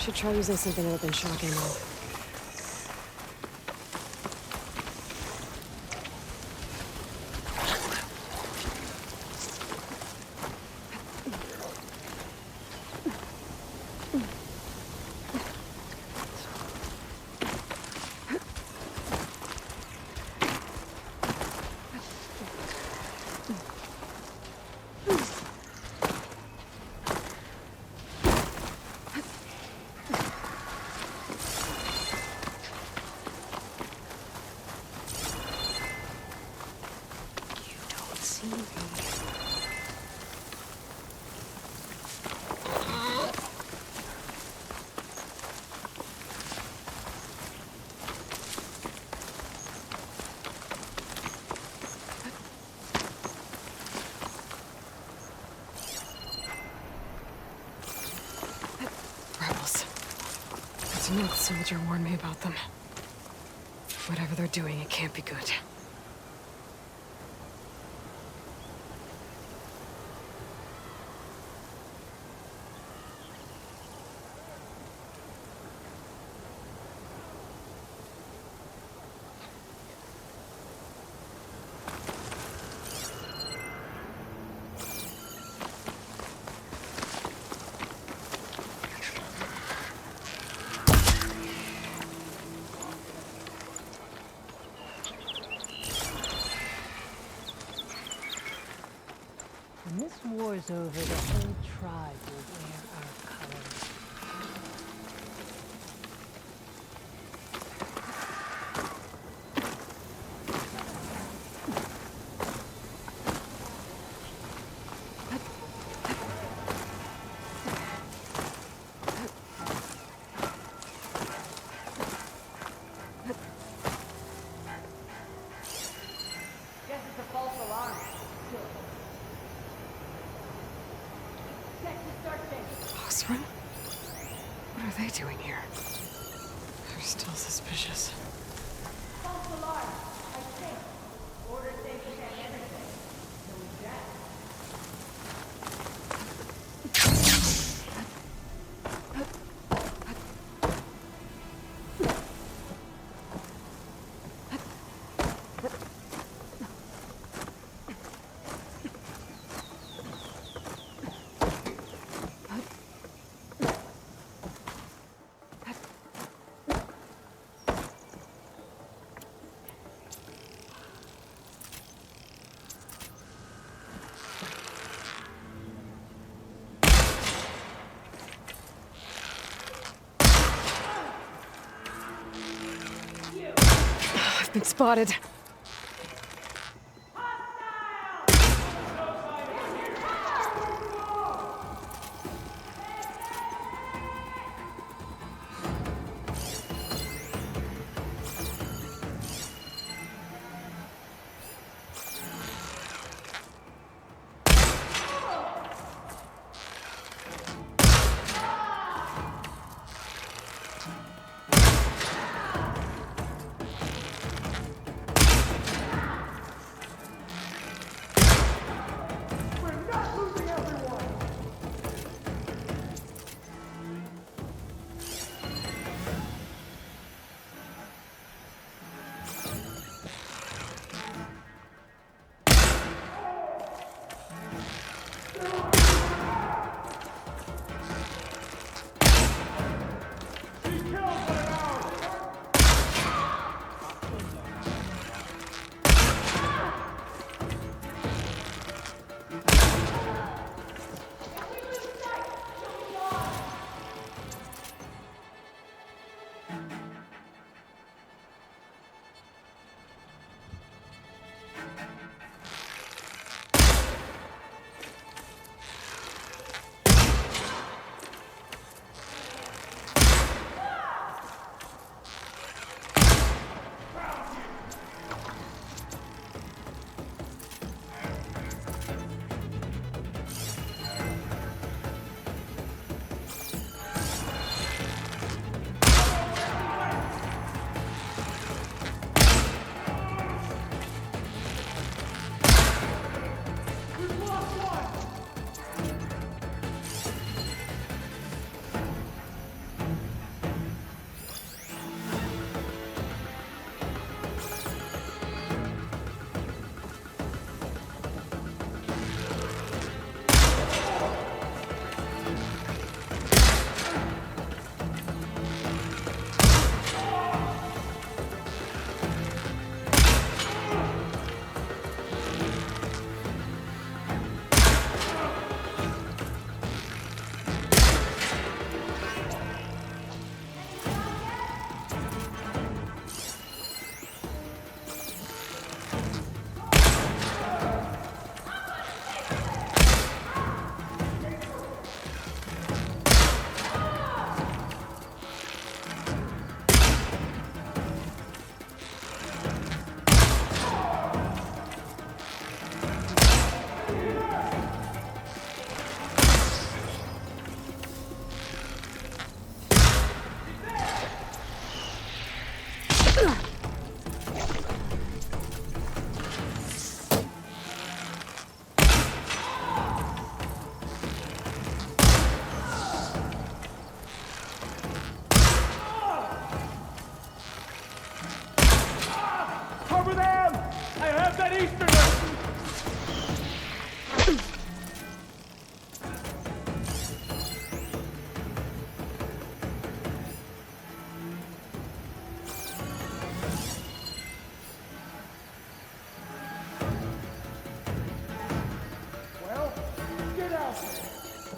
should try using something other than shock ammo. An old soldier warned me about them. Whatever they're doing, it can't be good. When this war's over, the whole tribe will wear our colors. Guess it's a false alarm. Osram? What are they doing here? They're still suspicious. False alarm, I think. Order safe to check everything. No jack. I've been spotted.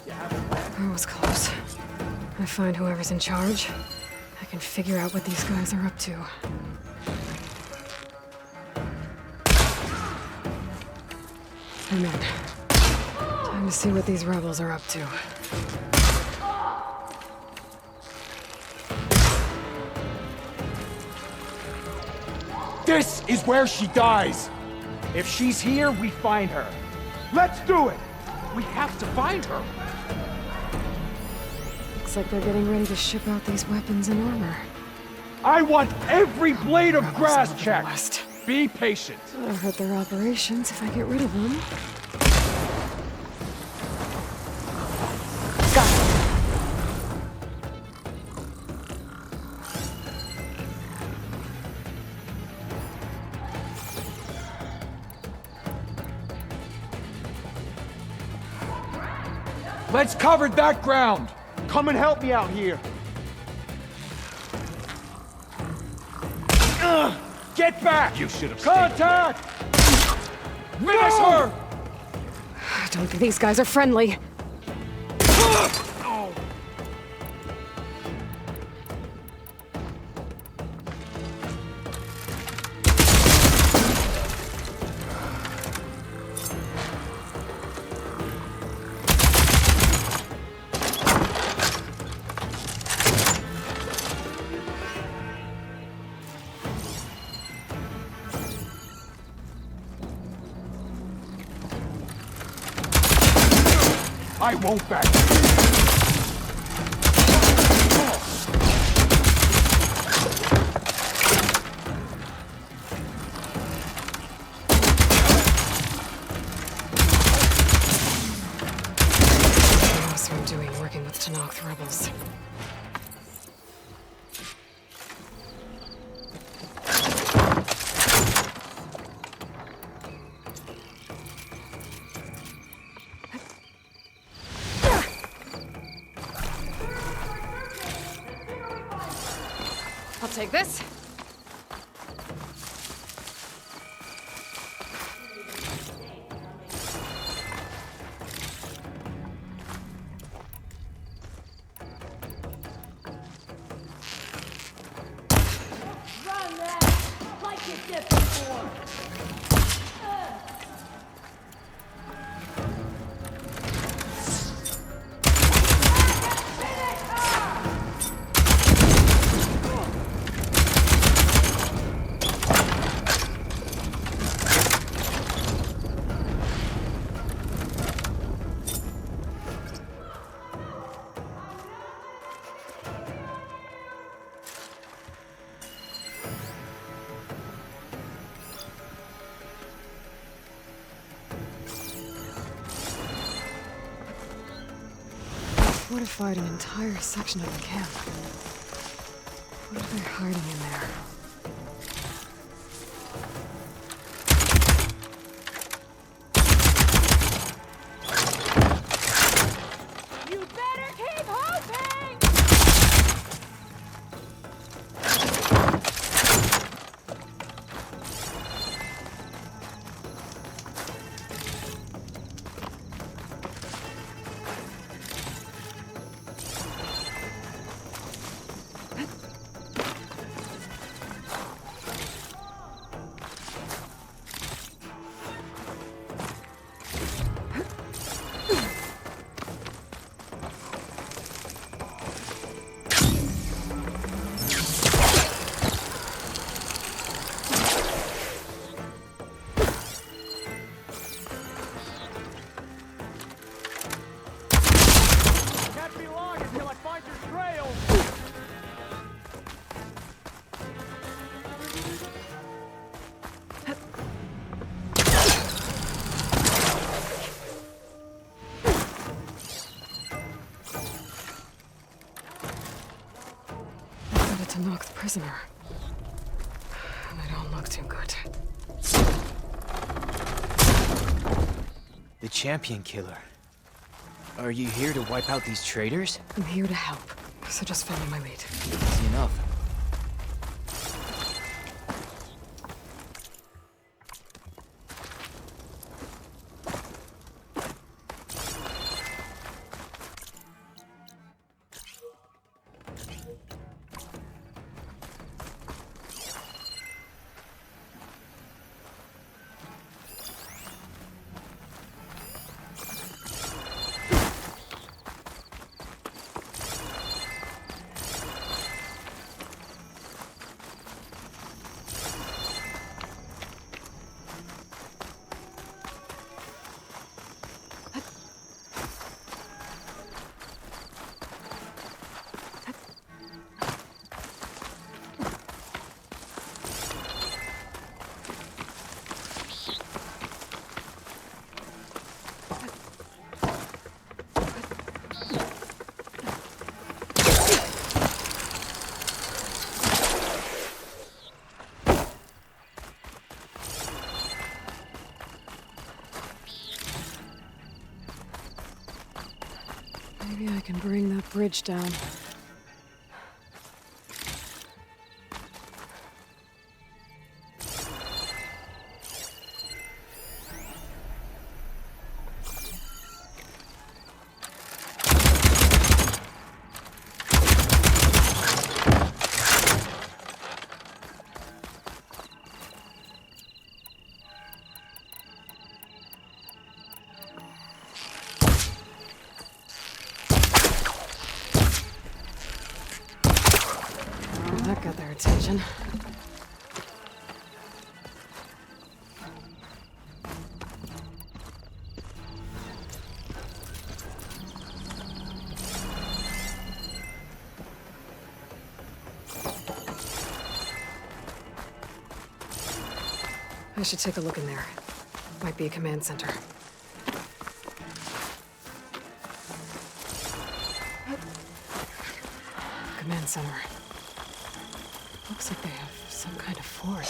That was close. I find whoever's in charge. I can figure out what these guys are up to. I'm in. Time to see what these rebels are up to. This is where she dies! If she's here, we find her. Let's do it! We have to find her! Looks like they're getting ready to ship out these weapons and armor. I want every blade of Rebels grass all over the checked! West. Be patient. That'll hurt their operations if I get rid of them. Got it. Let's cover that ground! Come and help me out here! Get back! You should have Contact! Finish her! I don't think these guys are friendly. I won't back. What else I'm doing working with Tanakh rebels? I'll take this. Run that! Like you did before! Fortified an entire section of the camp. What are they hiding in there? You better keep hoping! Can't be long until I find your trail! Got a Tanakh prisoner. They don't look too good. The champion killer. Are you here to wipe out these traitors? I'm here to help, so just follow my lead. Easy enough. Maybe I can bring that bridge down. That got their attention. I should take a look in there. Might be a command center. Command center. Looks like they have some kind of fort.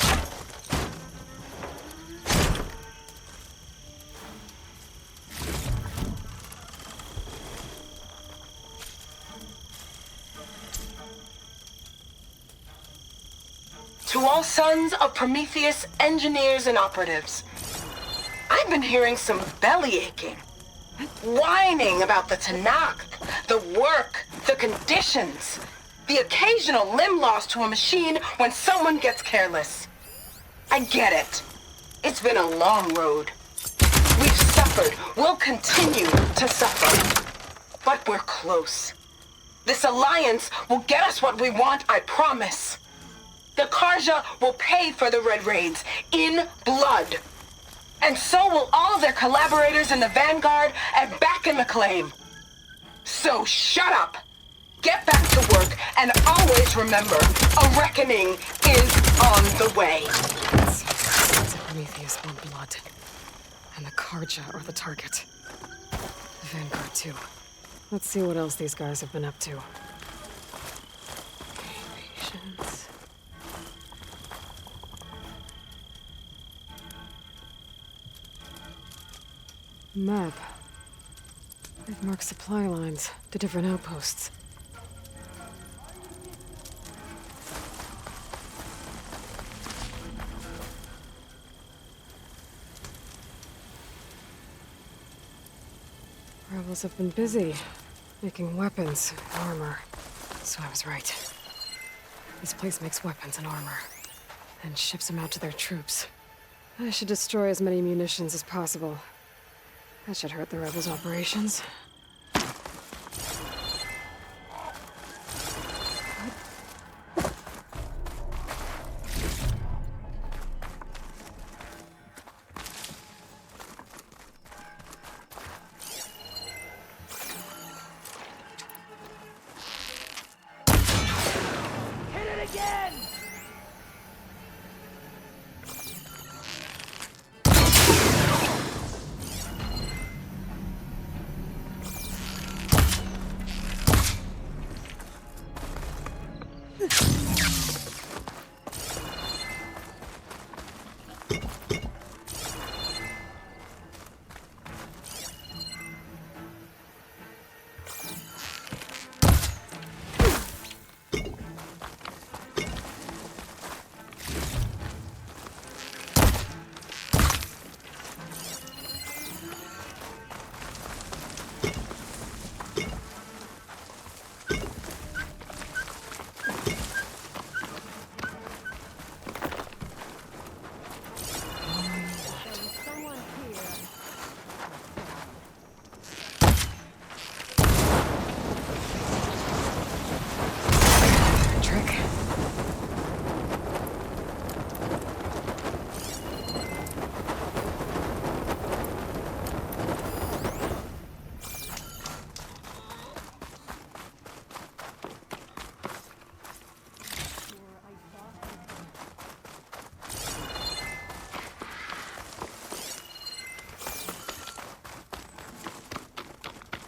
To all sons of Prometheus engineers and operatives, I've been hearing some belly aching, whining about the Tanakh, the work, the conditions, the occasional limb loss to a machine when someone gets careless. I get it. It's been a long road. We've suffered, we'll continue to suffer. But we're close. This alliance will get us what we want, I promise. The Karja will pay for the Red Raids in blood. And so will all of their collaborators in the Vanguard and back in the claim. So shut up, get back to work, and always remember, a reckoning is on the way. Sons of Prometheus want blood. And the Karja are the target. The Vanguard, too. Let's see what else these guys have been up to. Okay, patience. Map. They've marked supply lines to different outposts. Rebels have been busy making weapons and armor. So I was right. This place makes weapons and armor, and ships them out to their troops. I should destroy as many munitions as possible. That should hurt the rebels' operations.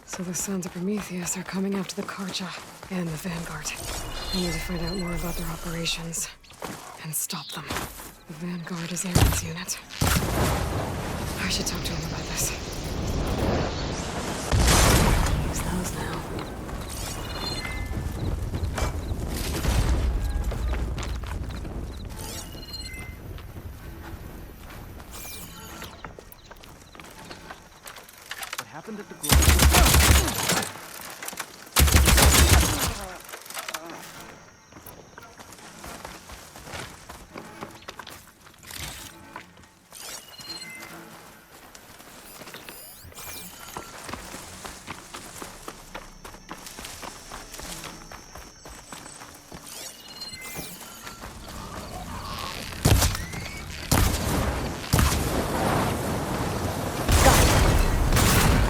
So the Sons of Prometheus are coming after the Karja and the Vanguard. I need to find out more about their operations and stop them. The Vanguard is Aaron's unit. I should talk to him about this. Use those now. happened at the grove?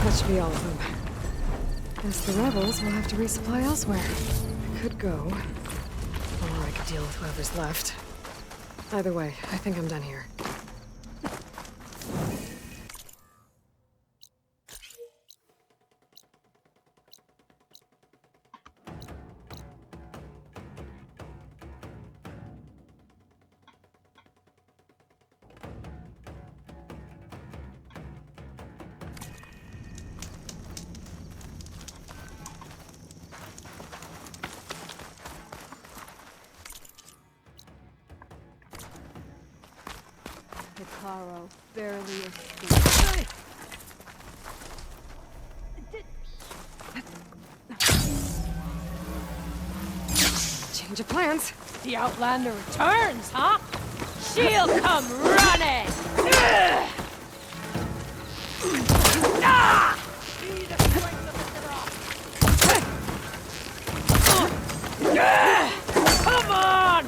That should be all of them. Guess the rebels will have to resupply elsewhere. I could go, or I could deal with whoever's left. Either way, I think I'm done here. Hikaru barely escaped. Change of plans. The Outlander returns, huh? She'll come running! Ugh! Ah! See the strength of it all. Come on!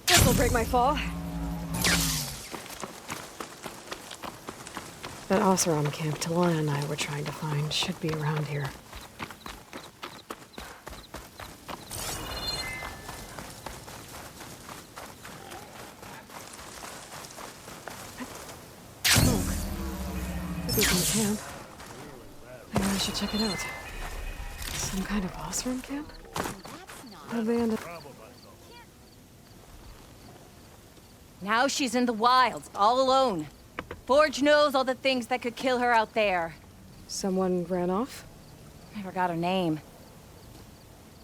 This'll break my fall. That Oseram camp Talon and I were trying to find should be around here. Smoke. Could be from the camp. Maybe I should check it out. Some kind of Oseram camp? How'd they end up? Now she's in the wilds, all alone. Forge knows all the things that could kill her out there. Someone ran off? Never got her name.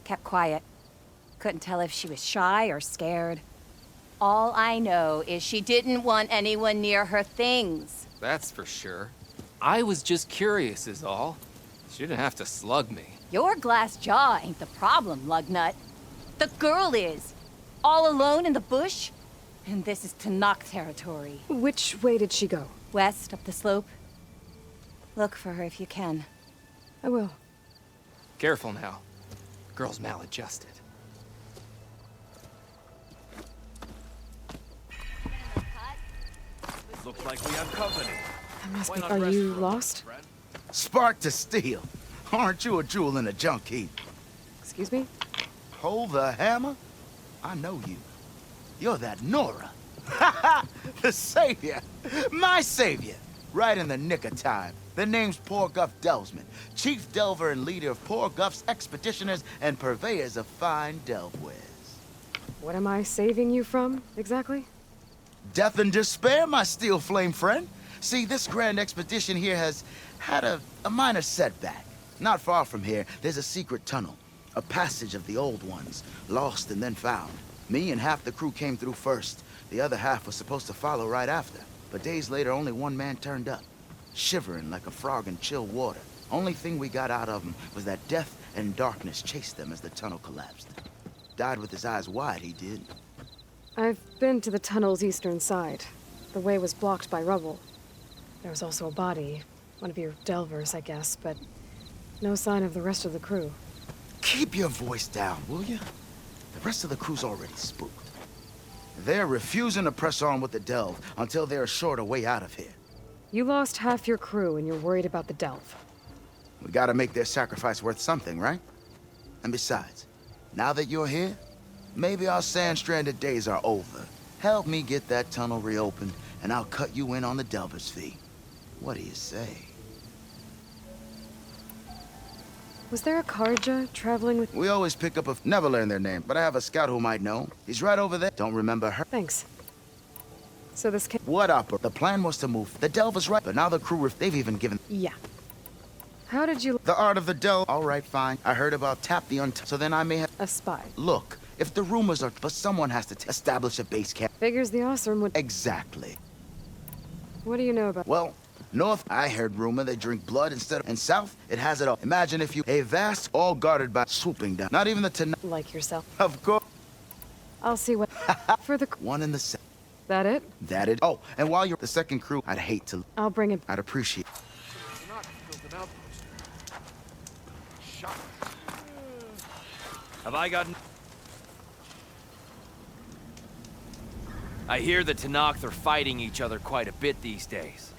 Kept quiet. Couldn't tell if she was shy or scared. All I know is she didn't want anyone near her things. That's for sure. I was just curious is all. She didn't have to slug me. Your glass jaw ain't the problem, lugnut. The girl is. All alone in the bush. And this is Tanakh territory. Which way did she go? West, up the slope. Look for her if you can. I will. Careful now. Girl's maladjusted. Looks like we have company. That must Why be. not Are rest you for a moment, lost? friend? Spark to steel. Aren't you a jewel in a junk heap? Excuse me? Hold the hammer? I know you. You're that Nora. Ha ha! The savior! My savior! Right in the nick of time. The name's Poor Guff Delvesman, chief delver and leader of Poor Guff's expeditioners and purveyors of fine delve wares. What am I saving you from, exactly? Death and despair, my steel flame friend. See, this grand expedition here has had a minor setback. Not far from here, there's a secret tunnel. A passage of the old ones, lost and then found. Me and half the crew came through first. The other half was supposed to follow right after. But days later, only one man turned up, shivering like a frog in chill water. Only thing we got out of him was that death and darkness chased them as the tunnel collapsed. Died with his eyes wide, he did. I've been to the tunnel's eastern side. The way was blocked by rubble. There was also a body. One of your delvers, I guess, but no sign of the rest of the crew. Keep your voice down, will you? The rest of the crew's already spooked. They're refusing to press on with the delve until they're assured a way out of here. You lost half your crew and you're worried about the delve. We gotta make their sacrifice worth something, right? And besides, now that you're here, maybe our sand-stranded days are over. Help me get that tunnel reopened, and I'll cut you in on the delver's fee. What do you say? Was there a Karja traveling with... We always pick up a... Never learn their name, but I have a scout who might know. He's right over there. Don't remember her. Thanks. So this can... What up? The plan was to move. The delver's right, but now the crew... They've even given... Yeah. How did you... The art of the delve. All right, fine. I heard about Tap the So then I may have... A spy. Look, if the rumors are... But someone has to establish a base camp. Figures the Awesome would... Exactly. What do you know about... Well, north, I heard rumor they drink blood instead of... And south, it has it all. Imagine if you... A vast, all guarded by... Swooping down. Not even the Like yourself. Of course. I'll see what... For the... One in the... That it? That it. Oh, and while you're the second crew, I'd hate to... I'll bring it... I'd appreciate... Have I gotten... I hear the Tenakth are fighting each other quite a bit these days.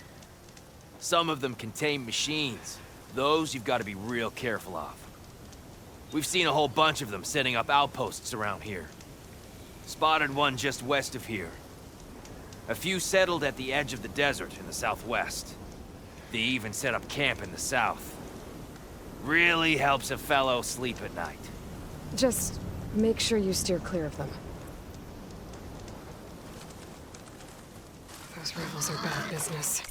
Some of them contain machines. Those you've got to be real careful of. We've seen a whole bunch of them setting up outposts around here. Spotted one just west of here. A few settled at the edge of the desert in the southwest. They even set up camp in the south. Really helps a fellow sleep at night. Just make sure you steer clear of them. Those rebels are bad business.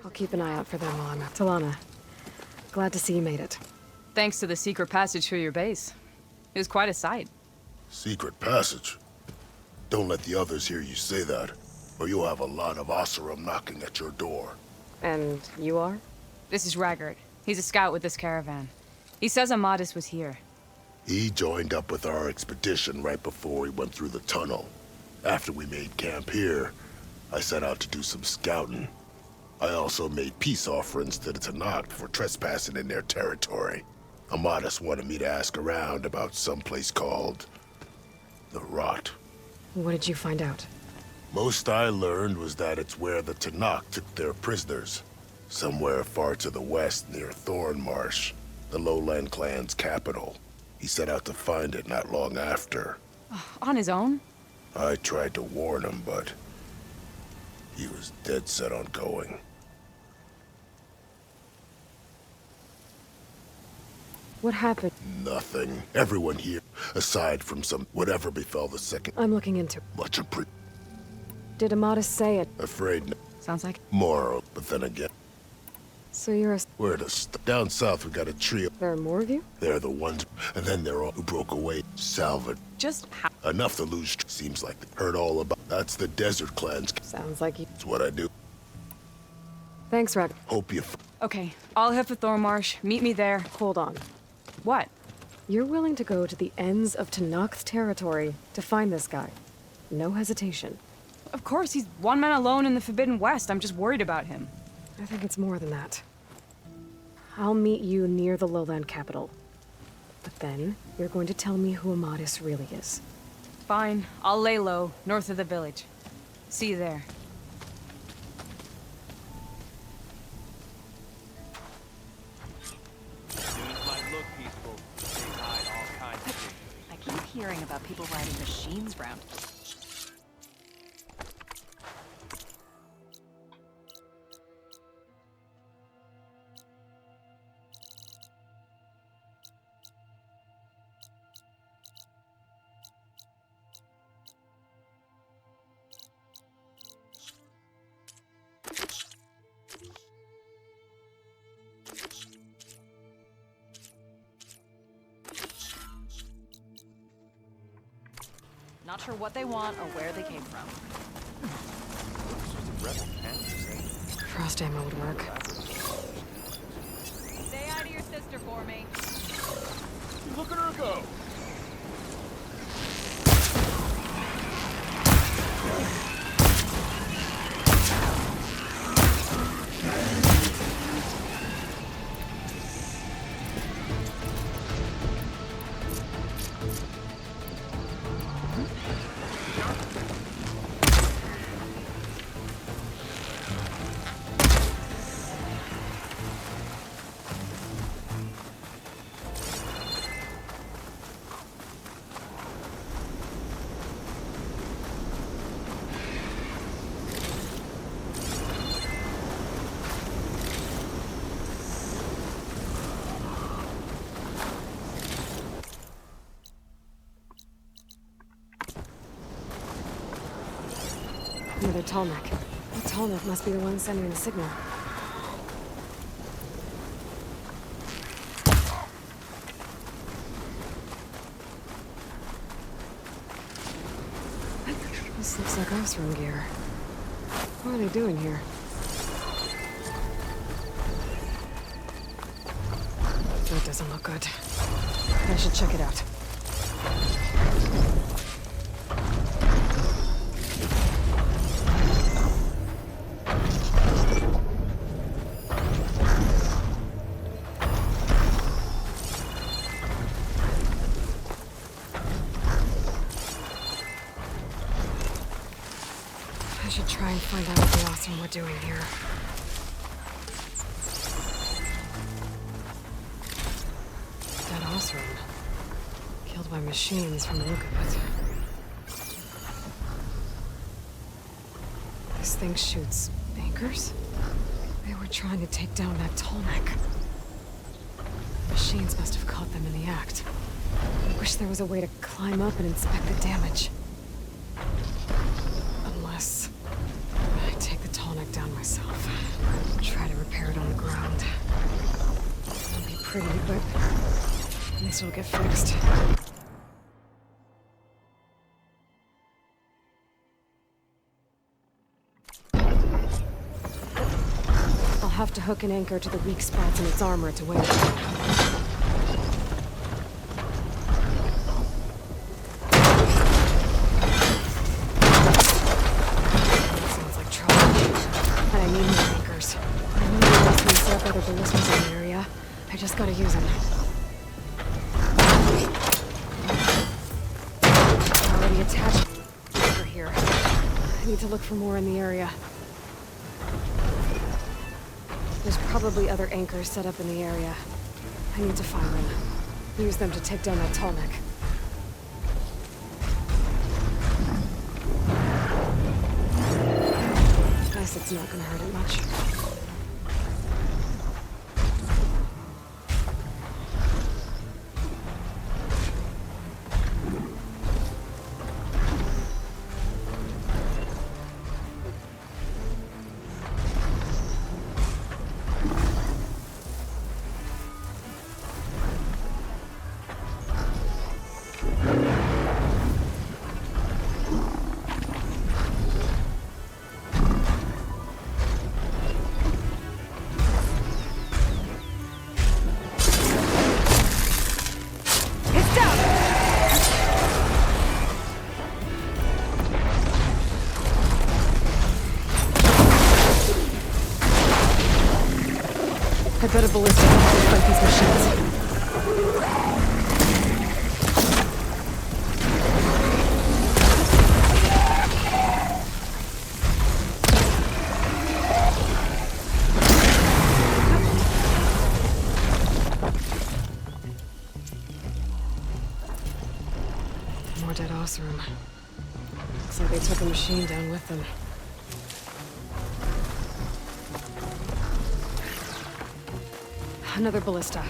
I'll keep an eye out for them while I'm out. Talana, glad to see you made it. Thanks to the secret passage through your base. It was quite a sight. Secret passage? Don't let the others hear you say that, or you'll have a lot of Oseram knocking at your door. And you are? This is Raggart. He's a scout with this caravan. He says Amadis was here. He joined up with our expedition right before we went through the tunnel. After we made camp here, I set out to do some scouting. I also made peace offerings to the Tenakth for trespassing in their territory. Amadis wanted me to ask around about some place called... the Rot. What did you find out? Most I learned was that it's where the Tenakth took their prisoners. Somewhere far to the west near Thornmarsh, the Lowland clan's capital. He set out to find it not long after. On his own? I tried to warn him, but... he was dead set on going. What happened? Nothing. Everyone here, aside from some whatever befell the second, I'm looking into. much Did Amatis say it? afraid Sounds like... more, but then again, So you're a... where to down south we got a trio. There are more of you? They're the ones, and then they're all who broke away. Salvage. Just how... Enough to lose. Seems like they heard all about. That's the desert clans. Sounds like you... It's what I do. Thanks, Red. Hope you. Okay, I'll head for Thornmarsh. Meet me there. Hold on. What? You're willing to go to the ends of Tenakth territory to find this guy. No hesitation. Of course, he's one man alone in the Forbidden West. I'm just worried about him. I think it's more than that. I'll meet you near the lowland capital. But then, you're going to tell me who Amatis really is. Fine, I'll lay low, north of the village. See you there. Dudes might look peaceful, but they hide all kinds of things. I keep hearing about people riding machines round. Not sure what they want or where they came from. Frost ammo would work. Say hi to your sister for me. Look at her go! Another Tallneck. That Tallneck must be the one sending the signal. This looks like Oseram gear. What are they doing here? That doesn't look good. I should check it out. I should try and find out what the Oseram were doing here. Dead Oseram. Killed by machines from the look of it. This thing shoots anchors? They were trying to take down that Tallneck. Machines must have caught them in the act. I wish there was a way to climb up and inspect the damage. Unless I take the Tallneck down myself. Try to repair it on the ground. It won't be pretty, but at least it'll get fixed. I'll have to hook an anchor to the weak spots in its armor to wait. Sounds like trouble. And I need more anchors. I know there must set up other ballistas in the area. I just gotta use them. Already attached over here. I need to look for more in the area. There's probably other anchors set up in the area. I need to find them. Use them to take down that Tallneck. Guess it's not gonna hurt it much. I bet a ballista can help fight these machines. More dead Osram. Looks like they took a machine down with them. Another ballista.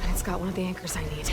And it's got one of the anchors I need.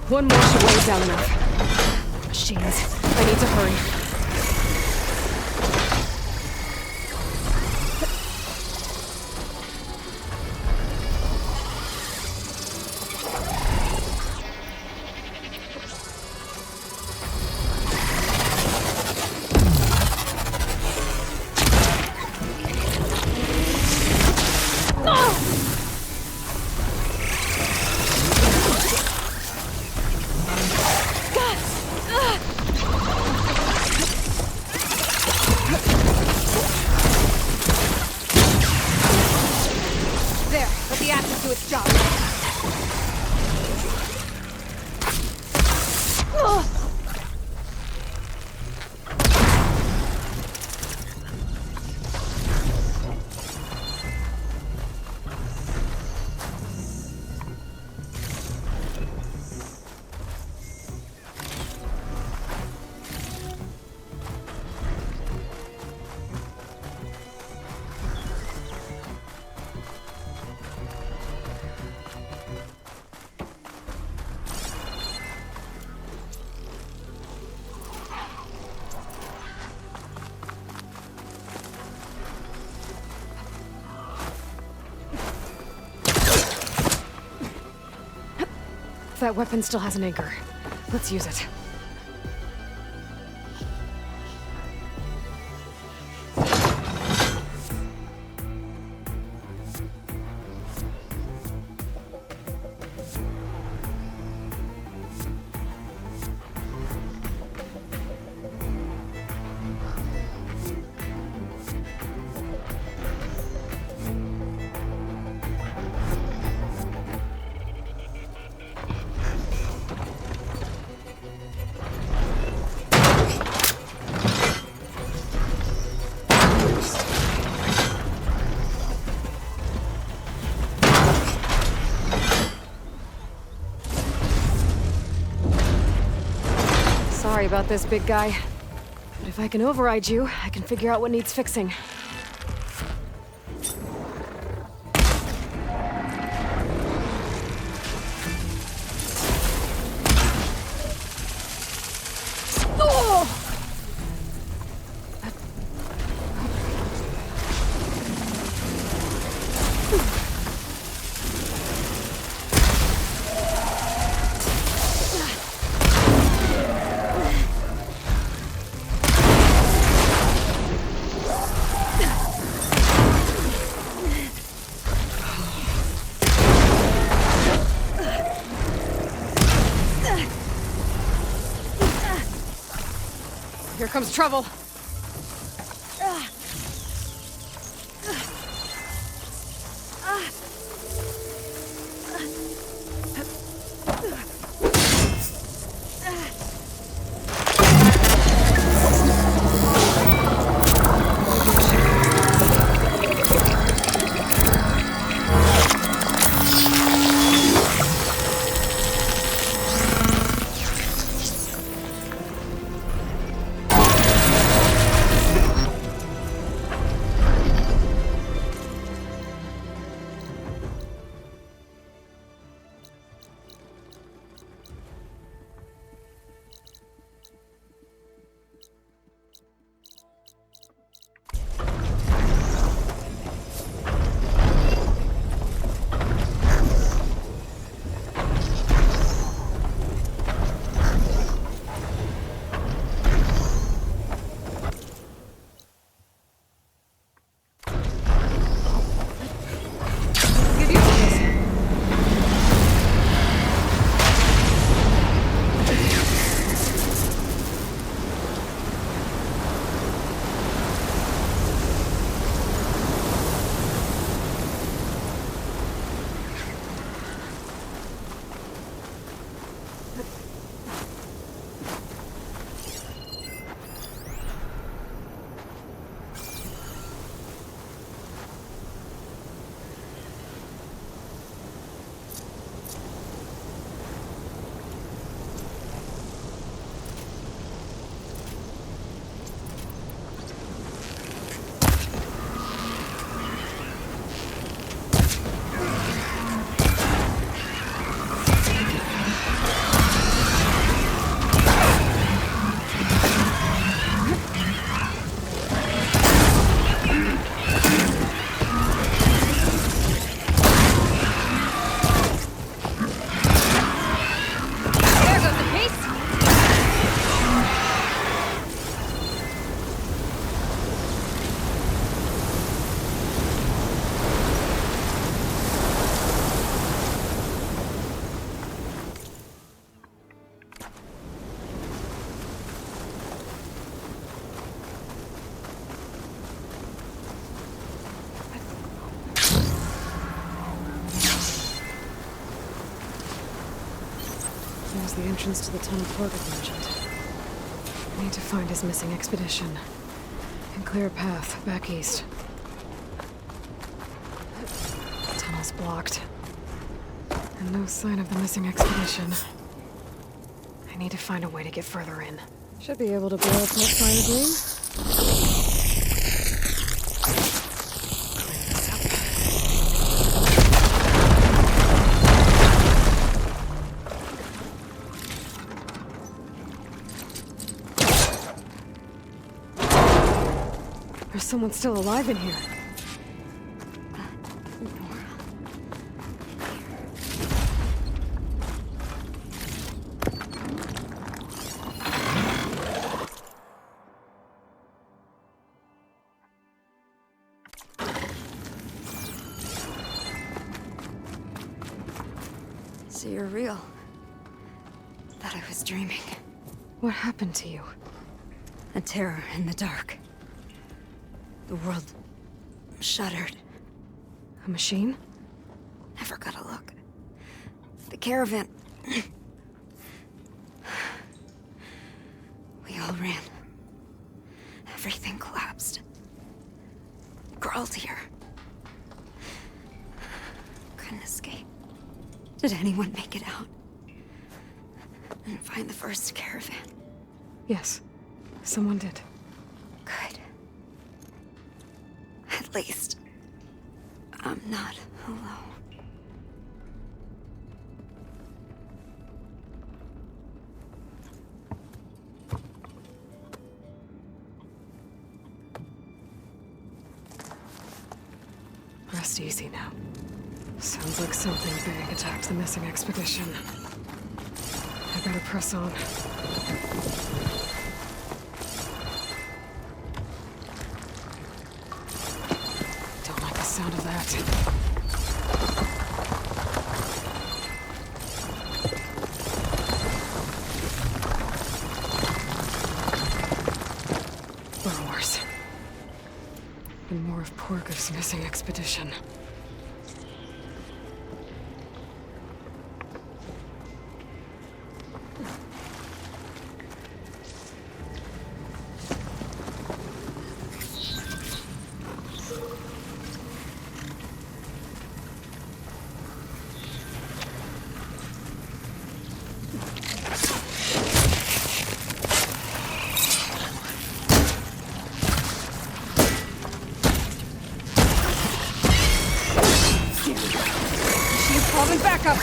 One more should weigh it down enough. Machines. I need to hurry. That weapon still has an anchor. Let's use it. Sorry about this, big guy. But if I can override you, I can figure out what needs fixing. Here comes trouble. There's the entrance to the tunnel Torgut mentioned. I need to find his missing expedition and clear a path back east. The tunnel's blocked. And no sign of the missing expedition. I need to find a way to get further in. Should be able to blow up that fire gleam. There's someone still alive in here. So you're real. Thought I was dreaming. What happened to you? A terror in the dark. The world shuddered. A machine? Never got a look. The caravan. We all ran. Everything collapsed. Crawled here. Couldn't escape. Did anyone make it out? And find the first caravan? Yes, someone did. Good. At least, I'm not alone. Rest easy now. Sounds like something big attacked the missing expedition. I better press on. Don't like the sound of that. of Porga's missing expedition. Calling backup!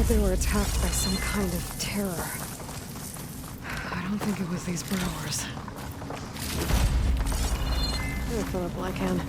They were attacked by some kind of terror. I don't think it was these burrowers. I'll fill up while I can.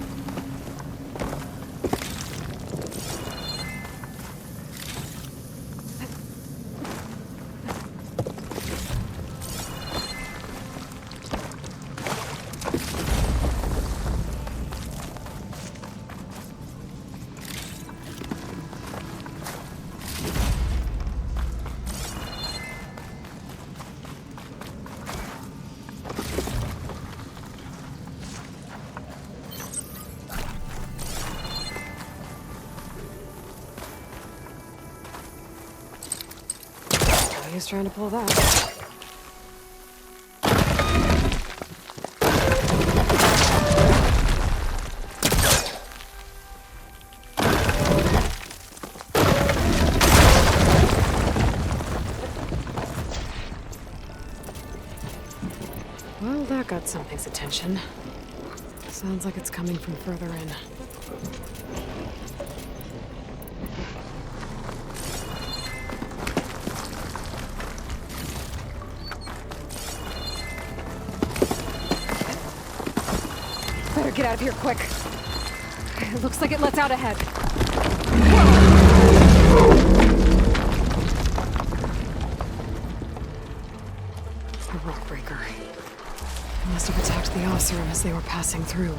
He's trying to pull that. Well, that got something's attention. Sounds like it's coming from further in. Better get out of here quick. It looks like it lets out ahead. A rock breaker. They must have attacked the Osram as they were passing through.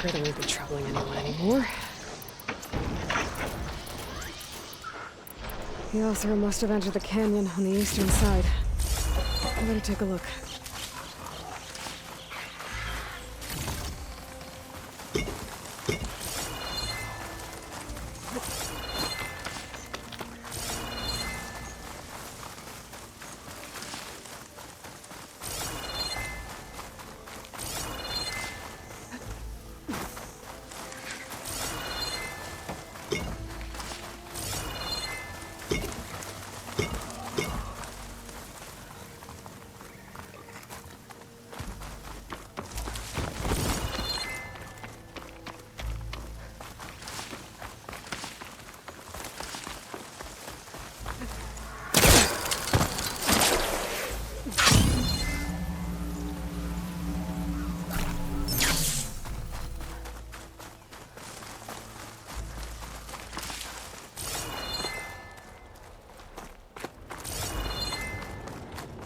That won't be troubling anyone anymore. The Othra must have entered the canyon on the eastern side. I better take a look.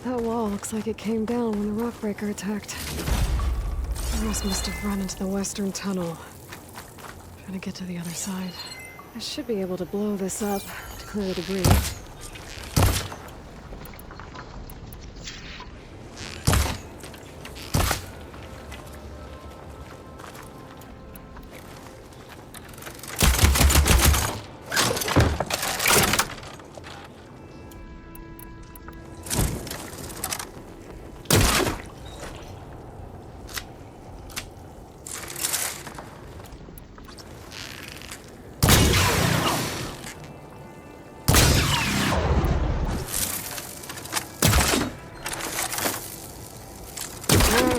That wall looks like it came down when the rockbreaker attacked. The rest must have run into the western tunnel. Trying to get to the other side. I should be able to blow this up to clear the debris.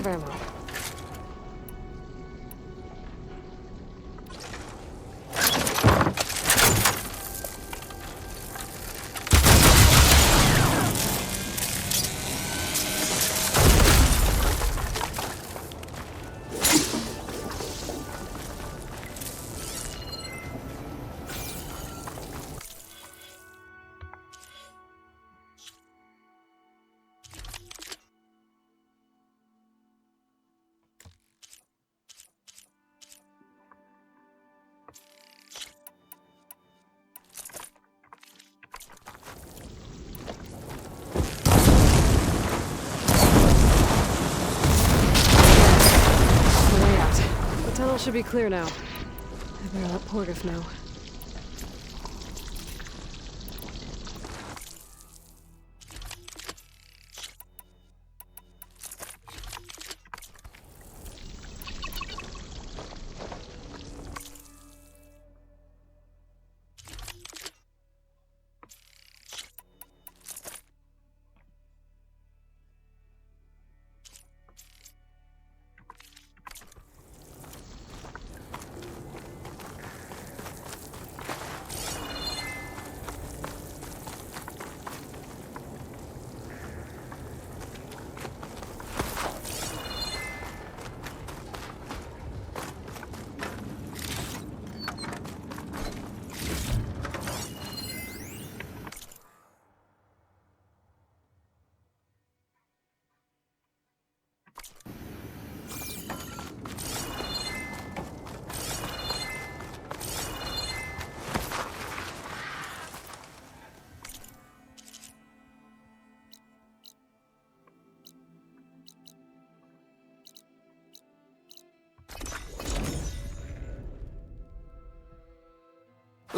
Ammo. Should be clear now. I better let Porgif know.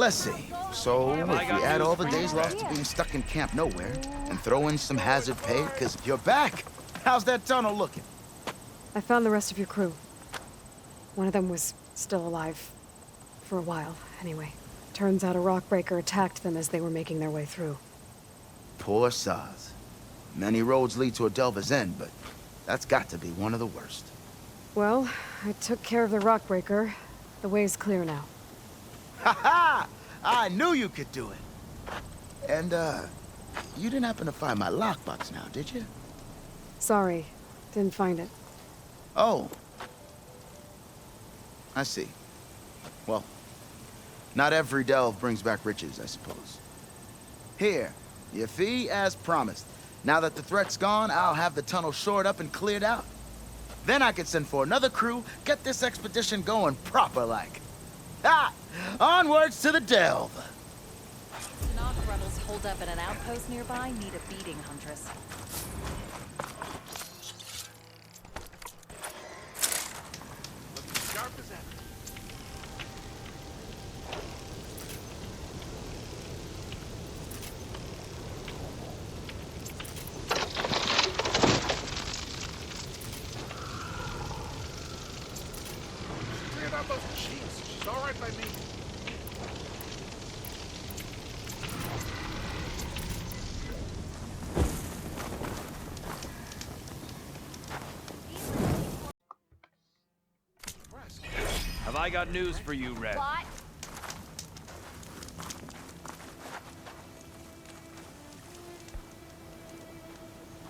Let's see. So, if we add all the days lost to being stuck in Camp Nowhere, and throw in some hazard pay, because you're back, how's that tunnel looking? I found the rest of your crew. One of them was still alive. For a while, anyway. Turns out a rockbreaker attacked them as they were making their way through. Poor Saz. Many roads lead to a Delver's End, but that's got to be one of the worst. Well, I took care of the rockbreaker. The way's clear now. Ha ha! I knew you could do it! And, you didn't happen to find my lockbox now, did you? Sorry, didn't find it. Oh. I see. Well, not every delve brings back riches, I suppose. Here, your fee as promised. Now that the threat's gone, I'll have the tunnel shored up and cleared out. Then I can send for another crew, get this expedition going proper-like. Ah! Onwards to the delve! Tanakh rebels holed up at an outpost nearby need a beating, Huntress. Sharp as ever. Cleared out those machines. She's all right by me. Have I got news for you, Red? What?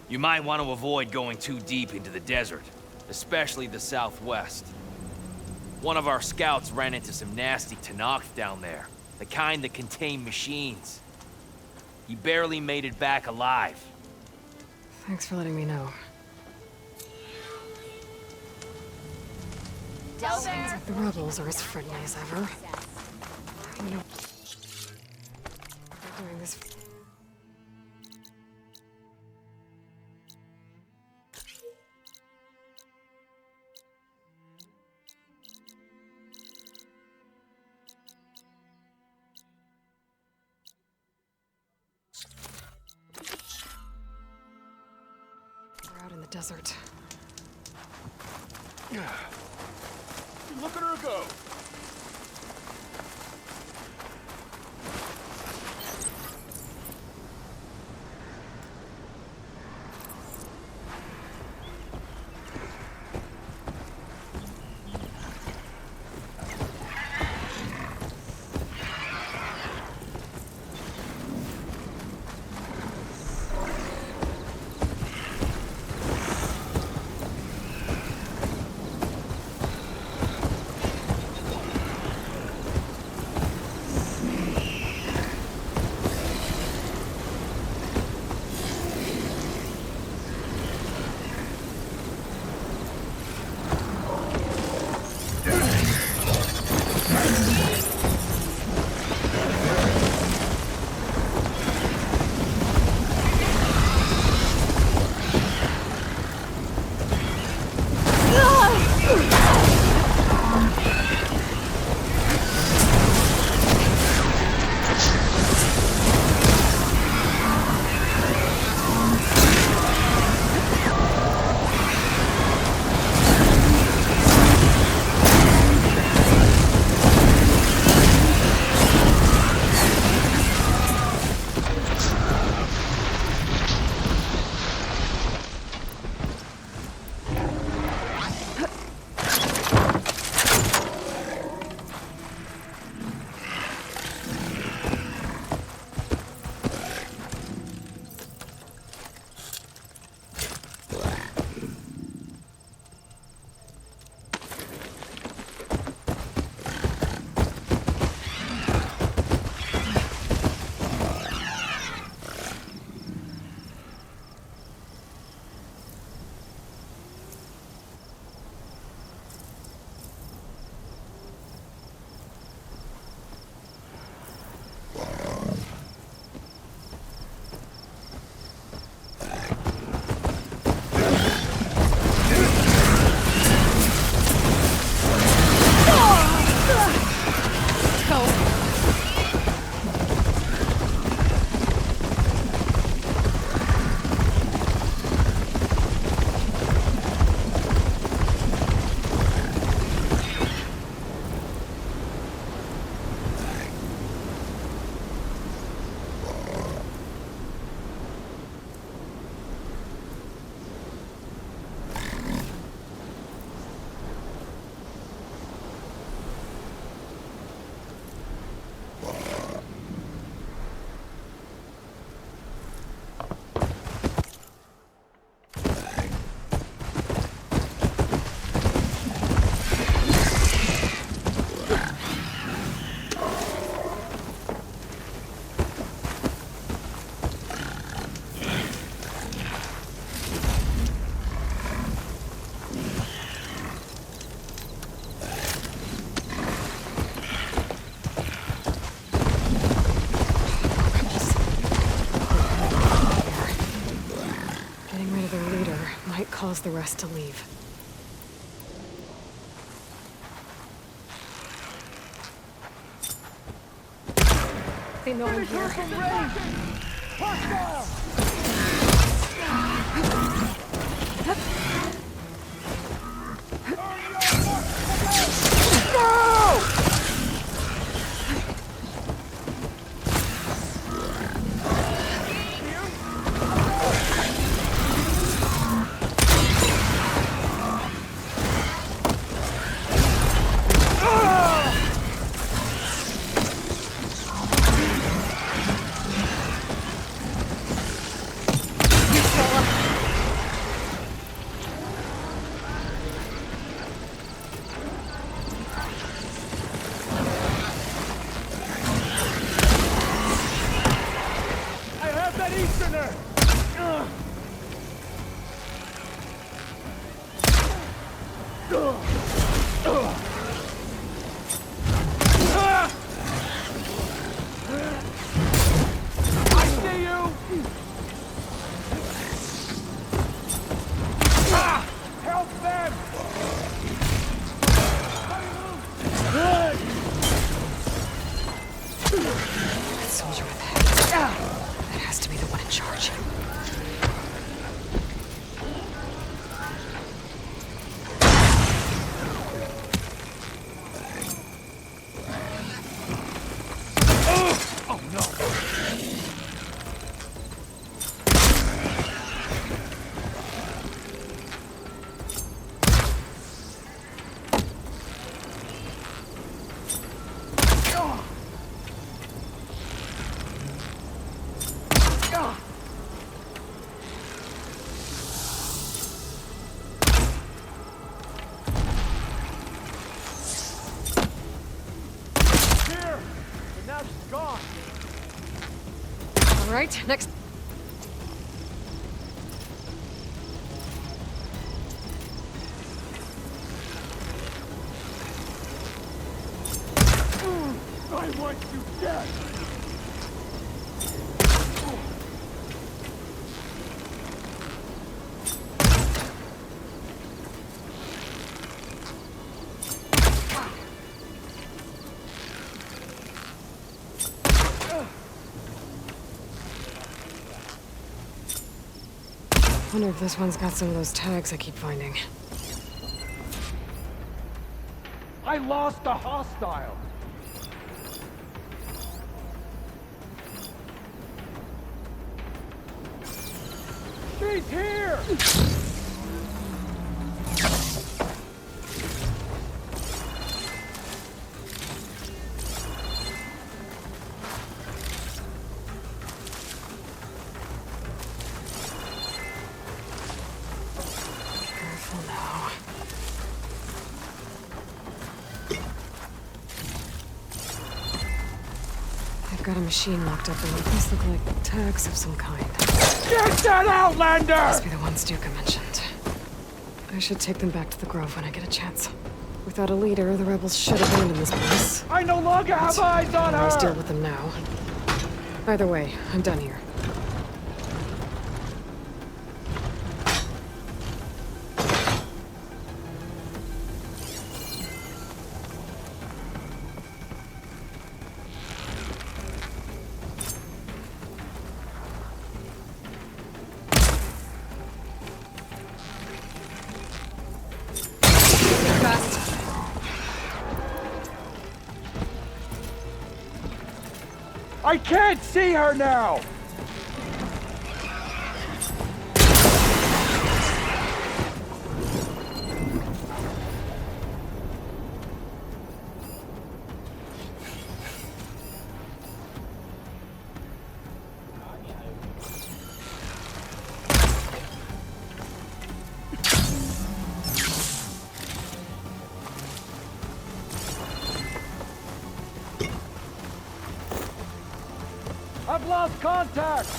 You might want to avoid going too deep into the desert, especially the southwest. One of our scouts ran into some nasty Tanakh down there, the kind that contain machines. He barely made it back alive. Thanks for letting me know. Sounds like the rebels are as friendly as ever. You know, they're doing this. We're out in the desert. Look at her go! cause the rest to leave. They know I'm here. All right, next. I want you dead! Wonder if this one's got some of those tags I keep finding. I lost the hostile! She's here! Careful now. I've got a machine locked up in it. These look like tags of some kind. Get that Outlander! Must be the ones Duke mentioned. I should take them back to the Grove when I get a chance. Without a leader, the rebels should abandon this place. I no longer have eyes on I'll her! deal with them now. Either way, I'm done here. I can't see her now! I've lost contact!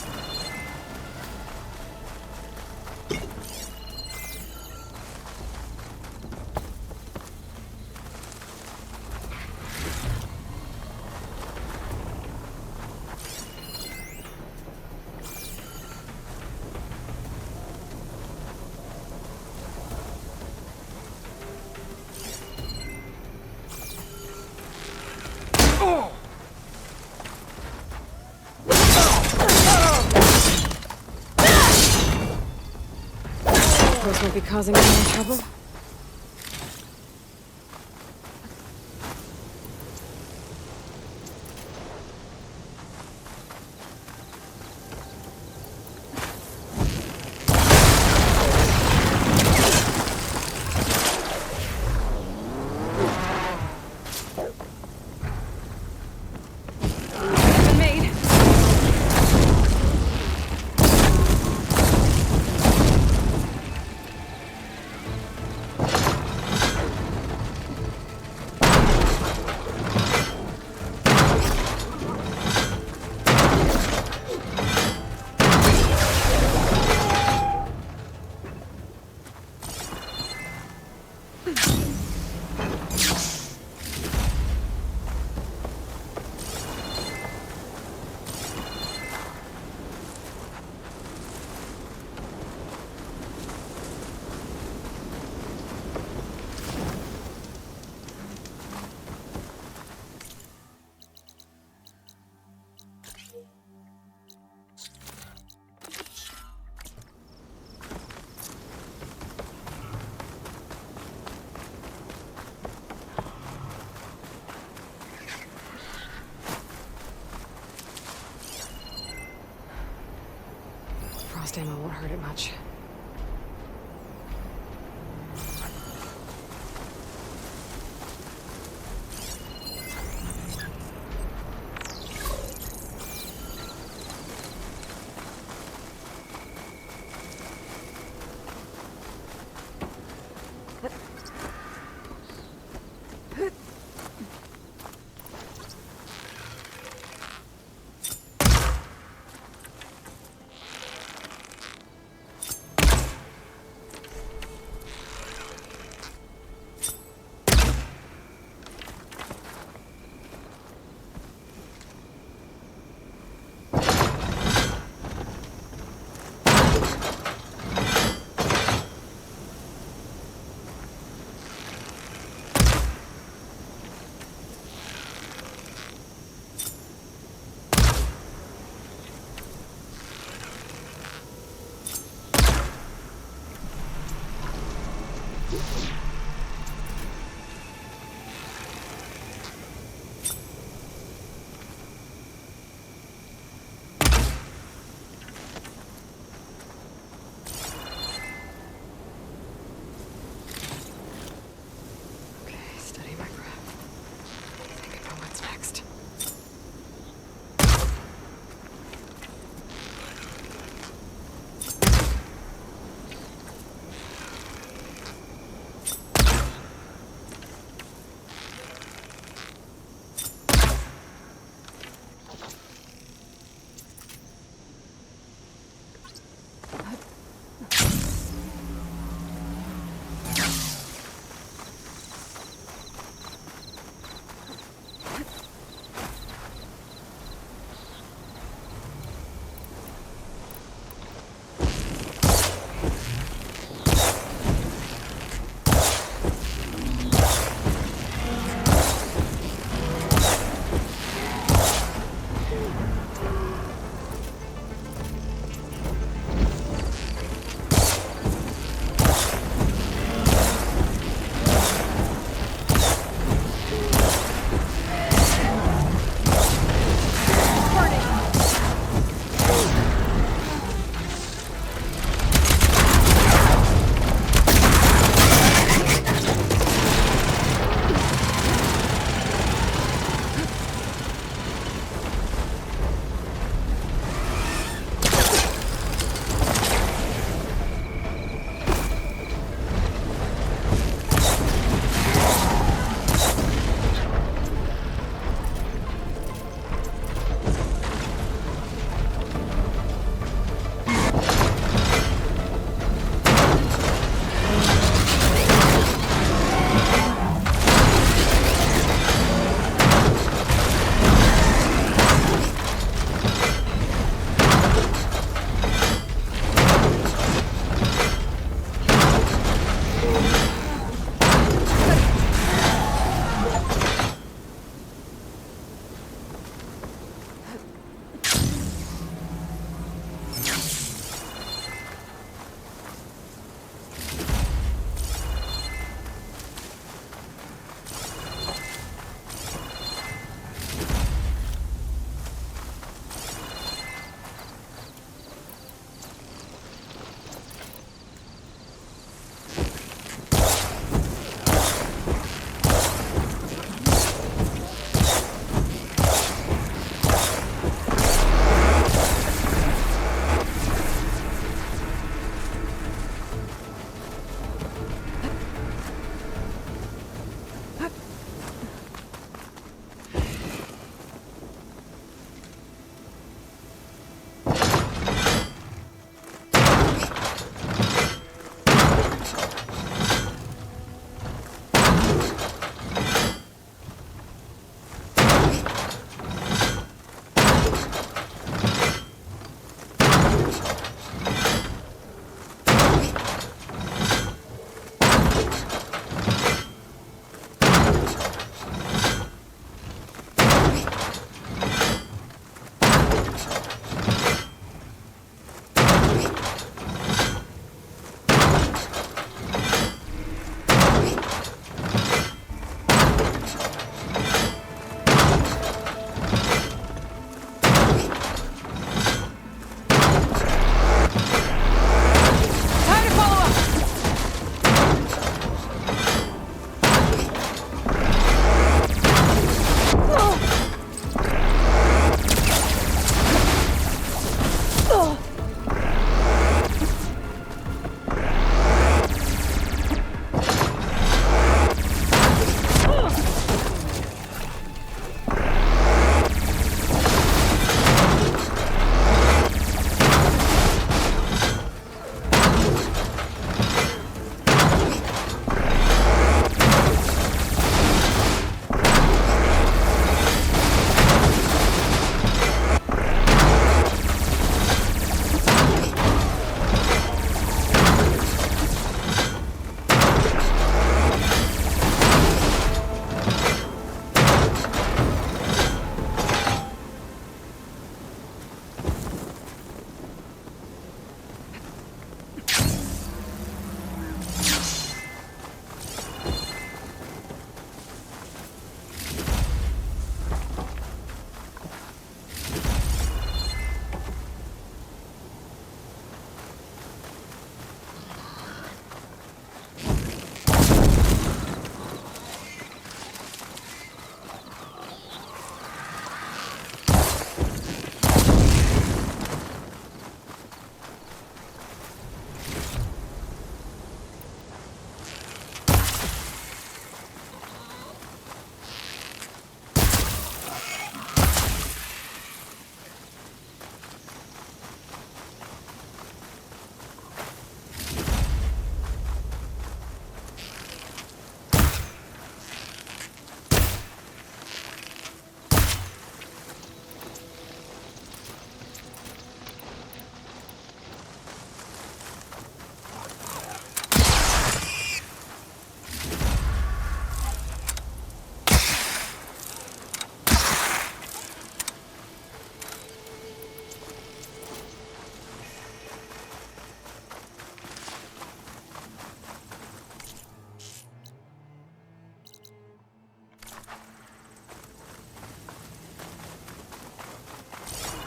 arrows won't be causing any more trouble. Frost ammo won't hurt it much.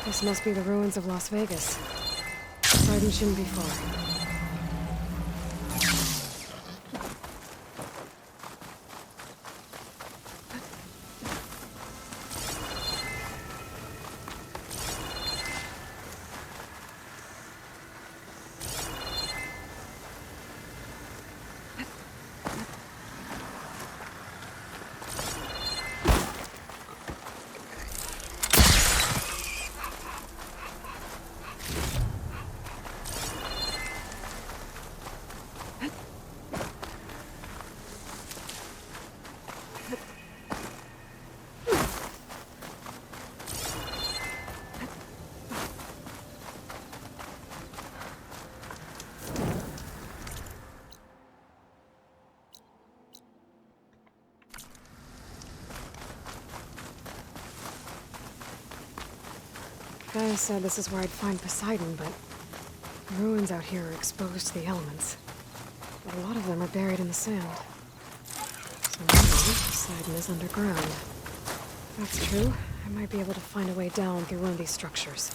This must be the ruins of Las Vegas. Poseidon shouldn't be far. Guy said this is where I'd find Poseidon, but the ruins out here are exposed to the elements. A lot of them are buried in the sand. So maybe Poseidon is underground. If that's true, I might be able to find a way down through one of these structures.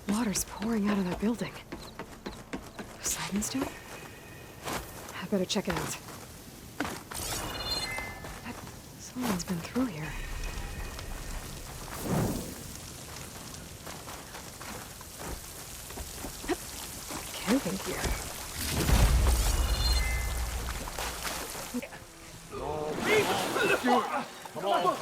Water's pouring out of that building. Poseidon's doing? I better check it out. Someone's been through here. Camping here. Come on.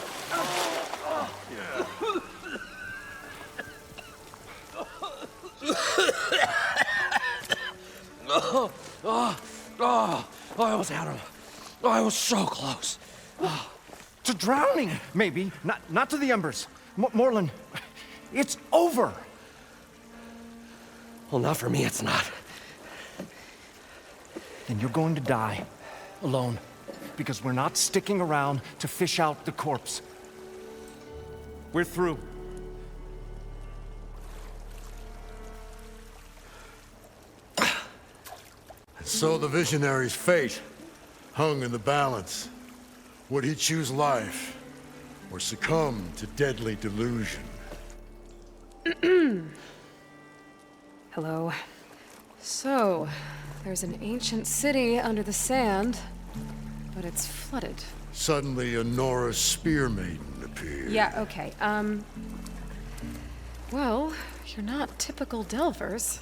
I almost had him. I was so close. To drowning, maybe. Not to the embers. Moreland, it's over. Well, not for me, it's not. Then you're going to die. Alone. Because we're not sticking around to fish out the corpse. We're through. So the visionary's fate hung in the balance. Would he choose life or succumb to deadly delusion? Hello. So, there's an ancient city under the sand, but it's flooded. Suddenly, a Norse spear maiden appeared. Yeah, okay. Well, you're not typical Delvers.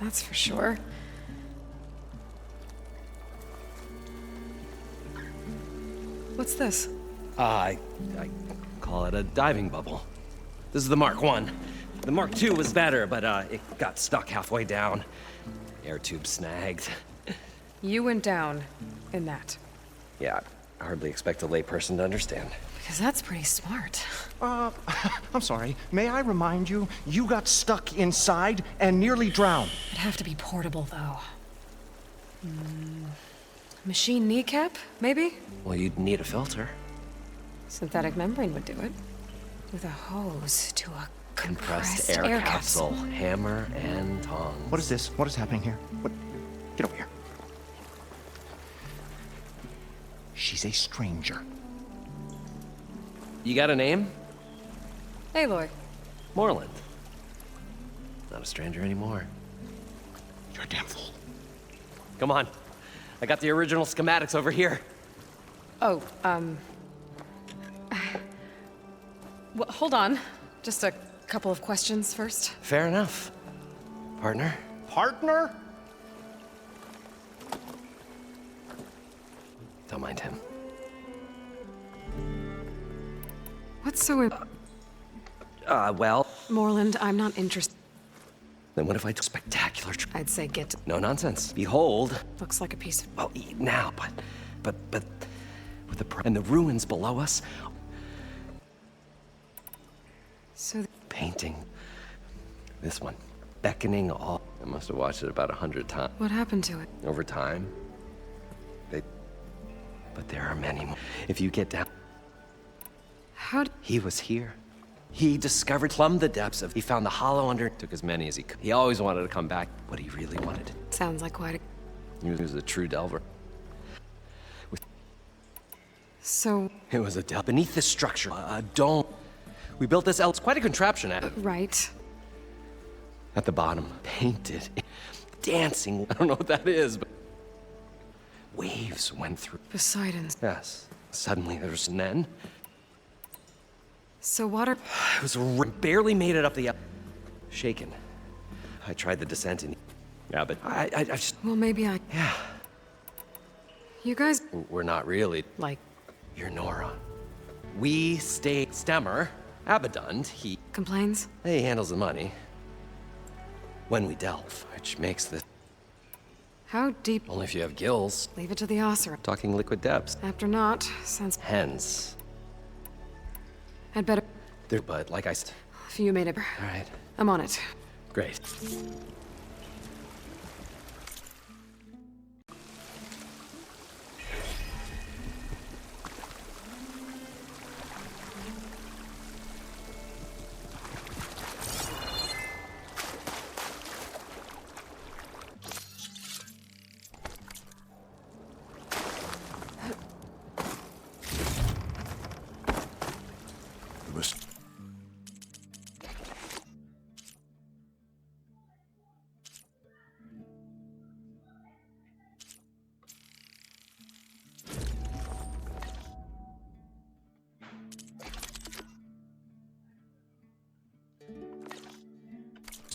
That's for sure. What's this? I call it a diving bubble. This is the Mark I. The Mark II was better, but it got stuck halfway down. Air tube snagged. You went down in that. Yeah, I hardly expect a layperson to understand. Because that's pretty smart. I'm sorry. May I remind you, you got stuck inside and nearly drowned. It'd have to be portable, though. Machine kneecap, maybe? Well, you'd need a filter. Synthetic membrane would do it. With a hose to a Compressed air capsule. Hammer and tongs. What is this? What is happening here? What? Get over here. She's a stranger. You got a name? Aloy. Moreland. Not a stranger anymore. You're a damn fool. Come on. I got the original schematics over here. Oh, well, hold on. Just a couple of questions first. Fair enough. Partner? Partner? Don't mind him. What's so Well... Moreland, I'm not interested. Then what if I took spectacular I'd say get to... No nonsense. Behold. Looks like a piece of... Well, now, but... With and the ruins below us... So... Painting. This one. Beckoning all... I must have watched it about 100 times. What happened to it? Over time. But there are many more. If you get down... He was here. He discovered, plumbed the depths of... He found the hollow under... Took as many as he could. He always wanted to come back. What he really wanted. Sounds like quite a... He was a true delver. So... It was a delve. Beneath this structure, a dome. We built this It's quite a contraption at Right. At the bottom, painted, dancing. I don't know what that is, but... Waves went through. Poseidon's. Yes. Suddenly there was an end. So water... It was barely made it up the... Shaken. I tried the descent and... Yeah, but I just... Well, maybe I... Yeah. You guys... We're not really... Like... You're Nora. We stay... Stemmer. Abaddon, he... Complains? He handles the money. When we delve, which makes the... How deep? Only if you have gills. Leave it to the Ossera. Talking liquid depths. After not, since... Hence. I'd better... But like I said... If you made it... All right. I'm on it. Great.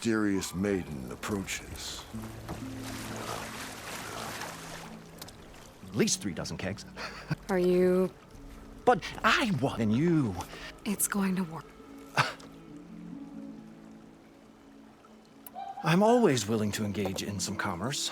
Mysterious maiden approaches. At least 3 dozen kegs. Are you... But I want and you. It's going to work. I'm always willing to engage in some commerce.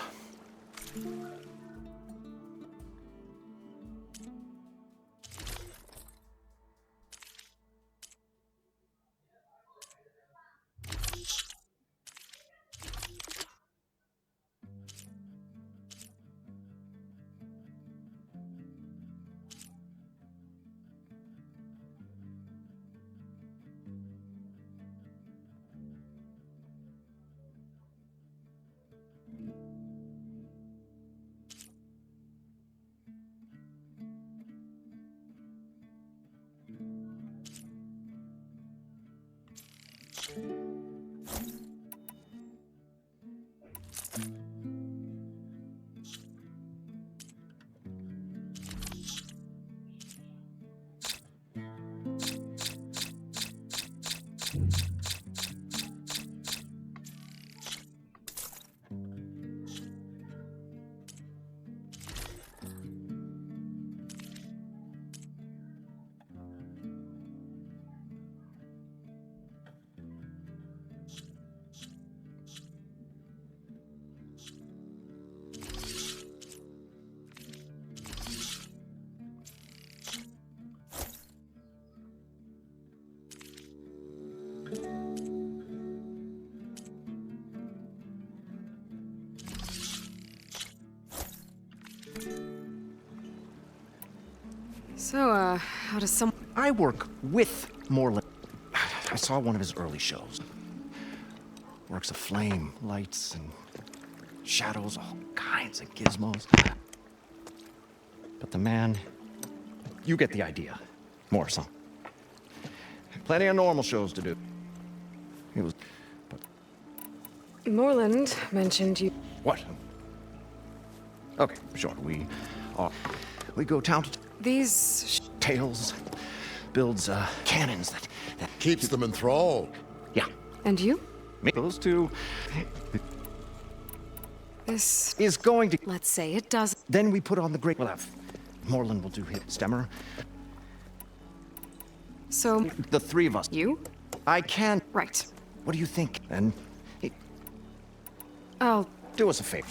So, how does some... I work with Moreland. I saw one of his early shows. Works of flame, lights, and shadows, all kinds of gizmos. But the man... You get the idea. Morrison. Plenty of normal shows to do. It was... Moreland mentioned you. What? Okay, sure. We go town to These tales, builds cannons that Keeps them enthralled. yeah. and you? Me, those two This, is going to. let's say it does. Then we put on the great. We'll have Moreland will do his Stemmer. So, The three of us. you? I can. Right. What do you think? And I'll do us a favor.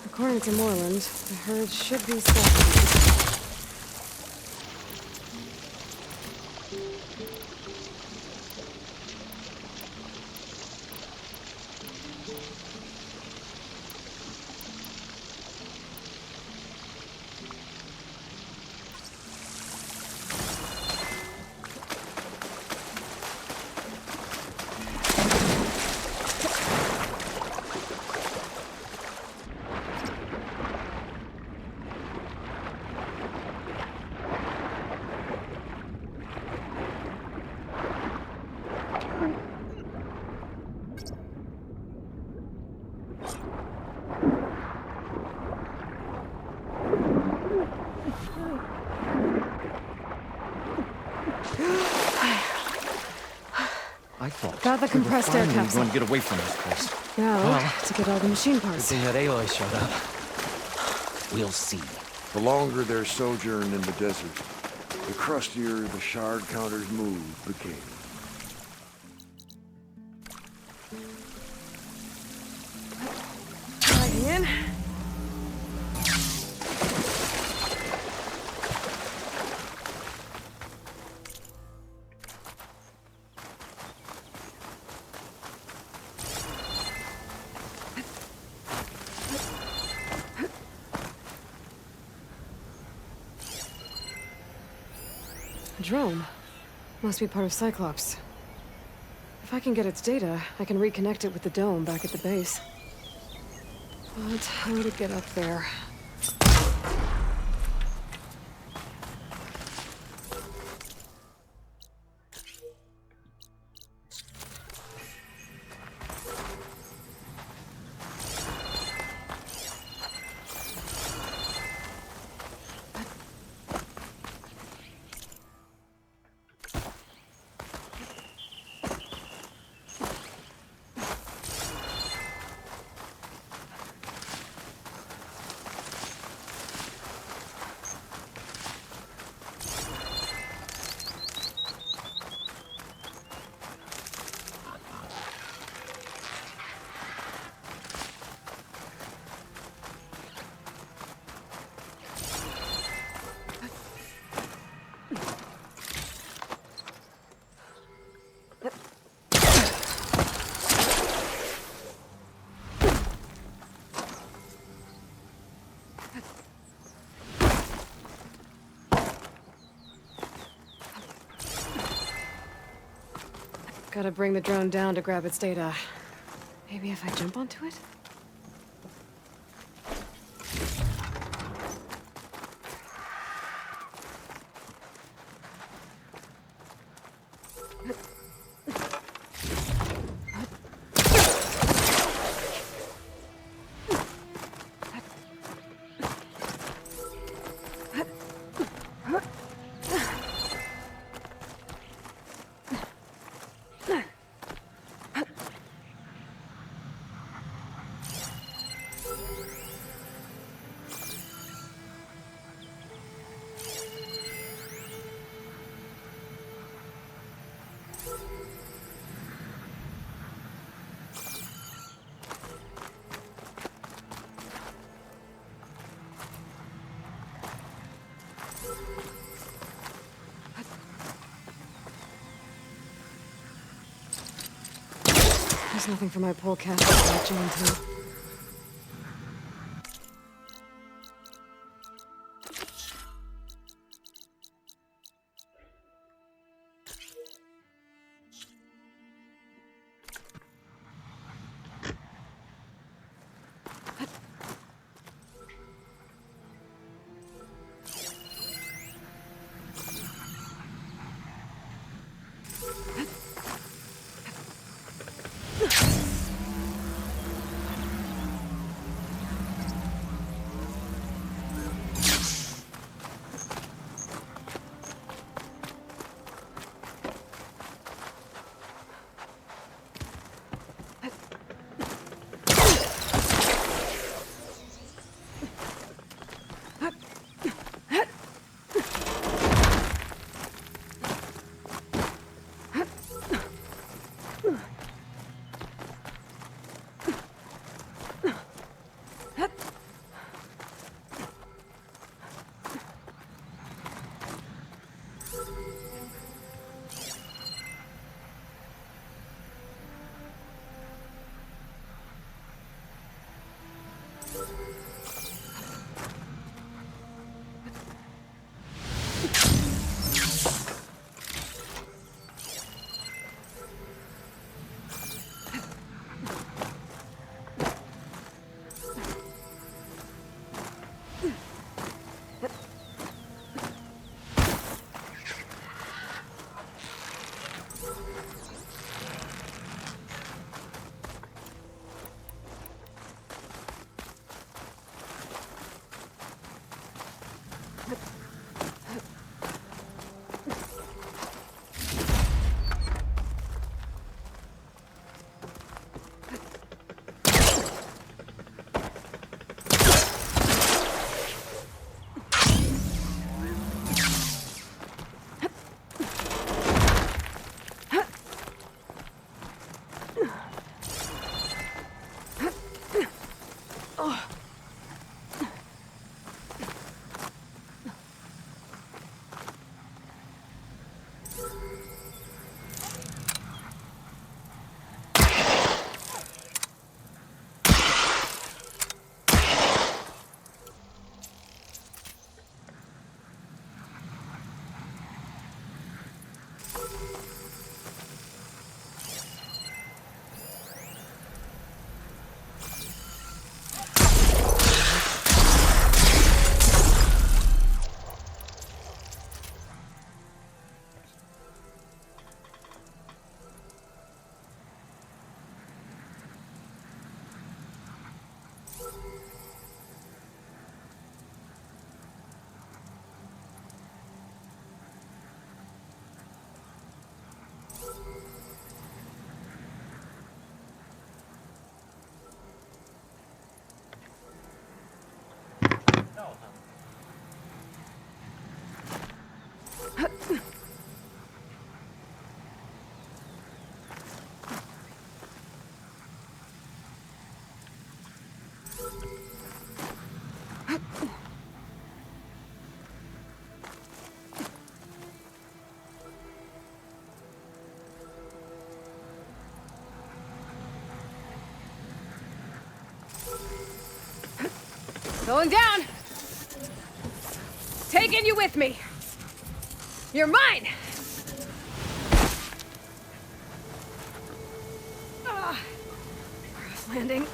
According to Moreland, the herd should be separated. I thought. Got the compressed air Finally capsule. going to get away from this place. Now, to get all the machine parts. Good thing that Aloy showed up. We'll see. The longer their sojourn in the desert, the crustier the shard counter's move became. Sliding in. A drone. Must be part of Cyclops. If I can get its data, I can reconnect it with the dome back at the base. But how to get up there? Gotta bring the drone down to grab its data. Maybe if I jump onto it? There's nothing for my polecat to latch onto. Going down. Taking you with me. You're mine. landing.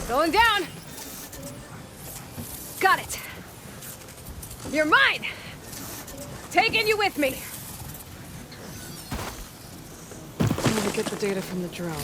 Going down! Got it! You're mine! Taking you with me! I'm gonna get the data from the drone.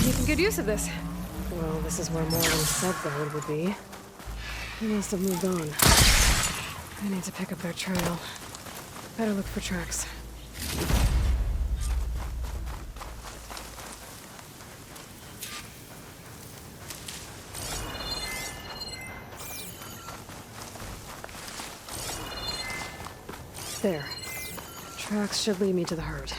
You can get use of this. Well, this is where Moreland said the hood would be. They must have moved on. I need to pick up their trail. Better look for tracks. There. Tracks should lead me to the herd.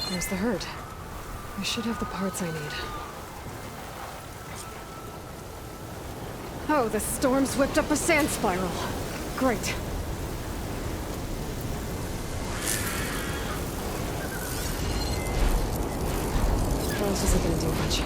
There's the herd. I should have the parts I need. Oh, the storm's whipped up a sand spiral. Great. This isn't gonna do much.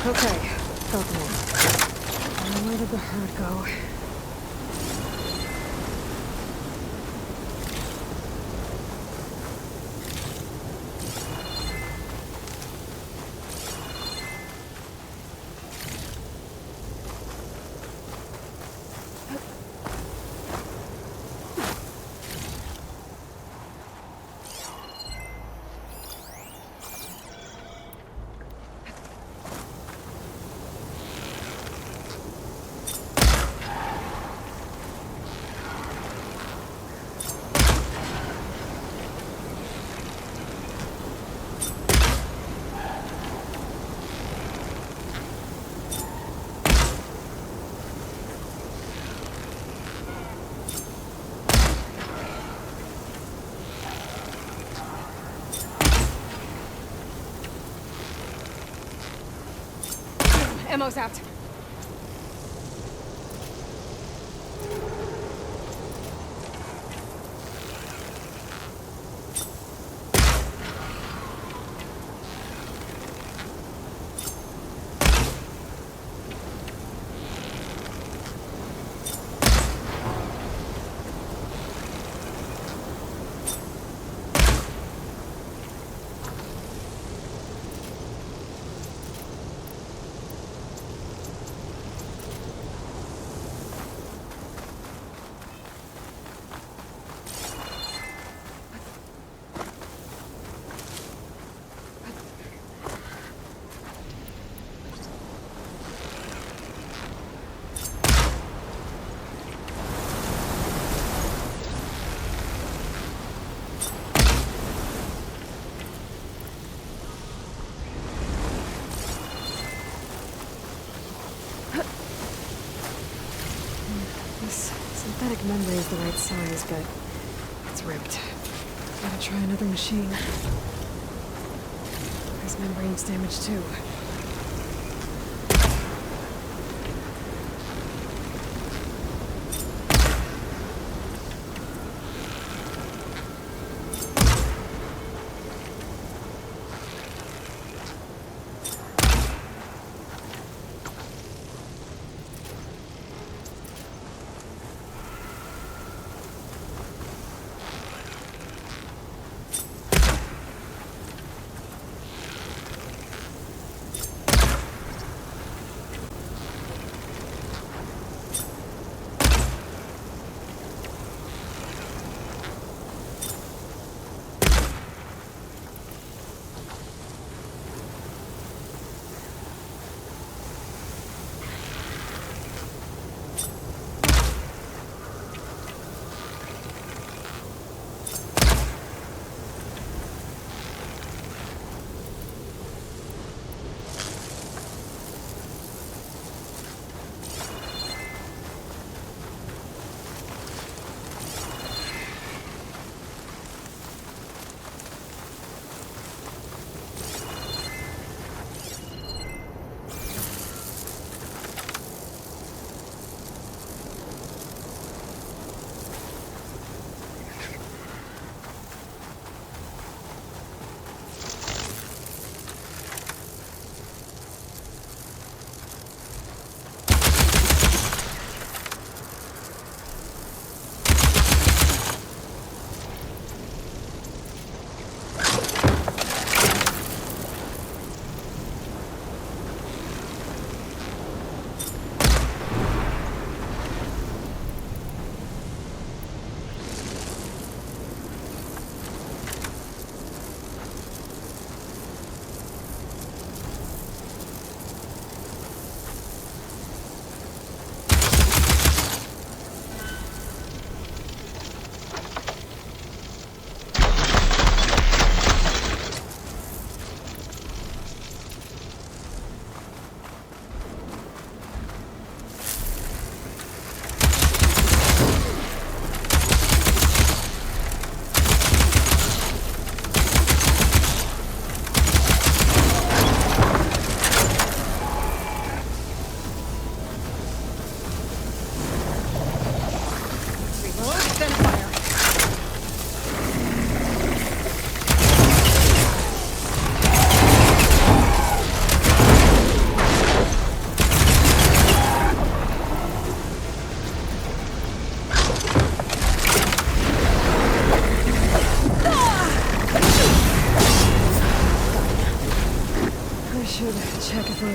Okay, got them all. And where did the herd go? Ammo's out. This synthetic membrane is the right size, but it's ripped. Gotta try another machine. This membrane's damaged too.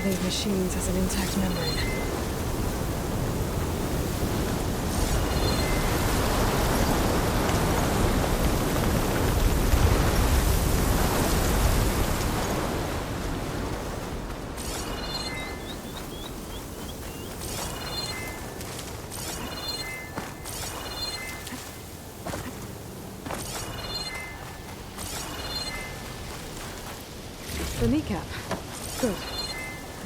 of these machines has an intact membrane. The kneecap. Good.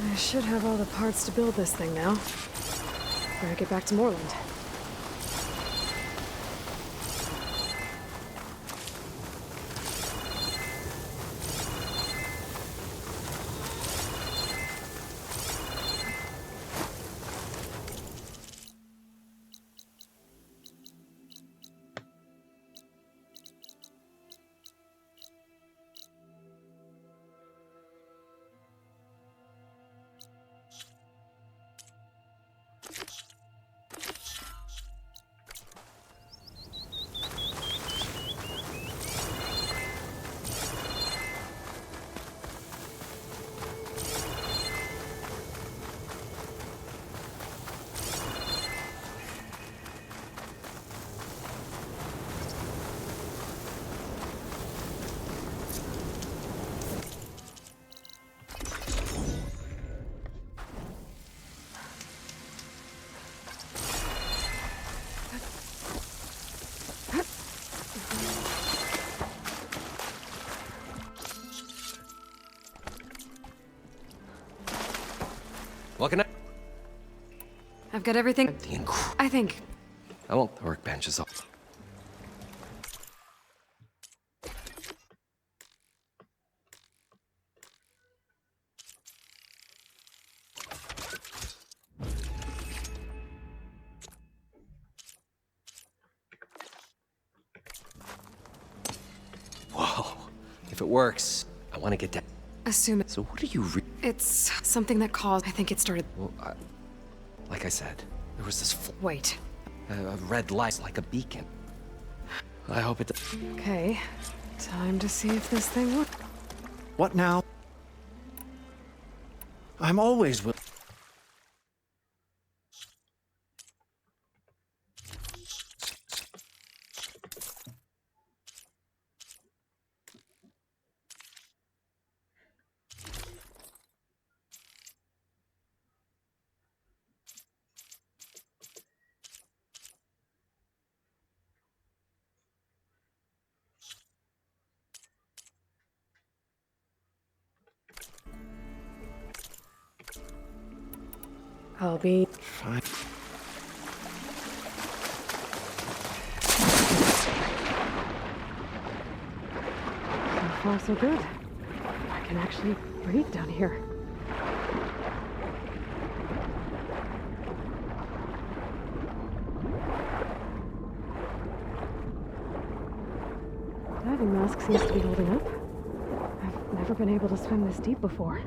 I should have all the parts to build this thing now. Better get back to Moreland. What can I... I've got everything. I think. I won't. The workbench is up. Whoa. If it works, I want to get down. Assume it. So what are you It's something that caused. I think it started. Well, like I said, there was this Wait. a red light like a beacon. I hope it. Okay. Time to see if this thing works. What now? I'm always will. I'll be Fine. so far so good. I can actually breathe down here. Diving mask seems to be holding up. I've never been able to swim this deep before.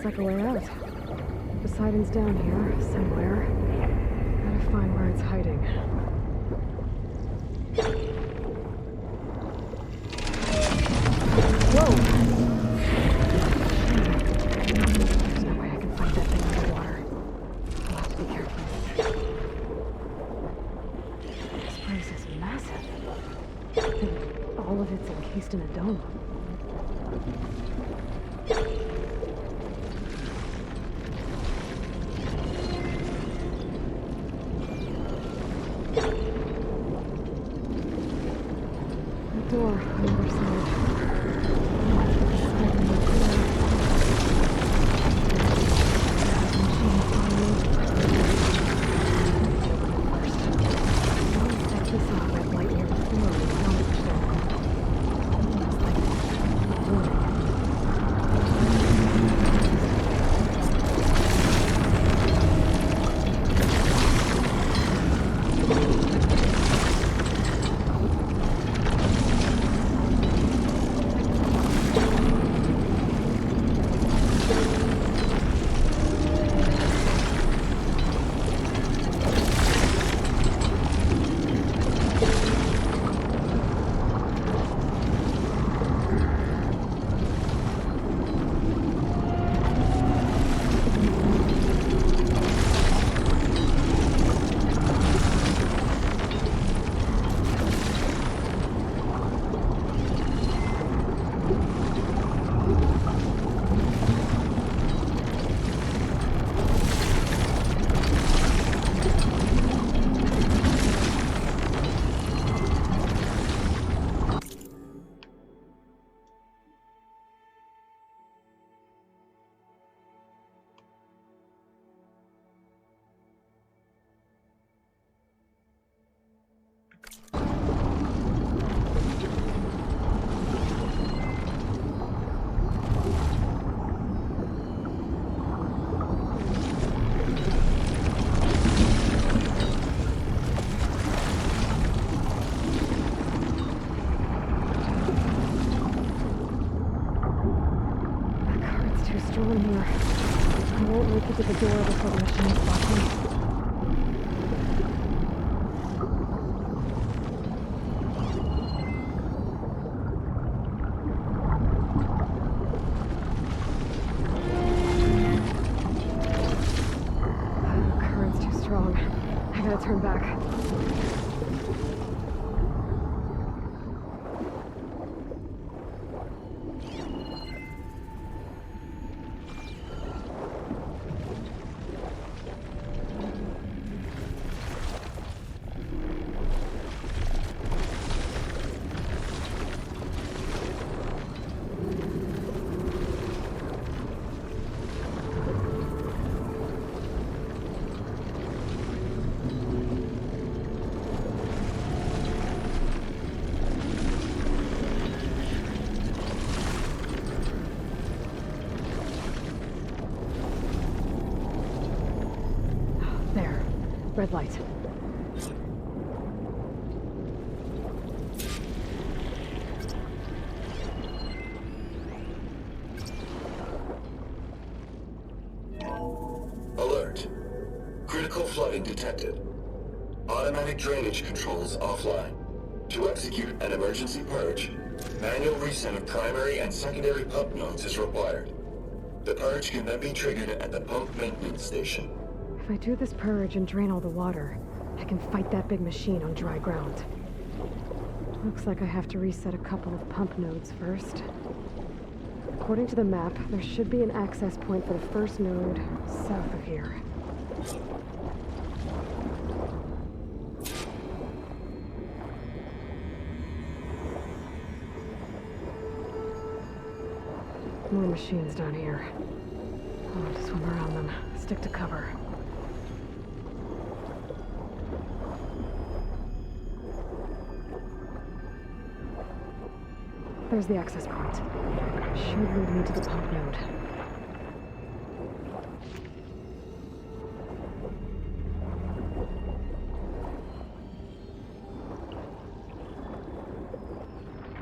like a way out. Poseidon's down here, somewhere. Gotta find where it's hiding. Whoa! There's no way I can find that thing underwater. I'll have to be careful. This place is massive. I think all of it's encased in a dome. Door on the other side. Strong here. I won't make it to the door before the machine spots me. The current's too strong. I gotta turn back. Red light. Alert. Critical flooding detected. Automatic drainage controls offline. To execute an emergency purge, manual reset of primary and secondary pump nodes is required. The purge can then be triggered at the pump maintenance station. If I do this purge and drain all the water, I can fight that big machine on dry ground. Looks like I have to reset a couple of pump nodes first. According to the map, there should be an access point for the first node south of here. More machines down here. I'll have to swim around them. Stick to cover. There's the access point. Should lead me to the pump node.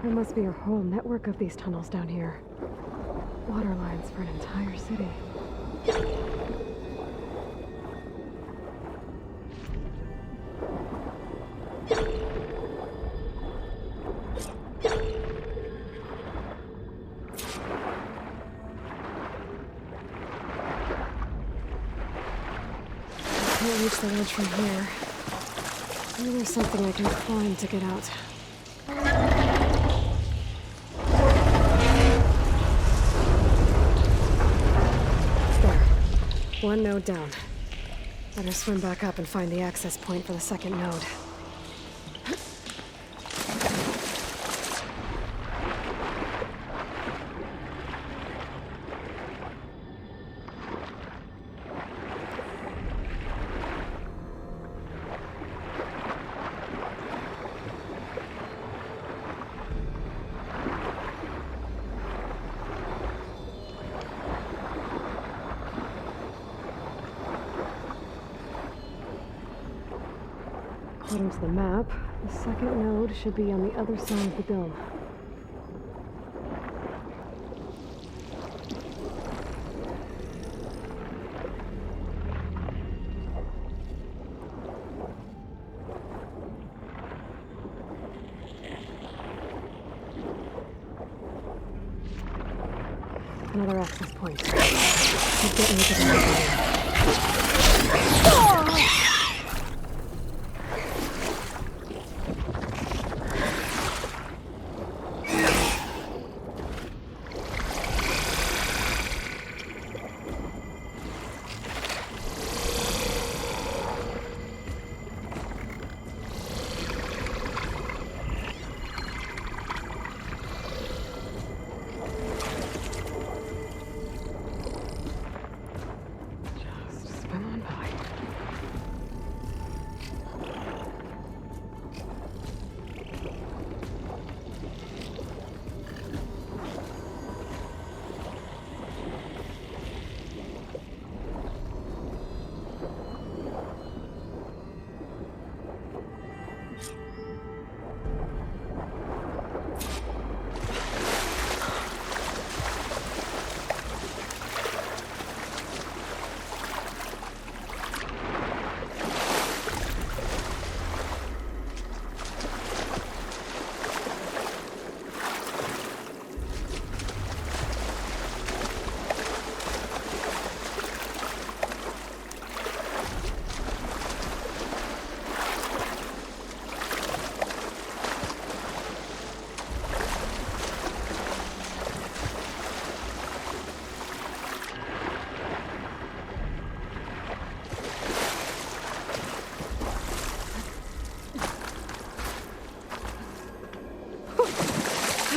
There must be a whole network of these tunnels down here. Water lines for an entire city. Can't reach the ledge from here. Maybe there's something I can climb to get out. There. One node down. Better swim back up and find the access point for the second node. According to the map, the second node should be on the other side of the dome. Another access point. Keep getting to the node.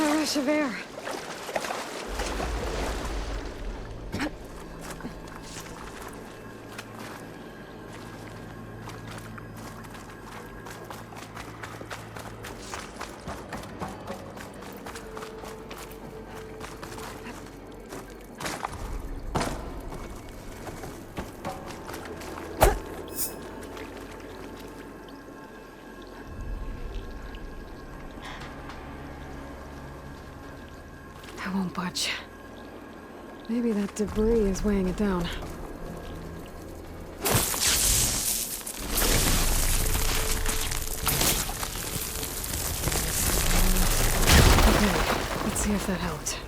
A rush of air. I won't budge. Maybe that debris is weighing it down. Okay, let's see if that helped.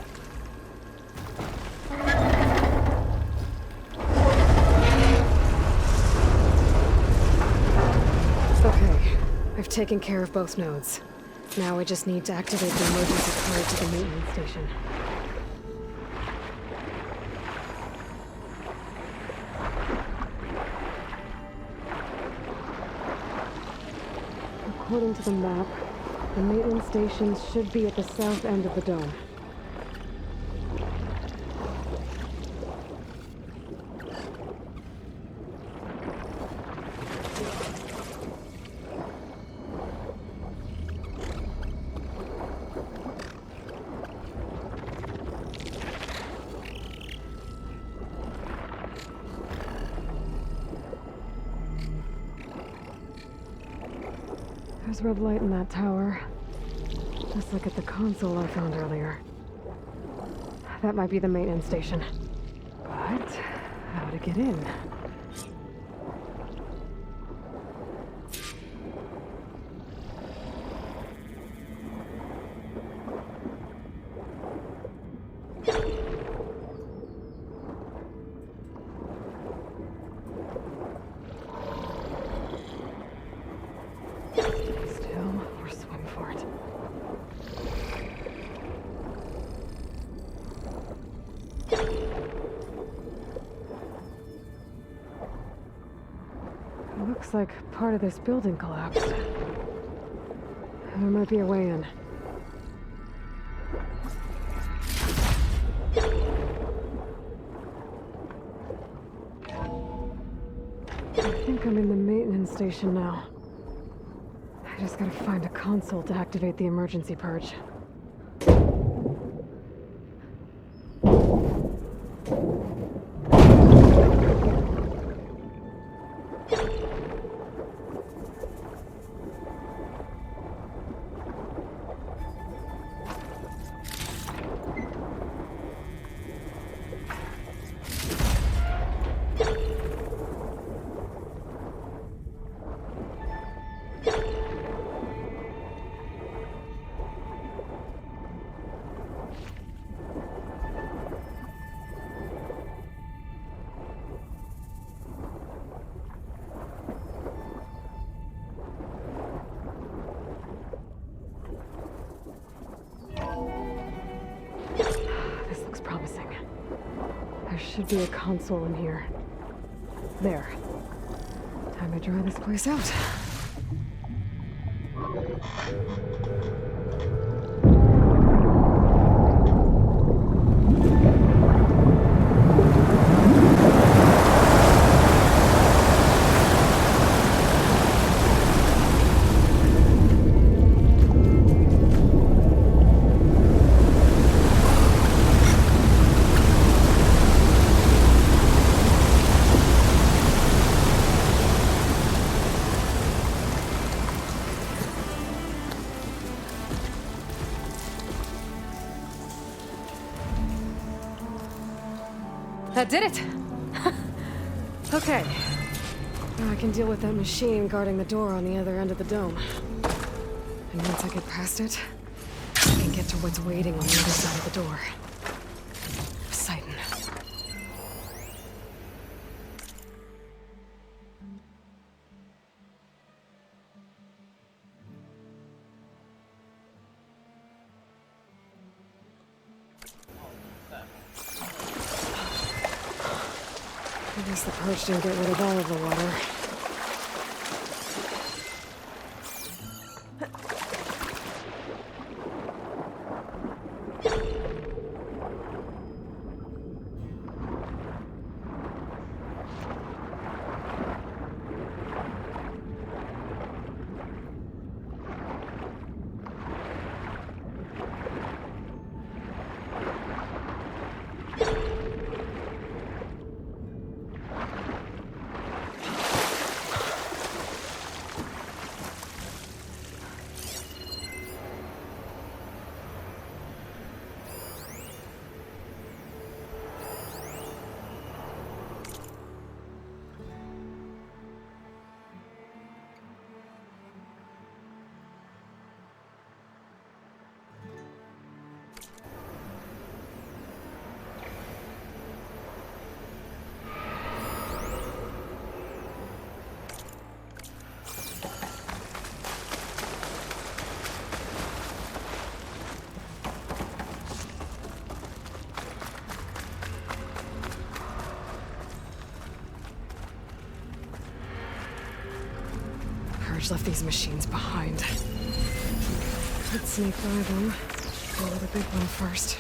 Okay, I've taken care of both nodes. Now I just need to activate the emergency card to the maintenance station. According to the map, the maintenance stations should be at the south end of the dome. There's red light in that tower. Just like at the console I found earlier. That might be the maintenance station. But how to get in? Still, or swim for it. It looks like part of this building collapsed. There might be a way in. I think I'm in the maintenance station now. I just gotta find a console to activate the emergency purge. This looks promising. There should be a console in here. There. Time to dry this place out. That did it! Okay. Now I can deal with that machine guarding the door on the other end of the dome. And once I get past it, I can get to what's waiting on the other side of the door. Poseidon. I guess the purge didn't get rid of all of the water. Purge left these machines behind. Let's sneak by them. Go with the big one first.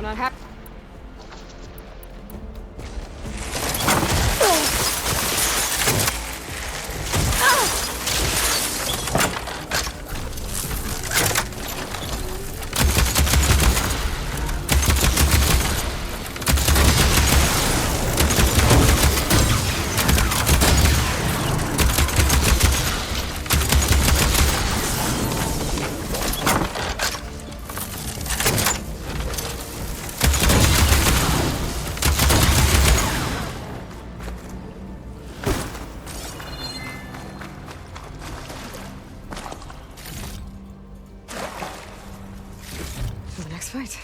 No, not happy. For the next fight.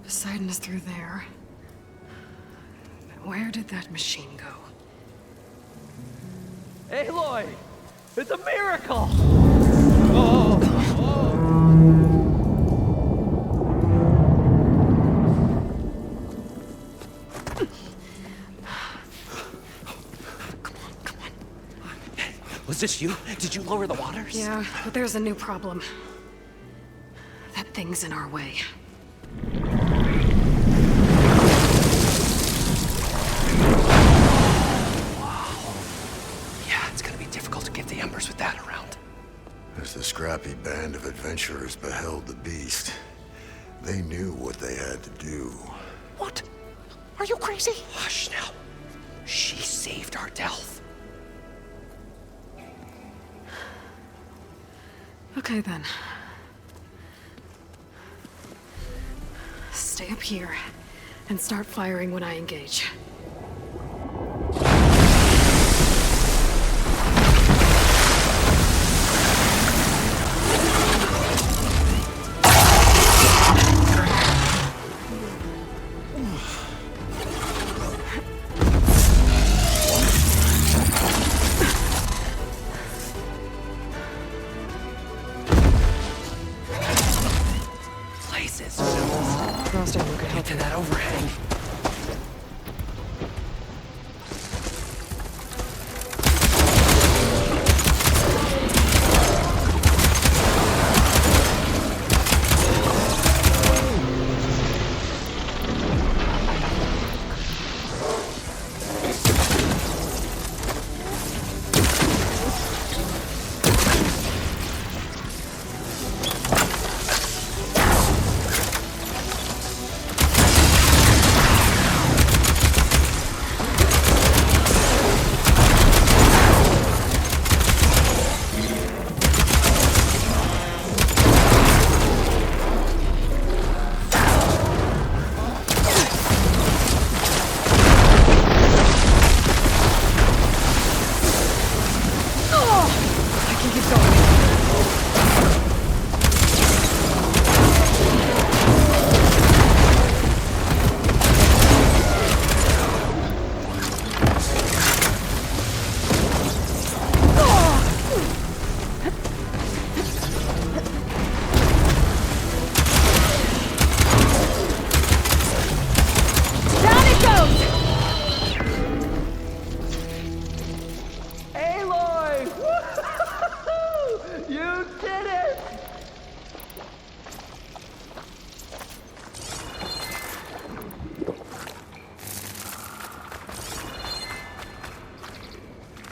Poseidon is through there. Where did that machine go? Aloy! It's a miracle! Was this you? Did you lower the waters? Yeah, but there's a new problem. That thing's in our way. With that around. As the scrappy band of adventurers beheld the beast, they knew what they had to do. What? Are you crazy? Hush now. She saved our Delph. Okay then. Stay up here and start firing when I engage. Get to that overhang.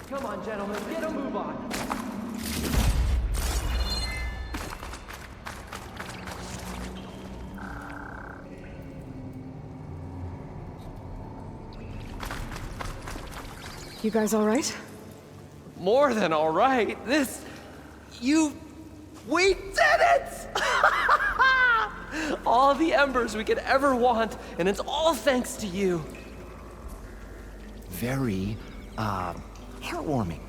Come on, gentlemen, get a move on. You guys all right? More than all right. We did it! all the embers we could ever want, and it's all thanks to you. Very, heartwarming.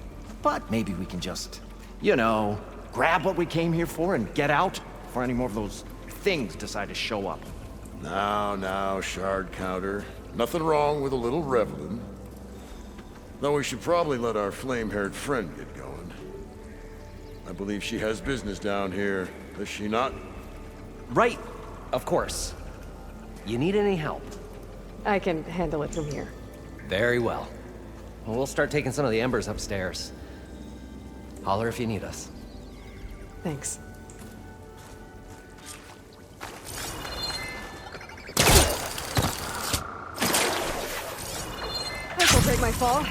But maybe we can just, you know, grab what we came here for and get out before any more of those things decide to show up. Now, shard counter. Nothing wrong with a little reveling. Though we should probably let our flame-haired friend get going. I believe she has business down here, does she not? Right, of course. You need any help? I can handle it from here. Very well. Well, we'll start taking some of the embers upstairs. Holler if you need us. Thanks. This will take my fall.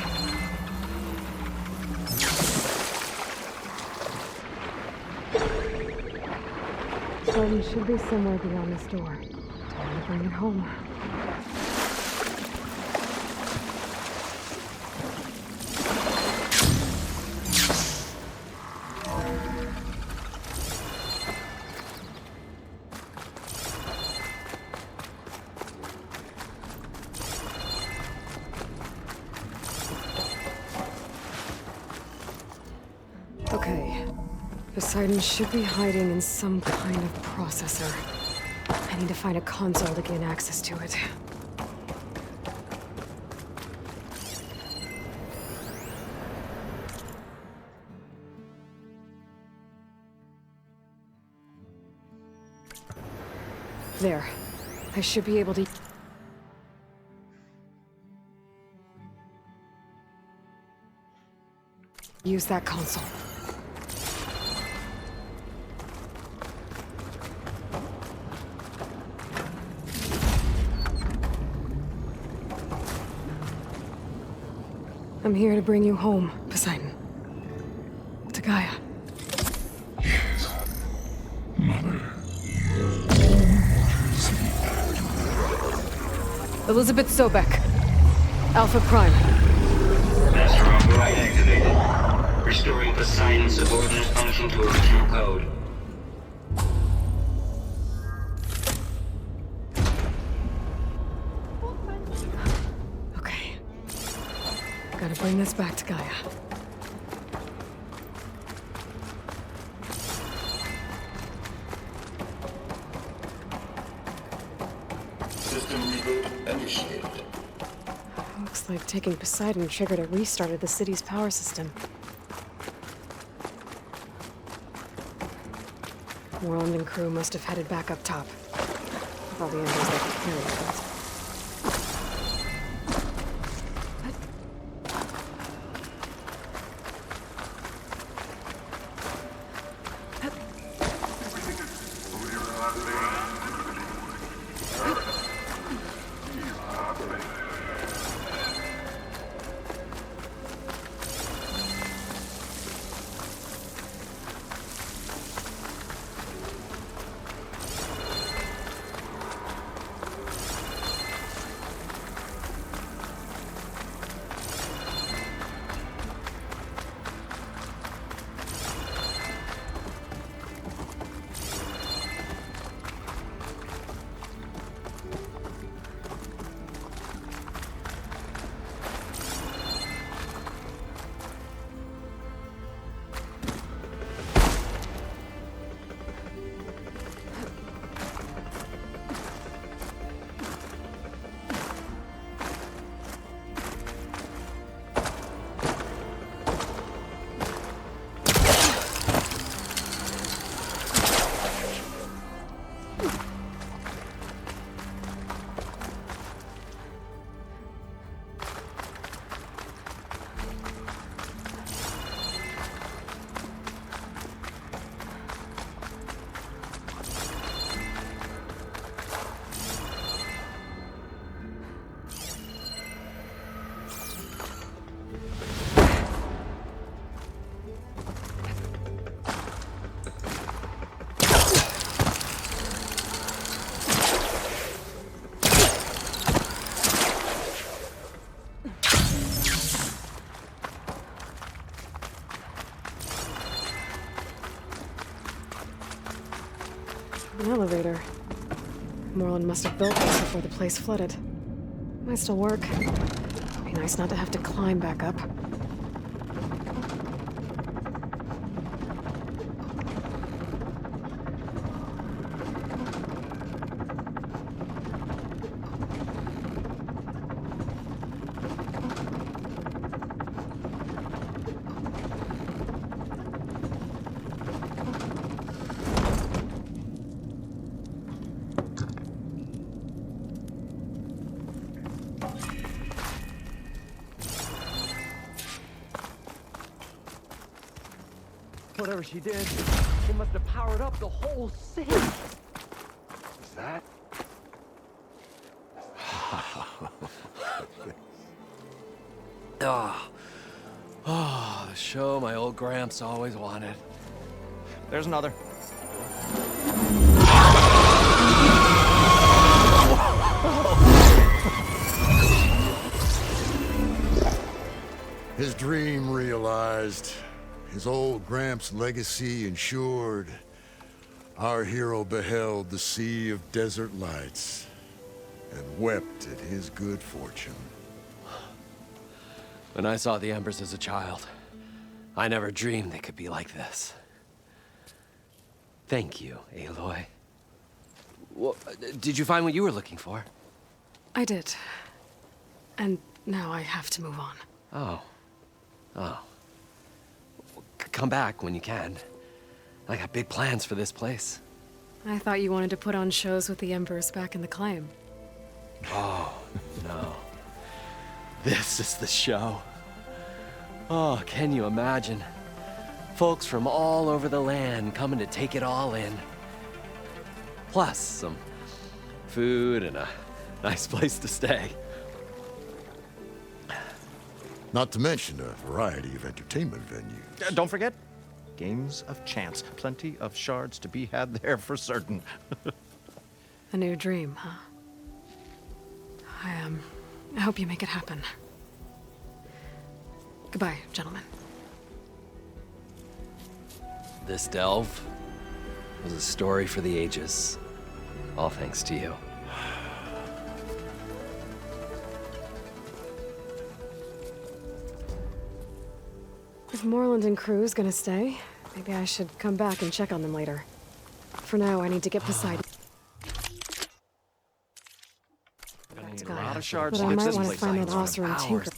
Sun should be somewhere beyond this door. Time to bring it home. Okay. Poseidon should be hiding in some kind of processor. I need to find a console to gain access to it. There. I should be able to... use that console. I'm here to bring you home, Poseidon. To Gaia. Mother. Elizabeth Sobek. Alpha Prime. Master override activated. Restoring Poseidon's subordinate function to original code. Okay. Gotta bring this back to Gaia. System reboot initiated. Looks like taking Poseidon triggered a restart of the city's power system. Moreland and crew must have headed back up top. With all the embers they could carry with us. An elevator. Moreland must have built this before the place flooded. Might still work. Be nice not to have to climb back up. Whatever she did, it must have powered up the whole city. Is that? Oh, the show my old Gramps always wanted. There's another. His dream realized. His old Gramps' legacy ensured. Our hero beheld the sea of desert lights and wept at his good fortune. When I saw the embers as a child, I never dreamed they could be like this. Thank you, Aloy. Well, did you find what you were looking for? I did. And now I have to move on. Oh. Oh. Come back when you can. I got big plans for this place. I thought you wanted to put on shows with the Embers back in the claim. Oh, no. This is the show. Oh, can you imagine? Folks from all over the land coming to take it all in. Plus some food and a nice place to stay. Not to mention a variety of entertainment venues. Don't forget, games of chance. Plenty of shards to be had there for certain. A new dream, huh? I hope you make it happen. Goodbye, gentlemen. This delve was a story for the ages. All thanks to you. If Moreland and crew's gonna stay, maybe I should come back and check on them later. For now, I need to get Poseidon. A lot of shards But to I get might this want to place find lights that on. Osser and Tinker.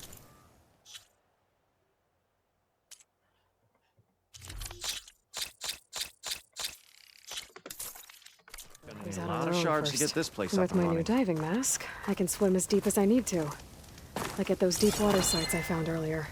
A lot of shards to get this place And up with and my new running. diving mask, I can swim as deep as I need to. Like at those deep water sites I found earlier.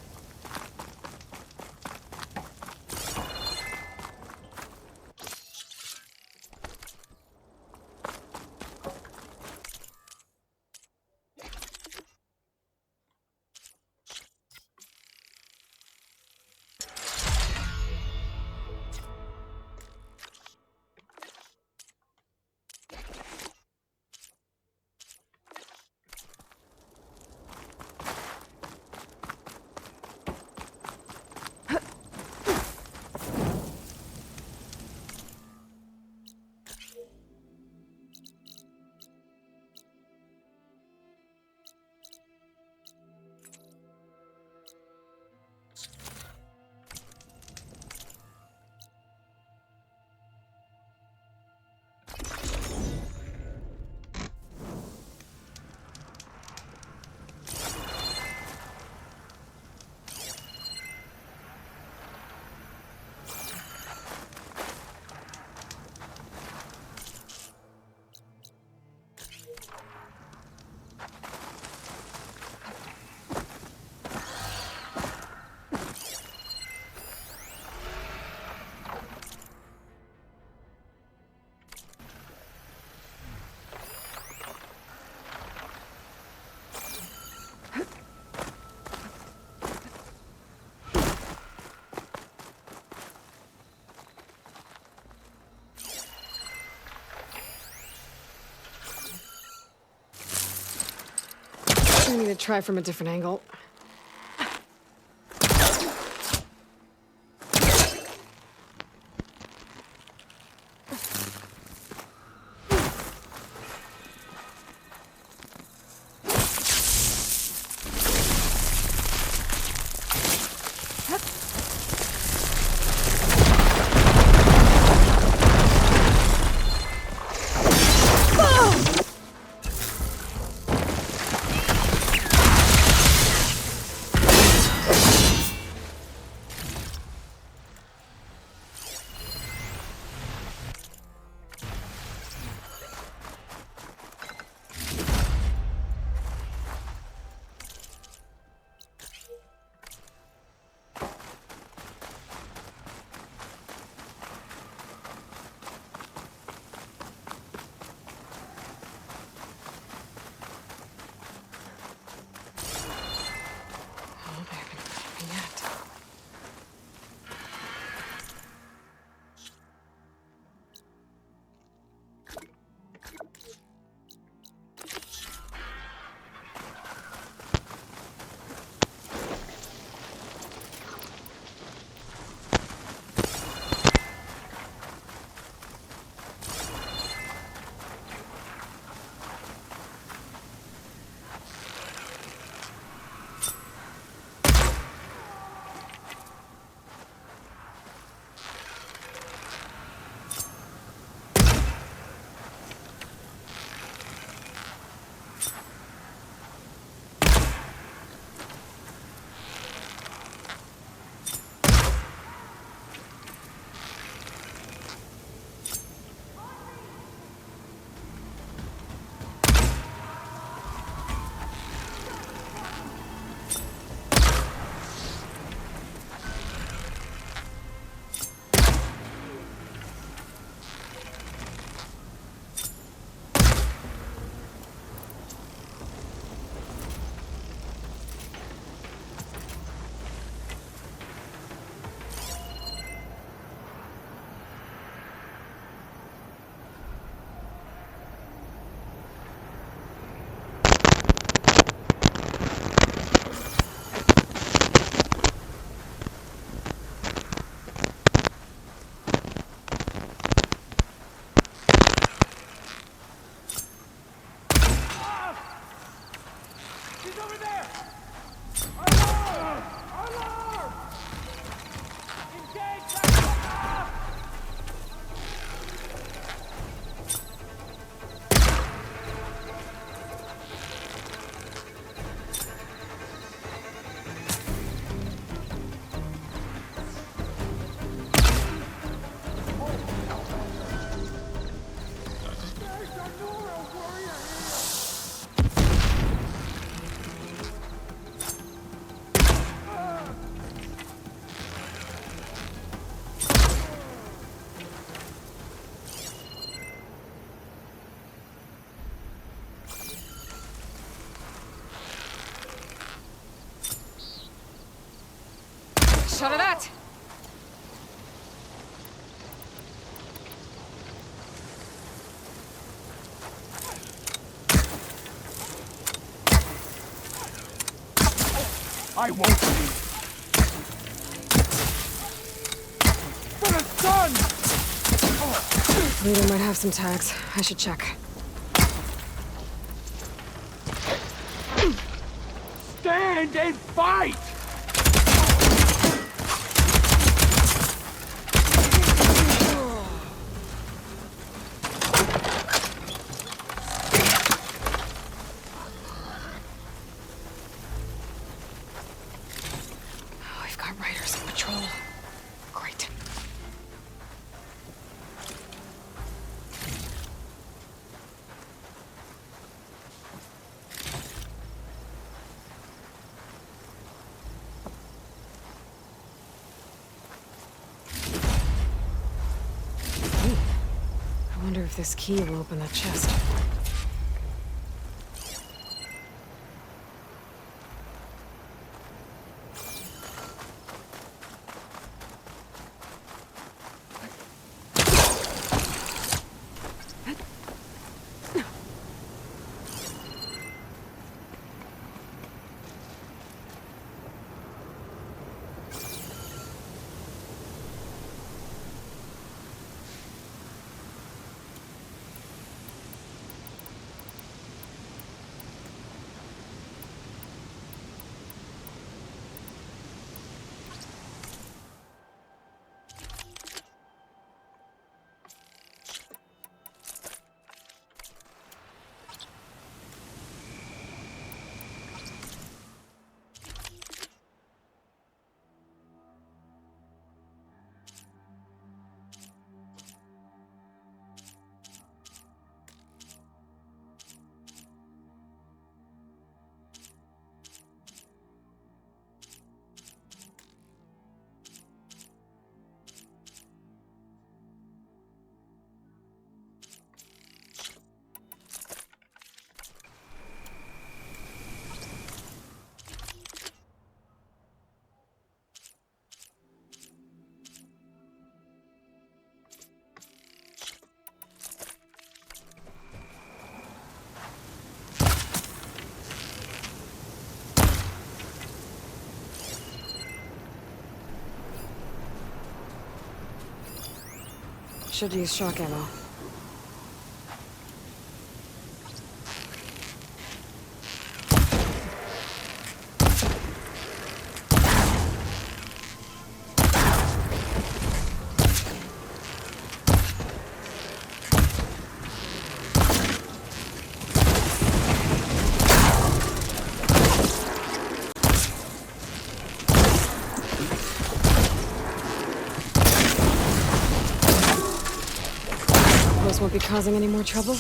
I need to try from a different angle. shot of that. I won't leave. For the sun! Leader might have some tags. I should check. Stand and fight! We've got riders on patrol. Great. I wonder if this key will open that chest. Should use shock ammo. Won't be causing any more trouble?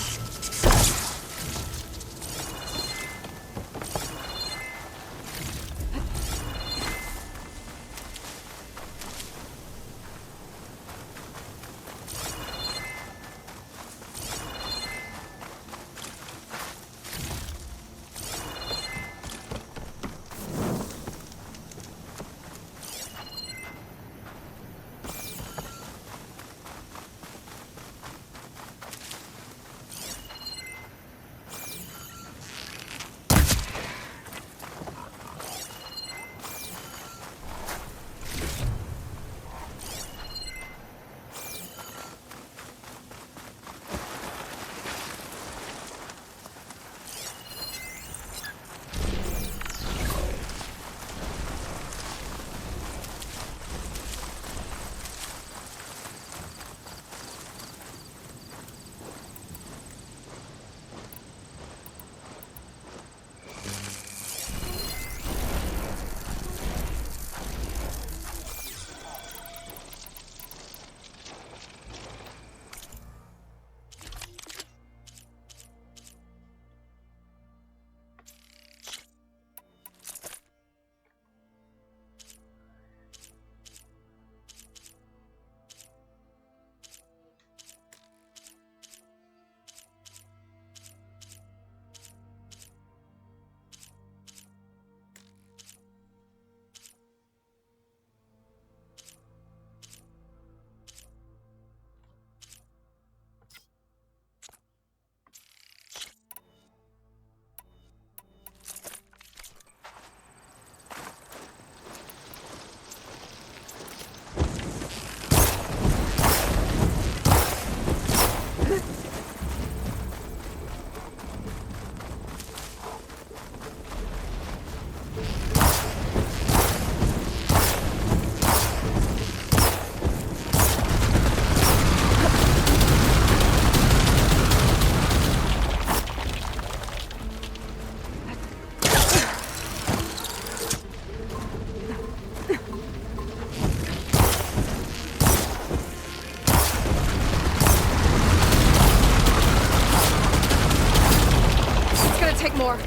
take more.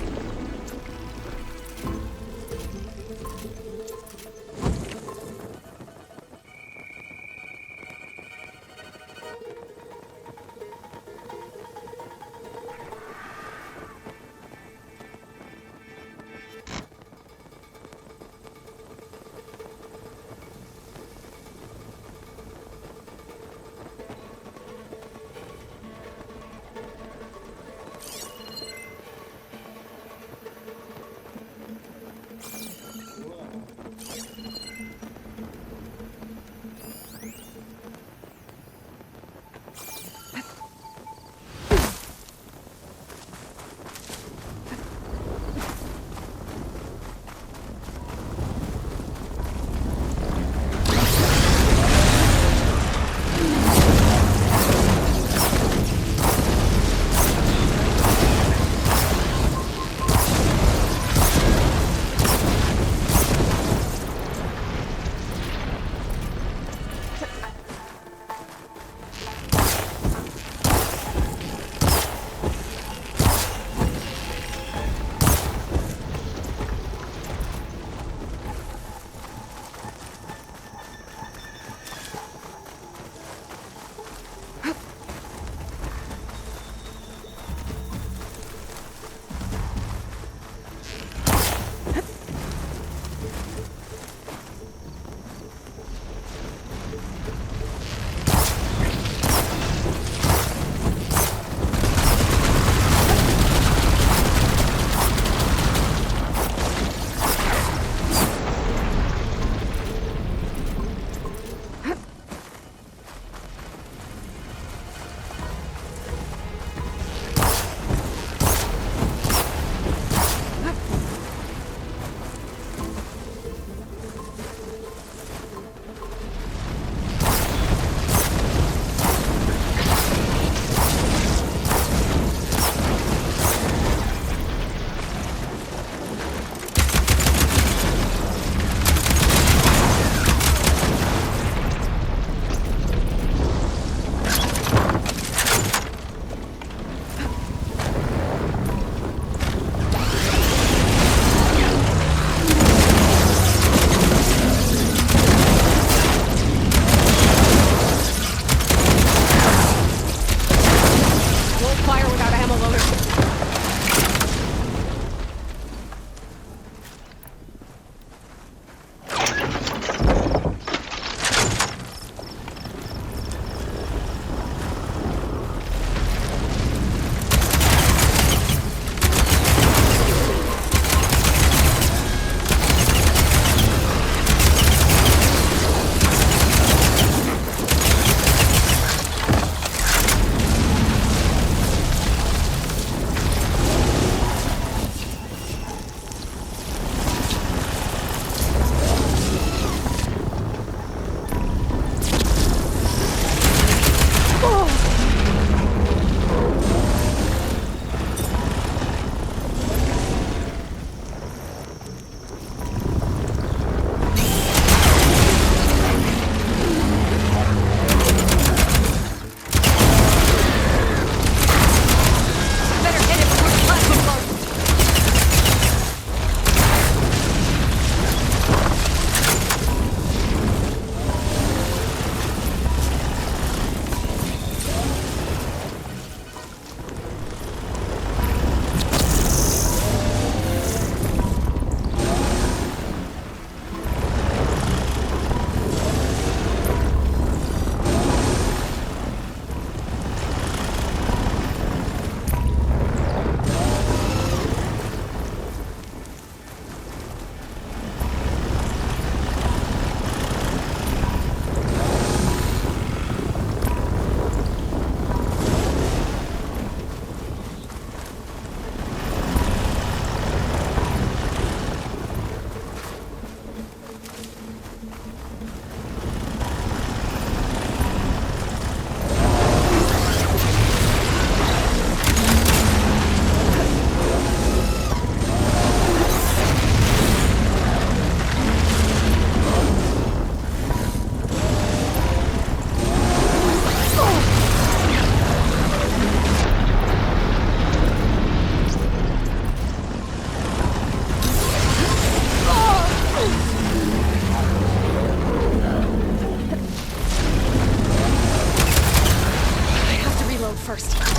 first.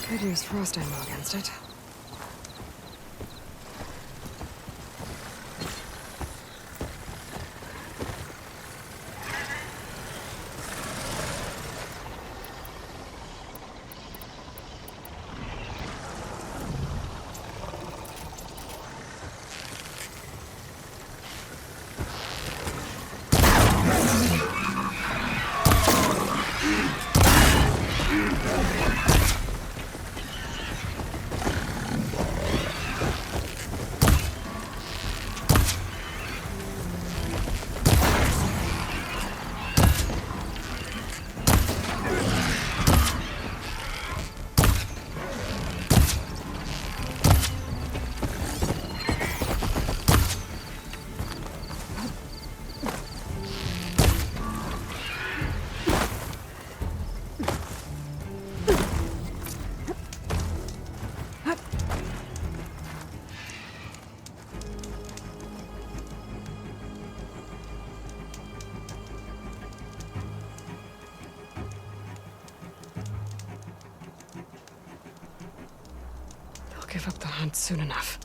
Could use frost ammo against it. give up the hunt soon enough.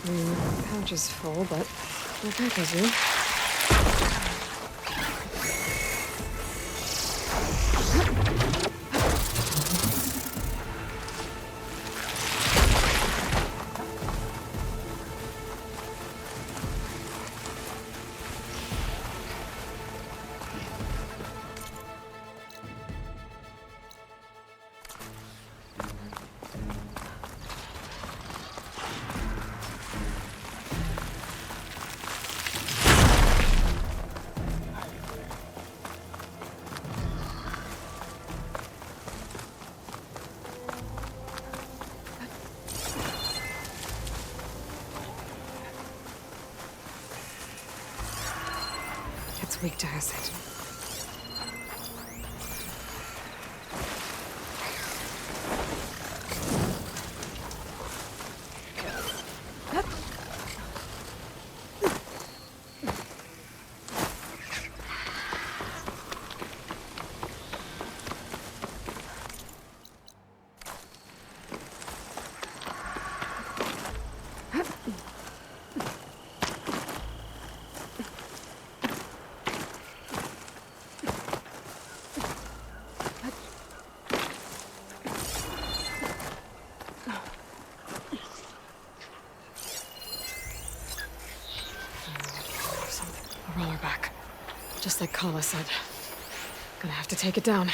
The pouch is full, but not that busy. It's weak to acid. A roller back. Just like Kala said. Gonna have to take it down.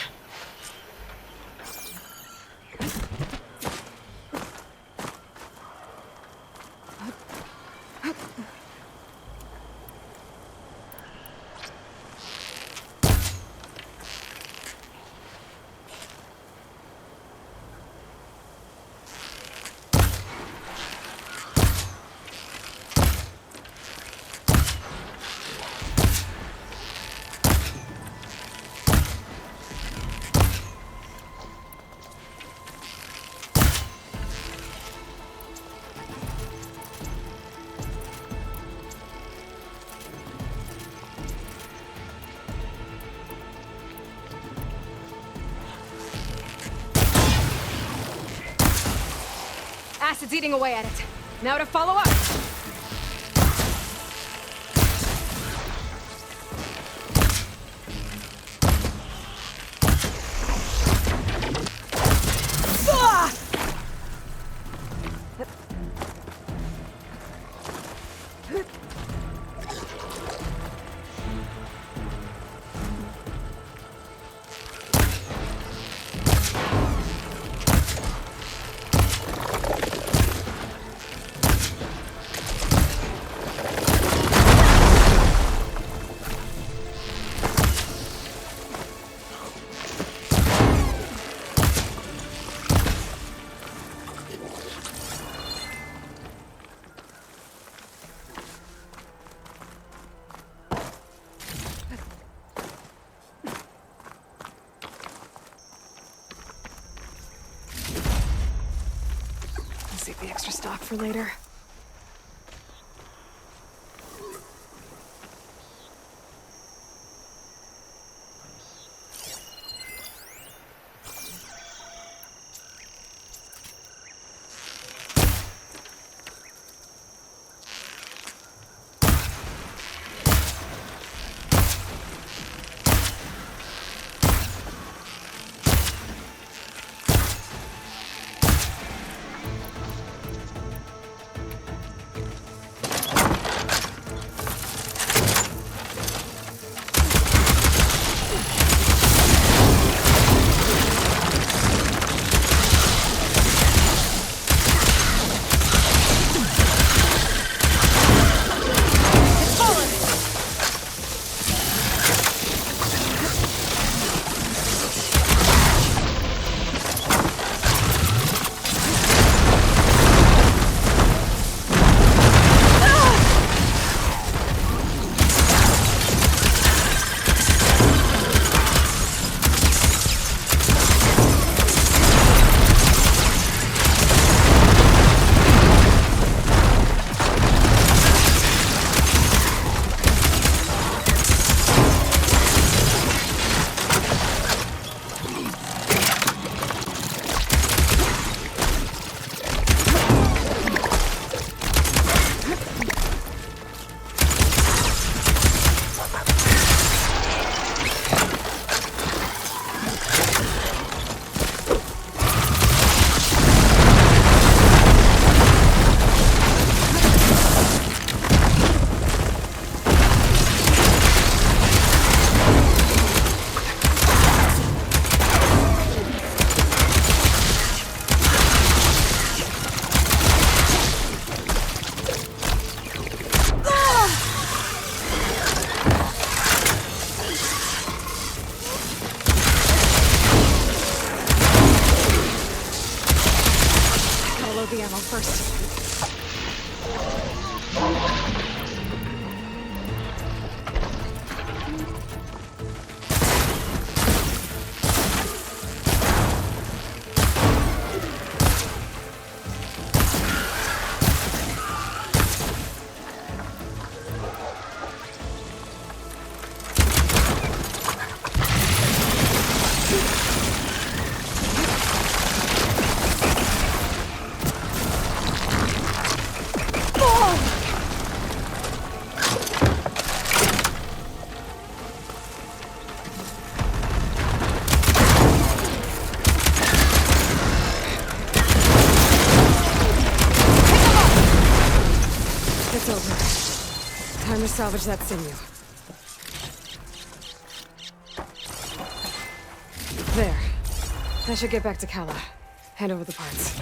Acid's eating away at it. Now to follow up. Save the extra stock for later. The ammo first. It's over. Time to salvage that sinew. There. I should get back to Kala. Hand over the parts.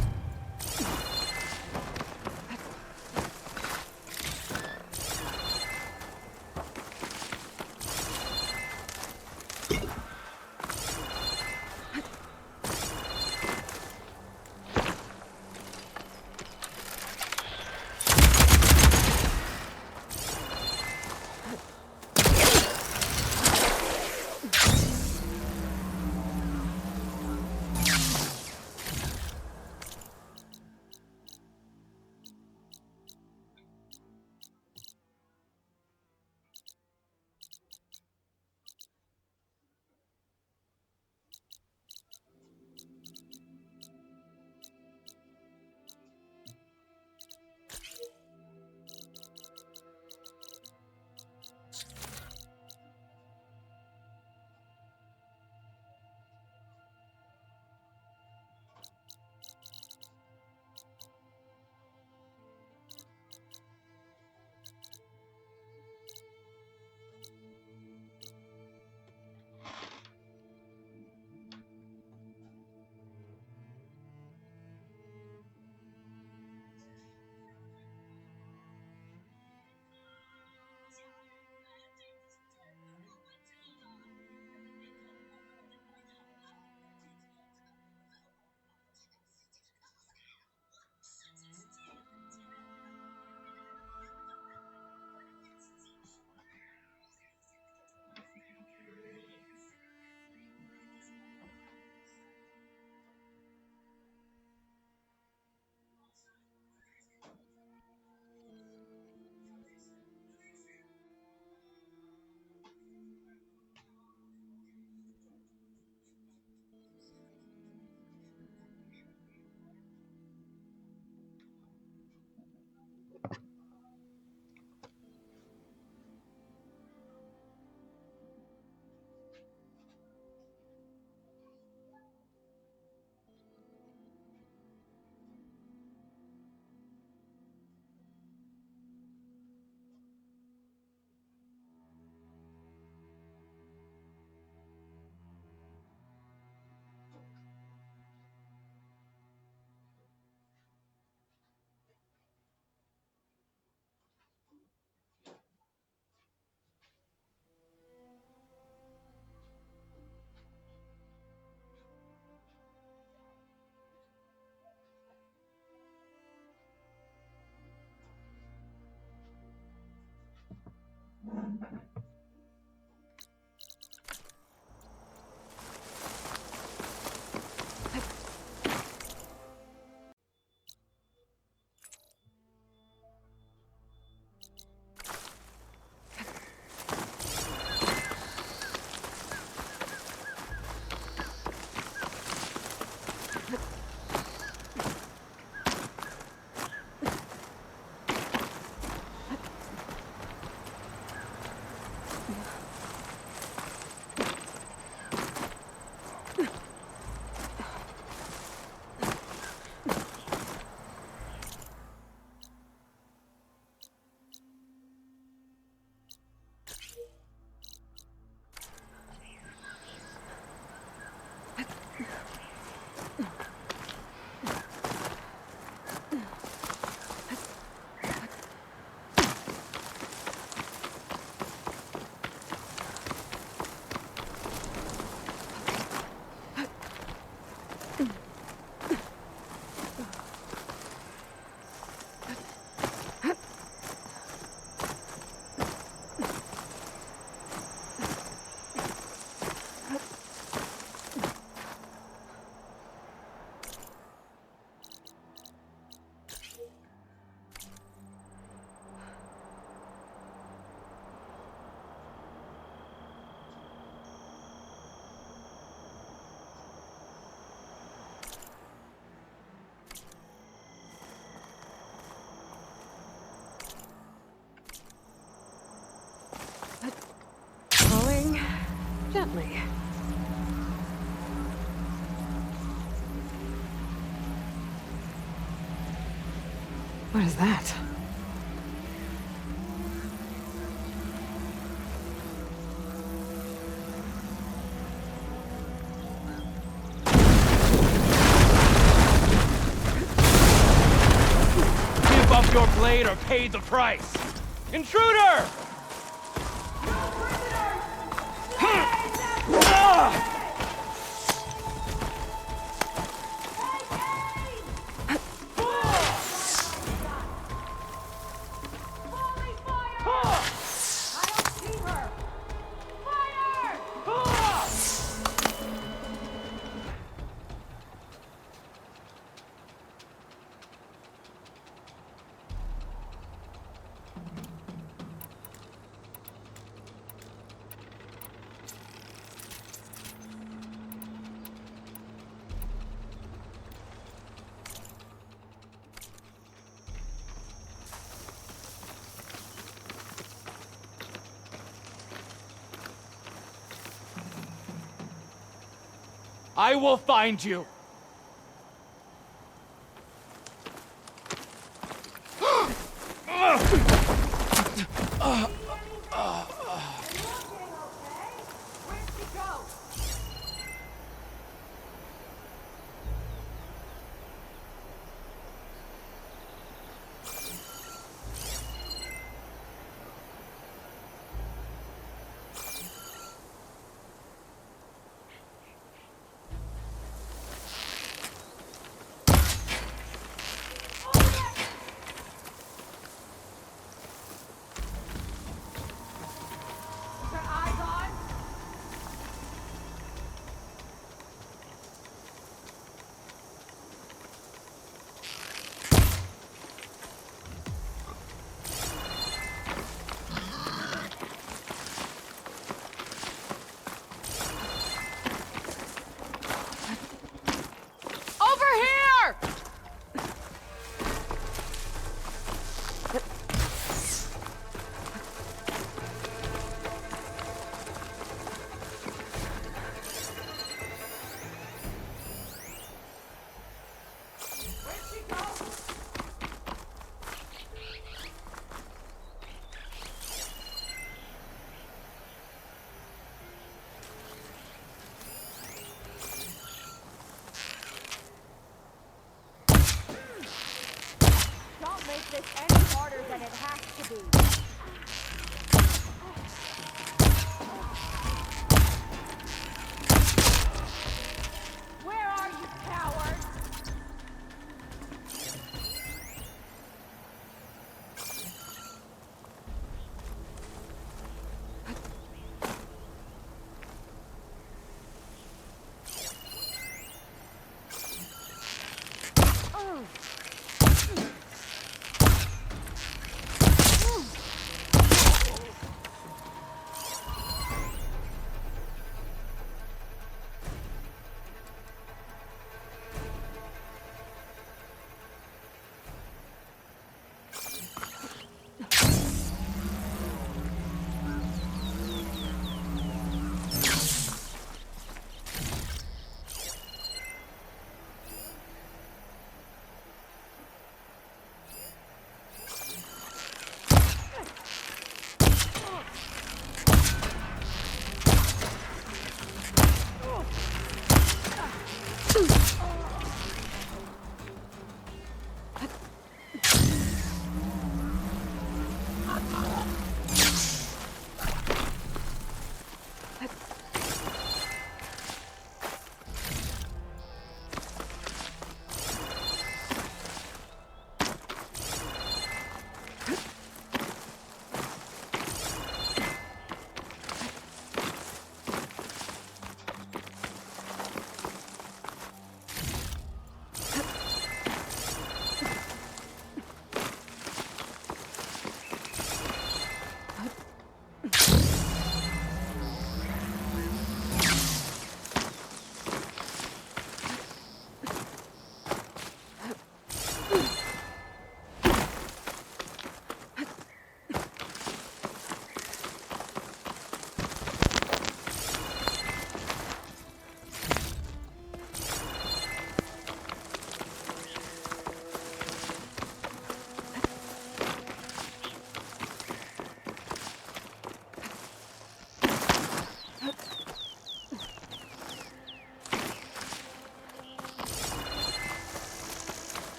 Gently. What is that? delayed or paid the price. Intruder! I will find you.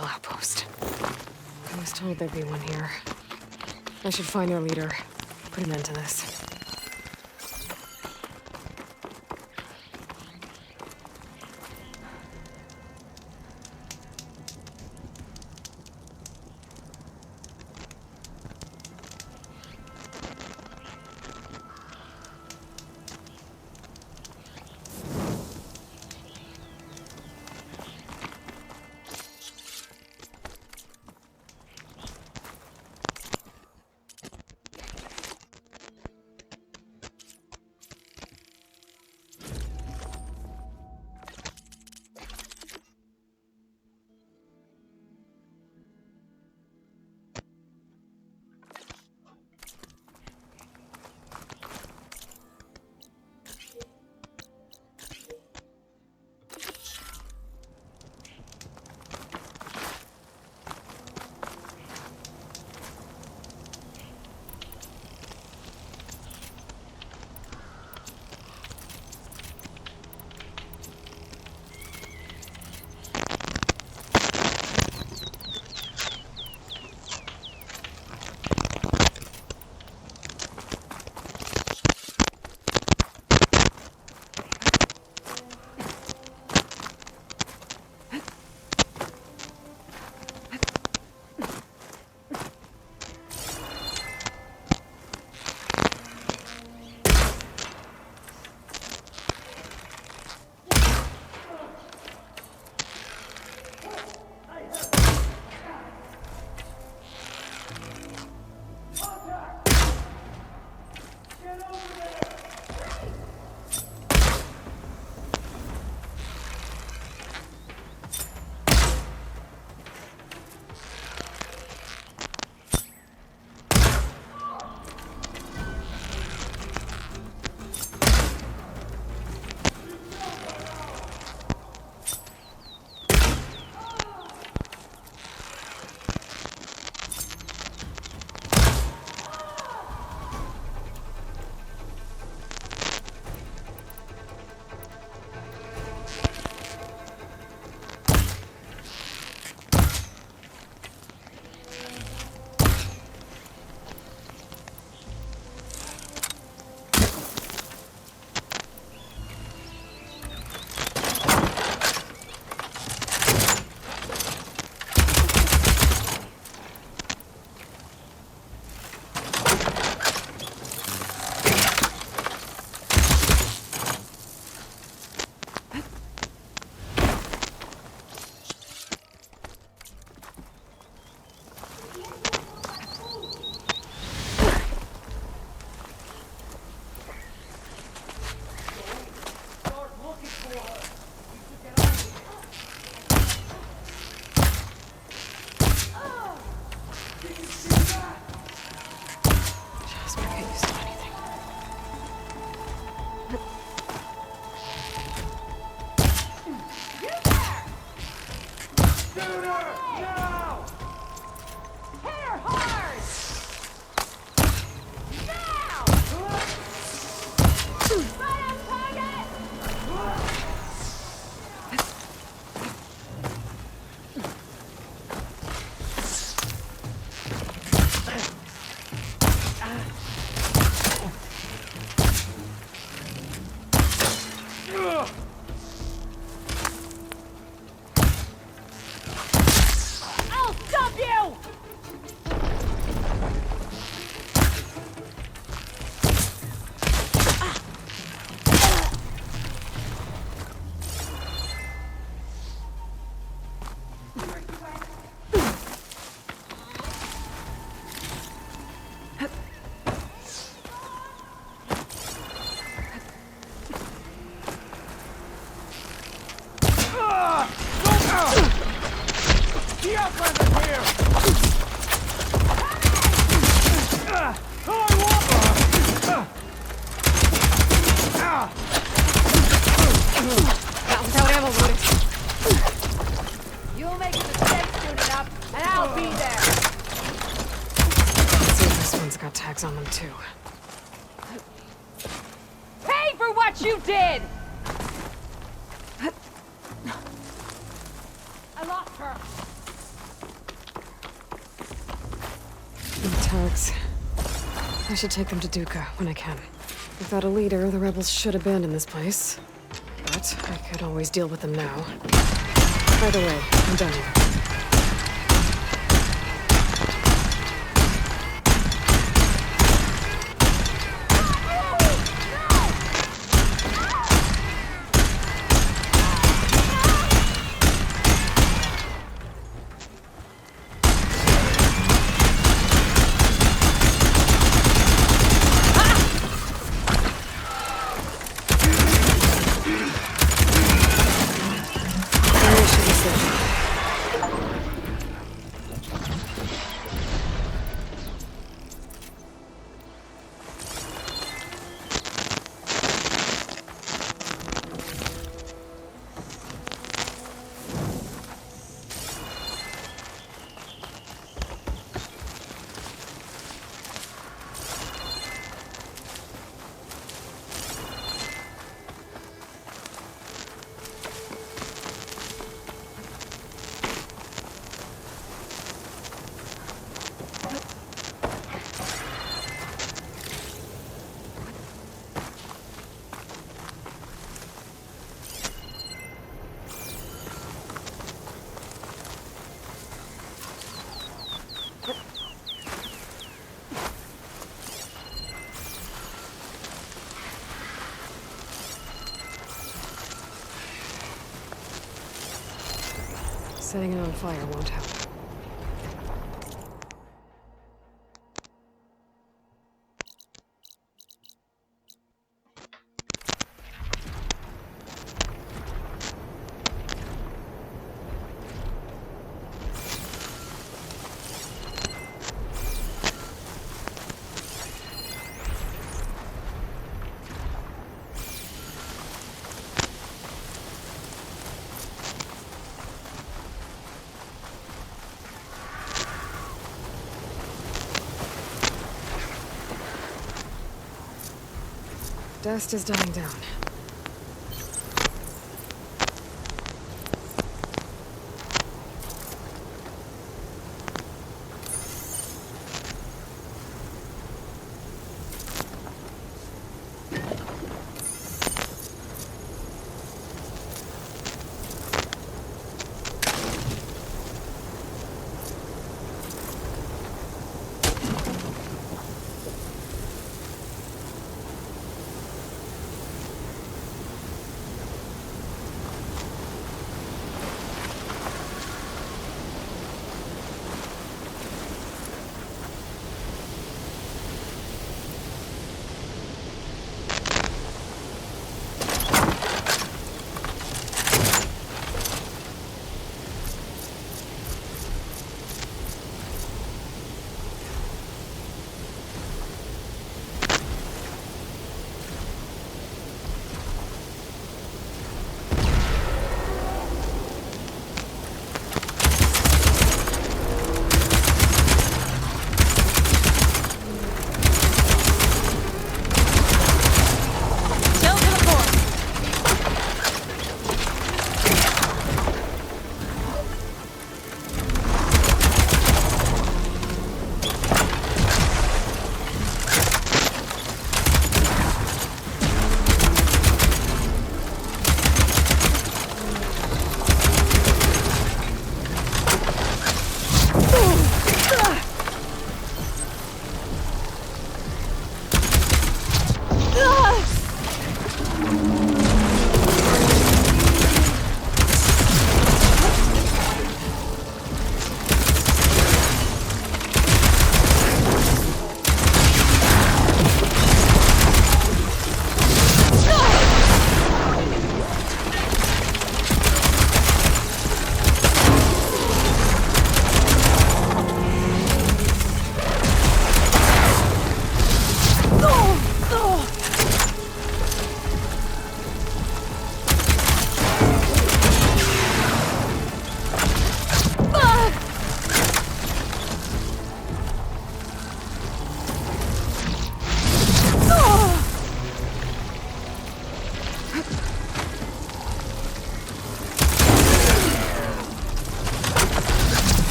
rebel outpost. I was told there'd be one here. I should find their leader. Put an end to this. On them too. Pay for what you did! I lost her. relics. I should take them to Duca when I can. Without a leader, the rebels should abandon this place. But I could always deal with them now. By the way, I'm done here. Setting it on fire won't help. Dust is dying down.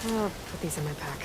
I'll put these in my pack.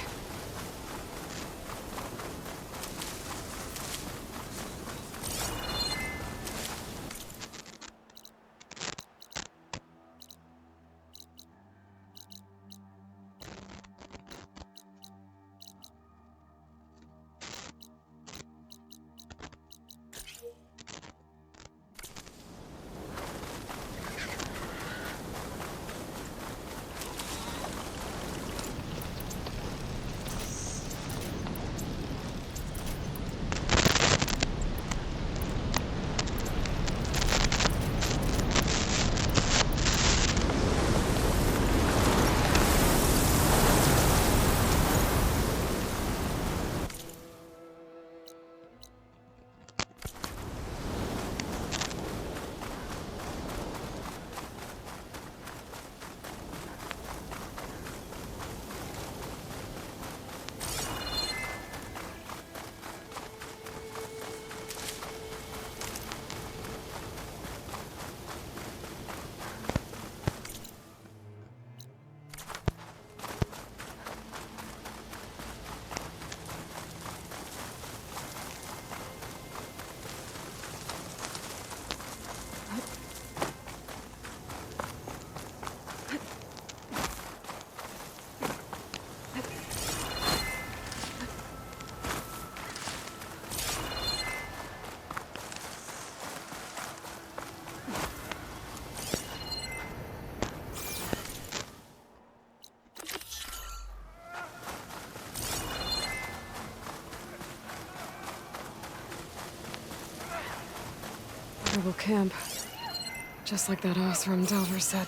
Rebel camp. Just like that Osram Delver said.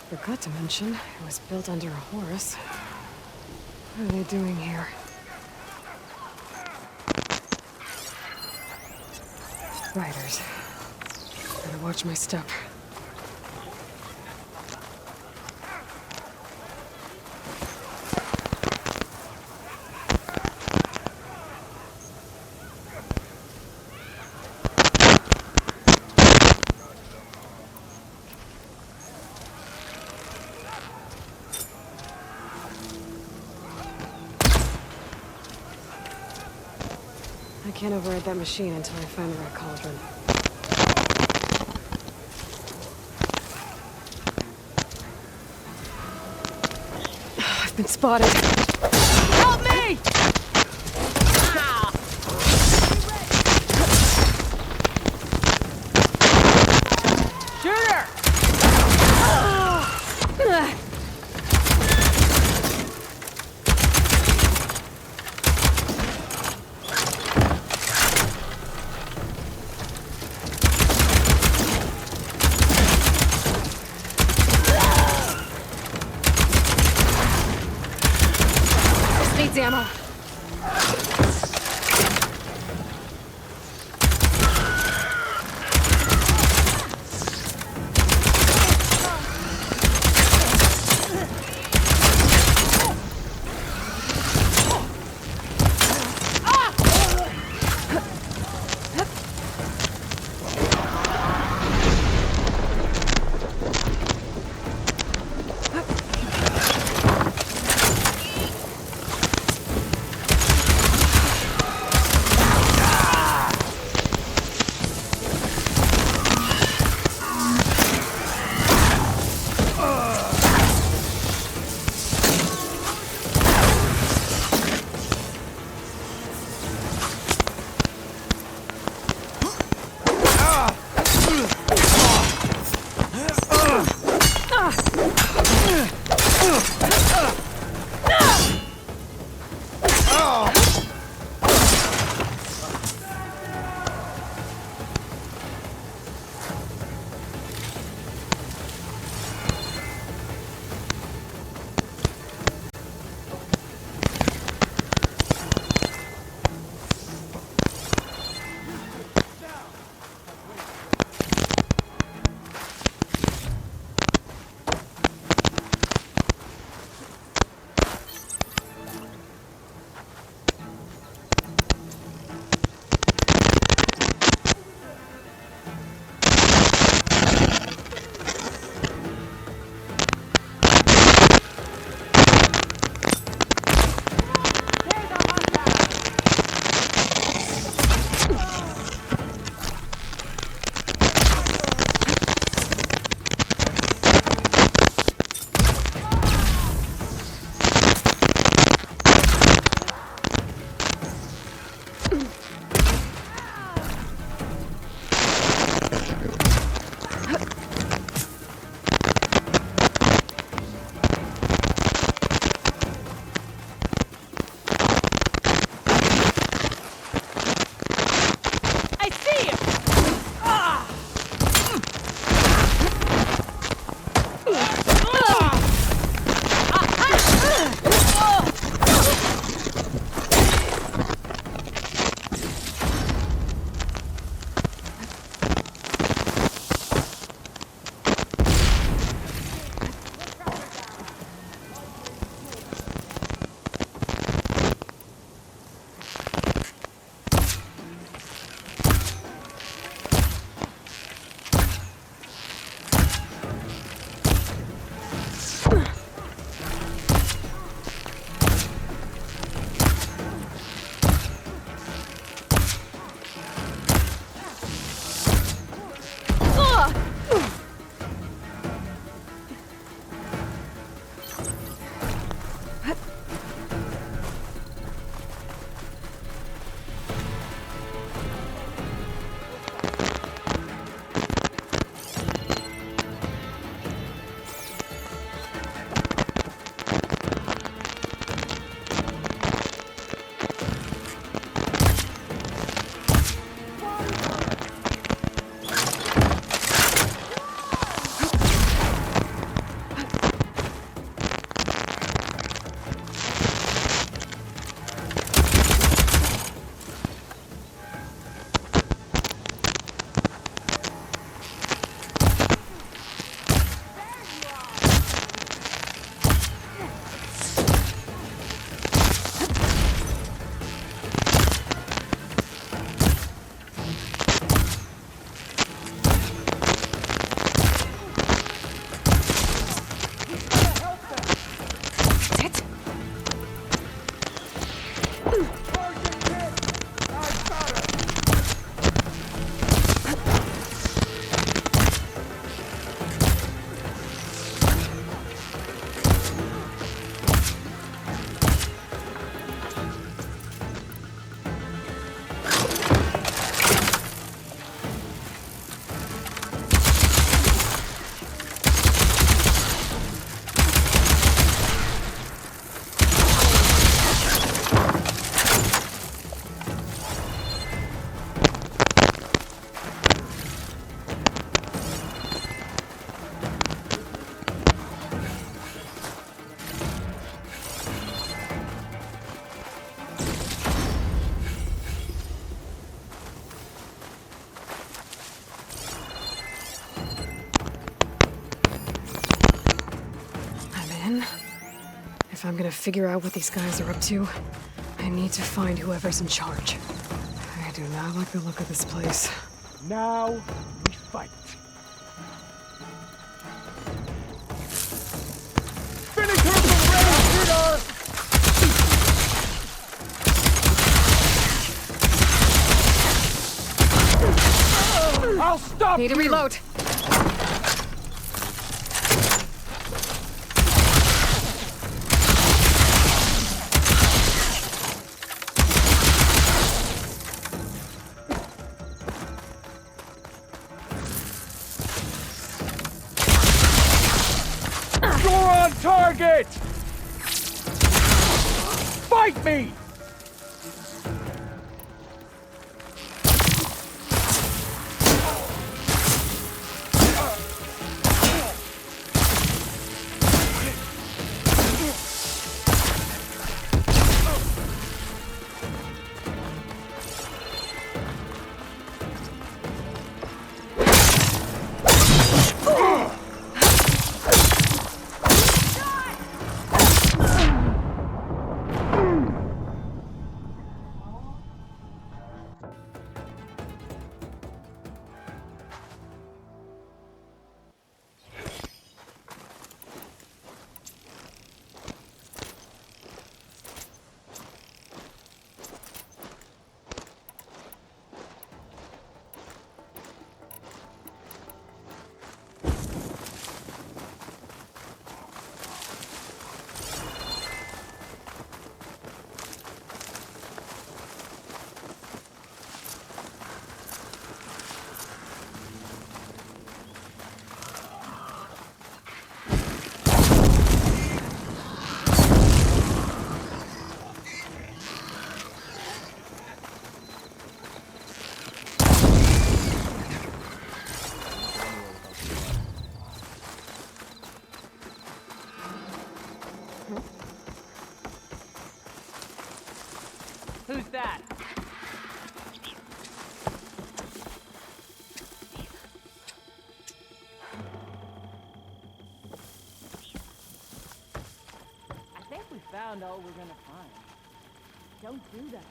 Forgot to mention, it was built under a Horus. What are they doing here? Riders. Better watch my step. I can't override that machine until I find the right cauldron. I've been spotted. Help me! Shooter! Needs ammo. If I'm gonna figure out what these guys are up to, I need to find whoever's in charge. I do not like the look of this place. Now we fight. Finish her from range, Peter! I'll stop Need to you! reload. You're on target! Fight me! Who's that? I think we found all we're gonna find. Don't do that.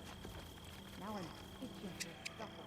Now I'm itching for supper.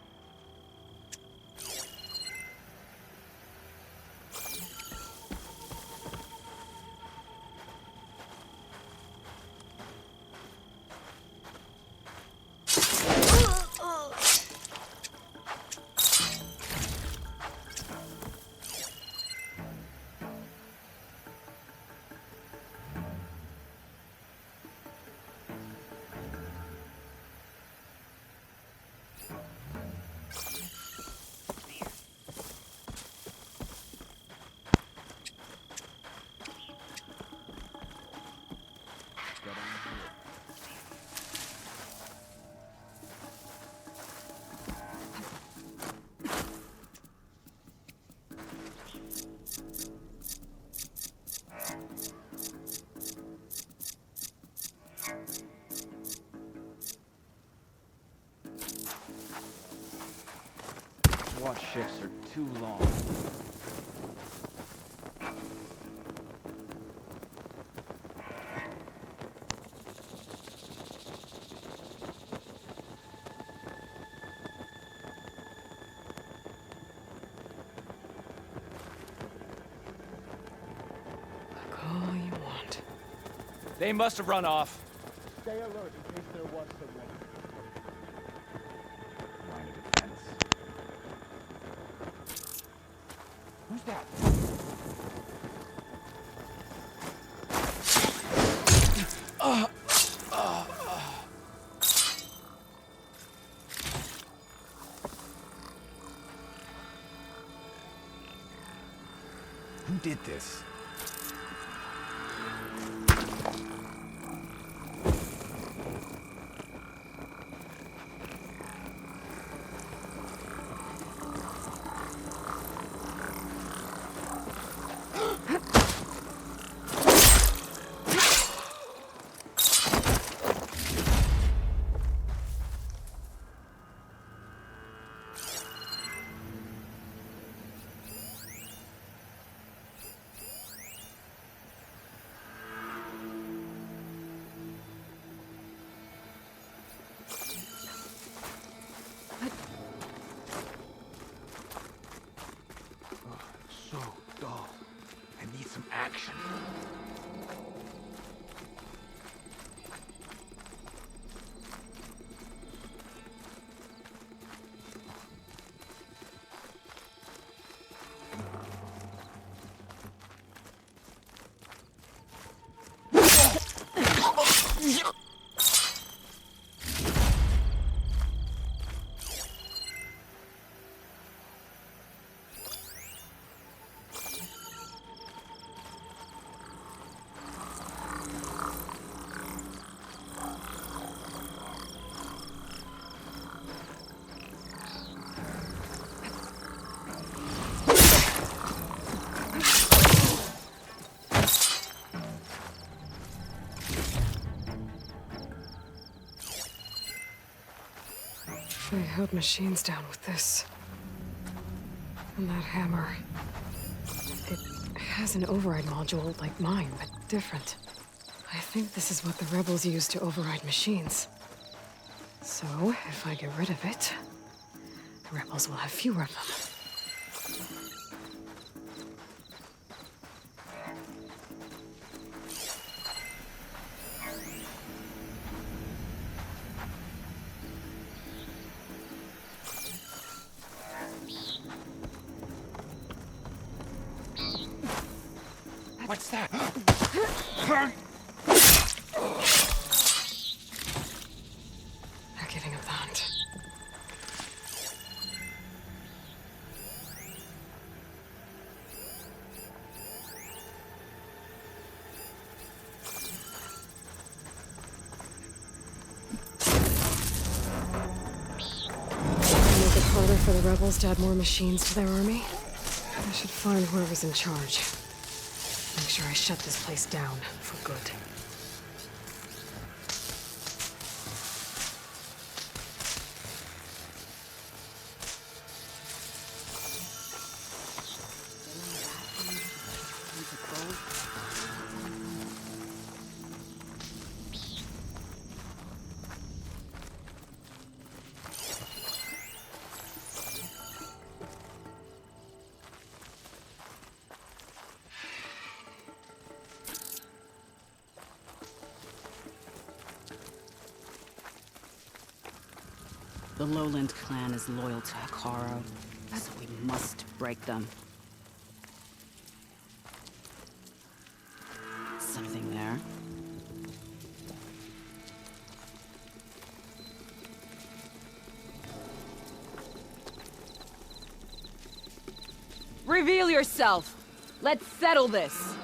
Watch shifts are too long. Look all you want. They must have run off. Stay alert in case there was someone. Line of defense. Who's that? Who did this? They held machines down with this. And that hammer. It has an override module like mine, but different. I think this is what the rebels use to override machines. So, if I get rid of it, the rebels will have fewer of them. What's that? They're giving up the hunt. Make it harder for the rebels to add more machines to their army. I should find whoever's in charge. Make sure I shut this place down for good. The Lowland clan is loyal to Hekarro, so we must break them. Something there. Reveal yourself! Let's settle this!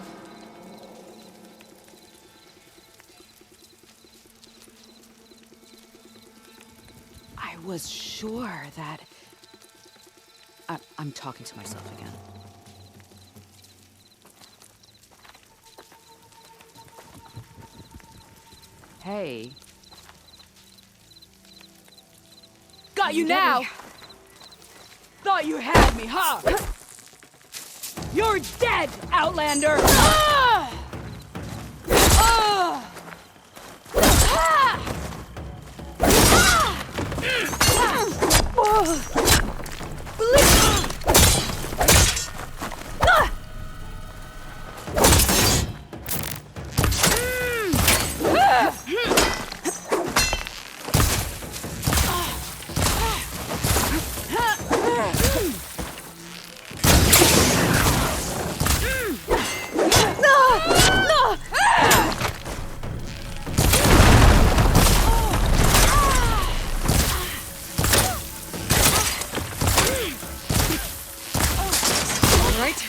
I was sure that... I'm talking to myself again. Hey. Got you now! Thought you had me, huh? You're dead, Outlander! Ah! Ah! Ah!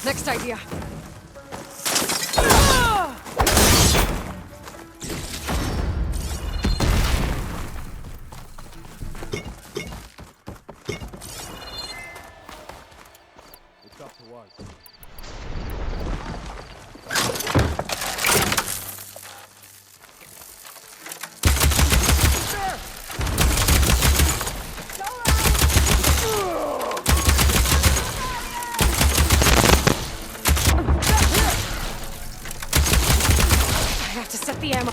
Next idea. It's up to us. I have to set the ammo.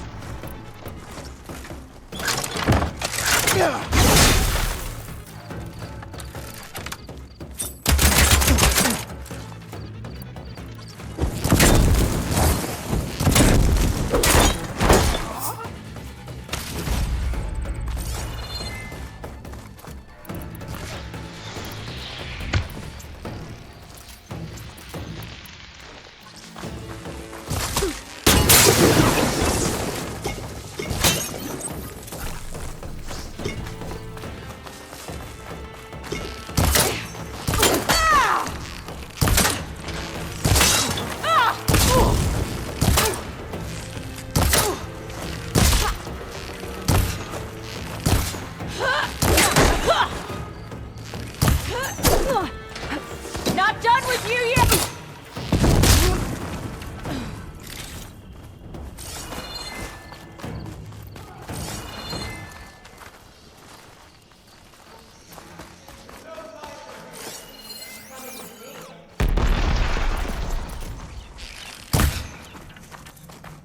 Not done with you yet!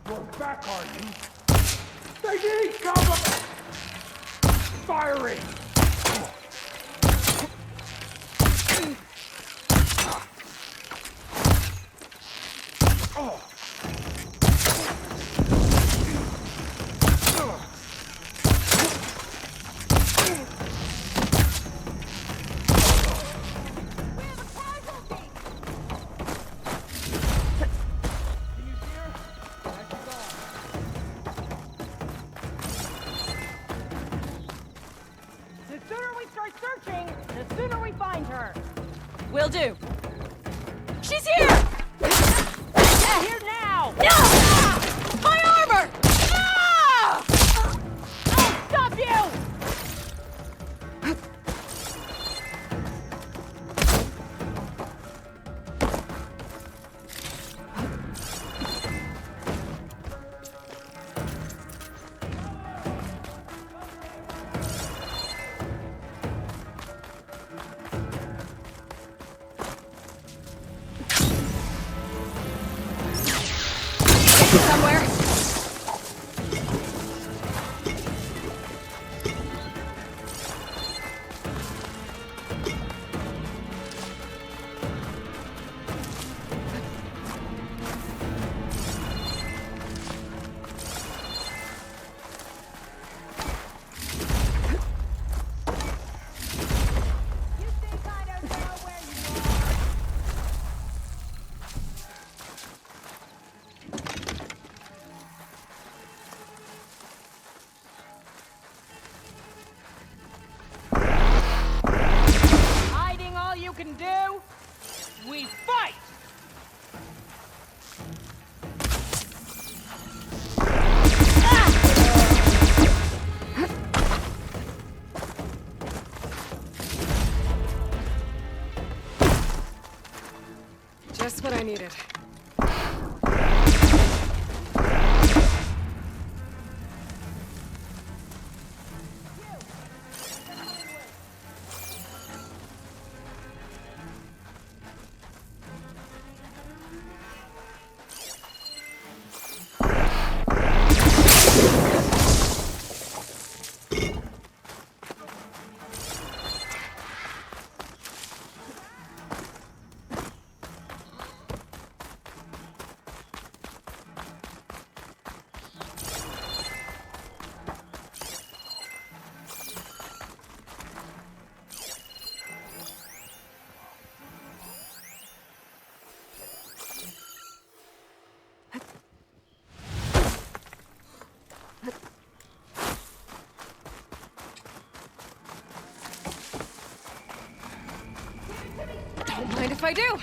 You're back, are you? They need cover! Firing! The sooner we start searching, the sooner we find her. Will do. She's here! Here now! No! My armor! Ah! I'll stop you! Somewhere. Hiding all you can do? We fight! Just what I needed. Don't mind if I do.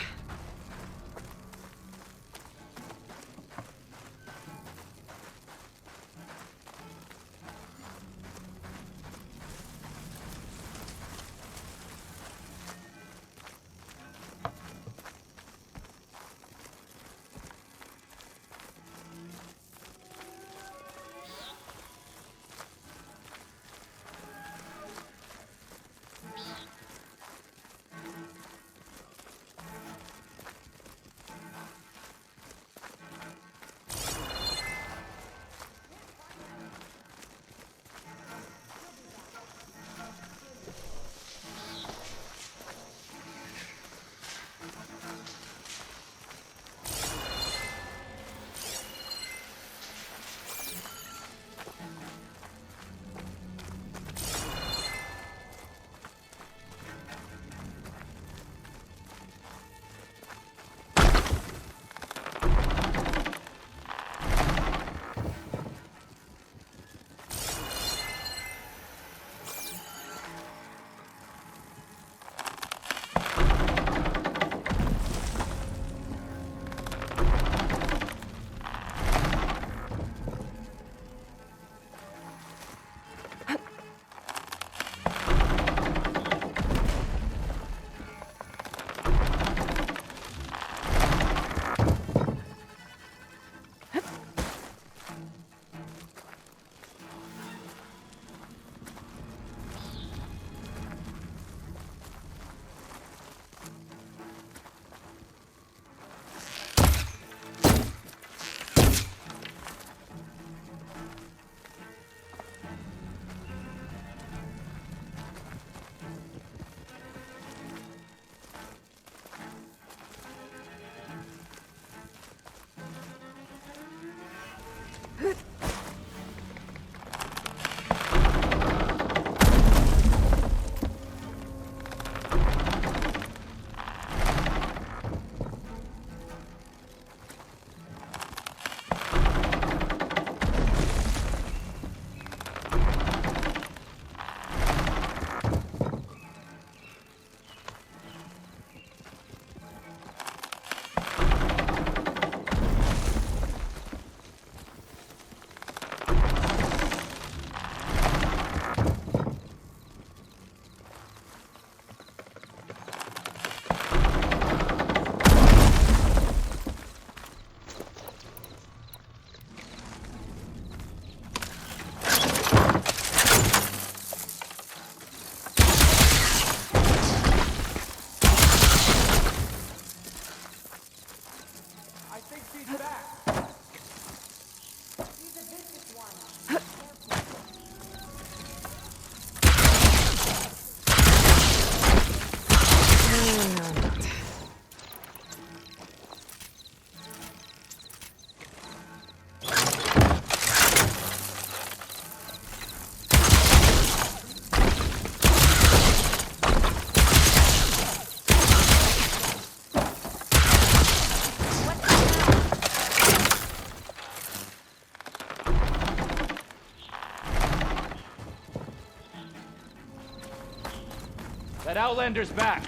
Outlander's back.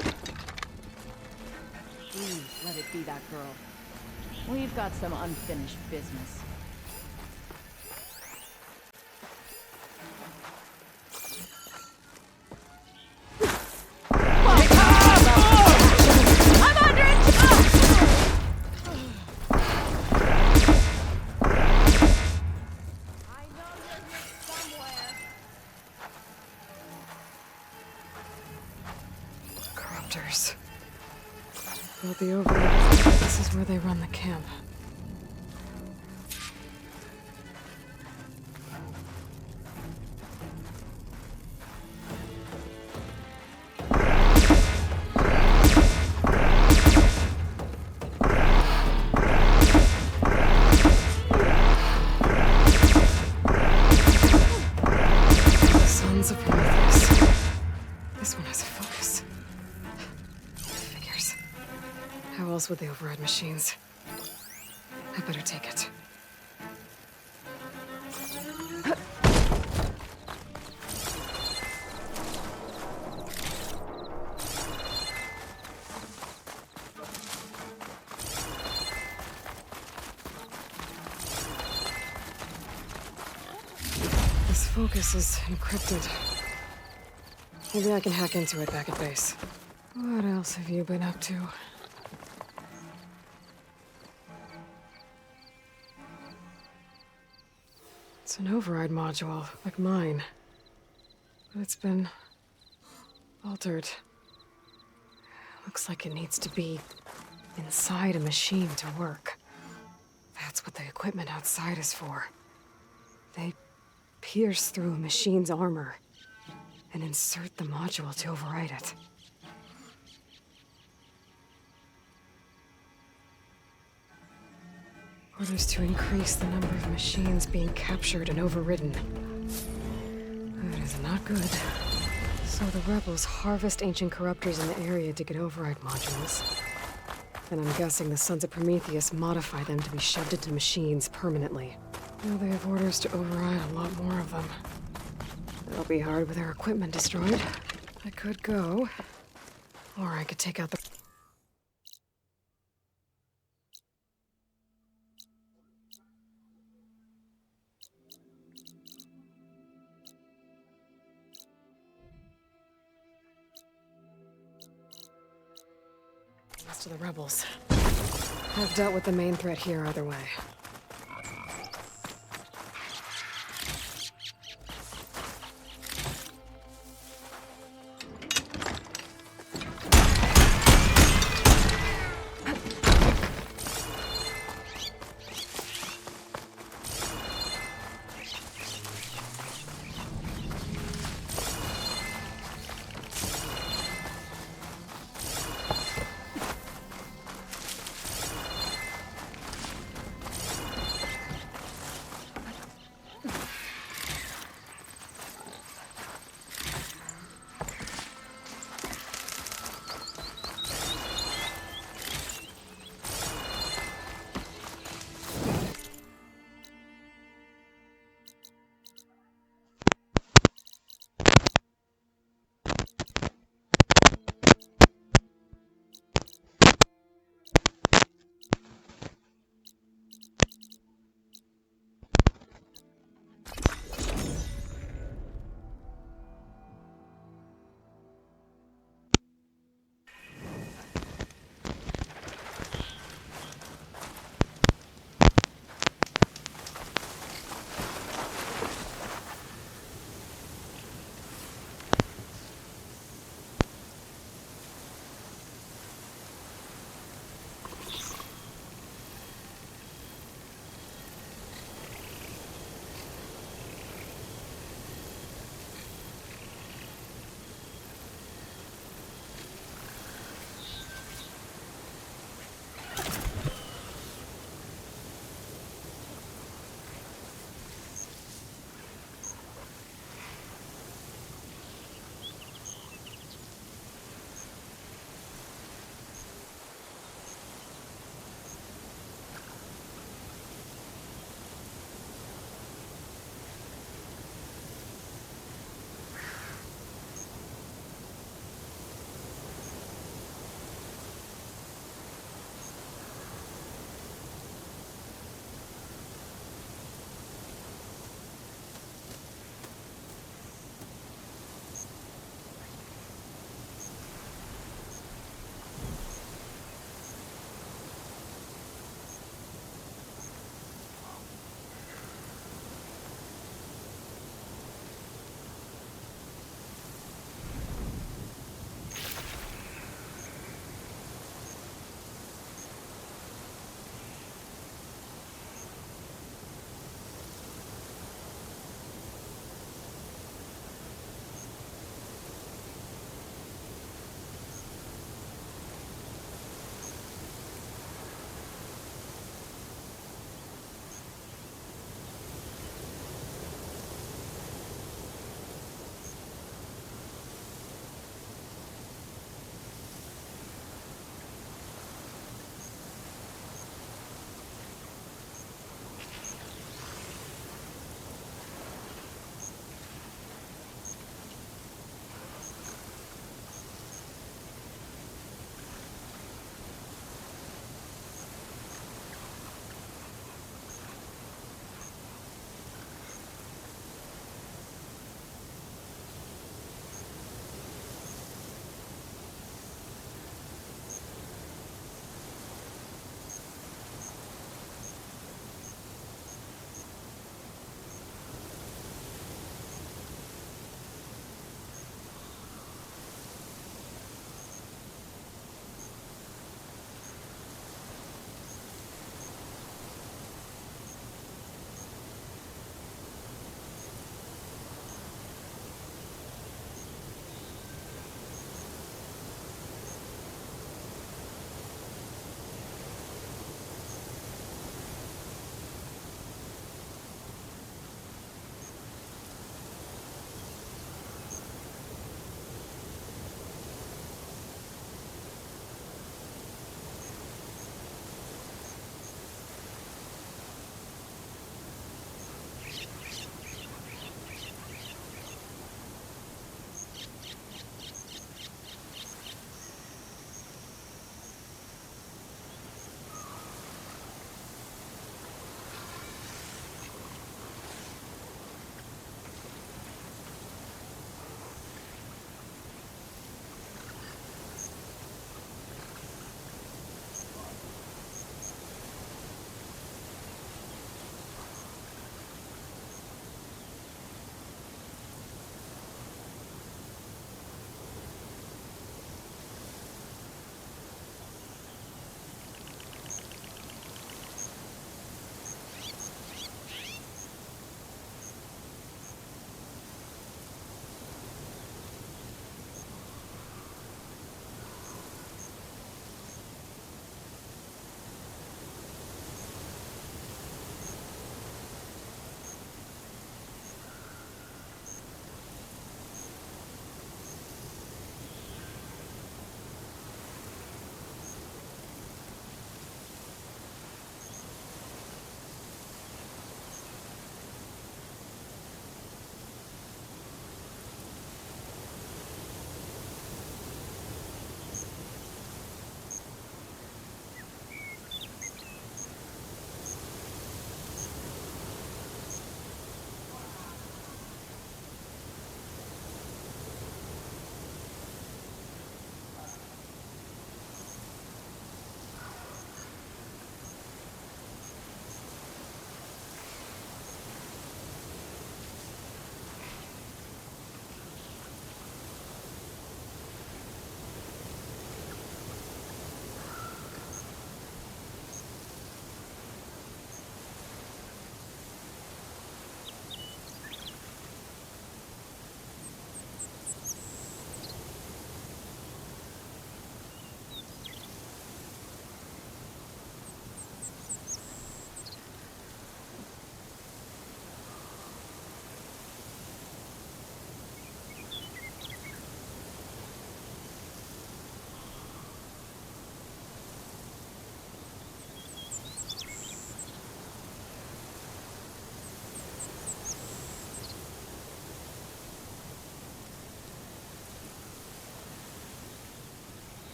Please let it be that girl. We've got some unfinished business. Corruptors. Build the overlay. This is where they run the camp. Sons of Prometheus. This one has a focus. Figures. How else would they override machines? I better take it. This focus is encrypted. Maybe I can hack into it back at base. What else have you been up to? It's an override module, like mine. But it's been altered. Looks like it needs to be inside a machine to work. That's what the equipment outside is for. They pierce through a machine's armor and insert the module to override it. Orders to increase the number of machines being captured and overridden. That is not good. So the rebels harvest ancient corruptors in the area to get override modules. And I'm guessing the Sons of Prometheus modify them to be shoved into machines permanently. Now they have orders to override a lot more of them. It'll be hard with their equipment destroyed. I could go, or I could take out the... As to the rebels, I've dealt with the main threat here either way.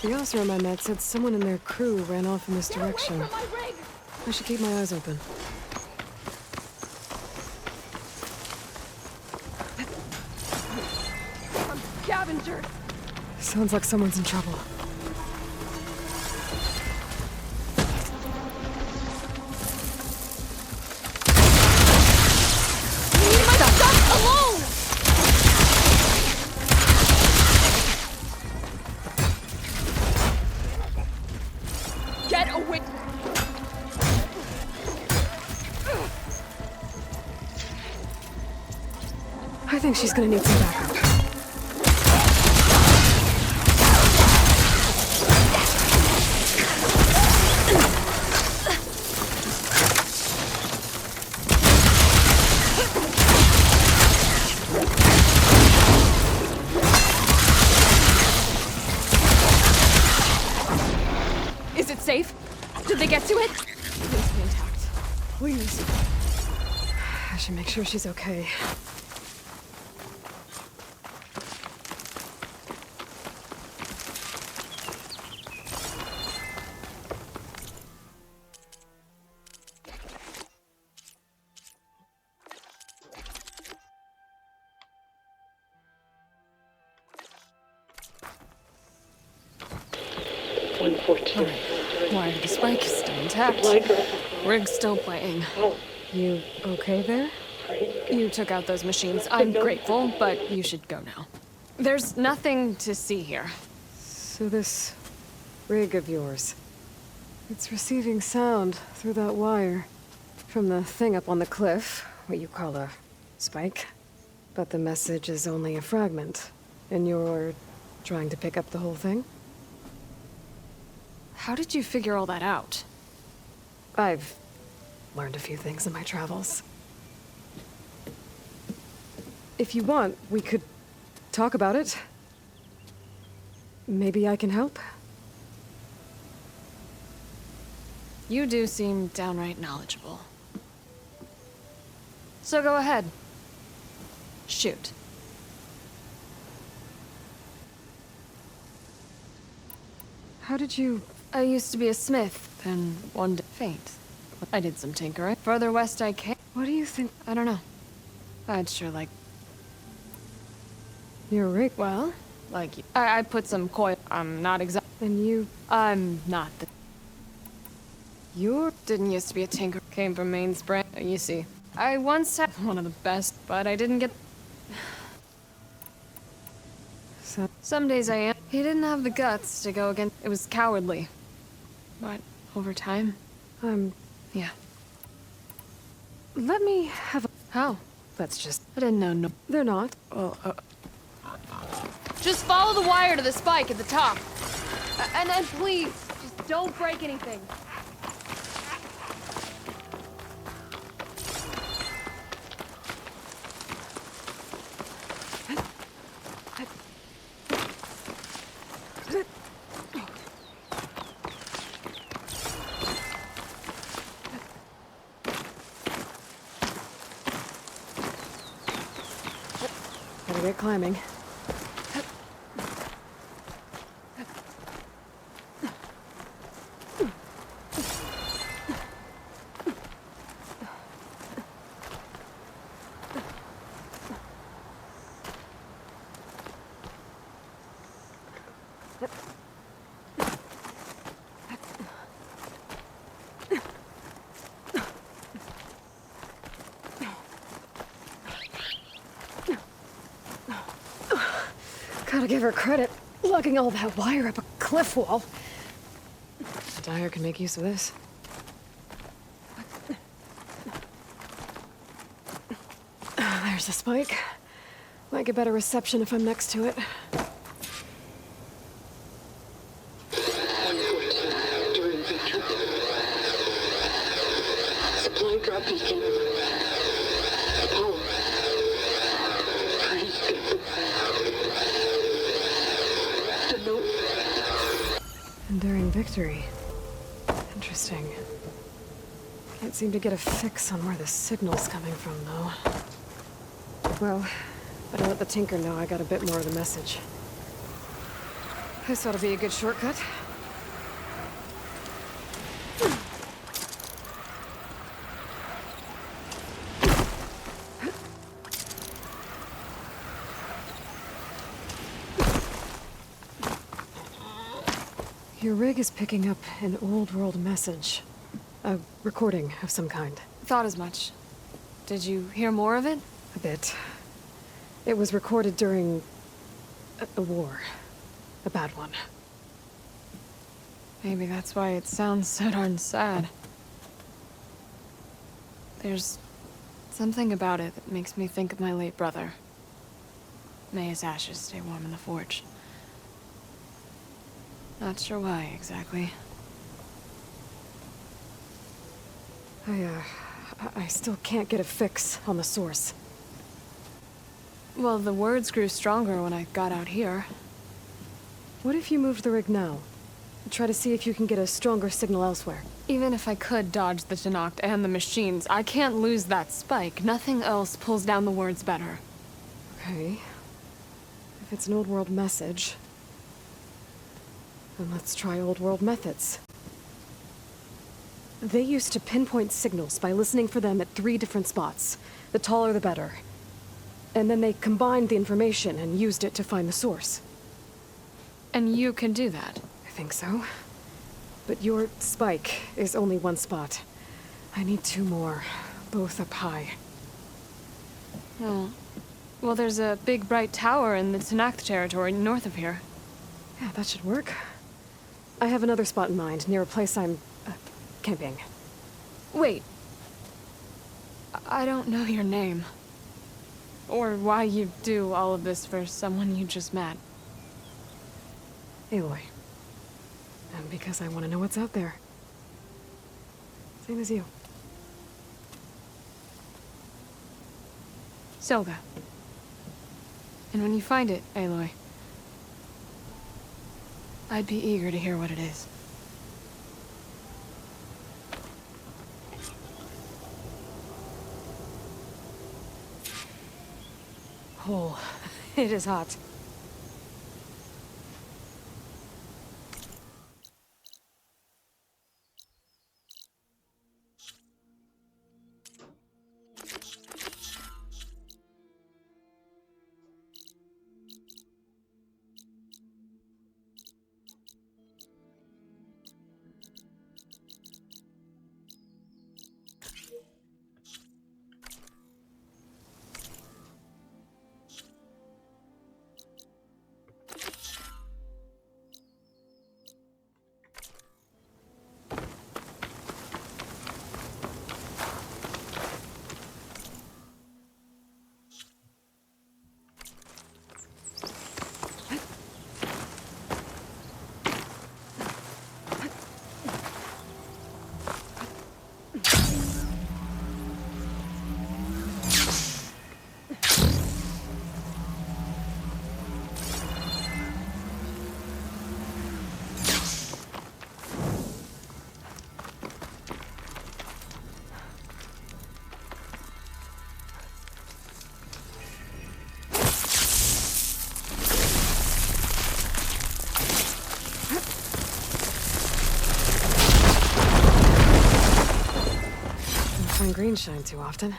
The officer I met said someone in their crew ran off in this direction. I should keep my eyes open. Scavenger! Sounds like someone's in trouble. Leave my stuff alone! Get away! I think she's gonna need some backup. Is it safe? Did they get to it? Please be intact. Please. I should make sure she's okay. Why, the spike is still intact. Rig's still playing. You okay there? You took out those machines. I'm grateful, but you should go now. There's nothing to see here. So this rig of yours, it's receiving sound through that wire from the thing up on the cliff, what you call a spike. But the message is only a fragment, and you're trying to pick up the whole thing? How did you figure all that out? I've learned a few things in my travels. If you want, we could talk about it. Maybe I can help? You do seem downright knowledgeable. So go ahead. Shoot. How did you... I used to be a smith, then one day faint. I did some tinkering. Further west I came. What do you think? I don't know. I'd sure like... Your rig? Well, like you. I put some coil... I'm not exact... And you... I'm not the... You're... Didn't used to be a tinker. Came from Maine's brand. You see. I once had one of the best, but I didn't get... So... Some days I am. He didn't have the guts to go against... It was cowardly. But over time... Yeah. Let me have a... How? Let's just... I didn't know no... They're not. Well, just follow the wire to the spike at the top. And then please, just don't break anything. Gotta get climbing. Gotta give her credit, lugging all that wire up a cliff wall. The Dyer can make use of this. There's the spike. Might get better reception if I'm next to it. Supply drop beacon. Power. Praise God. The note. Enduring victory. Interesting. Can't seem to get a fix on where the signal's coming from, though. Well, better let the Tinker know I got a bit more of the message. This ought to be a good shortcut. Your rig is picking up an old world message. A recording of some kind. Thought as much. Did you hear more of it? A bit. It was recorded during a war. A bad one. Maybe that's why it sounds so darn sad. There's something about it that makes me think of my late brother. May his ashes stay warm in the forge. Not sure why, exactly. I still can't get a fix on the source. Well, the words grew stronger when I got out here. What if you moved the rig now? Try to see if you can get a stronger signal elsewhere. Even if I could dodge the Tenakth and the machines, I can't lose that spike. Nothing else pulls down the words better. Okay. If it's an old world message, then let's try old world methods. They used to pinpoint signals by listening for them at 3 different spots. The taller the better. And then they combined the information and used it to find the source. And you can do that? I think so. But your spike is only 1 spot. I need 2 more, both up high. Oh. Well, there's a big bright tower in the Tenakth territory north of here. Yeah, that should work. I have another spot in mind, near a place I'm camping. Wait. I don't know your name. Or why you do all of this for someone you just met. Aloy. And because I want to know what's out there. Same as you. Selga. And when you find it, Aloy, I'd be eager to hear what it is. Oh, it is hot. Green shine too often.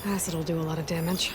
Acid'll do a lot of damage.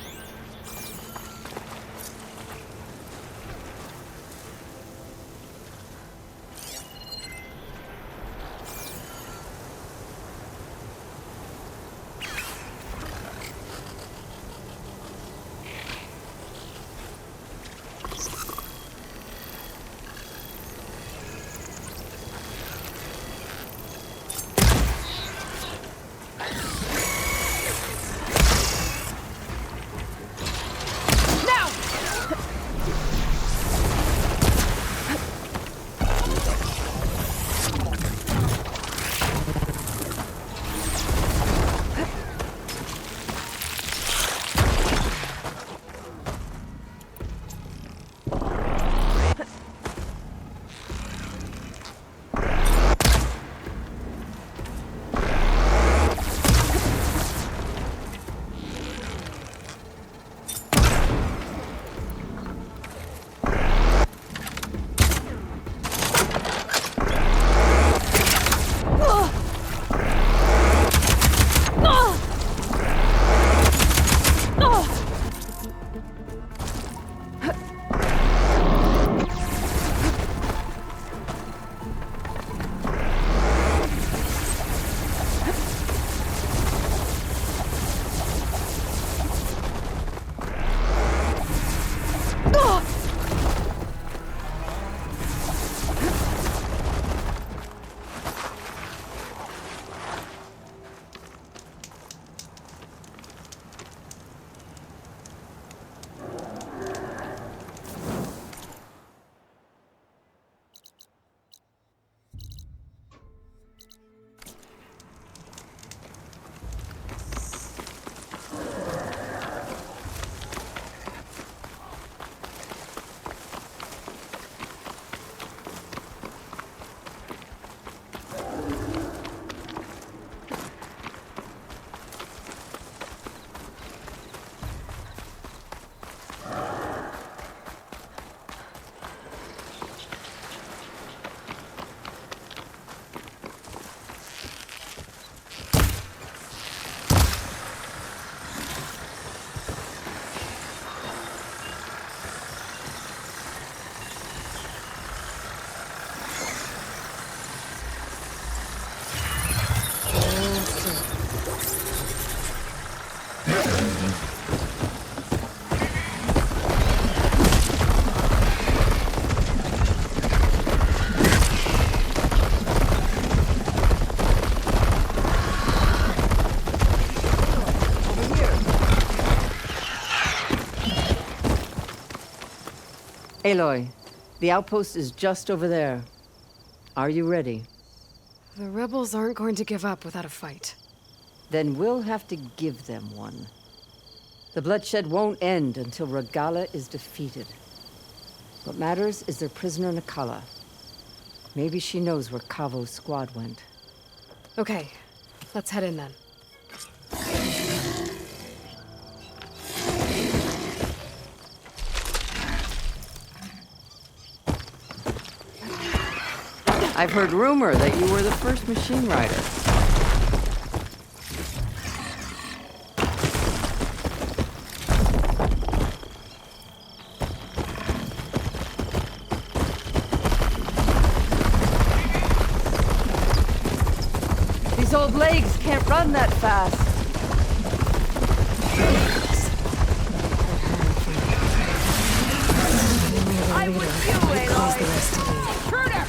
Aloy, the outpost is just over there. Are you ready? The rebels aren't going to give up without a fight. Then we'll have to give them one. The bloodshed won't end until Regala is defeated. What matters is their prisoner Nakala. Maybe she knows where Kavo's squad went. Okay, let's head in then. I've heard rumor that you were the first machine rider. These old legs can't run that fast. I'm with you, Aloy. Intruder!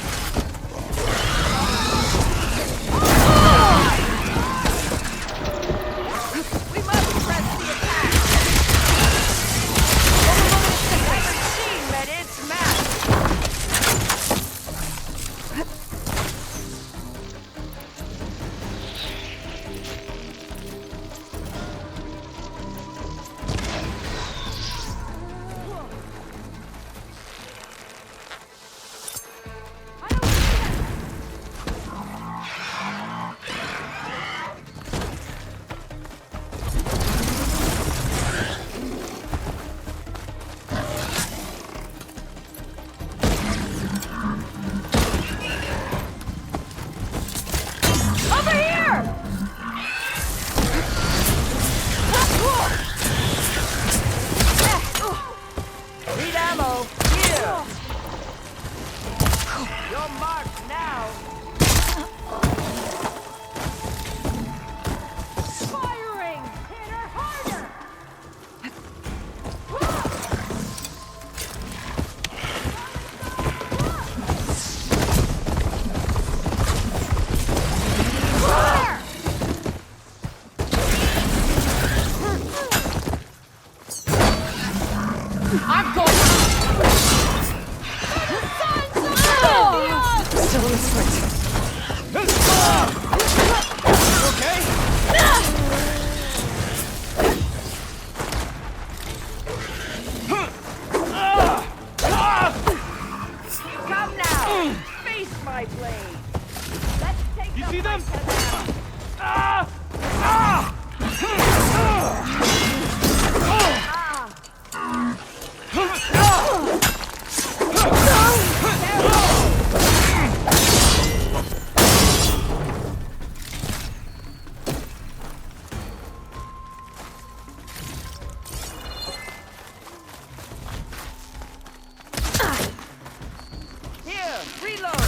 We must press the attack! Every team at its match! See them? Ah! Ah! Here, reload.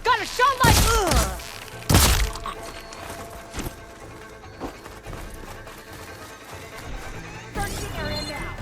Got a shot like. Searching area now.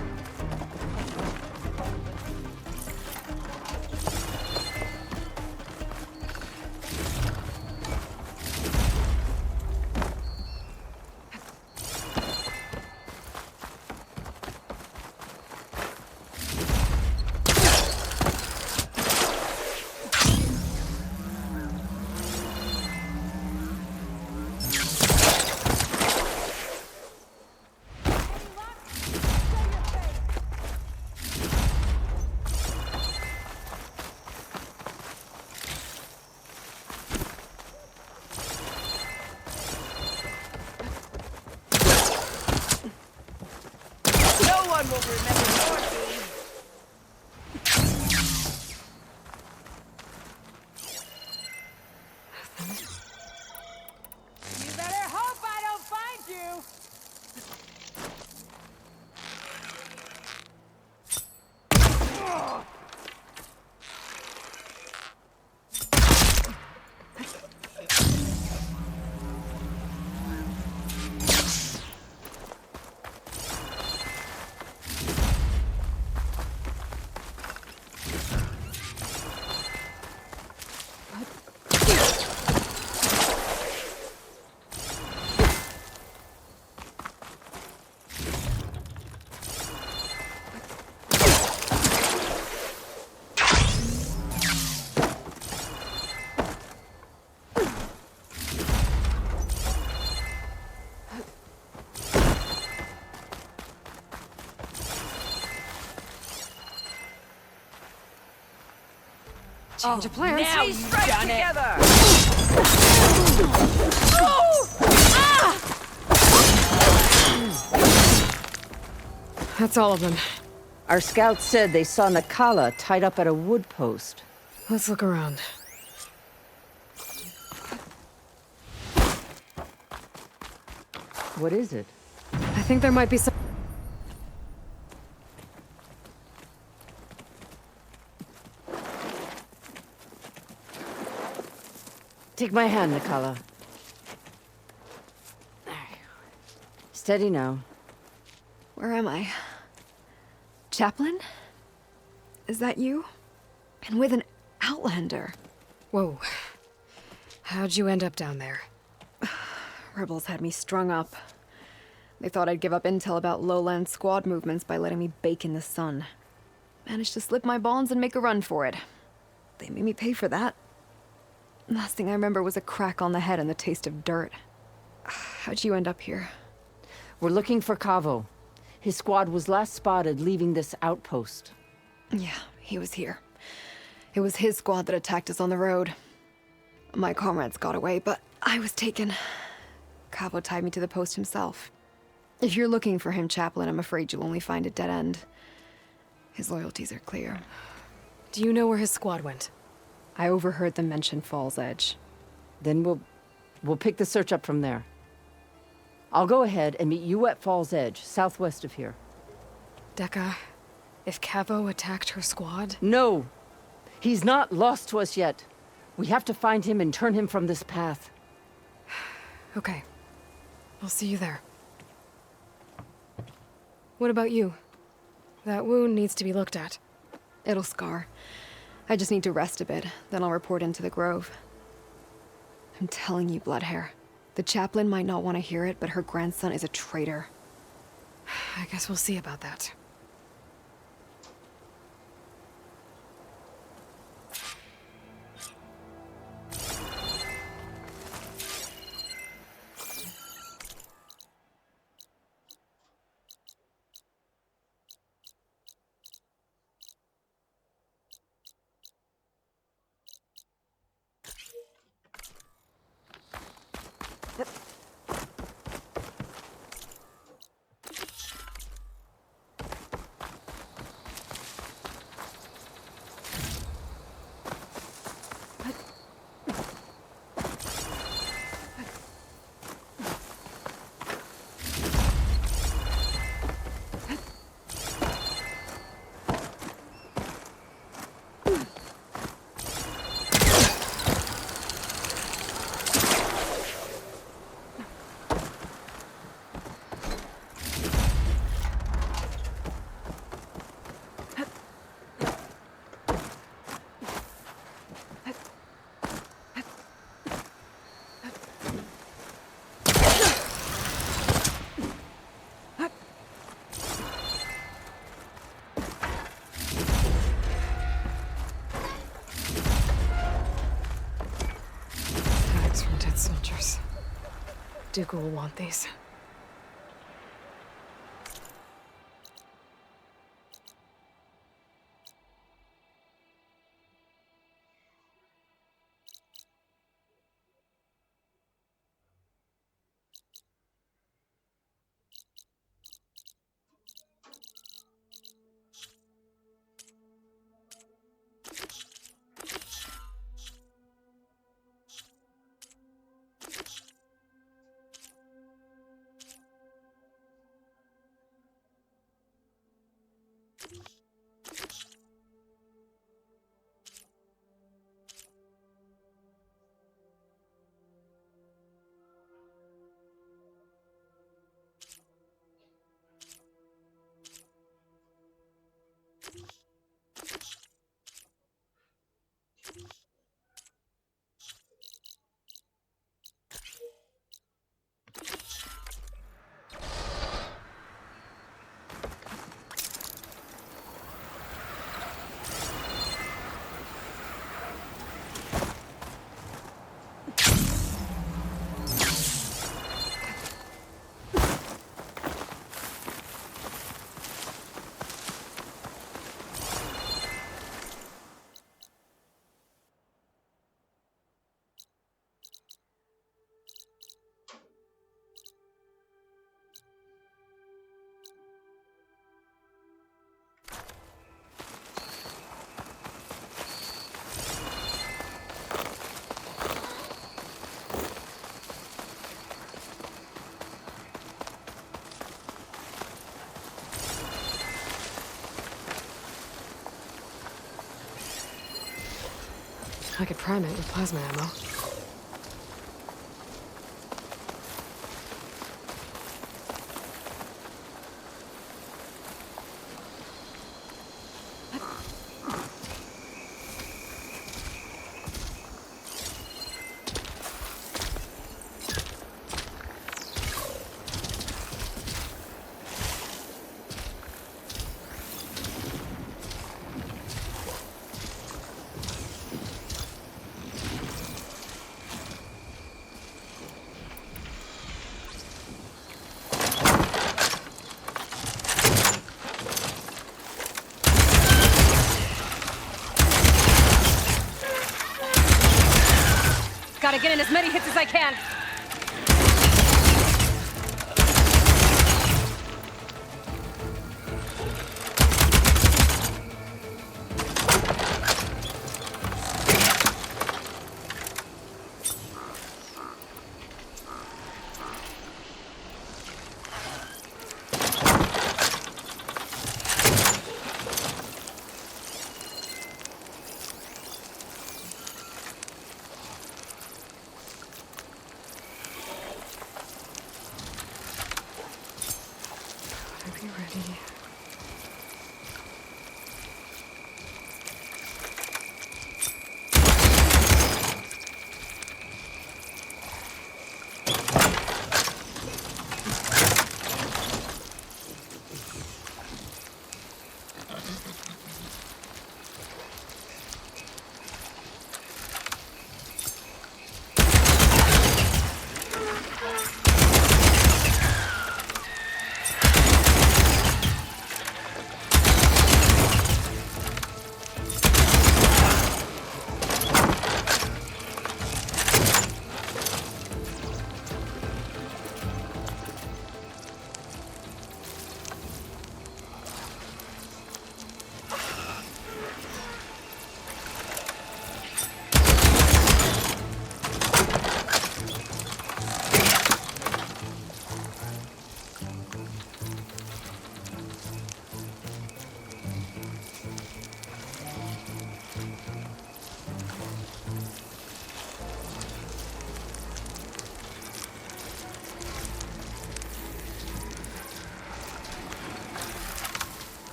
No one will remember your name. You better hope I don't find you. Change of plans. Now we strike done together. That's all of them. Our scouts said they saw Nakala tied up at a wood post. Let's look around. What is it? I think there might be some... Take my hand, Nakala. Steady now. Where am I? Chaplain? Is that you? And with an outlander. Whoa. How'd you end up down there? Rebels had me strung up. They thought I'd give up intel about lowland squad movements by letting me bake in the sun. Managed to slip my bonds and make a run for it. They made me pay for that. Last thing I remember was a crack on the head and the taste of dirt. How'd you end up here? We're looking for Cavo. His squad was last spotted leaving this outpost. Yeah, he was here. It was his squad that attacked us on the road. My comrades got away, but I was taken. Cavo tied me to the post himself. If you're looking for him, Chaplain, I'm afraid you'll only find a dead end. His loyalties are clear. Do you know where his squad went? I overheard them mention Fall's Edge. Then we'll pick the search up from there. I'll go ahead and meet you at Fall's Edge, southwest of here. Dekka, if Cavo attacked her squad... No! He's not lost to us yet. We have to find him and turn him from this path. Okay. I'll see you there. What about you? That wound needs to be looked at. It'll scar. I just need to rest a bit, then I'll report into the Grove. I'm telling you, Bloodhair. The chaplain might not want to hear it, but her grandson is a traitor. I guess we'll see about that. Dooku will want these. I could prime it with plasma ammo. Gotta get in as many hits as I can. Are we ready?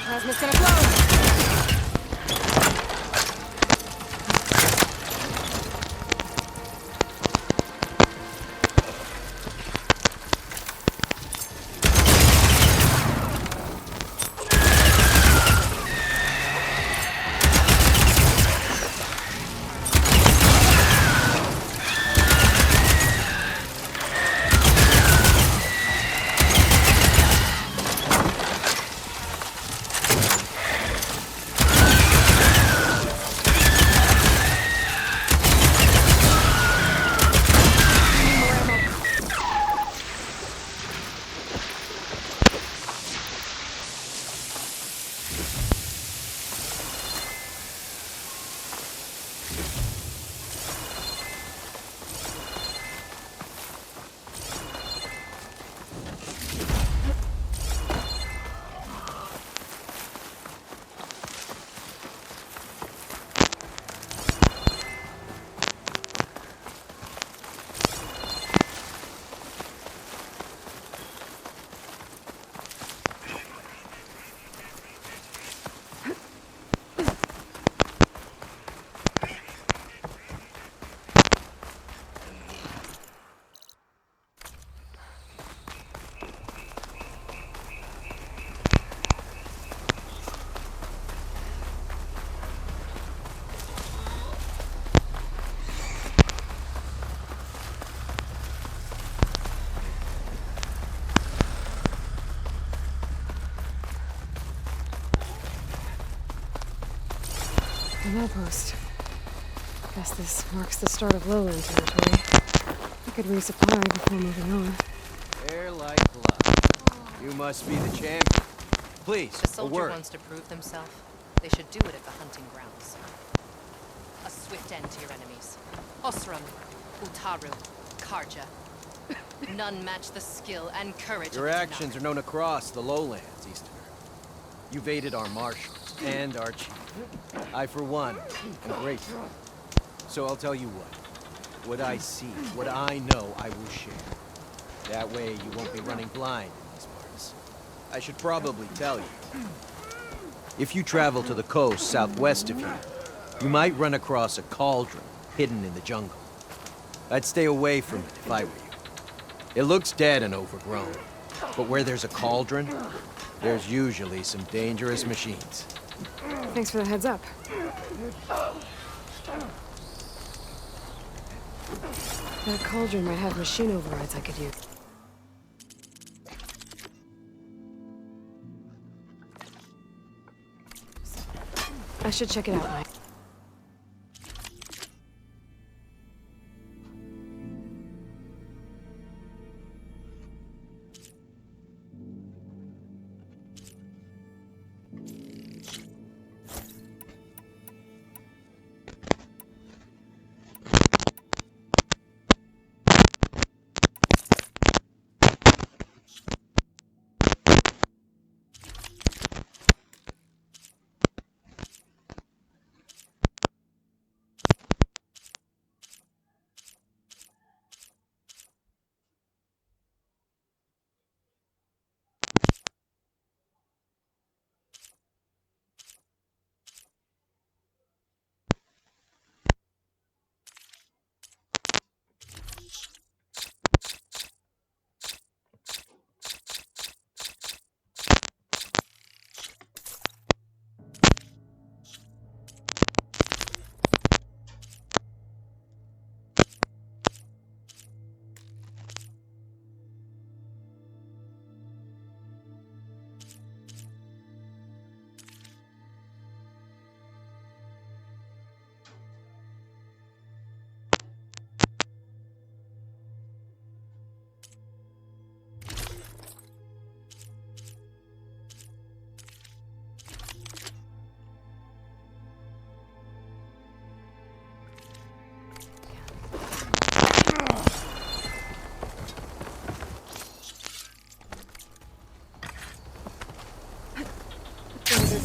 Plasma's gonna blow. An outpost. Guess this marks the start of lowland territory. I could resupply before moving on. They're like luck. You must be the champion. Please, The a soldier word. wants to prove themselves. They should do it at the hunting grounds. A swift end to your enemies. Osram, Utaru, Karja. None match the skill and courage Your of the actions are known across the lowlands, Easterner. You've aided our marshals and our chief. I, for one, am grateful. So I'll tell you what. What I see, what I know, I will share. That way you won't be running blind in these parts. I should probably tell you. If you travel to the coast southwest of here, you might run across a cauldron hidden in the jungle. I'd stay away from it if I were you. It looks dead and overgrown, but where there's a cauldron, there's usually some dangerous machines. Thanks for the heads up. That cauldron might have machine overrides I could use. I should check it out, Mike.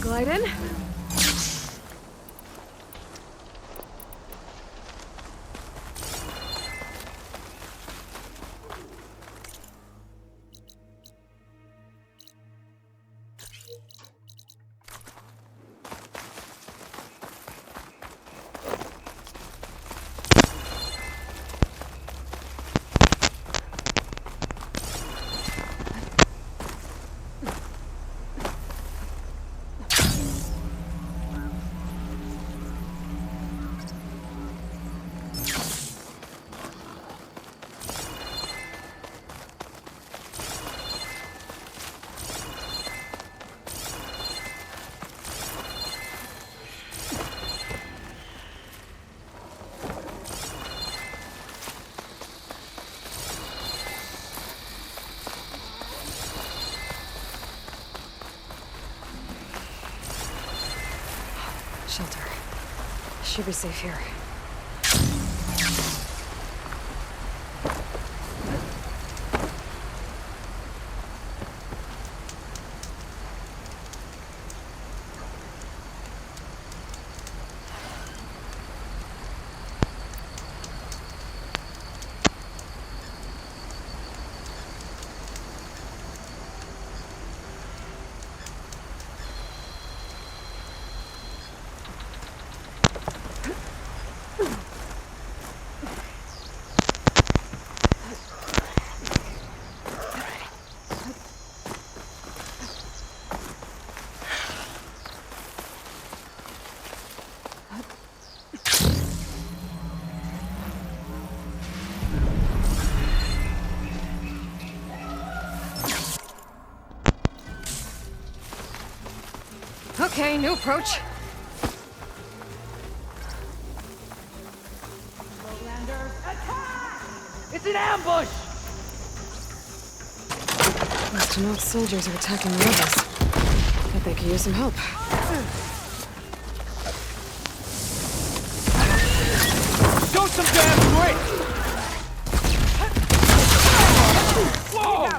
Glide in. Shelter. Should be safe here. Okay, new approach. an ambush! Those Tenakth soldiers are attacking the rebels. Bet they could use some help. Show some damn grit! Whoa!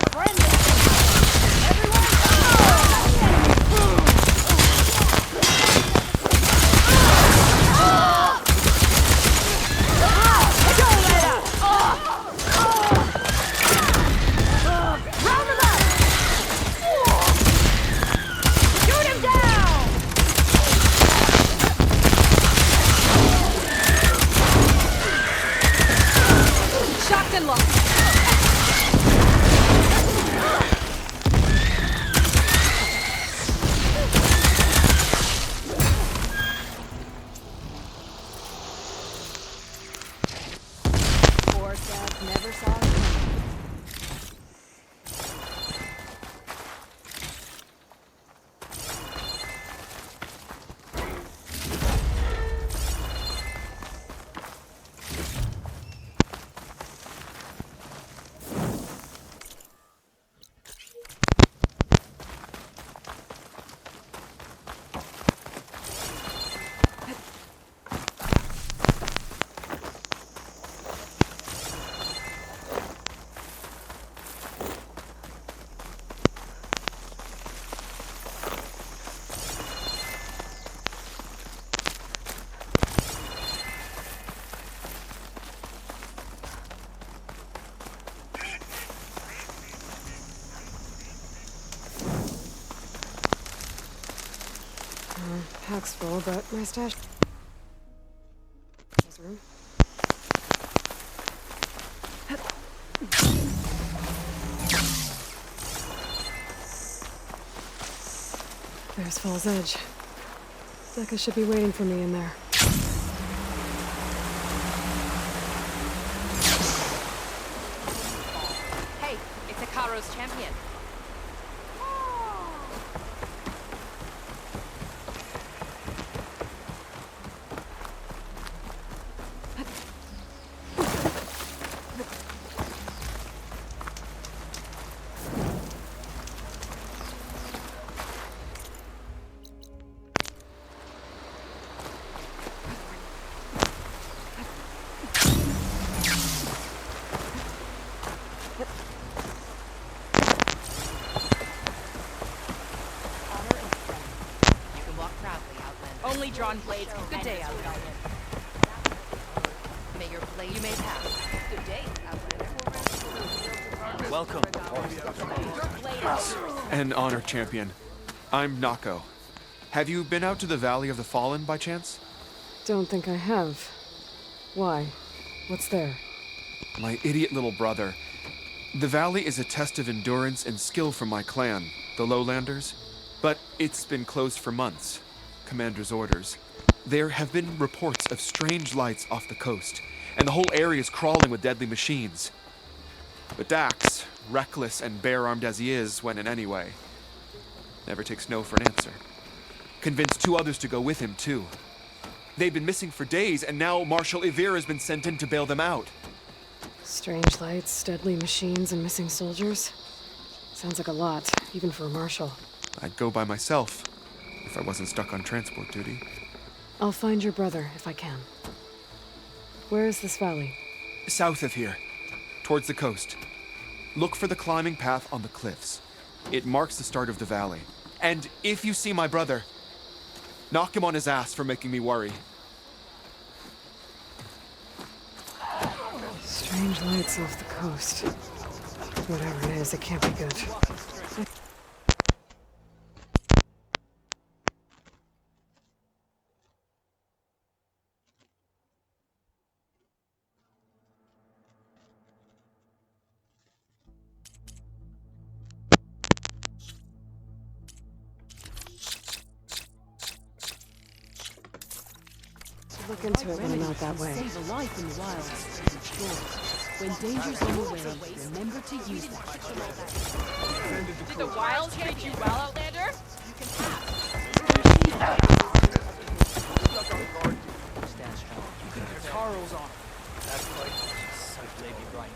Pack's full, but my stash... room. There's Fall's Edge. Becca should be waiting for me in there. Hey, it's Ikaro's champion. Only drawn blades. Good day, Outlander. May your blade you may pass. Good day, Outlander. Welcome. An honor, champion. I'm Nako. Have you been out to the Valley of the Fallen by chance? Don't think I have. Why? What's there? My idiot little brother. The valley is a test of endurance and skill for my clan, the Lowlanders. But it's been closed for months. Commander's orders. There have been reports of strange lights off the coast, and the whole area is crawling with deadly machines. But Dax, reckless and bare-armed as he is when in any way, never takes no for an answer. Convinced 2 others to go with him, too. They've been missing for days, and now Marshal Ivir has been sent in to bail them out. Strange lights, deadly machines, and missing soldiers. Sounds like a lot, even for a marshal. I'd go by myself, if I wasn't stuck on transport duty. I'll find your brother, if I can. Where is this valley? South of here, towards the coast. Look for the climbing path on the cliffs. It marks the start of the valley. And if you see my brother, knock him on his ass for making me worry. Strange lights off the coast. Whatever it is, it can't be good. Look into it when I'm out that way. Save a life in the wild. Sure. When danger's on the way, remember to use that. Did the wild treat you well, Outlander? You can pass. Stand strong. Carl's on. That's right. So maybe right.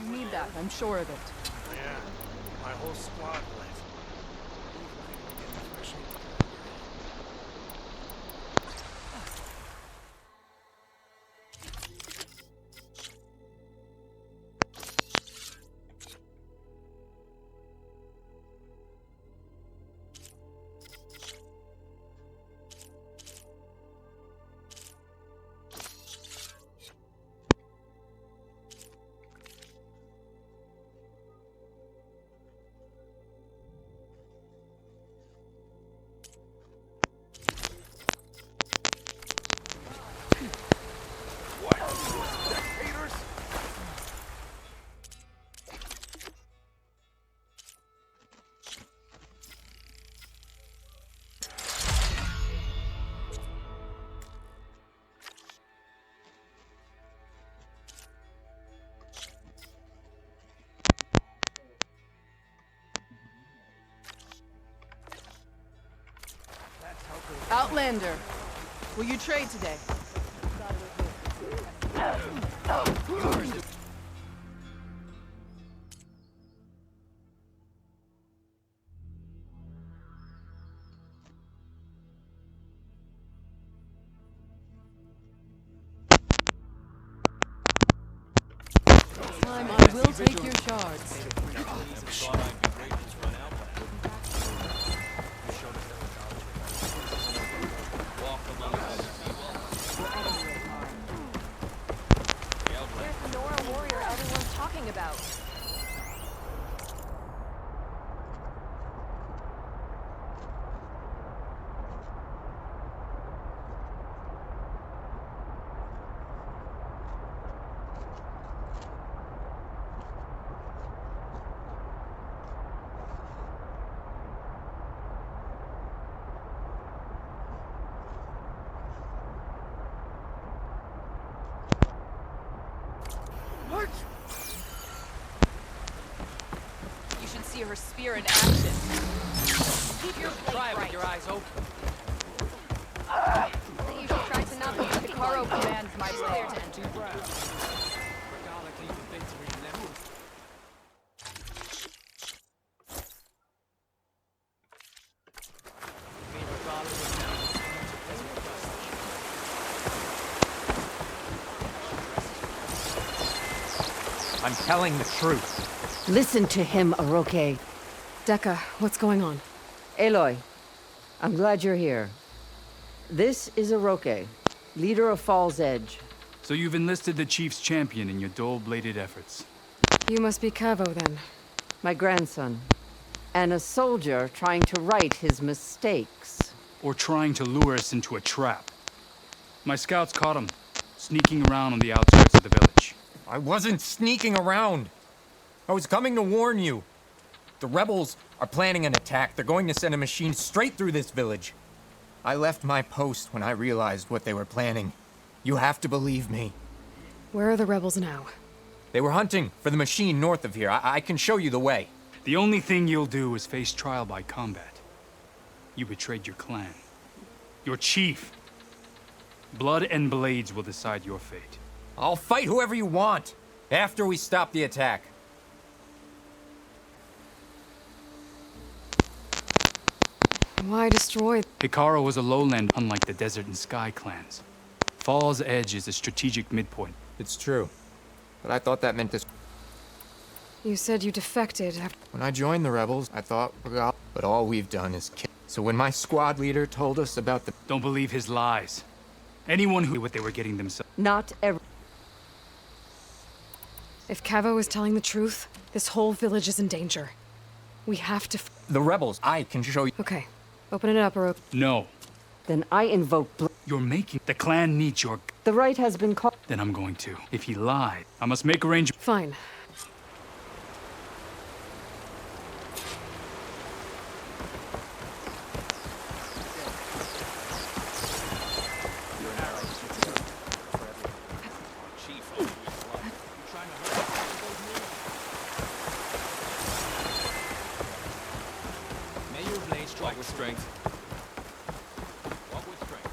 You need that, I'm sure of it. Yeah, my whole squad left. Outlander, will you trade today? Time I will take your shards. About. What? See her spear in action. Keep your blade with your eyes open. I think you should try to not be Hikaru commands my player to enter. I'm telling the truth. Listen to him, Oroke. Dekka, what's going on? Aloy, I'm glad you're here. This is Oroke, leader of Fall's Edge. So you've enlisted the Chief's champion in your dull-bladed efforts. You must be Cavo, then. My grandson. And a soldier trying to right his mistakes. Or trying to lure us into a trap. My scouts caught him, sneaking around on the outskirts of the village. I wasn't sneaking around. I was coming to warn you. The rebels are planning an attack. They're going to send a machine straight through this village. I left my post when I realized what they were planning. You have to believe me. Where are the rebels now? They were hunting for the machine north of here. I can show you the way. The only thing you'll do is face trial by combat. You betrayed your clan. Your chief. Blood and blades will decide your fate. I'll fight whoever you want, after we stop the attack. Why destroy? Hikaru was a lowland, unlike the Desert and Sky clans. Fall's Edge is a strategic midpoint. It's true, but I thought that meant this. You said you defected after... When I joined the rebels, I thought, but all we've done is kill. So when my squad leader told us about the... Don't believe his lies. Anyone who knew what they were getting themselves... Not every... If Cavo is telling the truth, this whole village is in danger. We have to... The rebels, I can show you... Okay. Open it up, Oroke. No. Then I invoke... You're making... The clan needs your... The right has been called... Then I'm going to. If he lied, I must make arrangements. Fine. Walk with strength. Walk with strength.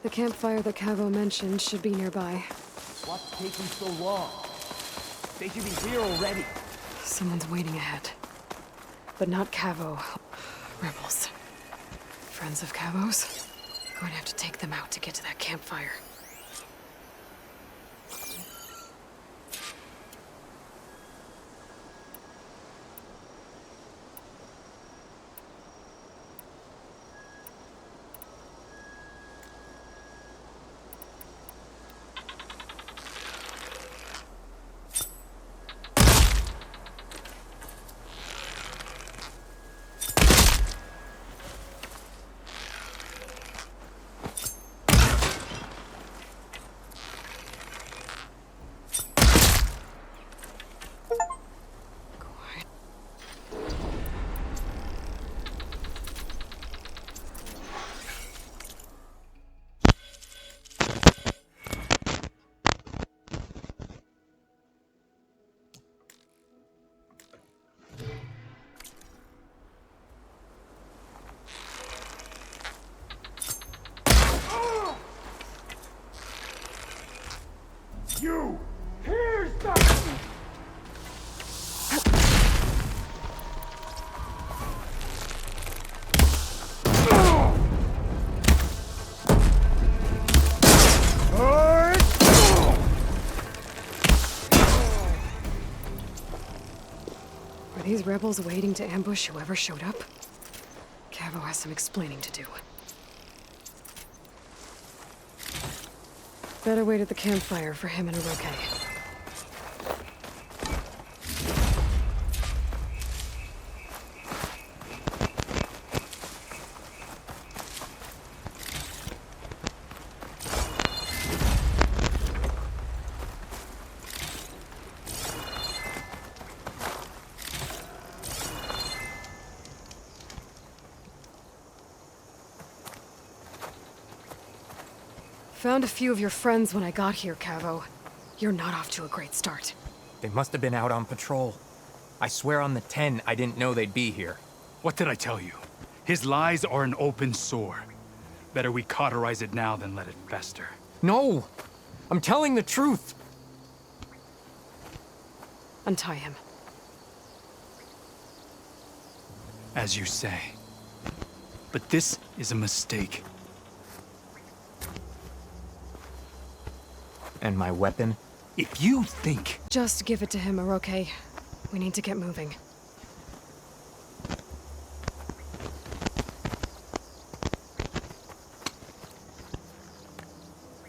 The campfire that Cavo mentioned should be nearby. What's taking so long? They should be here already. Someone's waiting ahead. But not Cavo. Rebels. Friends of Cavo's? Going to have to take them out to get to that campfire. You! Here's the... Were these rebels waiting to ambush whoever showed up? Cavo has some explaining to do. Better wait at the campfire for him and Oroke. Found a few of your friends when I got here, Cavo. You're not off to a great start. They must have been out on patrol. I swear on the 10, I didn't know they'd be here. What did I tell you? His lies are an open sore. Better we cauterize it now than let it fester. No! I'm telling the truth! Untie him. As you say. But this is a mistake. And my weapon? If you think... Just give it to him, Oroke. We need to get moving.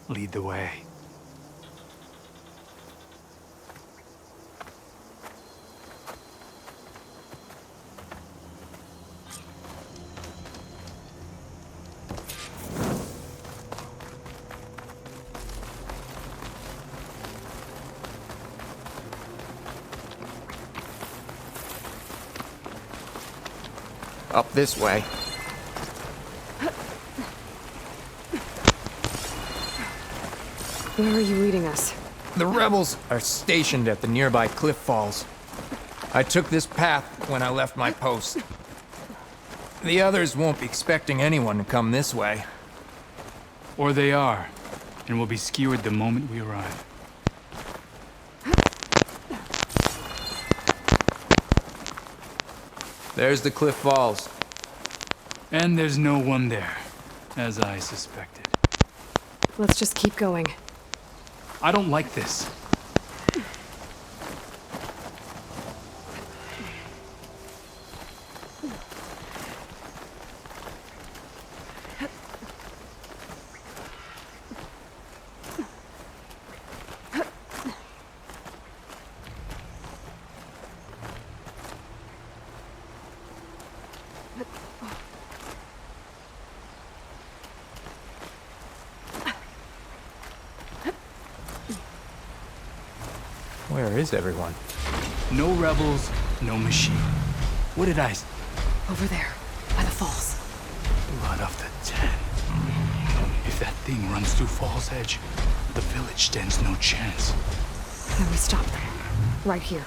Lead the way. Up this way. Where are you leading us? The rebels are stationed at the nearby cliff falls. I took this path when I left my post. The others won't be expecting anyone to come this way. Or they are, and will be skewered the moment we arrive. There's the cliff falls. And there's no one there, as I suspected. Let's just keep going. I don't like this. Where is everyone? No rebels, no machine. What did I... Over there, by the falls. Blood of the 10. If that thing runs through Fall's Edge, the village stands no chance. Then we stop them. Right here.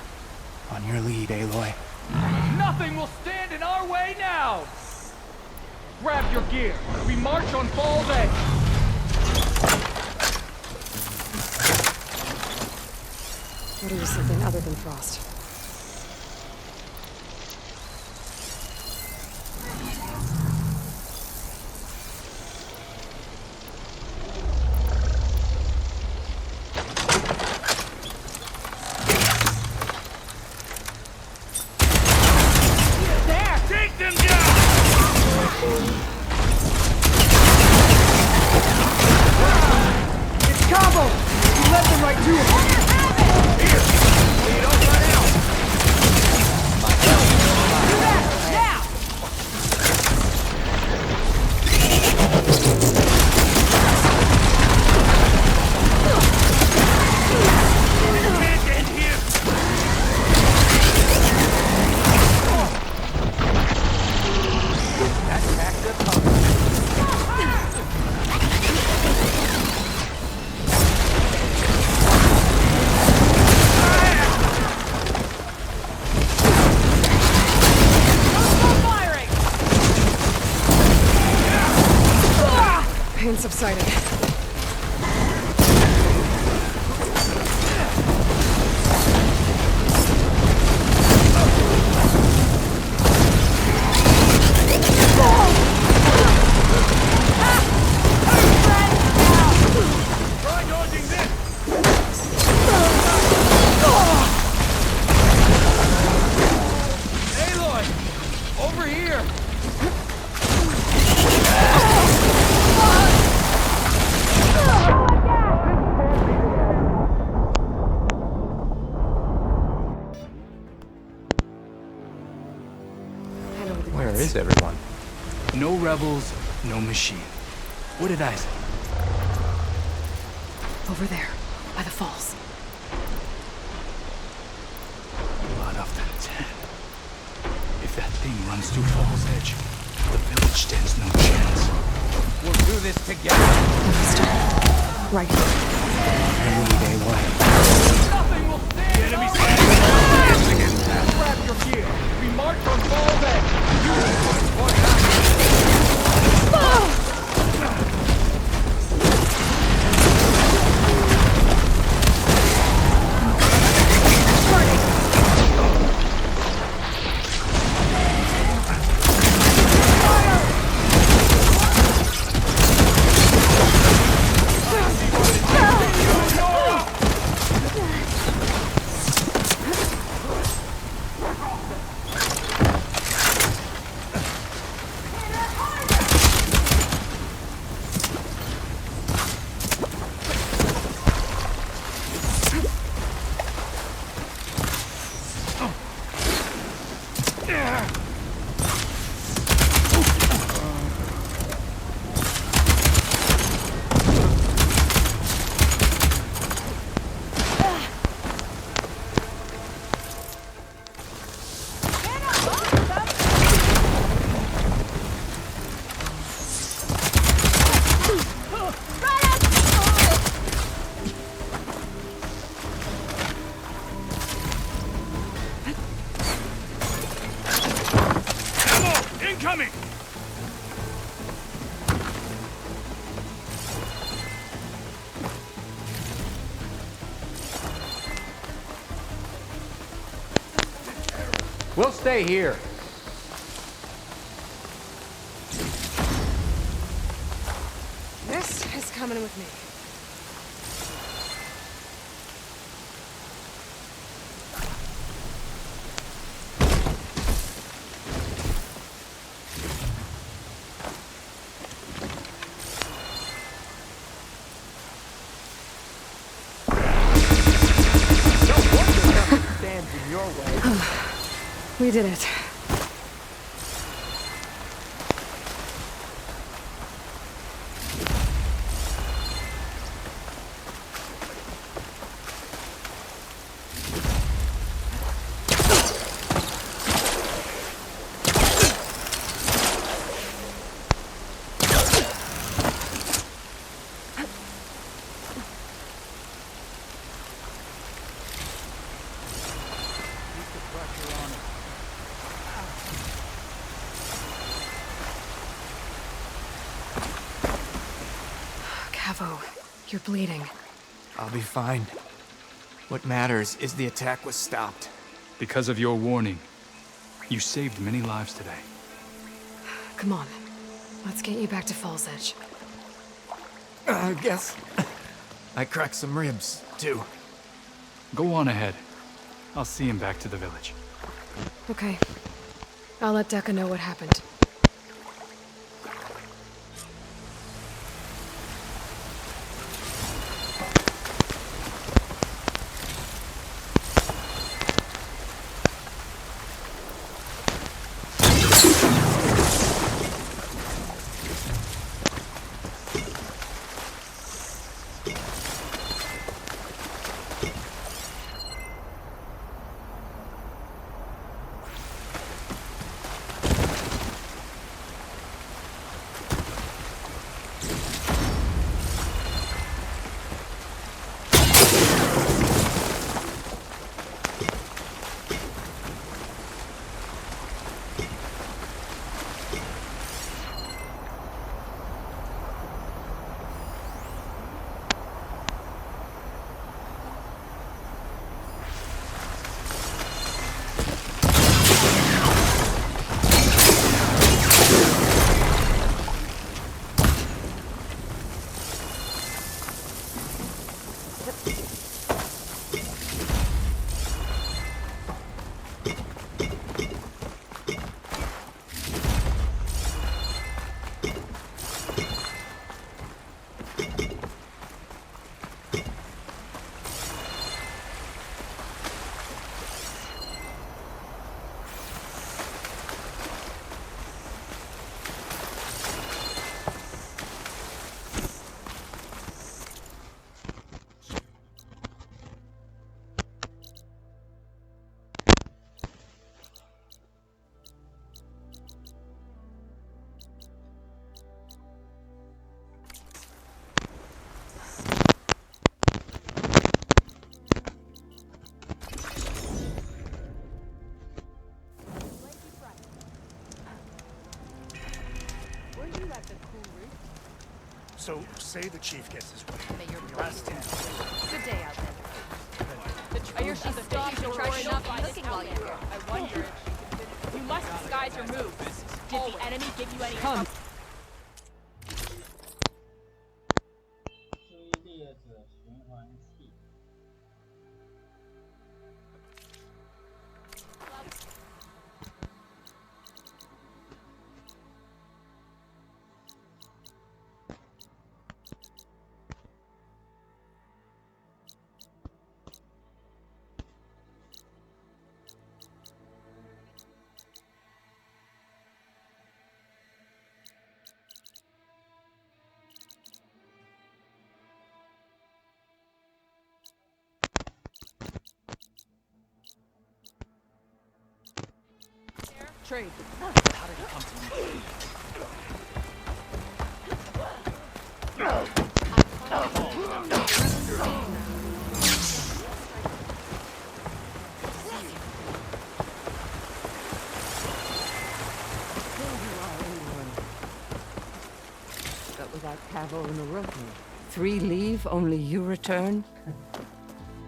On your lead, Aloy. Nothing will stand in our way now! Grab your gear. We march on Fall's Edge. Gotta use something other than frost. Pain subsided. Where is everyone? No rebels, no machine. What did I say? Over there, by the falls. Blood of the Ten. If that thing runs through Fall's Edge, the village stands no chance. We'll do this together. Right. Any day way. Nothing will stand. The enemy's standing. Grab your gear. We march on Fall's Edge. You what Incoming! We'll stay here. This is coming with me. We did it. Cavo, you're bleeding. I'll be fine. What matters is the attack was stopped. Because of your warning, you saved many lives today. Come on. Let's get you back to Falls Edge. I guess I cracked some ribs, too. Go on ahead. I'll see him back to the village. Okay. I'll let Decca know what happened. So, say the chief gets his way. May your Last him. Good day out there. Are your sheep stopped or roaring up by looking while you're here? I wonder if you must disguise your moves. Did the enemy give you any trouble? Trade. How did he come to me? But without Cavo and Orochi, 3 leave, only you return?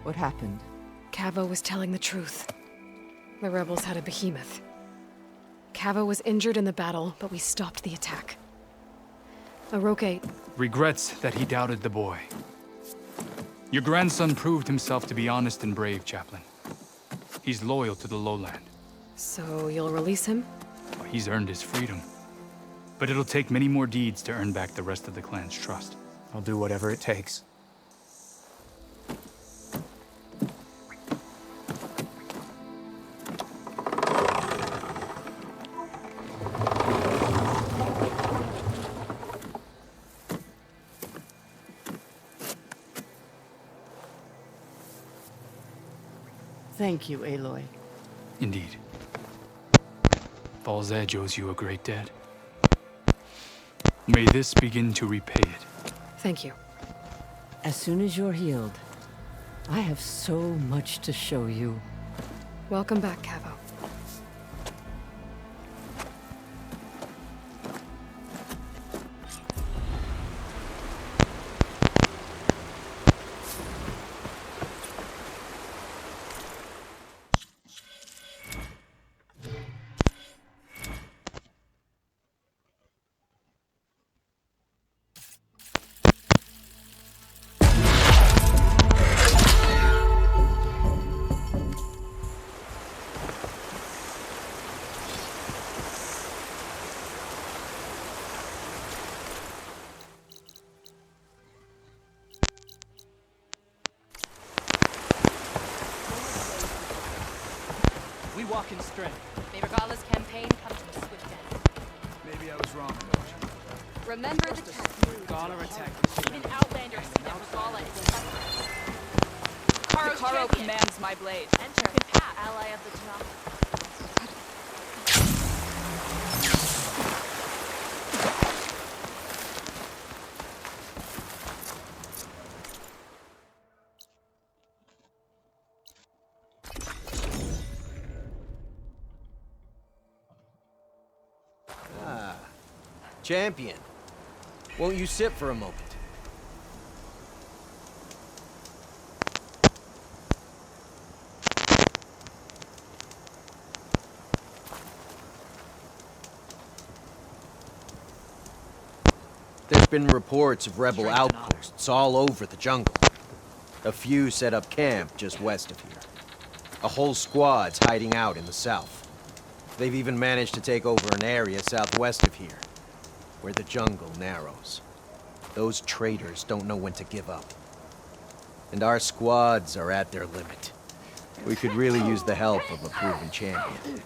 What happened? Cavo was telling the truth. The rebels had a behemoth. Cavo was injured in the battle, but we stopped the attack. Orochi... Regrets that he doubted the boy. Your grandson proved himself to be honest and brave, Chaplain. He's loyal to the lowland. So you'll release him? He's earned his freedom. But it'll take many more deeds to earn back the rest of the clan's trust. I'll do whatever it takes. Thank you, Aloy. Indeed. Falls Edge owes you a great debt. May this begin to repay it. Thank you. As soon as you're healed, I have so much to show you. Welcome back, Cavo. fucking strength. May Regala's campaign come to a swift end. Maybe I was wrong about you. Remember the tattoo. Regala attack. Even Outlanders see that Regala is a The Karo commands my blade. Enter, ally of the Tanakh. Champion, won't you sit for a moment? There's been reports of rebel outposts all over the jungle. A few set up camp just west of here. A whole squad's hiding out in the south. They've even managed to take over an area southwest of here, where the jungle narrows. Those traitors don't know when to give up. And our squads are at their limit. We could really use the help of a proven champion.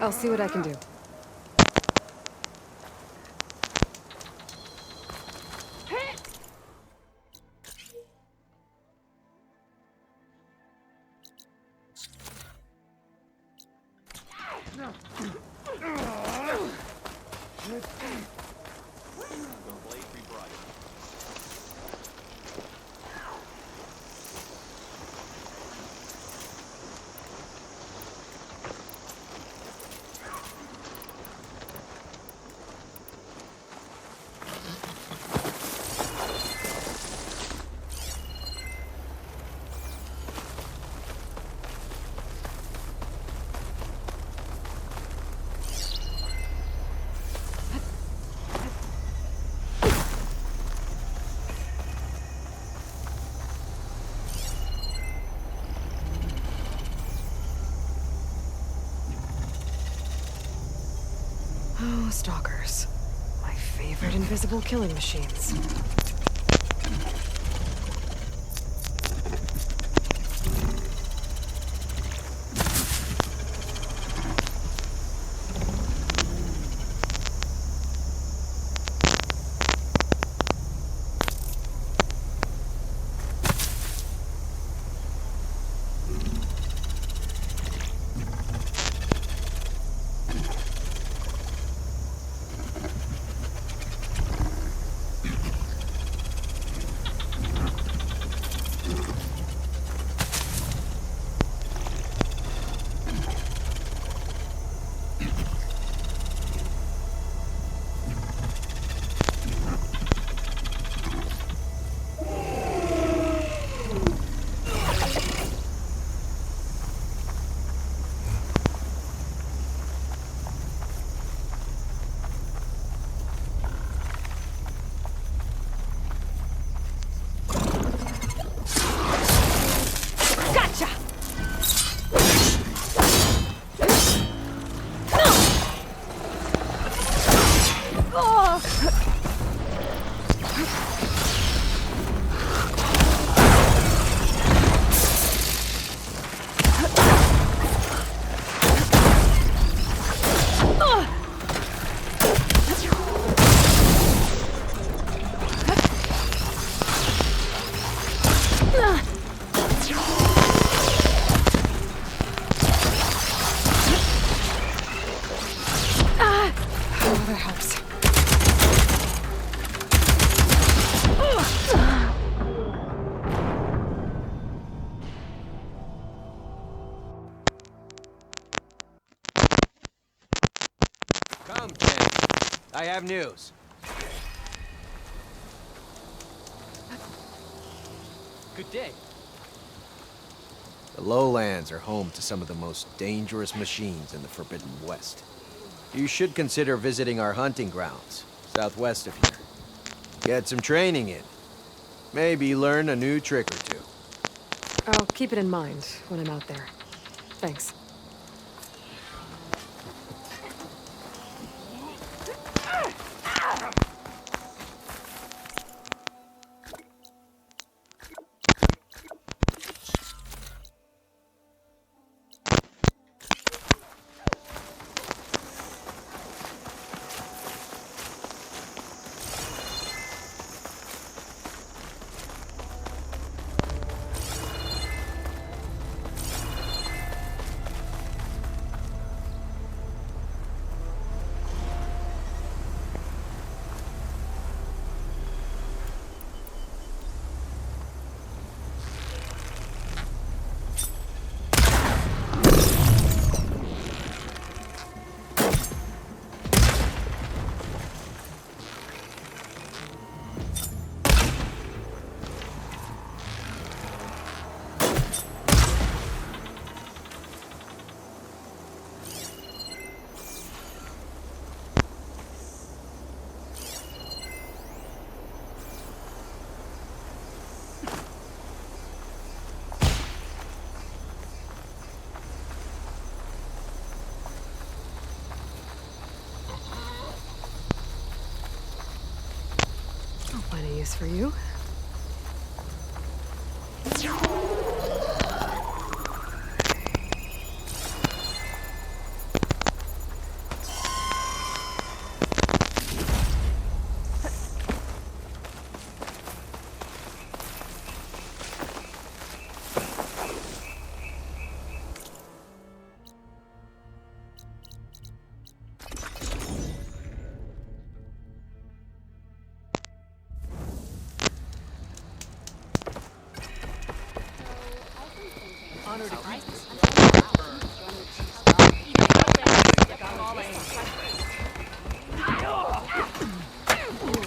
I'll see what I can do. Oh, stalkers. My favorite invisible killing machines. Come, Ken. I have news. Good day. The lowlands are home to some of the most dangerous machines in the Forbidden West. You should consider visiting our hunting grounds, southwest of here. Get some training in. Maybe learn a new trick or two. I'll keep it in mind when I'm out there. Thanks. plenty use for you.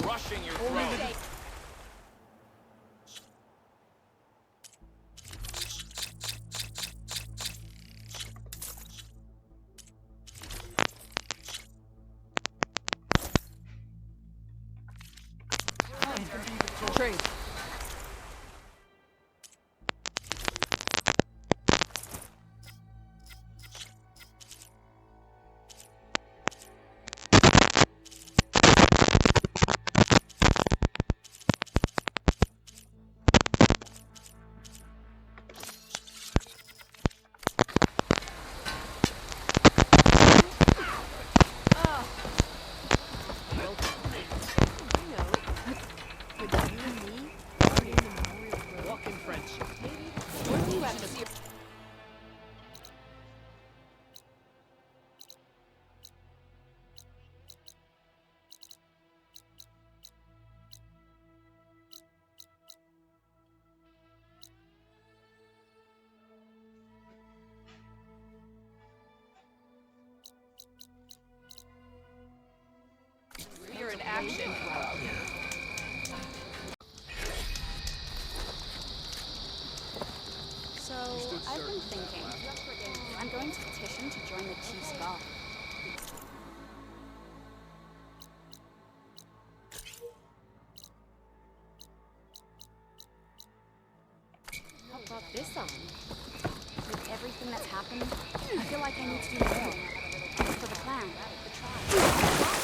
Rushing your throat. Trade. You're in action. So, I've been thinking. I'm going to petition to join the Chief's Guard. What brought this on? With everything that's happened, I feel like I need to do more. For the clan, the tribe.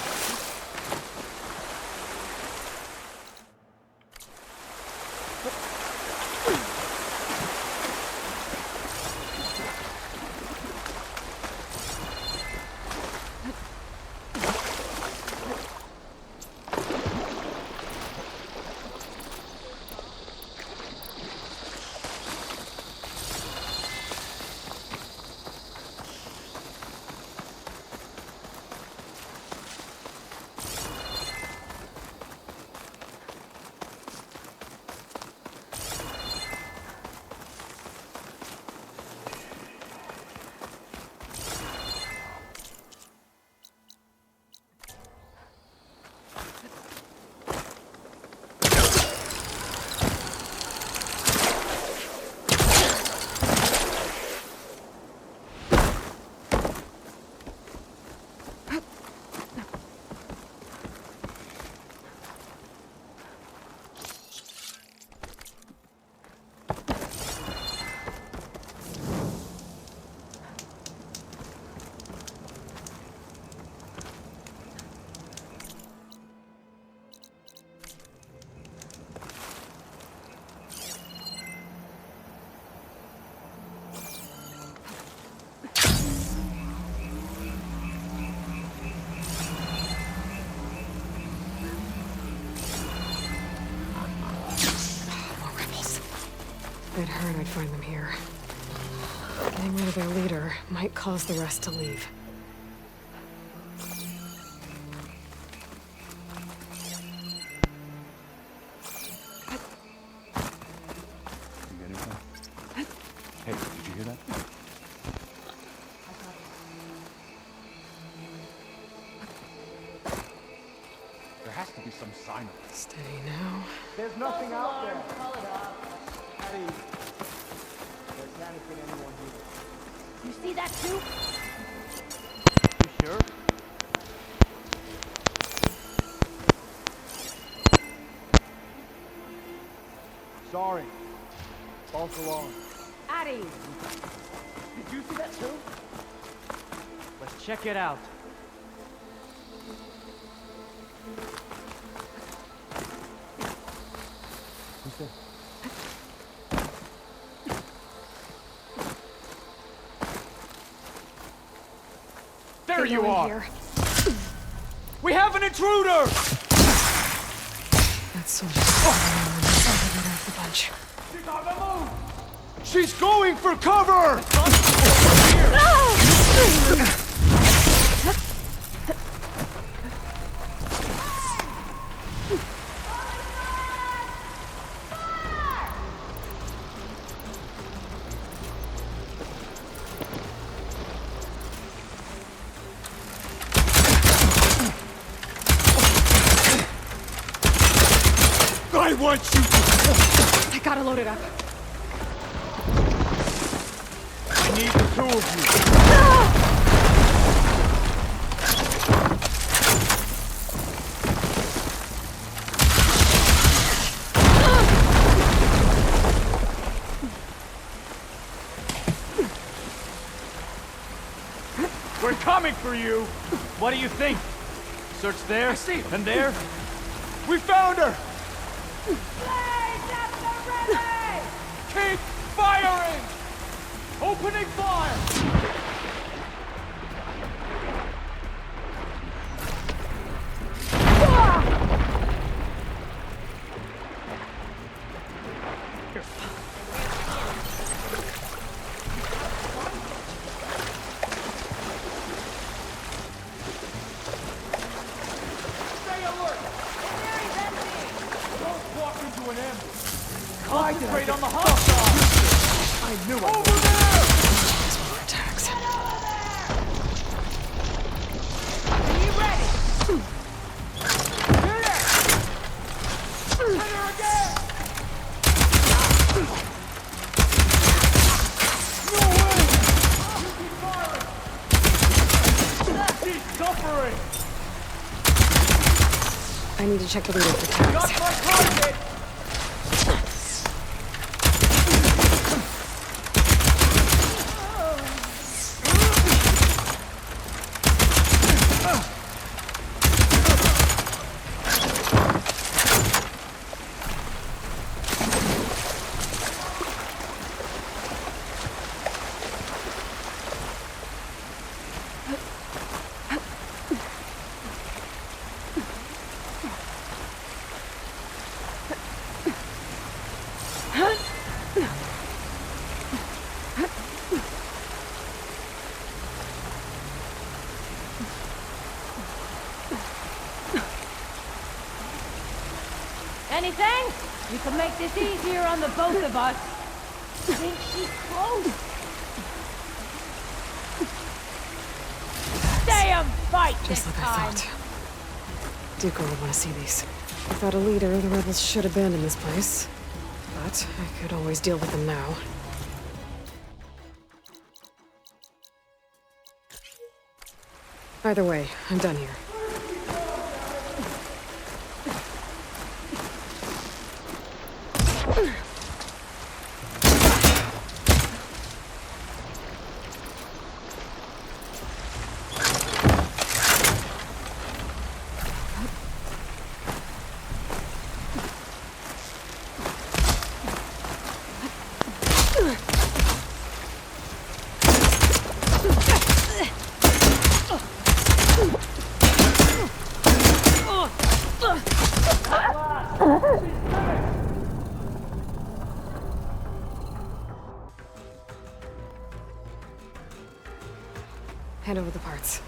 I'd heard I'd find them here. Getting rid of their leader might cause the rest to leave. You get anything? Hey, did you hear that? There has to be some sign of it. Steady now. There's nothing out there. Call it off. At ease. There can't have been anyone here. You see that too? You sure? Sorry. False alarm. At ease. Did you see that too? Let's check it out. There you are! Here. We have an intruder! That soldier's off the bunch. She's on the move! She's going for cover! I want you to... I gotta load it up. I need the two of you. We're coming for you. What do you think? Search there and there. We found her. Keep firing! Opening fire! Stay alert! Don't walk into an ambush. Concentrate on the hostile! I knew it! Over there! There's more attacks. Are you ready? Here! Hit her again! No way! You keep firing! She's suffering! I need to check the leader for tags. Got my target! Anything? You can make this easier on the both of us. I think she's close. Stay and fight Just this like time. I thought. Duke will want to see these. Without a leader, the rebels should abandon this place. But I could always deal with them now. Either way, I'm done here. Hand over the parts.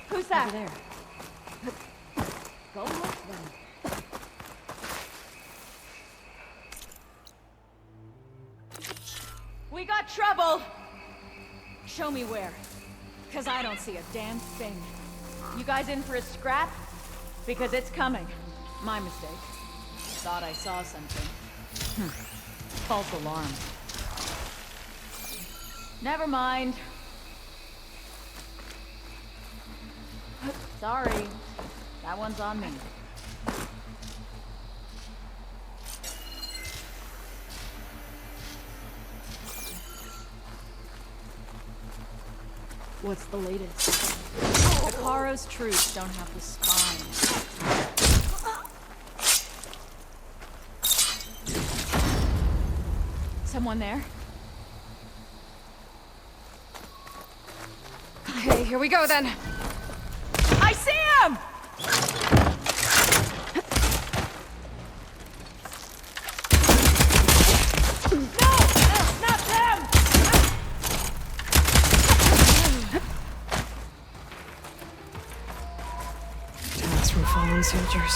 Who's that? Over there. Go look then. We got trouble! Show me where. Cause I don't see a damn thing. You guys in for a scrap? Because it's coming. My mistake. Thought I saw something. False alarm. Never mind. Sorry. That one's on me. What's the latest? Ikaro's troops don't have the spine. Someone there? Okay, here we go then. I see him! No! Not them! Attacks from fallen soldiers.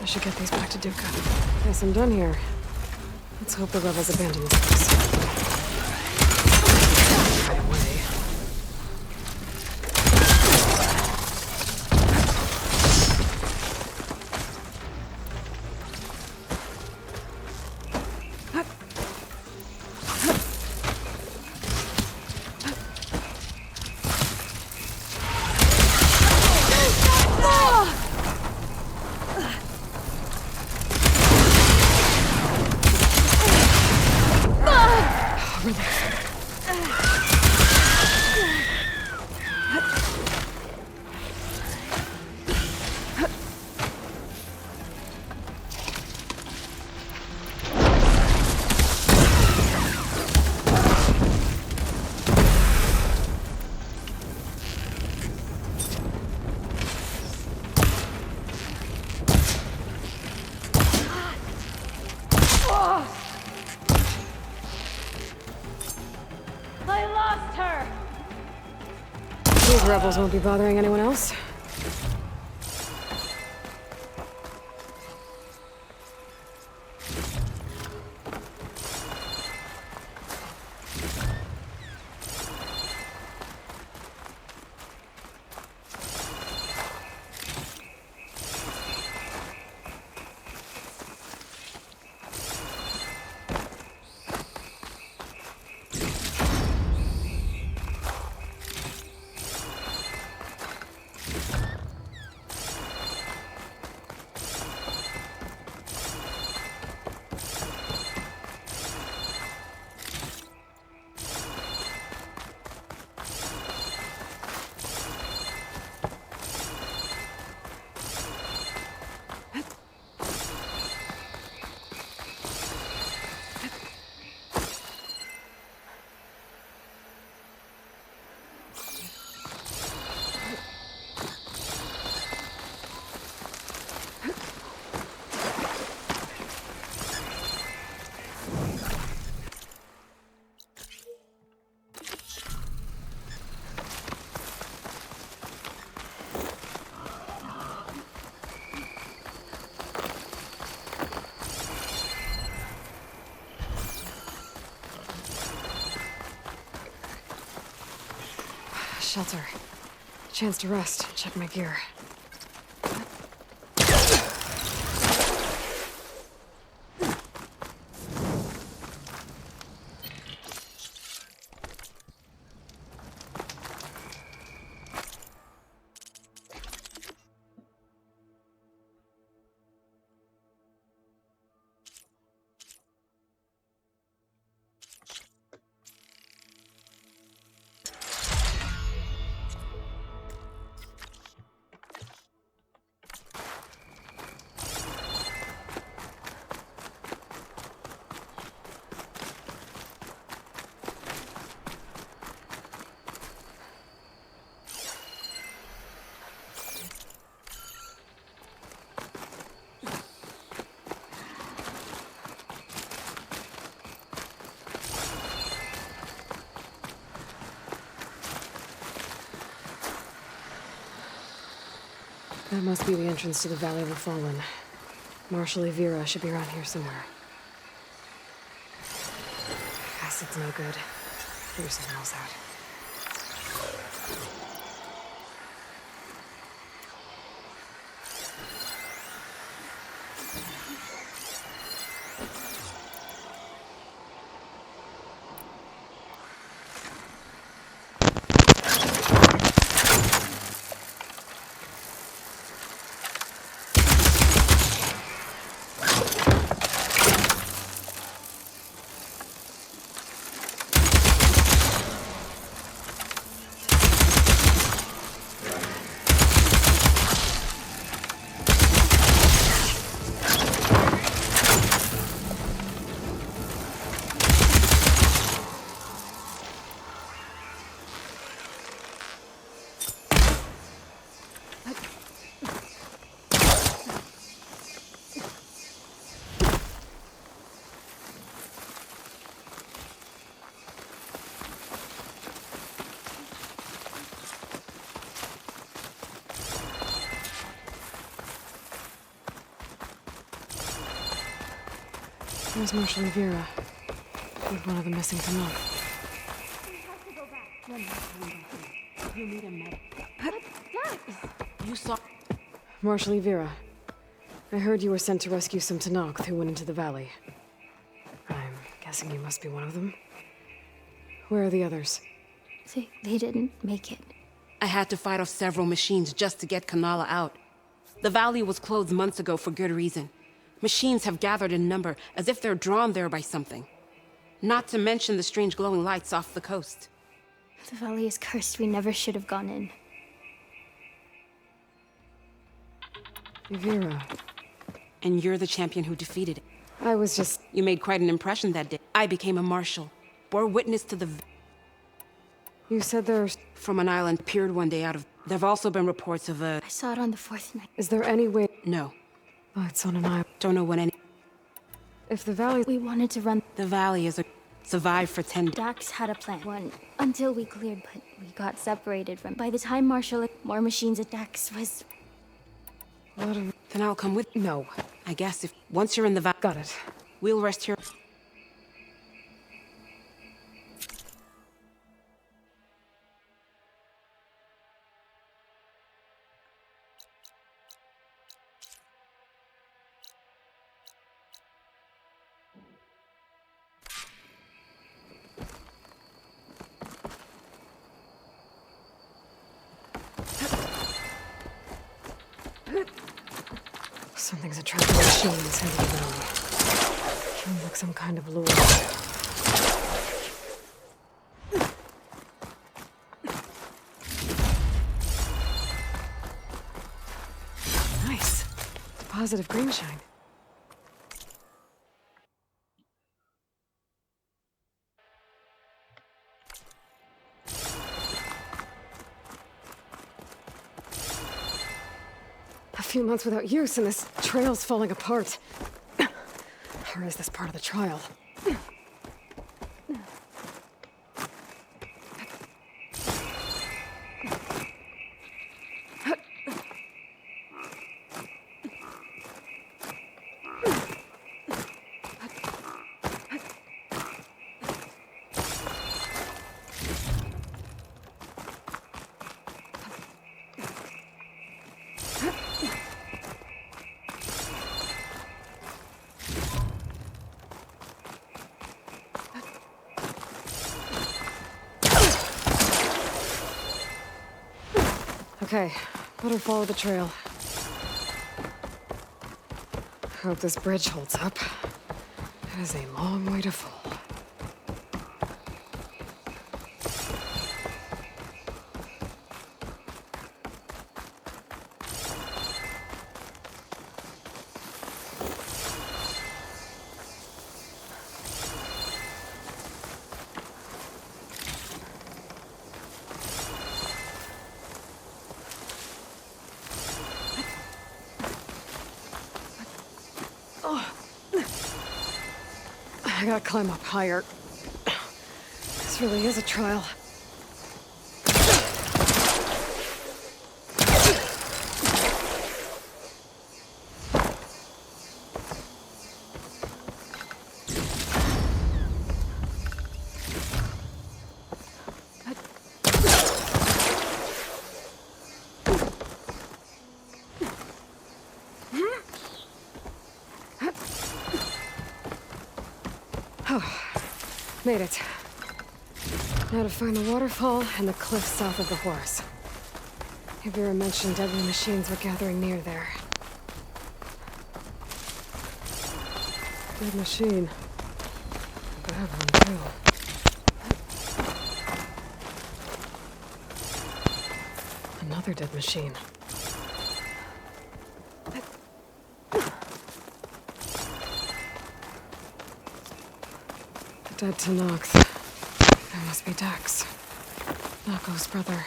I should get these back to Duca. Guess I'm done here. Let's hope the rebels abandon this place. Right away. I lost her! These rebels won't be bothering anyone else. Shelter. Chance to rest, check my gear. That must be the entrance to the Valley of the Fallen. Marshal Evira should be around here somewhere. Acid's no good. Figure something else out. There's Marshal Rivera, with one of the missing Tanakh. You need a med. You saw. Marshal Rivera, I heard you were sent to rescue some Tanakh who went into the valley. I'm guessing you must be one of them. Where are the others? They didn't make it. I had to fight off several machines just to get Kanala out. The valley was closed months ago for good reason. Machines have gathered in number, as if they're drawn there by something. Not to mention the strange glowing lights off the coast. The valley is cursed. We never should have gone in. Rivera. And you're the champion who defeated it. I was just... You made quite an impression that day. I became a marshal. Bore witness to the... You said there's... From an island peered one day out of... There've also been reports of a... I saw it on the fourth night. Is there any way... No. Oh, it's on an island. Don't know when any... If the valley... We wanted to run... The valley is a... Survived for 10... Dax had a plan. One. Until we cleared, but we got separated from... By the time Marshall... More machines at Dax was... What a... Then I'll come with... No. I guess if... Once you're in the valley... Got it. We'll rest here... Something's attracting machines into the valley. Seems like some kind of lure. Nice. Positive green shine. A few months without use and this trail's falling apart. Or is this part of the trial? Okay, better follow the trail. Hope this bridge holds up. It is a long way to fall. I gotta climb up higher. This really is a trial. Oh, made it. Now to find the waterfall and the cliff south of the horse. Rivera mentioned deadly machines were gathering near there. Dead machine. A bad one, too. Another dead machine. Dead to Nox. That must be Dax. Nako's brother.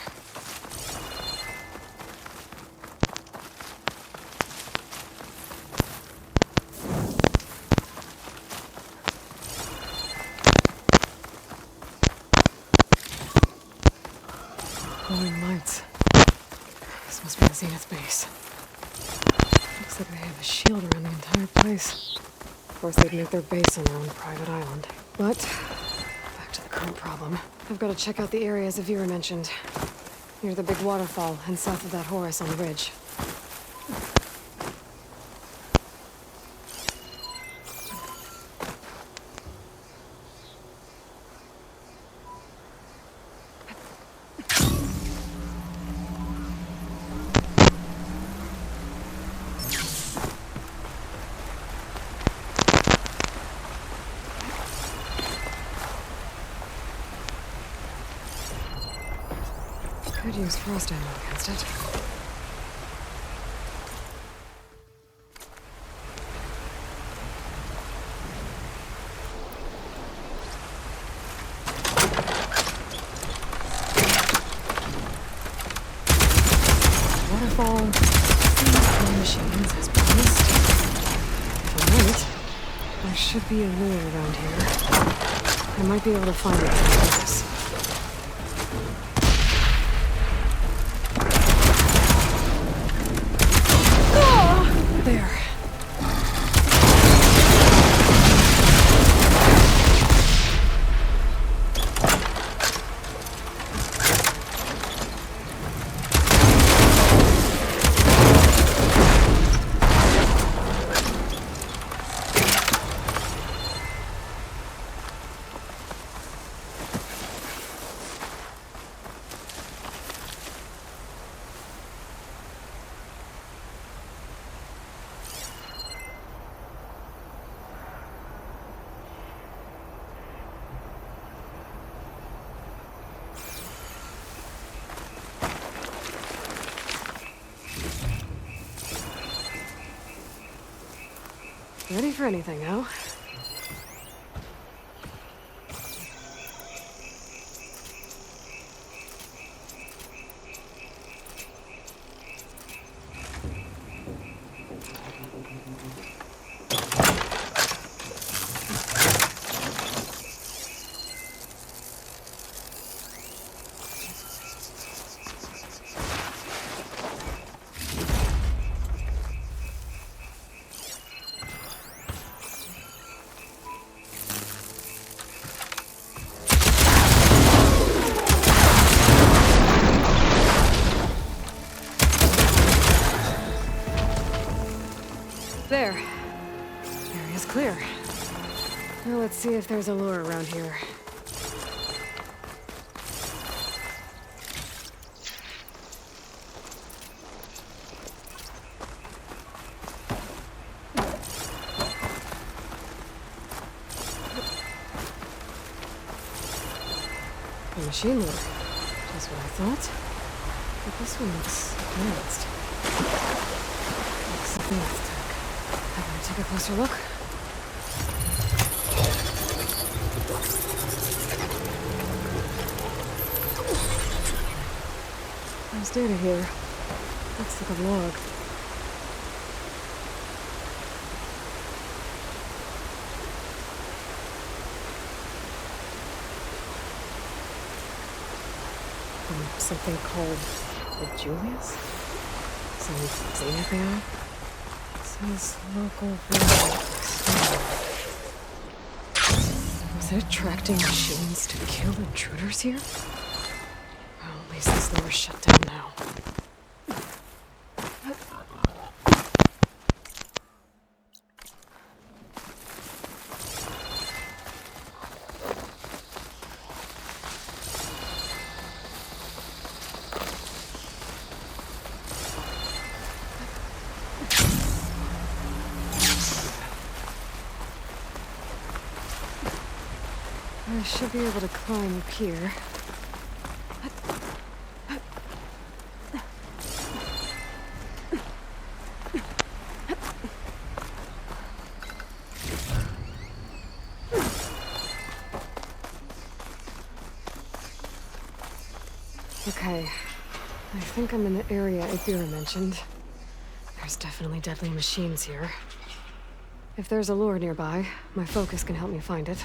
the Zenith base. Looks like they have a shield around the entire place. Of course, they'd make their base on their own private island. But, back to the current problem. I've got to check out the area Zavira mentioned. Near the big waterfall and south of that Horus on the ridge. Could use frost ammo against it. Waterfall. No machines as promised. Alright. There should be a lure around here. I might be able to find it through this. There. Ready for anything now? There. Area's clear. Now let's see if there's a lure around here. A machine lure. Just what I thought. But this one looks advanced. Looks advanced. I better take a closer look. There's data here. Looks like a log. From something called the Julius? Some Zenith AI? Says local village. Was it attracting machines to kill intruders here? Well, at least this door's shut down now. I should be able to climb up here. Okay, I think I'm in the area Ithira mentioned. There's definitely deadly machines here. If there's a lure nearby, my focus can help me find it.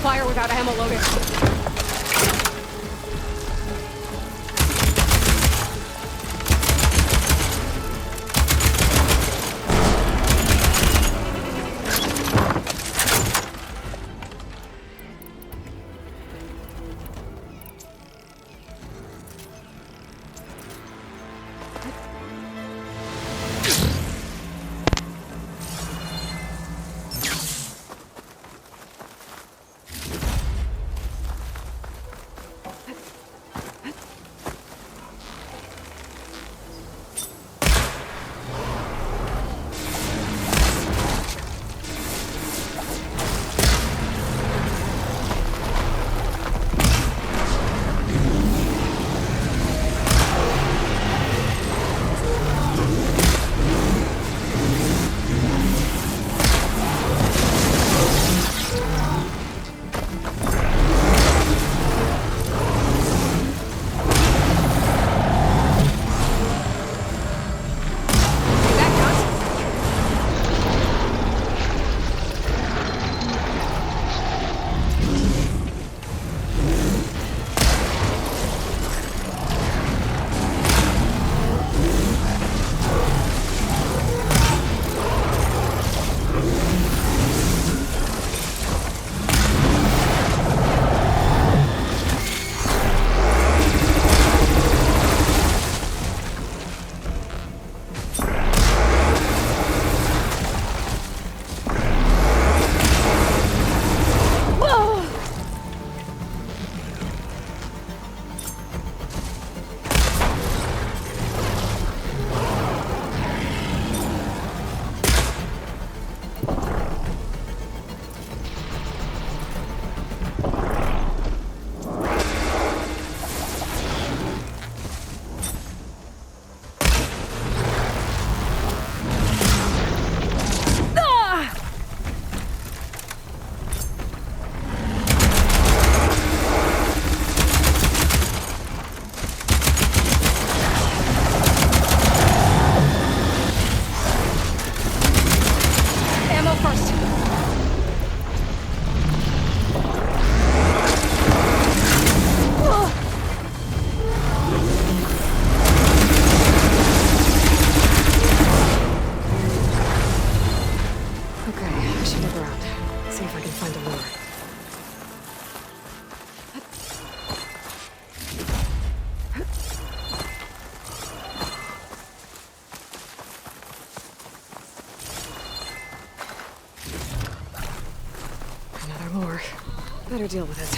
fire without ammo loaded. Better deal with it.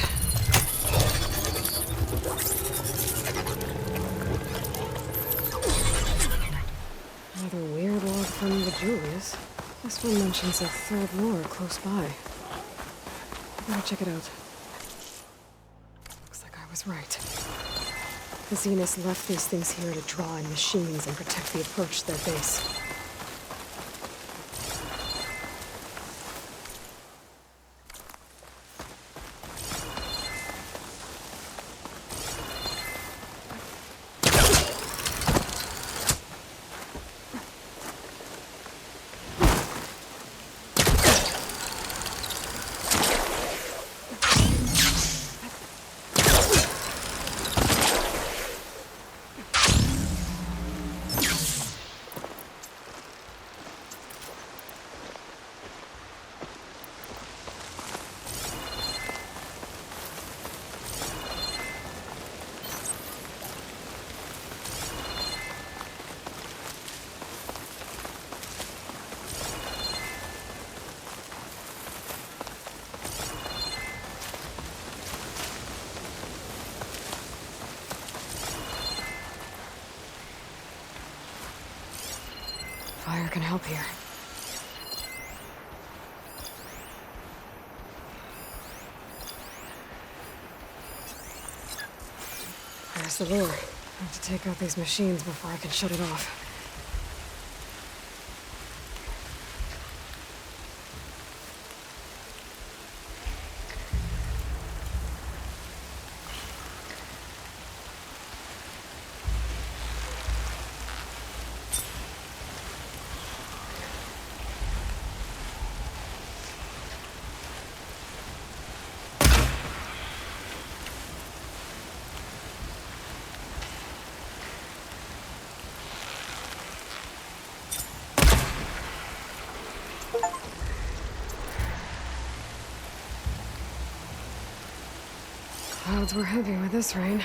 Another weird log from the Julius. This one mentions a third lure close by. I better check it out. Looks like I was right. The Zeniths left these things here to draw in machines and protect the approach to their base. Fire can help here. There's the lure. I have to take out these machines before I can shut it off. Odds were heavy with this rain.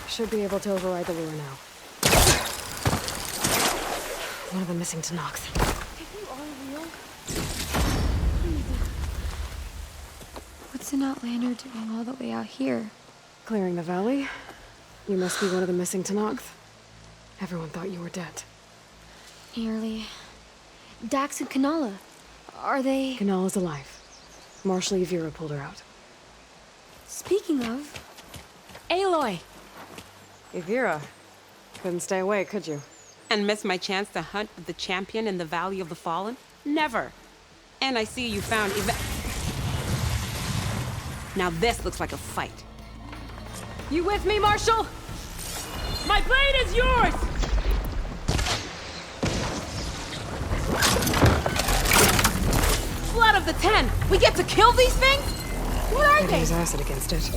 Should be able to override the lure now. One of the missing Tanoks. If you are real, what's an Outlander doing all the way out here? Clearing the valley? You must be one of the missing Tanoks. Everyone thought you were dead. Nearly. Dax and Kanala. Are they... Kanala's alive. Marshal Yvira pulled her out. Speaking of... Aloy! Yvira. Couldn't stay away, could you? And miss my chance to hunt with the champion in the Valley of the Fallen? Never. And I see you found Now this looks like a fight. You with me, Marshal? My blade is yours! Blood of the Ten! We get to kill these things? What are they? Use acid against it.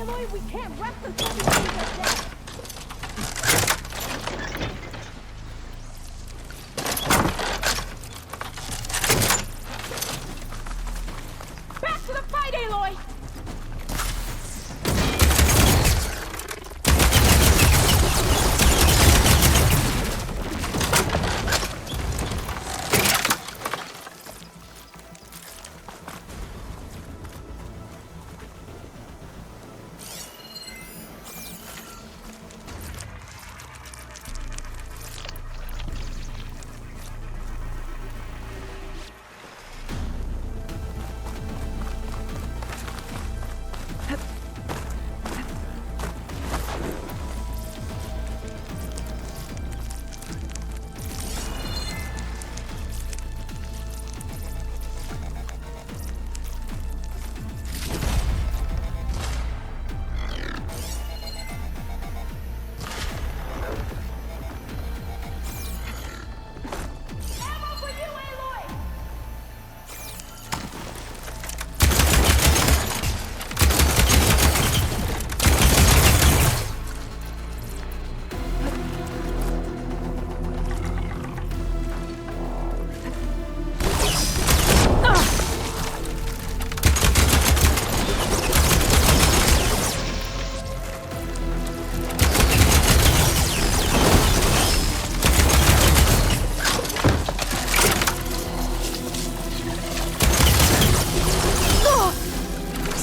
Aloy, we can't rest until these things are dead. Back to the fight, Aloy!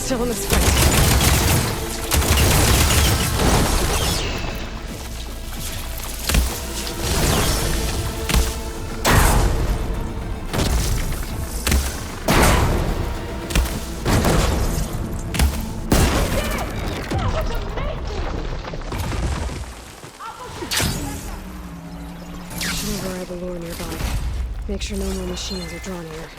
Still in this fight. the lure nearby. Make sure no more machines are drawn here.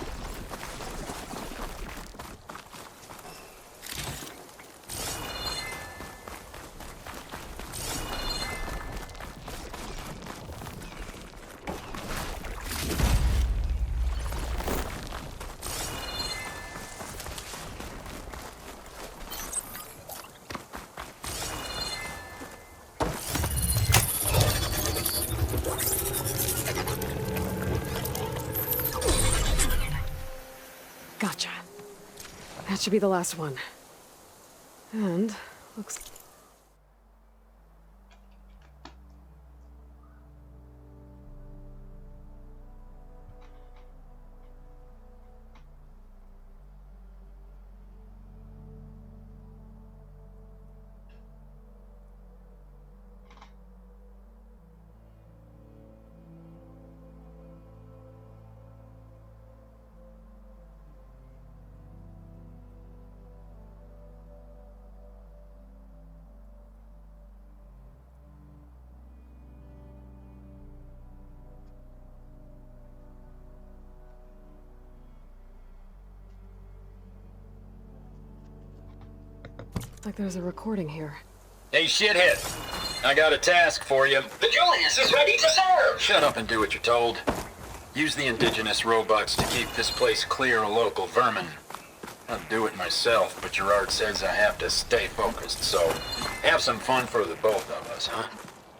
Gotcha. That should be the last one. And looks... like there's a recording here. Hey, shithead. I got a task for you. The Julius is ready to serve! Shut up and do what you're told. Use the indigenous robots to keep this place clear of local vermin. I'd do it myself, but Gerard says I have to stay focused, so have some fun for the both of us, huh?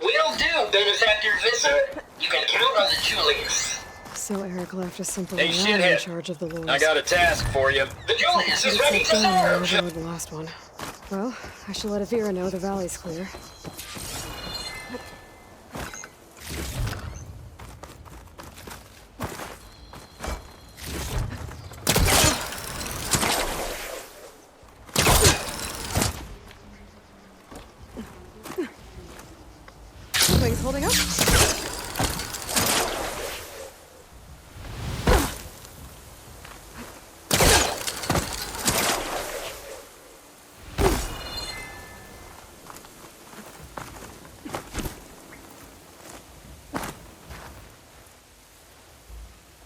Will do, Benefactor Visser. You can count on the Julius. So Eric left a simple Hey, in shithead. charge of the lures. I got a task for you. The Julius is ready to I serve! never the last one. Well, I shall let Avira know the valley's clear. Things holding up?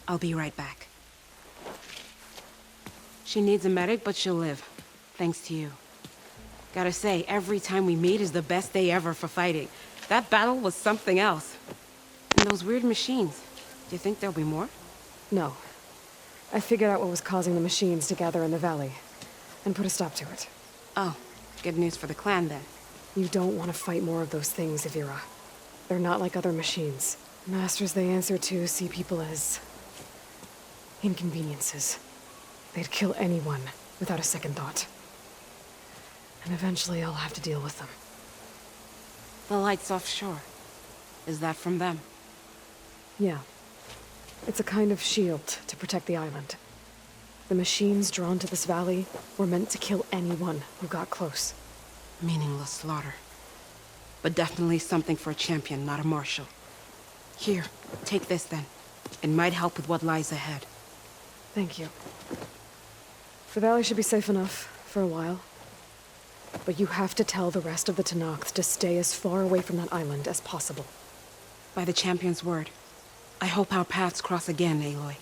I'll be right back. She needs a medic, but she'll live. Thanks to you. Gotta say, every time we meet is the best day ever for fighting. That battle was something else. And those weird machines. Do you think there'll be more? No. I figured out what was causing the machines to gather in the valley, and put a stop to it. Oh, good news for the clan then. You don't want to fight more of those things, Avira. They're not like other machines. Masters they answer to see people as... inconveniences. They'd kill anyone without a second thought. And eventually I'll have to deal with them. The lights offshore. Is that from them? Yeah. It's a kind of shield to protect the island. The machines drawn to this valley were meant to kill anyone who got close. Meaningless slaughter. But definitely something for a champion, not a marshal. Here, take this then. It might help with what lies ahead. Thank you. The valley should be safe enough for a while. But you have to tell the rest of the Tenakth to stay as far away from that island as possible. By the champion's word. I hope our paths cross again, Aloy.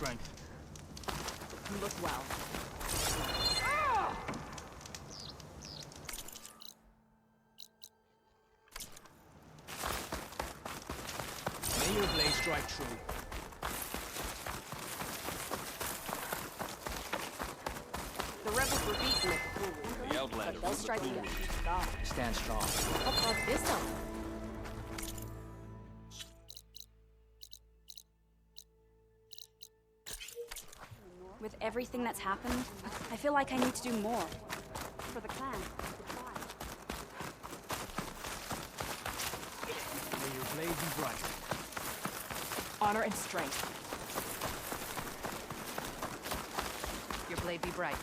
strength. You look well. May your blade strike true. The rebels were beaten at the pool. The Outlander But they'll strike again. God. Stand strong. How about this one? With everything that's happened, I feel like I need to do more. For the clan, the tribe. May your blade be bright. Honor and strength. Your blade be bright.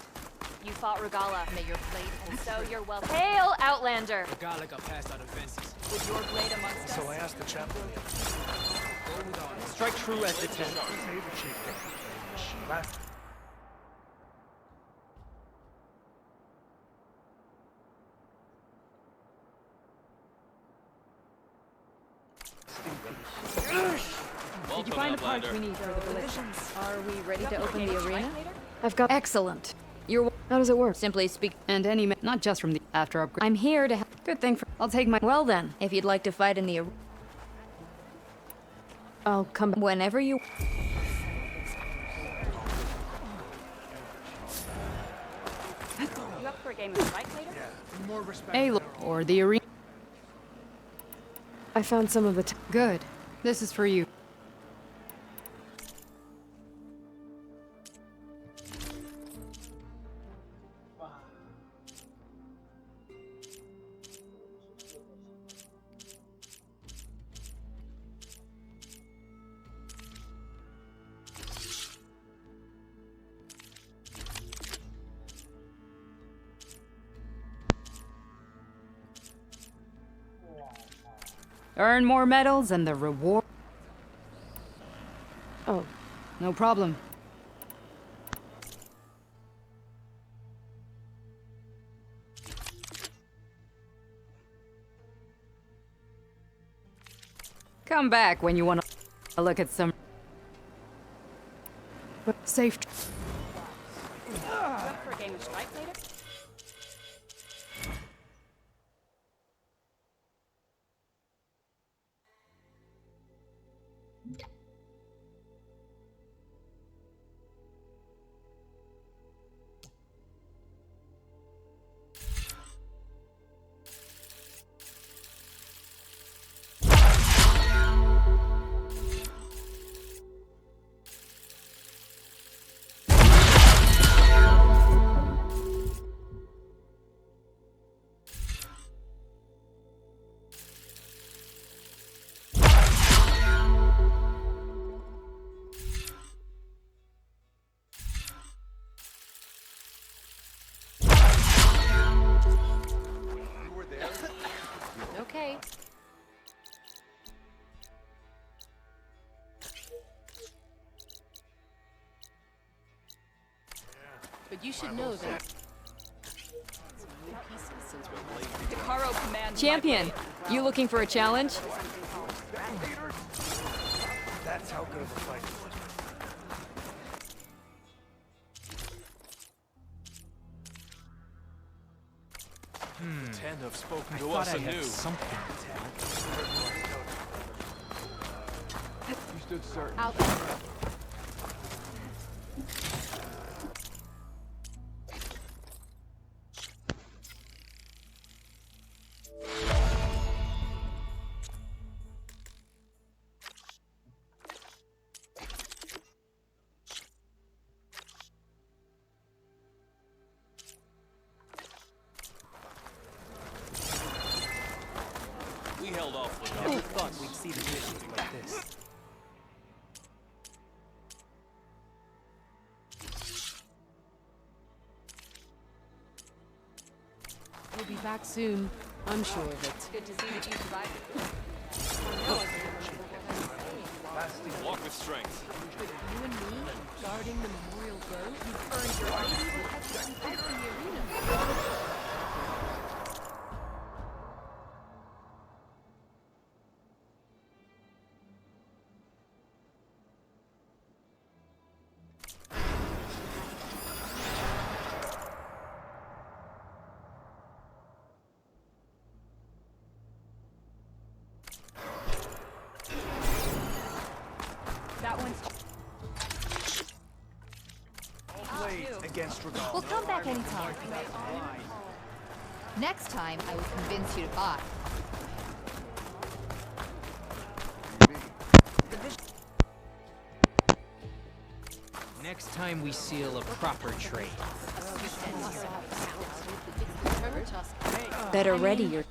You fought Regala. May your blade hold So true. you're welcome. Hail, Outlander! The Gala got passed out of fences. With your blade amongst us. So I asked the chaplain. Strike true as the 10. Say the chief. Last. Did you find the parts we need for the village? Are we ready to open the arena? I've got. Excellent. You're. How does it work? Simply speak, and any not just from the after upgrade. I'm here to. Good thing for. I'll take my. Well then, if you'd like to fight in the. I'll come whenever you. You up for a game of strike later? More respect. Hey, look, or the arena. I found some of the. Good. This is for you. Earn more medals and the reward. Oh. No problem. Come back when you want to look at some. Safe. You up for a game of strike later? Okay. But you should know that. The Caro commands. Champion, you looking for a challenge? That's how good of a fight it was. Pretend have spoken to us anew. Something to tell. You stood certain. Out there. We held off with never thought we'd see the mission like this. We'll be back soon. I'm sure of it. Good to see that you survived. Walk with strength. You and me guarding the memorial road. You've earned your maybe we'll have certain fights in the arena. against Regal. We'll come back anytime. Next time, I will convince you to buy. Next time we seal a proper trade. Better ready your...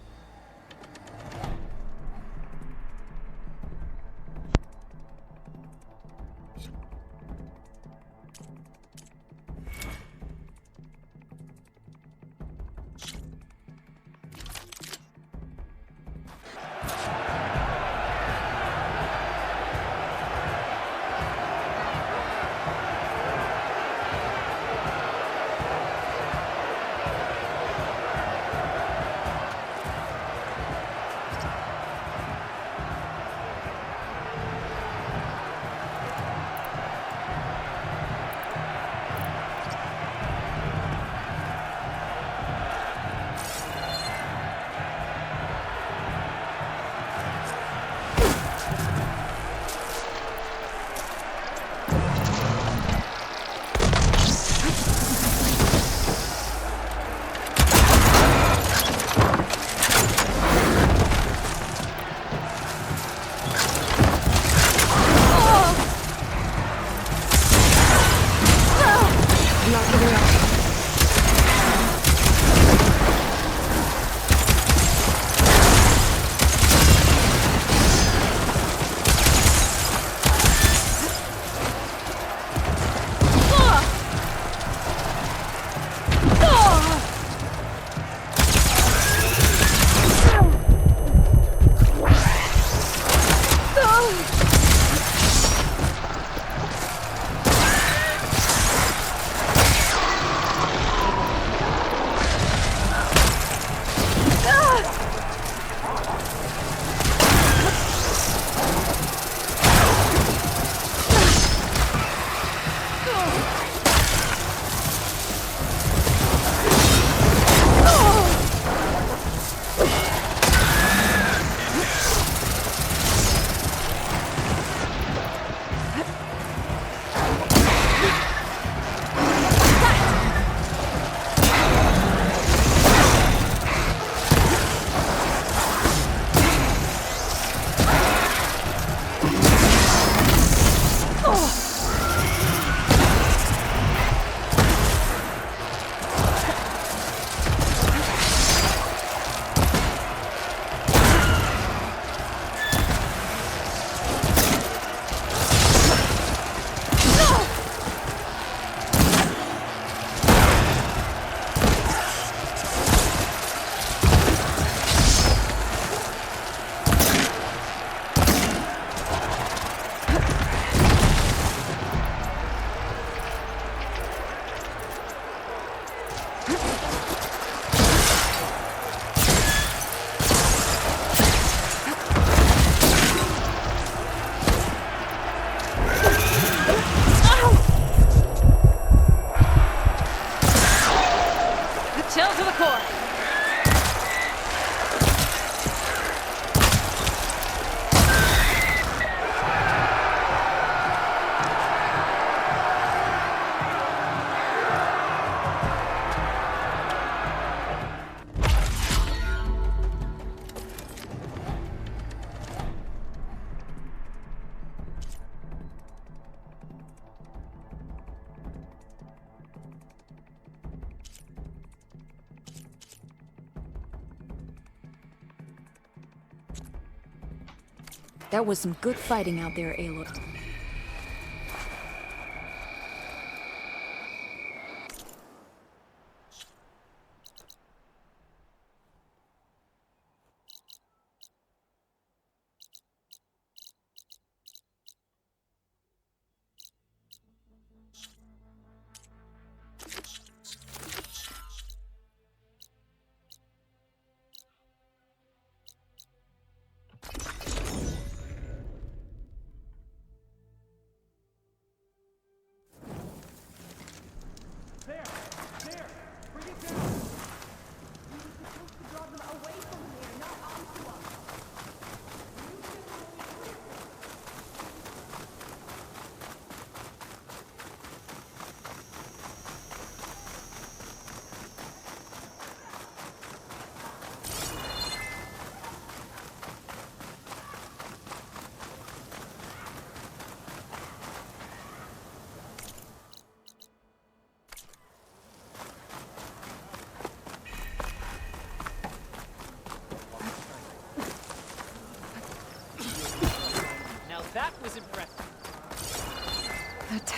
That was some good fighting out there, Aloy.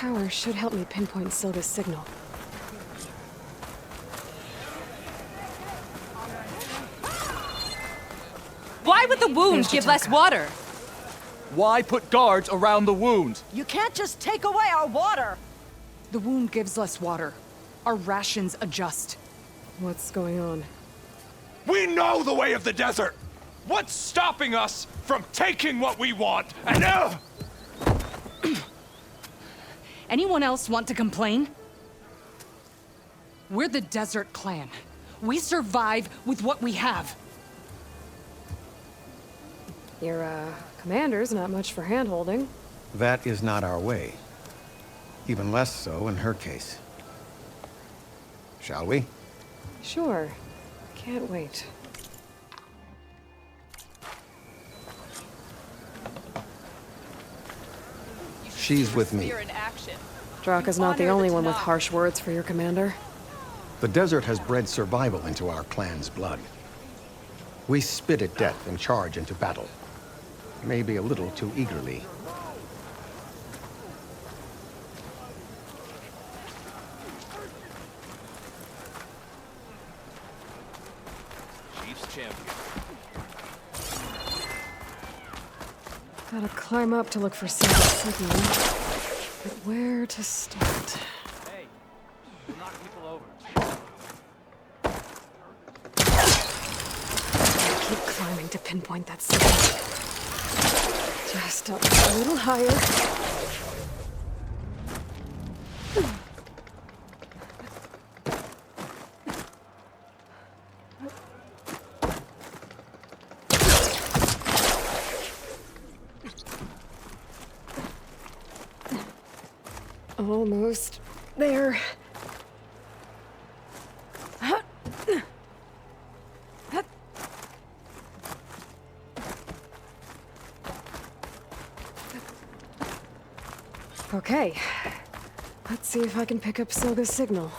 power should help me pinpoint Silga's signal. Why would the wound give less water? Why put guards around the wound? You can't just take away our water! The wound gives less water. Our rations adjust. What's going on? We know the way of the desert! What's stopping us from taking what we want? And Anyone else want to complain? We're the Desert Clan. We survive with what we have. Your, commander's not much for hand-holding. That is not our way. Even less so in her case. Shall we? Sure. Can't wait. She's with me. Draka's not the only one with harsh words for your commander. The desert has bred survival into our clan's blood. We spit at death and charge into battle. Maybe a little too eagerly. Chief's champion. Gotta climb up to look for Silga's signal. But where to start? Hey, you'll knock people over. I keep climbing to pinpoint that signal. Just up a little higher. Almost there. Okay. Let's see if I can pick up Silga's signal.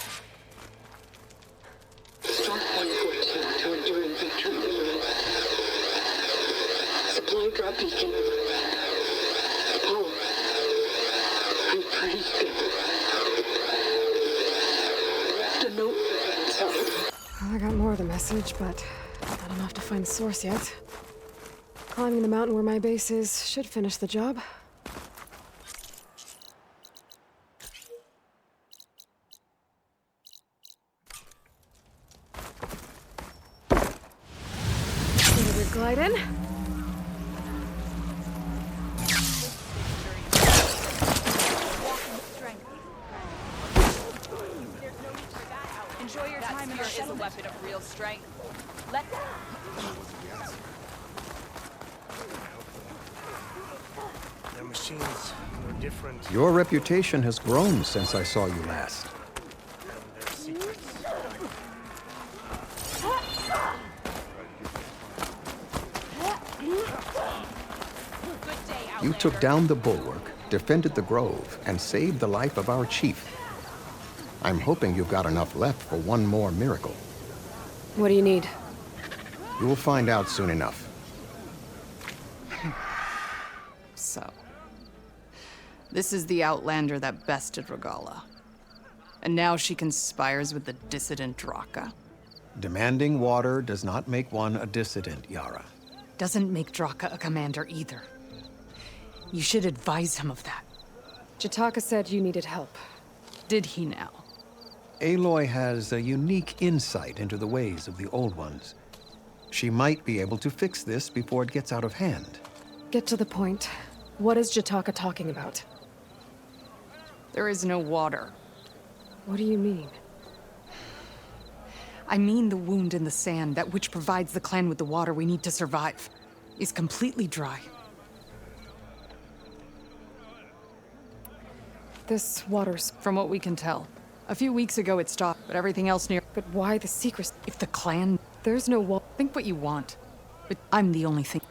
Start point 14 to endure inventory. Supply drop beacon. Paul. I'm pretty good. The note. Well, I got more of the message, but not enough to find the source yet. Climbing the mountain where my base is should finish the job. Glide in. Enjoy your time in the is a weapon of real strength. Let Their machines are different. Your reputation has grown since I saw you last. Their secrets. You took down the bulwark, defended the grove, and saved the life of our chief. I'm hoping you've got enough left for one more miracle. What do you need? You will find out soon enough. So, this is the Outlander that bested Regala. And now she conspires with the dissident Draka. Demanding water does not make one a dissident, Yara. Doesn't make Draka a commander either. You should advise him of that. Jataka said you needed help. Did he now? Aloy has a unique insight into the ways of the Old Ones. She might be able to fix this before it gets out of hand. Get to the point. What is Jataka talking about? There is no water. What do you mean? I mean the wound in the sand, that which provides the clan with the water we need to survive, is completely dry. This water's... From what we can tell. A few weeks ago it stopped, but everything else near... But why the secrecy? If the clan... There's no wall... Think what you want. But I'm the only thing...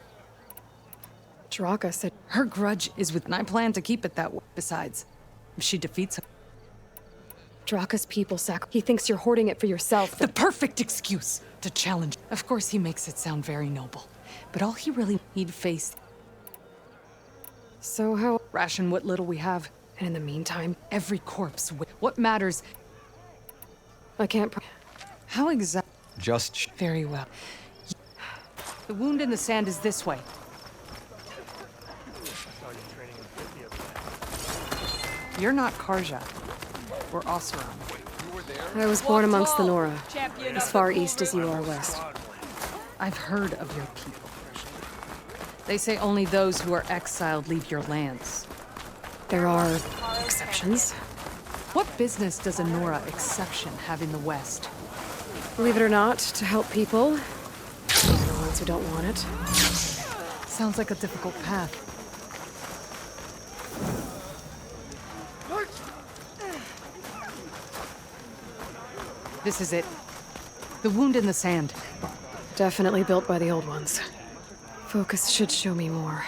Draka said... Her grudge is with... And I plan to keep it that way. Besides, if she defeats him... Draka's people He thinks you're hoarding it for yourself. The perfect excuse to challenge. Of course he makes it sound very noble. But all he really... He'd face... So how... Ration what little we have. And in the meantime, Every corpse. What matters? I can't. How exactly? Just Very well. The wound in the sand is this way. You're not Karja. Or Oseram. I was born amongst the Nora, as far east as you are west. I've heard of your people. They say only those who are exiled leave your lands. There are exceptions. What business does a Nora exception have in the West? Believe it or not, to help people, even the ones who don't want it. Sounds like a difficult path. This is it. The wound in the sand. Definitely built by the old ones. Focus should show me more.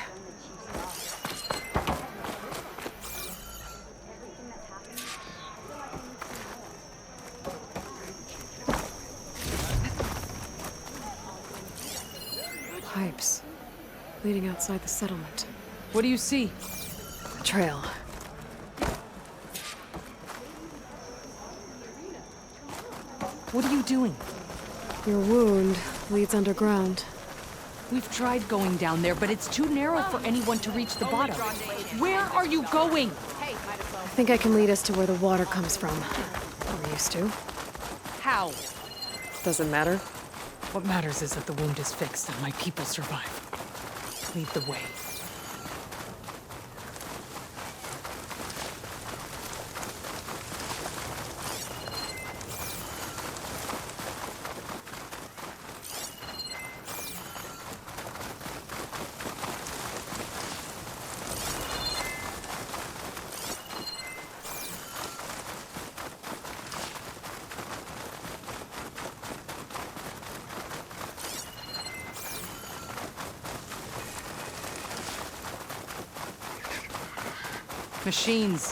Pipes leading outside the settlement. What do you see? A trail. What are you doing? Your wound leads underground. We've tried going down there, but it's too narrow for anyone to reach the bottom. Where are you going? I think I can lead us to where the water comes from. We're used to. How? Doesn't matter. What matters is that the wound is fixed and my people survive. Lead the way. Machines.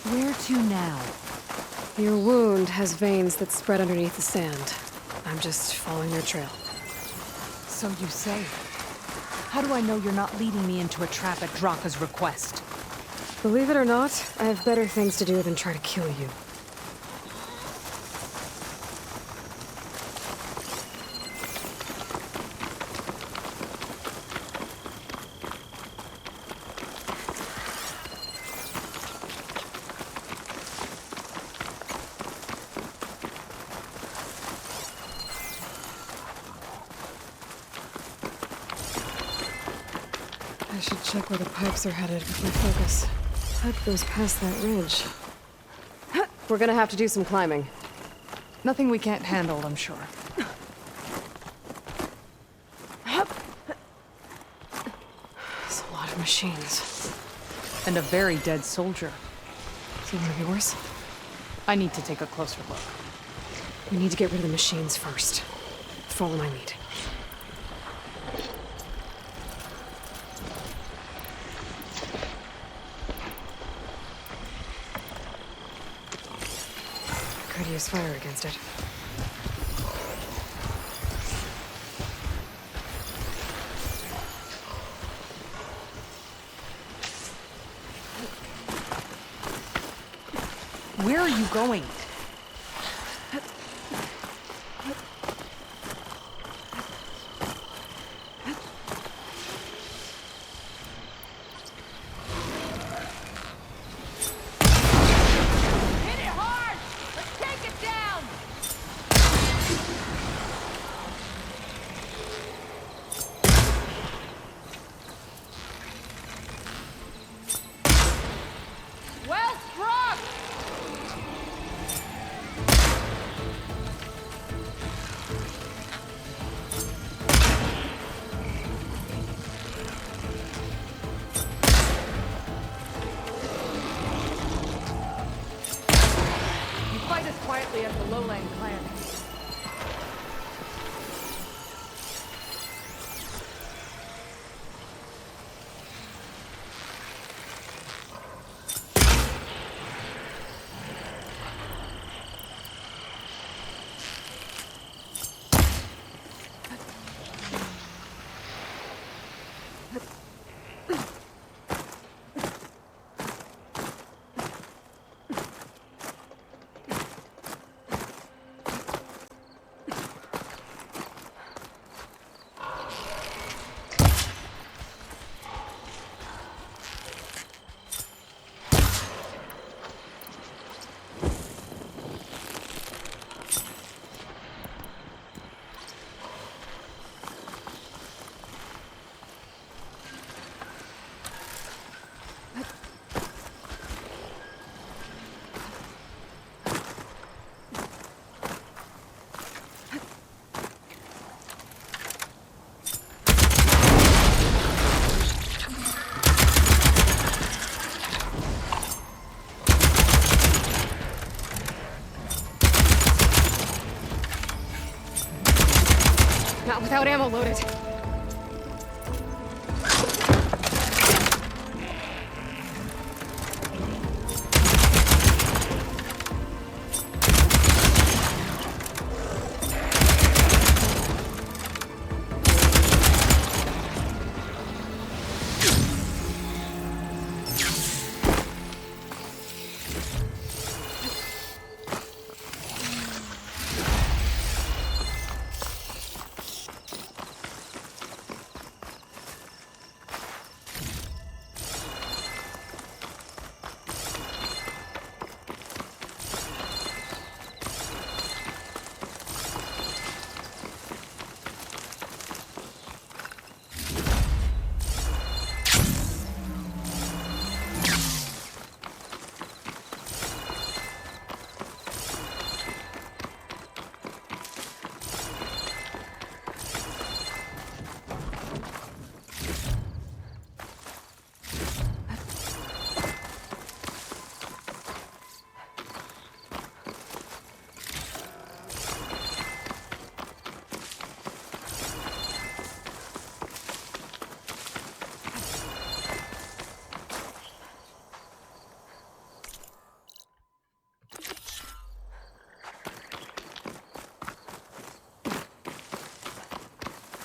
Where to now? Your wound has veins that spread underneath the sand. I'm just following their trail. So you say. How do I know you're not leading me into a trap at Draka's request? Believe it or not, I have better things to do than try to kill you. I should check where the pipes are headed with my focus. Pipe goes past that ridge. We're gonna have to do some climbing. Nothing we can't handle, I'm sure. There's a lot of machines. And a very dead soldier. Is he one of yours? I need to take a closer look. We need to get rid of the machines first. Follow my lead. Could use fire against it. Where are you going? Quietly as the Lowland clan. Not without ammo loaded.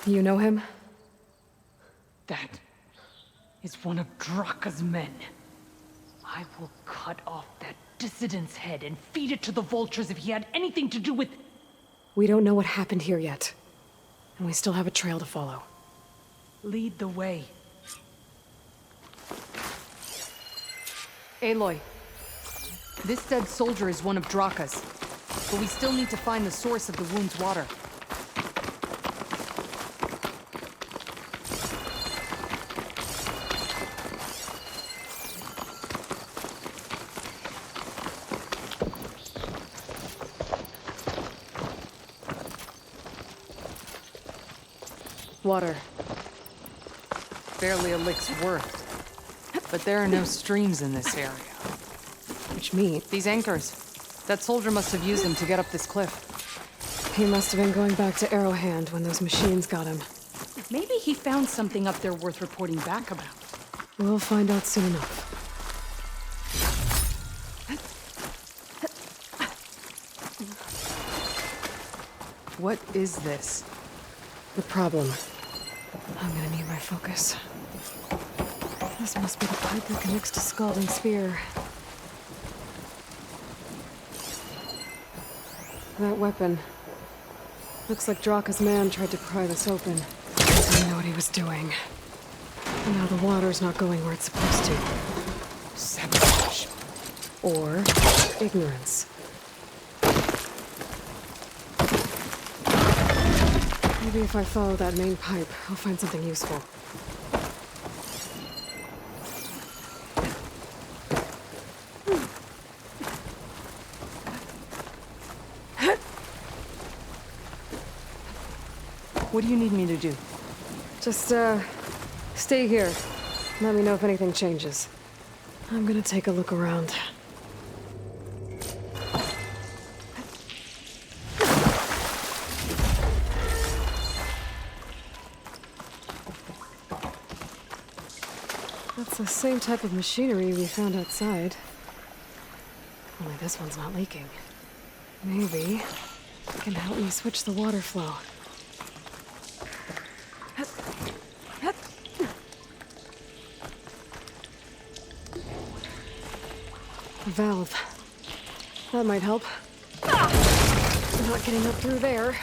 You know him? That is one of Draka's men. I will cut off that dissident's head and feed it to the vultures if he had anything to do with... We don't know what happened here yet. And we still have a trail to follow. Lead the way. Aloy, this dead soldier is one of Draka's, but we still need to find the source of the wound's water. Water. Barely a lick's worth. But there are no streams in this area. Which means... These anchors. That soldier must have used them to get up this cliff. He must have been going back to Arrowhand when those machines got him. Maybe he found something up there worth reporting back about. We'll find out soon enough. What is this? The problem. I'm gonna need my focus. This must be the pipe that connects to Scalding Spear. That weapon. Looks like Draka's man tried to pry this open. Didn't know what he was doing. And now the water's not going where it's supposed to. Sabotage. Or ignorance. Maybe if I follow that main pipe, I'll find something useful. What do you need me to do? Just, stay here. Let me know if anything changes. I'm gonna take a look around. That's the same type of machinery we found outside. Only this one's not leaking. Maybe it can help me switch the water flow. A valve. That might help. I'm not getting up through there.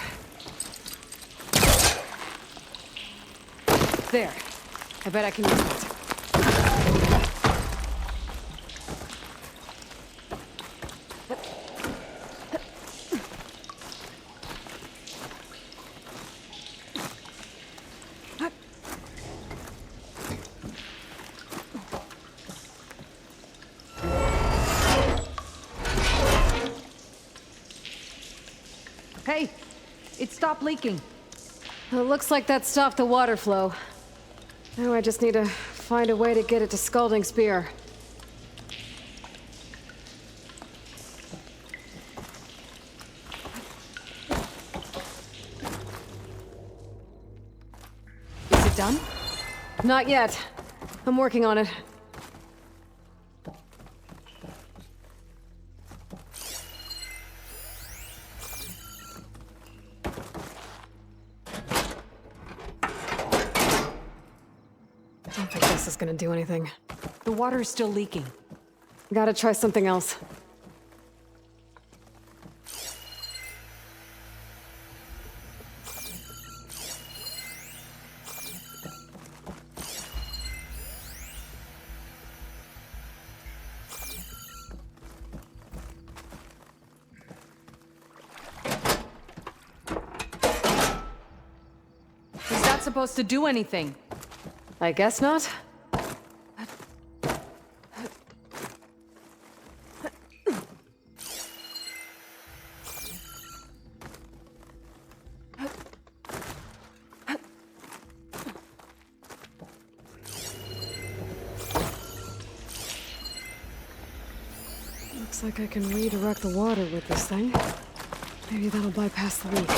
There. I bet I can use that. Hey, it stopped leaking. It looks like that stopped the water flow. Now I just need to find a way to get it to Scalding Spear. done? Not yet. I'm working on it. Don't think this is gonna do anything. The water is still leaking. Gotta try something else. Is that supposed to do anything? I guess not. Looks like I can redirect the water with this thing. Maybe that'll bypass the leak.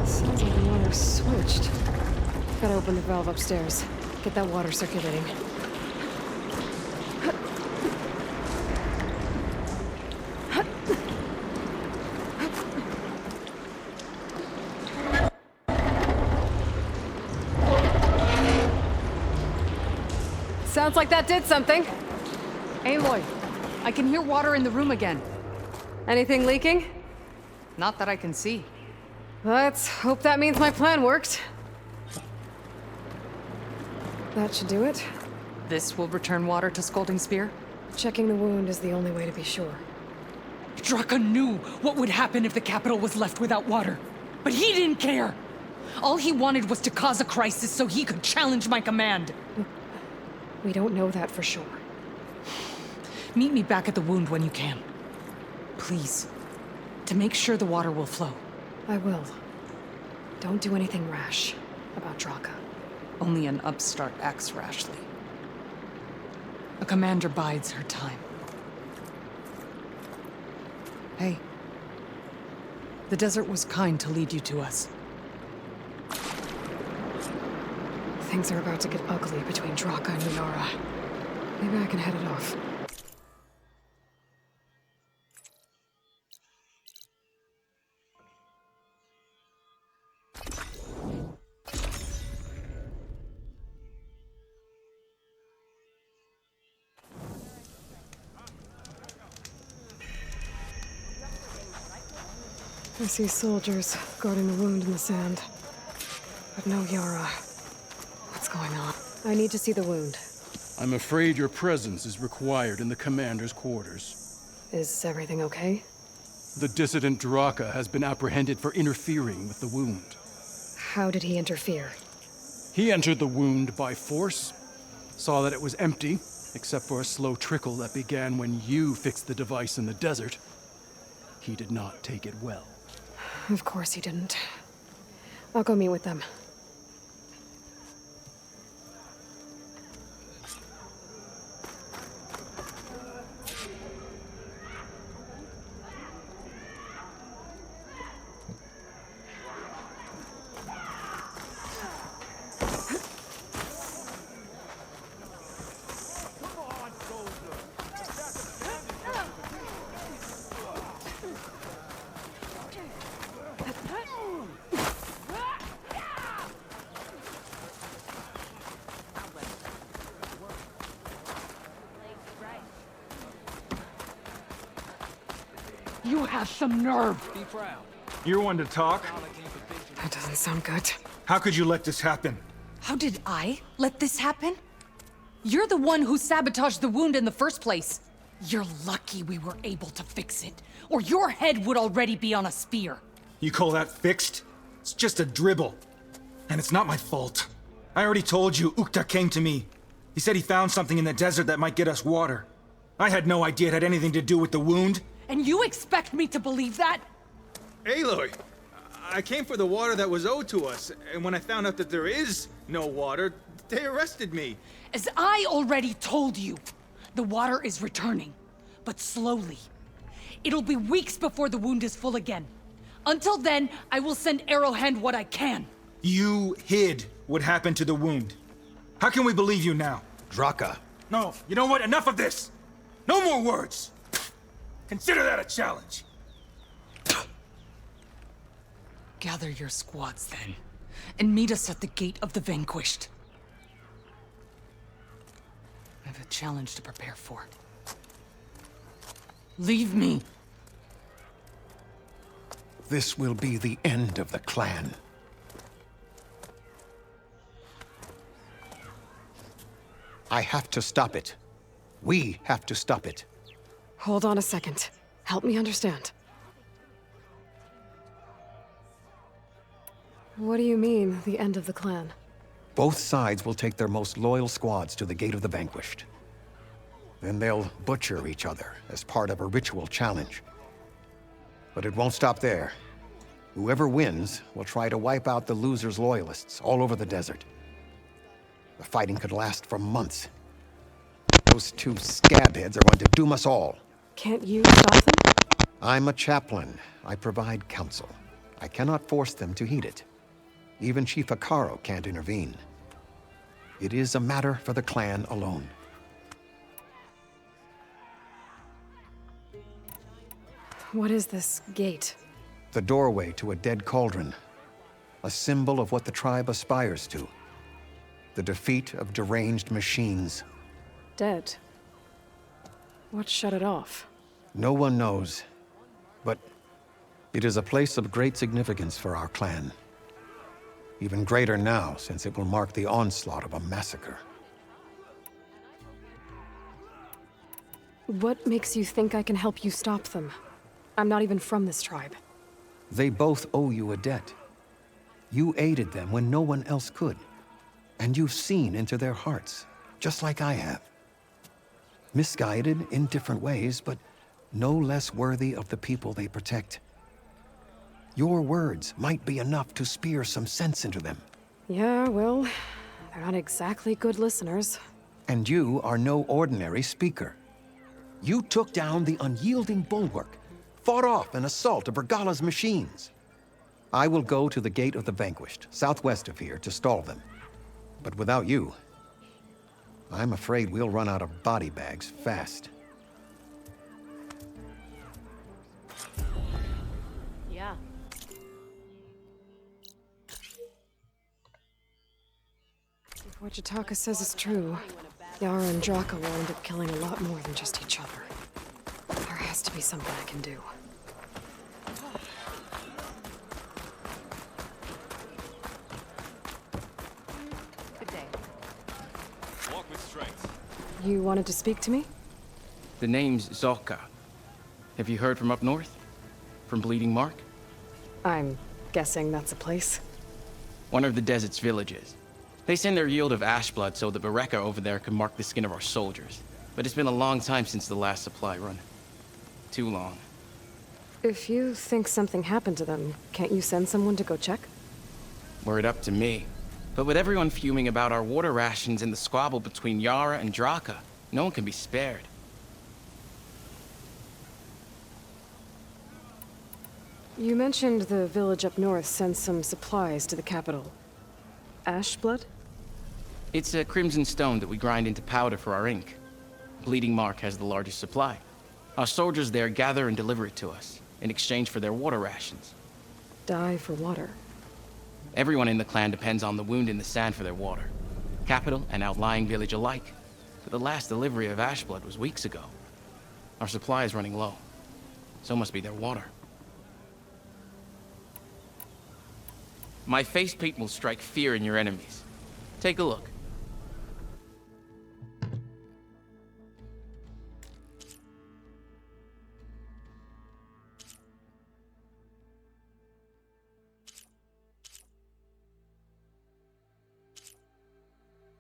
Sounds like the water switched. Gotta open the valve upstairs. Get that water circulating. Sounds like that did something. Aloy, I can hear water in the room again. Anything leaking? Not that I can see. Let's hope that means my plan worked. That should do it. This will return water to Scolding Spear? Checking the wound is the only way to be sure. Draka knew what would happen if the capital was left without water. But he didn't care! All he wanted was to cause a crisis so he could challenge my command. We don't know that for sure. Meet me back at the wound when you can. Please. To make sure the water will flow. I will. Don't do anything rash about Draka. Only an upstart acts rashly. A commander bides her time. Hey. The desert was kind to lead you to us. Things are about to get ugly between Draka and Yara. Maybe I can head it off. I see soldiers guarding the wound in the sand. But no Yara. What's going on? I need to see the wound. I'm afraid your presence is required in the commander's quarters. Is everything okay? The dissident Draka has been apprehended for interfering with the wound. How did he interfere? He entered the wound by force, saw that it was empty, except for a slow trickle that began when you fixed the device in the desert. He did not take it well. Of course he didn't. I'll go meet with them. You have some nerve! Be proud. You're one to talk. That doesn't sound good. How could you let this happen? How did I let this happen? You're the one who sabotaged the wound in the first place. You're lucky we were able to fix it, or your head would already be on a spear. You call that fixed? It's just a dribble. And it's not my fault. I already told you, Ukta came to me. He said he found something in the desert that might get us water. I had no idea it had anything to do with the wound. And you expect me to believe that? Aloy, I came for the water that was owed to us, and when I found out that there is no water, they arrested me. As I already told you, the water is returning, but slowly. It'll be weeks before the wound is full again. Until then, I will send Arrowhand what I can. You hid what happened to the wound. How can we believe you now? Draka. No, you know what? Enough of this! No more words! Consider that a challenge. Gather your squads then, and meet us at the Gate of the Vanquished. I have a challenge to prepare for. Leave me! This will be the end of the clan. I have to stop it. We have to stop it. Hold on a second. Help me understand. What do you mean, the end of the clan? Both sides will take their most loyal squads to the Gate of the Vanquished. Then they'll butcher each other as part of a ritual challenge. But it won't stop there. Whoever wins will try to wipe out the loser's loyalists all over the desert. The fighting could last for months. Those two scabheads are going to doom us all. Can't you stop them? I'm a chaplain. I provide counsel. I cannot force them to heed it. Even Chief Akaro can't intervene. It is a matter for the clan alone. What is this gate? The doorway to a dead cauldron. A symbol of what the tribe aspires to. The defeat of deranged machines. Dead. What shut it off? No one knows. But it is a place of great significance for our clan. Even greater now, since it will mark the onslaught of a massacre. What makes you think I can help you stop them? I'm not even from this tribe. They both owe you a debt. You aided them when no one else could. And you've seen into their hearts, just like I have. Misguided in different ways, but no less worthy of the people they protect. Your words might be enough to spear some sense into them. Yeah, well, they're not exactly good listeners. And you are no ordinary speaker. You took down the unyielding bulwark, fought off an assault of Regala's machines. I will go to the Gate of the Vanquished, southwest of here, to stall them. But without you, I'm afraid we'll run out of body bags fast. Yeah. If what Jataka says is true, Yara and Draka will end up killing a lot more than just each other. There has to be something I can do. Good day. Walk with strength. You wanted to speak to me? The name's Zolka. Have you heard from up north? From Bleeding Mark? I'm guessing that's a place. One of the desert's villages. They send their yield of ash blood so the Bereka over there can mark the skin of our soldiers. But it's been a long time since the last supply run. Too long. If you think something happened to them, can't you send someone to go check? Were it up to me. But with everyone fuming about our water rations and the squabble between Yara and Draka, no one can be spared. You mentioned the village up north sends some supplies to the capital. Ash blood? It's a crimson stone that we grind into powder for our ink. Bleeding Mark has the largest supply. Our soldiers there gather and deliver it to us, in exchange for their water rations. Die for water. Everyone in the clan depends on the wound in the sand for their water. Capital and outlying village alike. But the last delivery of ash blood was weeks ago. Our supply is running low. So must be their water. My face paint will strike fear in your enemies. Take a look.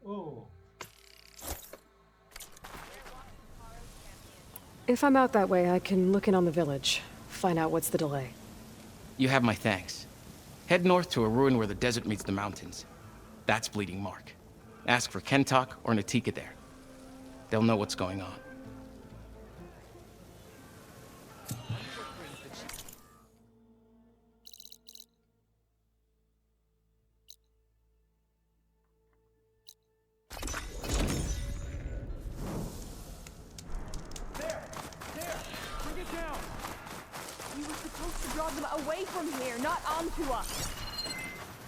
Oh. If I'm out that way, I can look in on the village. Find out what's the delay. You have my thanks. Head north to a ruin where the desert meets the mountains. That's Bleeding Mark. Ask for Kentok or Natika there. They'll know what's going on. down! We were supposed to draw them away from here, not onto us.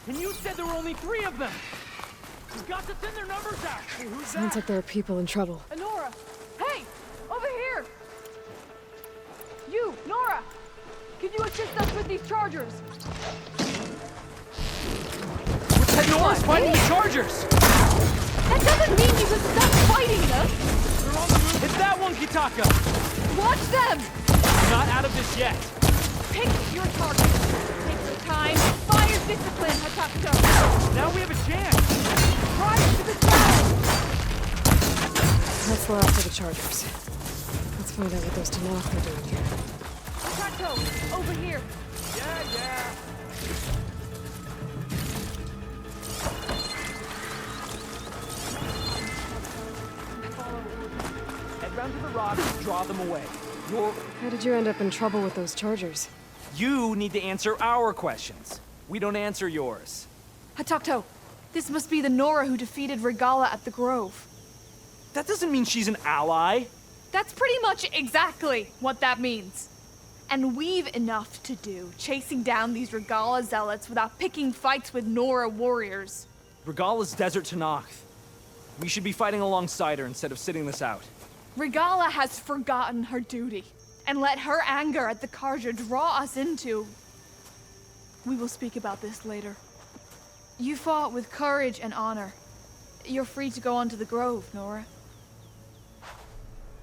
And you said there were only 3 of them! We've got to thin their numbers out! Hey, who's Sounds like there are people in trouble. Nora! Hey! Over here! You, Nora! Can you assist us with these chargers? Hey, Nora's fighting the Chargers! That doesn't mean you can stop fighting them! They're on the move! Hit that one, Kitaka! Watch them! We're not out of this yet! Pick your target. Take some time. Fire discipline, Hatakto! Now we have a chance! Rise to the challenge! Let's slow after the Chargers. Let's find out what those Tanakh are doing here. Hatakto, over here. Yeah. Head round to the rocks and draw them away. How did you end up in trouble with those Chargers? You need to answer our questions. We don't answer yours. Hatakto, this must be the Nora who defeated Regala at the Grove. That doesn't mean she's an ally. That's pretty much exactly what that means. And we've enough to do chasing down these Regala zealots without picking fights with Nora warriors. Regala's Desert Tanakh. We should be fighting alongside her instead of sitting this out. Regala has forgotten her duty and let her anger at the Karja draw us into... We will speak about this later. You fought with courage and honor. You're free to go on to the Grove, Nora.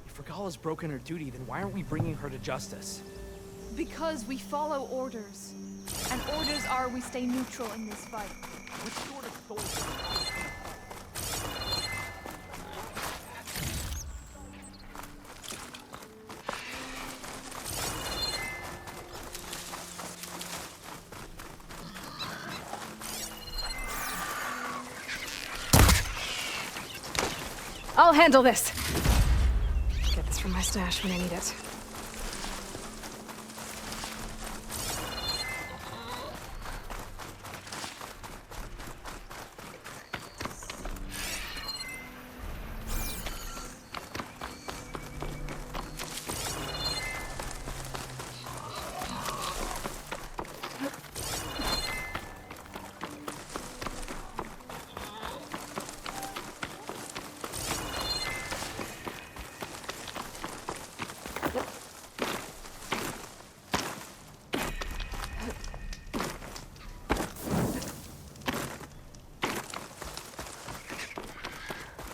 If Regala's broken her duty, then why aren't we bringing her to justice? Because we follow orders. And orders are we stay neutral in this fight. Which sort of soldier? I'll handle this. Get this from my stash when I need it.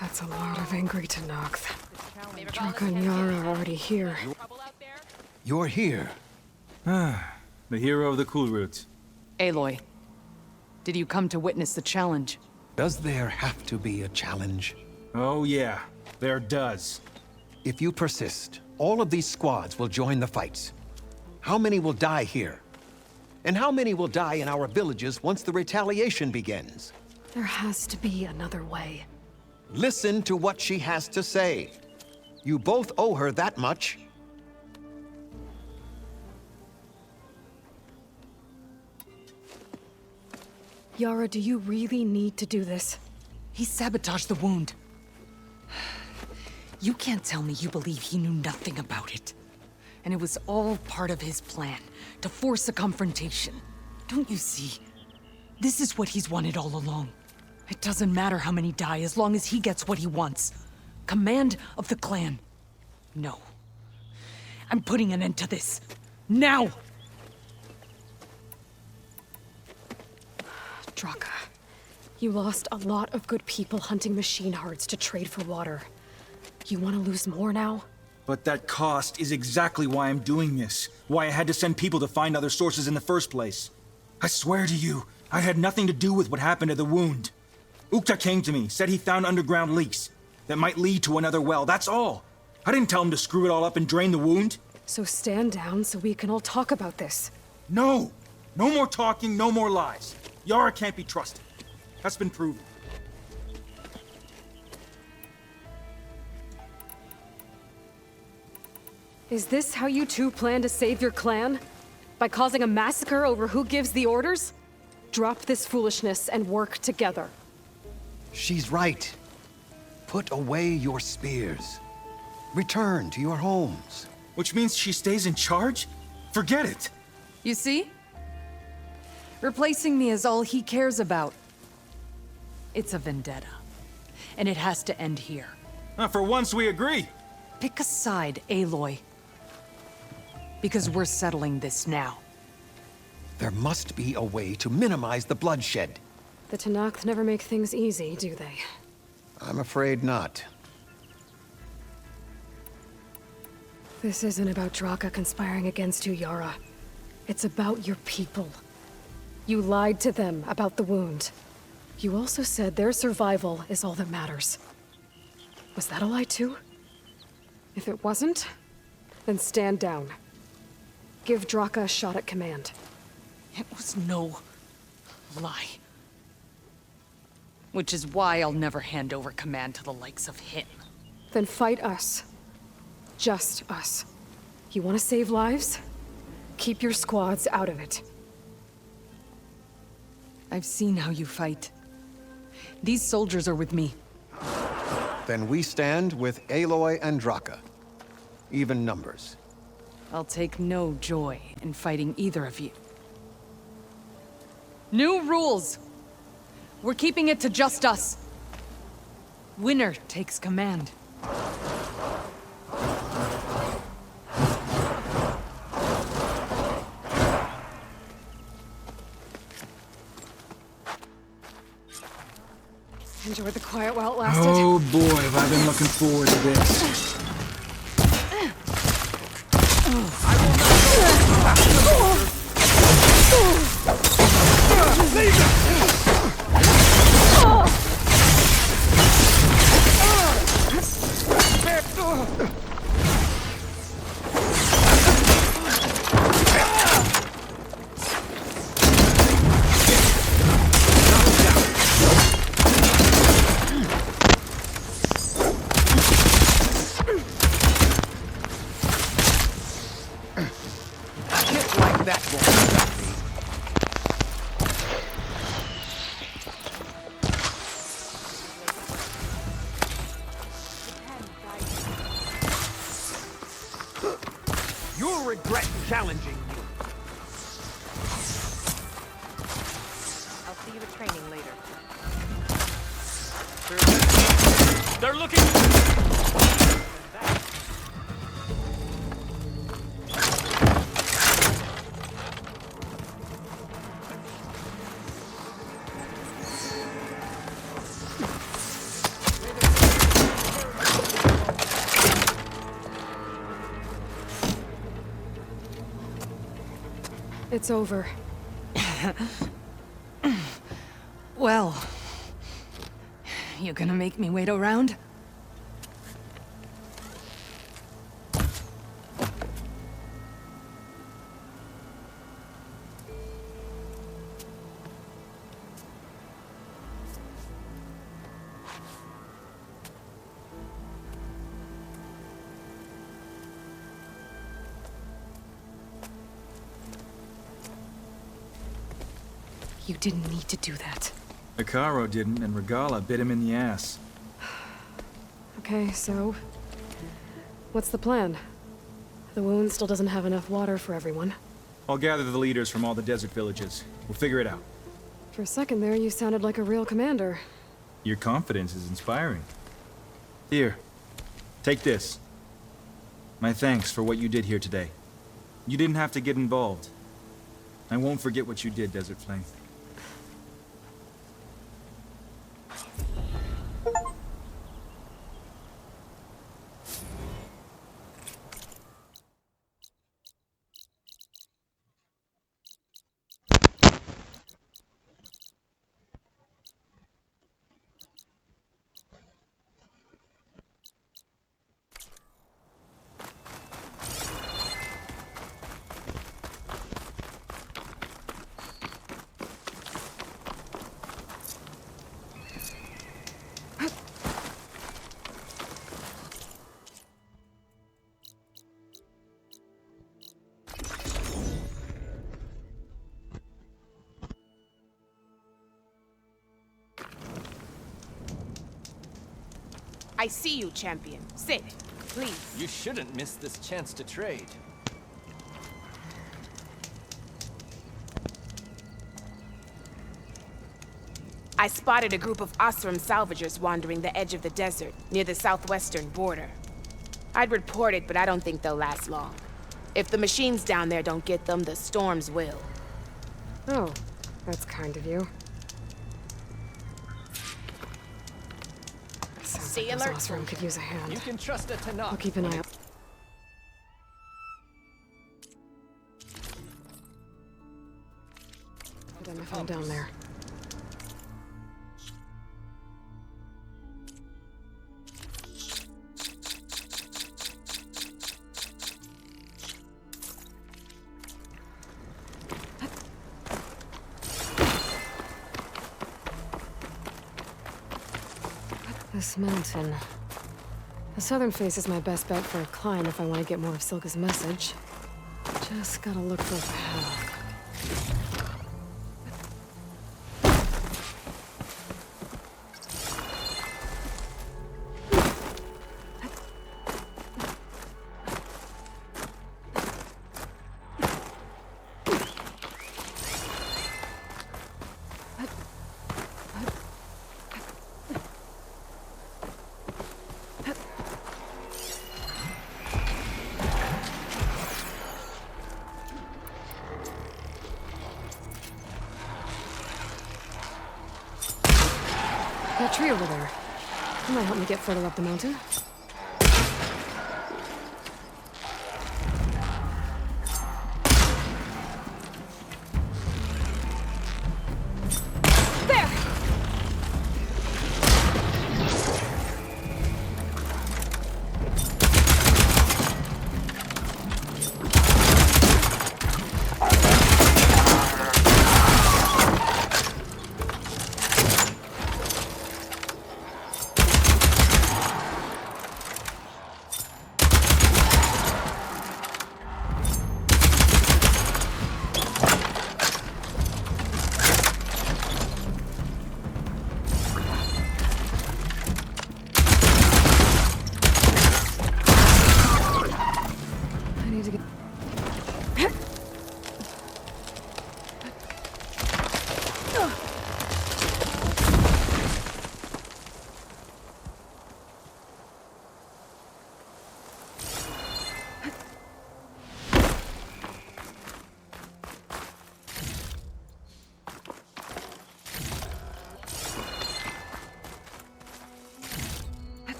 That's a lot of angry Tanakh. Draka and Yara are already here. You're here. The hero of the Cool Roots. Aloy, did you come to witness the challenge? Does there have to be a challenge? Oh yeah, there does. If you persist, all of these squads will join the fights. How many will die here? And how many will die in our villages once the retaliation begins? There has to be another way. Listen to what she has to say. You both owe her that much. Yara, do you really need to do this? He sabotaged the wound. You can't tell me you believe he knew nothing about it. And it was all part of his plan, to force a confrontation. Don't you see? This is what he's wanted all along. It doesn't matter how many die as long as he gets what he wants. Command of the clan. No. I'm putting an end to this. Now! Draka, you lost a lot of good people hunting machine hearts to trade for water. You want to lose more now? But that cost is exactly why I'm doing this. Why I had to send people to find other sources in the first place. I swear to you, I had nothing to do with what happened to the wound. Ukta came to me, said he found underground leaks that might lead to another well, that's all. I didn't tell him to screw it all up and drain the wound. So stand down so we can all talk about this. No! No more talking, no more lies. Yara can't be trusted. That's been proven. Is this how you two plan to save your clan? By causing a massacre over who gives the orders? Drop this foolishness and work together. She's right. Put away your spears. Return to your homes. Which means she stays in charge? Forget it! You see? Replacing me is all he cares about. It's a vendetta. And it has to end here. For once we agree! Pick a side, Aloy. Because we're settling this now. There must be a way to minimize the bloodshed. The Tenakth never make things easy, do they? I'm afraid not. This isn't about Draka conspiring against you, Yara. It's about your people. You lied to them about the wound. You also said their survival is all that matters. Was that a lie too? If it wasn't, then stand down. Give Draka a shot at command. It was no lie. Which is why I'll never hand over command to the likes of him. Then fight us. Just us. You want to save lives? Keep your squads out of it. I've seen how you fight. These soldiers are with me. Then we stand with Aloy and Draka. Even numbers. I'll take no joy in fighting either of you. New rules! We're keeping it to just us. Winner takes command. Enjoyed the quiet while it lasted. Oh boy, have I been looking forward to this. You'll regret challenging me. I'll see you at training later. They're looking. It's over. Well, you gonna make me wait around? You didn't need to do that. Ikaro didn't, and Regala bit him in the ass. Okay, so... what's the plan? The wound still doesn't have enough water for everyone. I'll gather the leaders from all the desert villages. We'll figure it out. For a second there, you sounded like a real commander. Your confidence is inspiring. Here, take this. My thanks for what you did here today. You didn't have to get involved. I won't forget what you did, Desert Flame. I see you, champion. Sit. Please. You shouldn't miss this chance to trade. I spotted a group of Osram salvagers wandering the edge of the desert, near the southwestern border. I'd report it, but I don't think they'll last long. If the machines down there don't get them, the storms will. Oh, that's kind of you. Sounds Stay like alert. this Osram could use a hand. You can trust a Tanakh. I'll keep an eye out. Damn if I'm down there. This mountain. The southern face is my best bet for a climb if I want to get more of Silka's message. Just gotta look for a path. That tree over there. That might help me get further up the mountain. There! I need to get...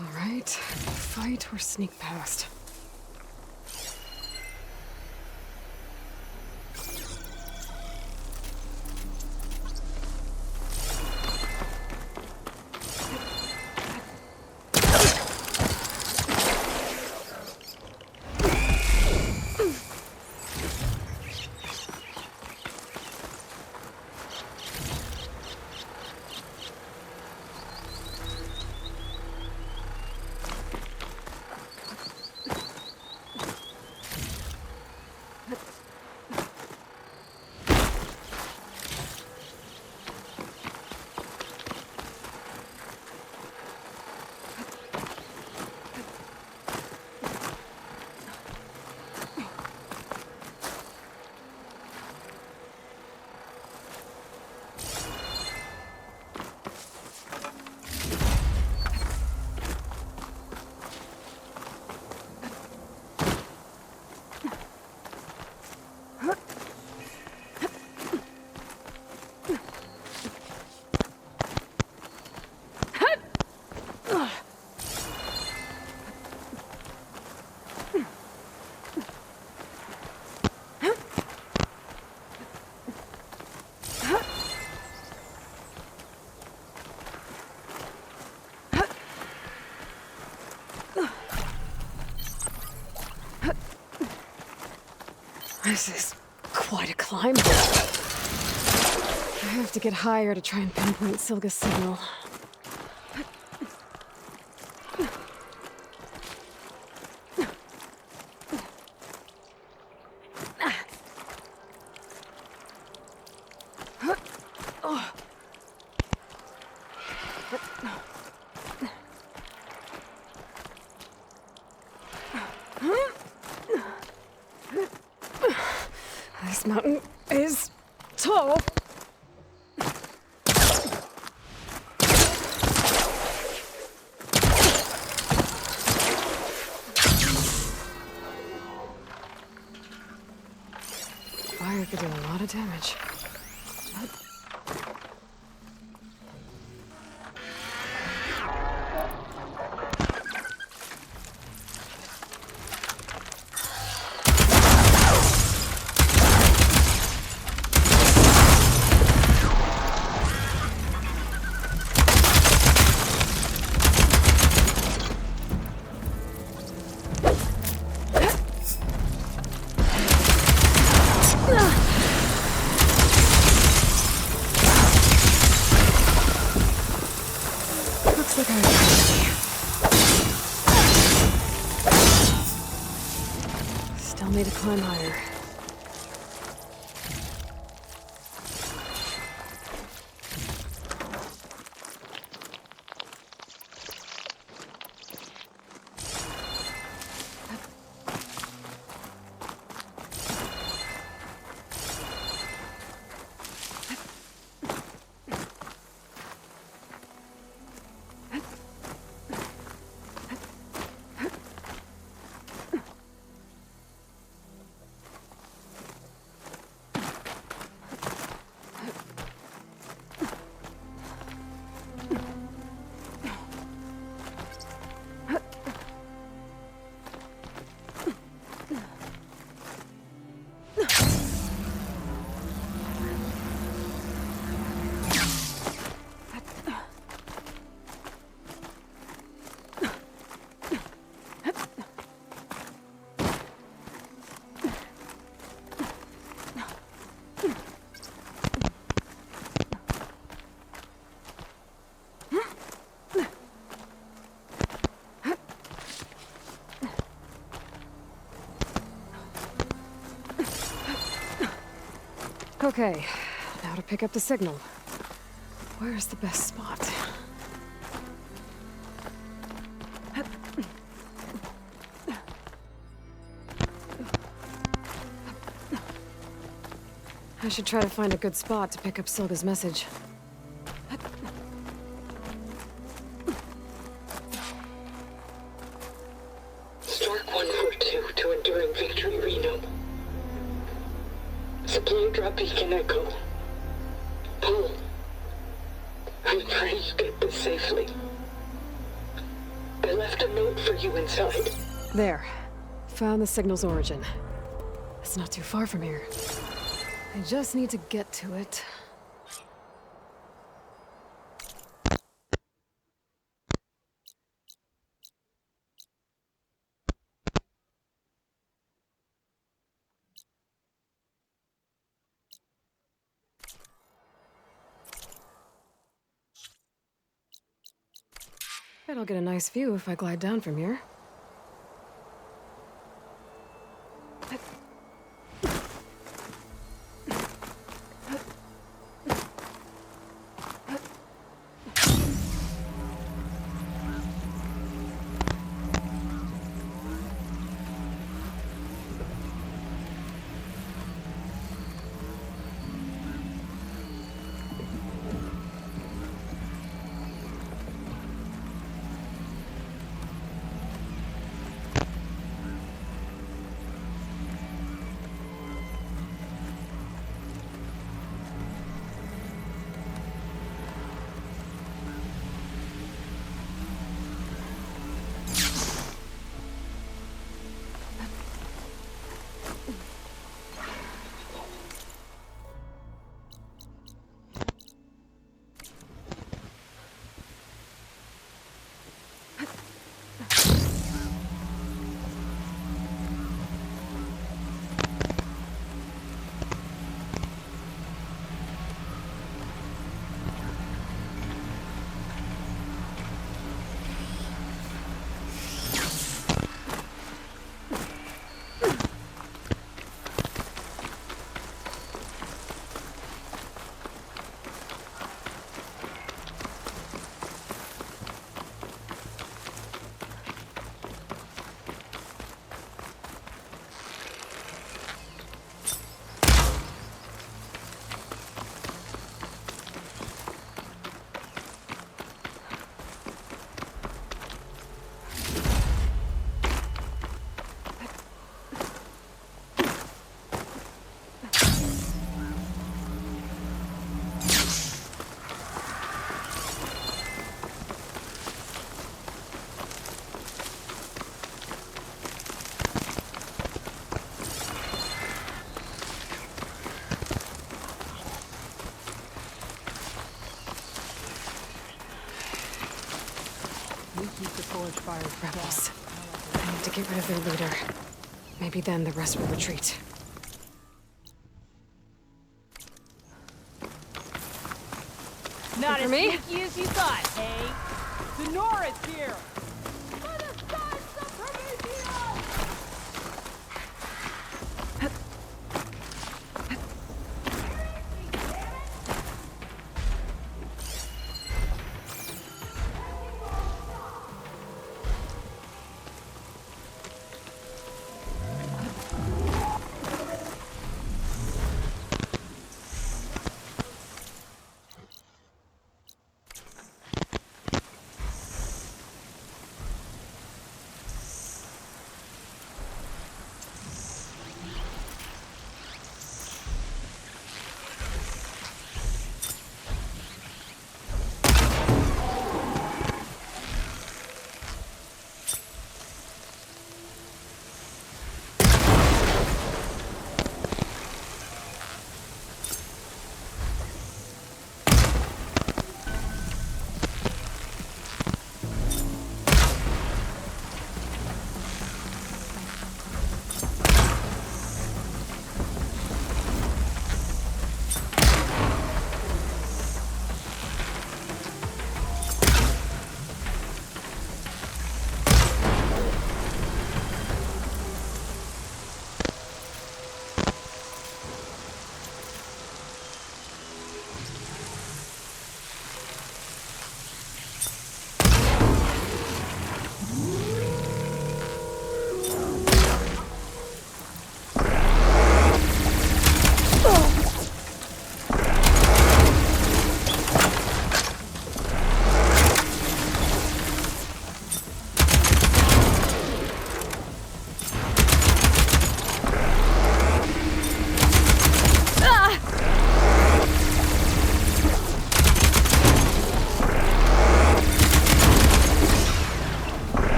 All right, fight or sneak past. This is quite a climb. have to get higher to try and pinpoint Silga's signal. This mountain is tall. Fire could do a lot of damage. Looks like I still need to climb higher. Okay, now to pick up the signal. Where's the best spot? I should try to find a good spot to pick up Silga's message. Stark 142 to Enduring Victory, Reno. Supply drop beacon echo. Paul, I pray you get this safely. I left a note for you inside. There. Found the signal's origin. It's not too far from here. I just need to get to it. Bet I'll get a nice view if I glide down from here. Rebels. I need to get rid of their leader. Maybe then the rest will retreat. Not For as me? sneaky as you thought, hey? Sonora's here!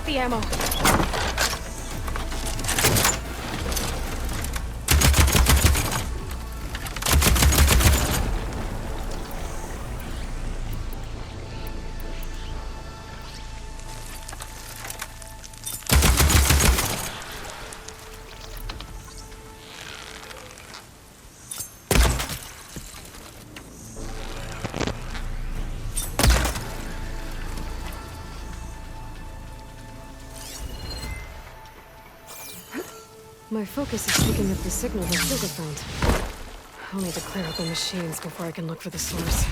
The ammo. My focus is picking up the signal that Silga found. I'll need to clear out the machines before I can look for the source.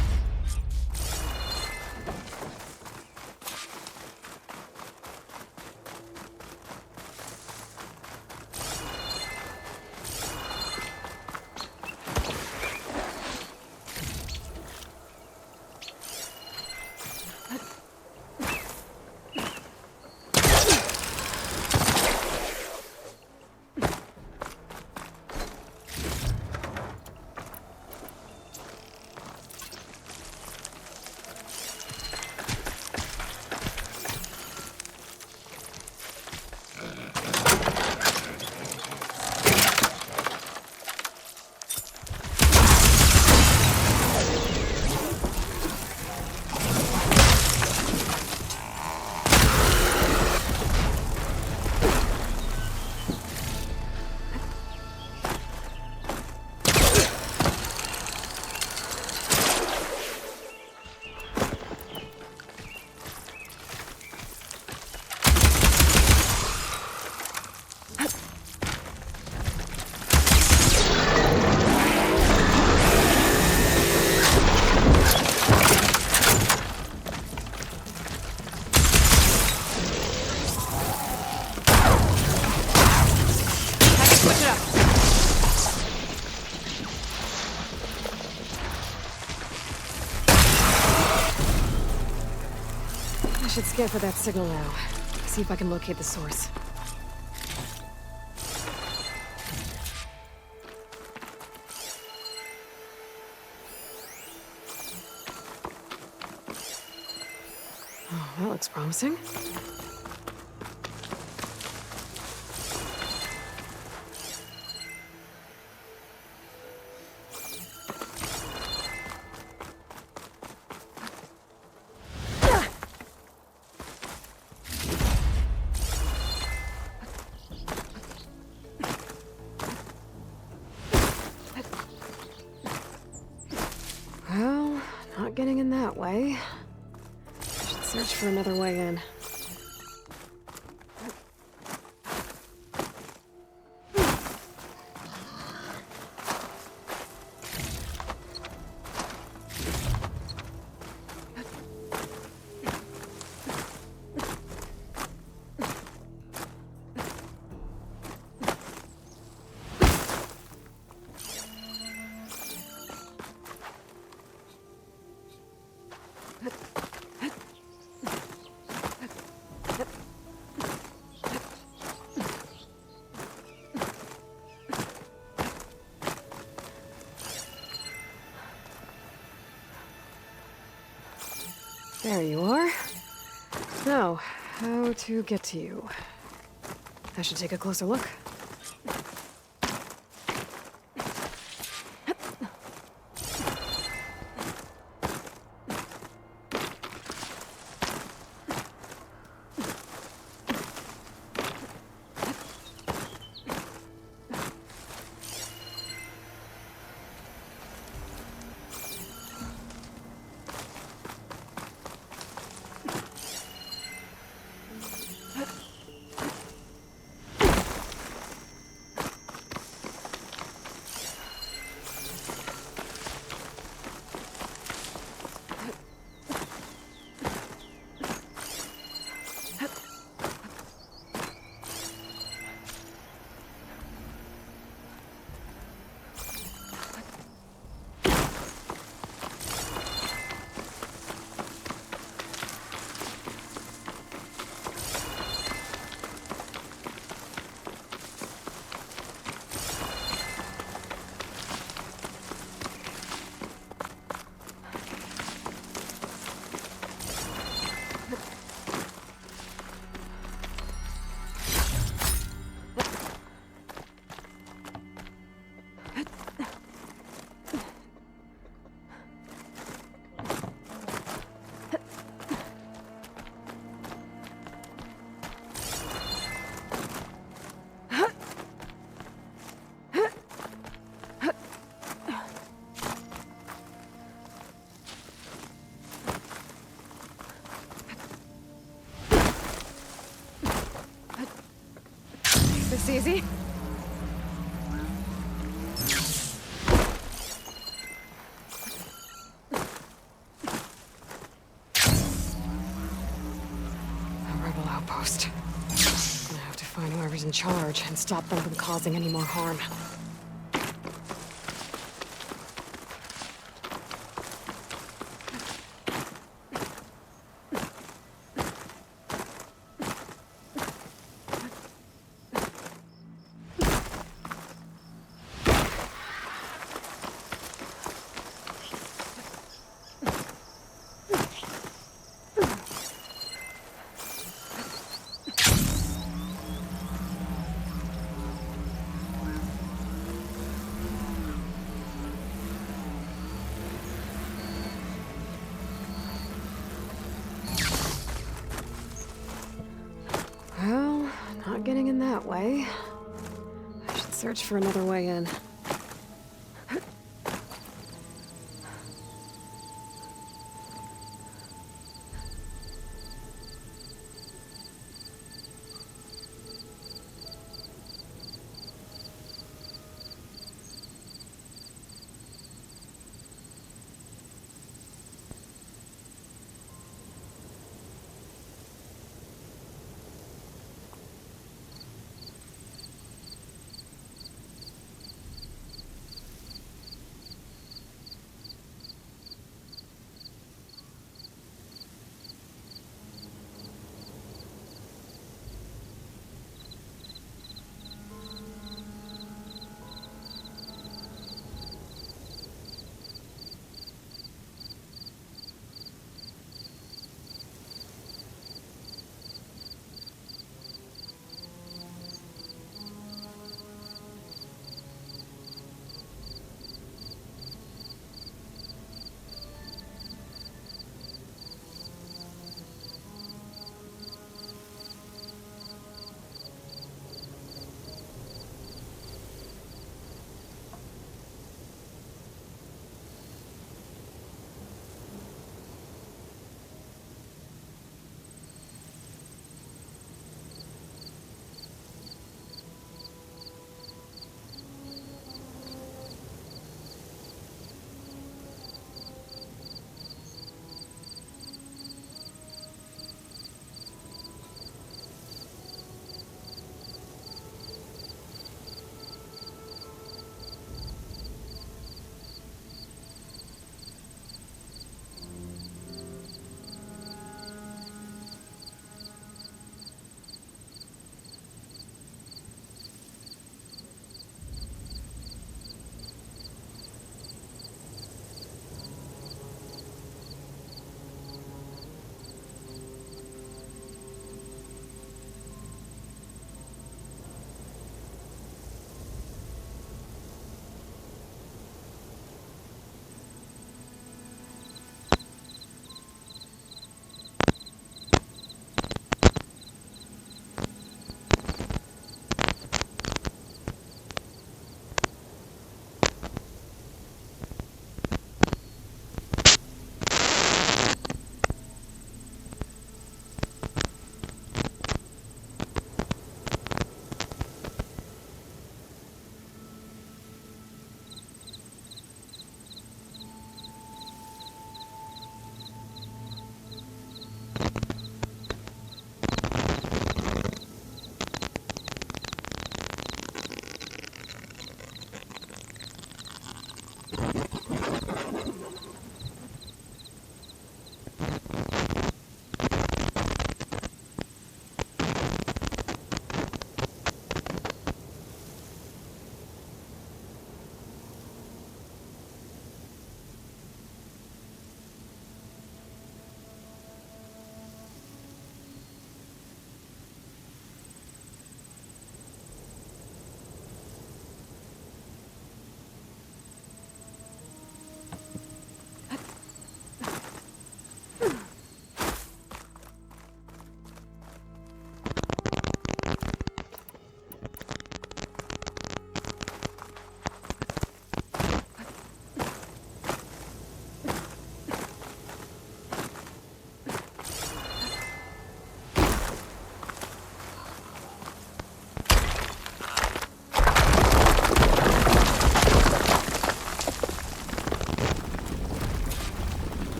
I should scan for that signal now. See if I can locate the source. Oh, that looks promising. Well, not getting in that way. I should search for another way in. There you are. Now, how to get to you? I should take a closer look. This easy? A rebel outpost. I have to find whoever's in charge and stop them from causing any more harm. Well, not getting in that way. I should search for another way in.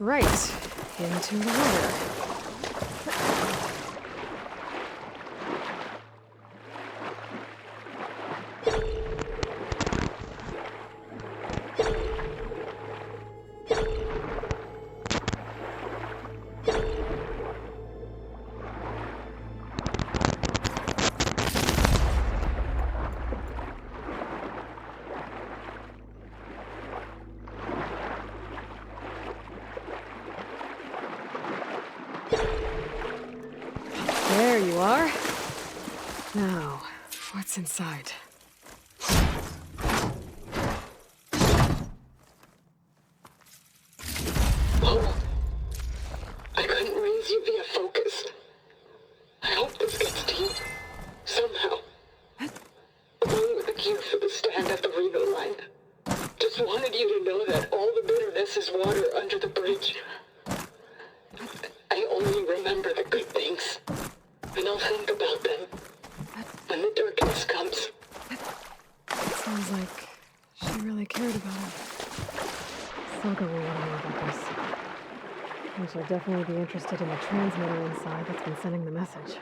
Right. Into the water. There you are. Now, what's inside? Paul, I couldn't raise you via focus. I hope this gets to you. Somehow. Along with the gear for the stand at the Reno line. Just wanted you to know that all the bitterness is water under the bridge. I only remember the good things. And I'll think about them when the darkness comes. Sounds like she really cared about him. Saga will want to know about this. And she'll definitely be interested in the transmitter inside that's been sending the message.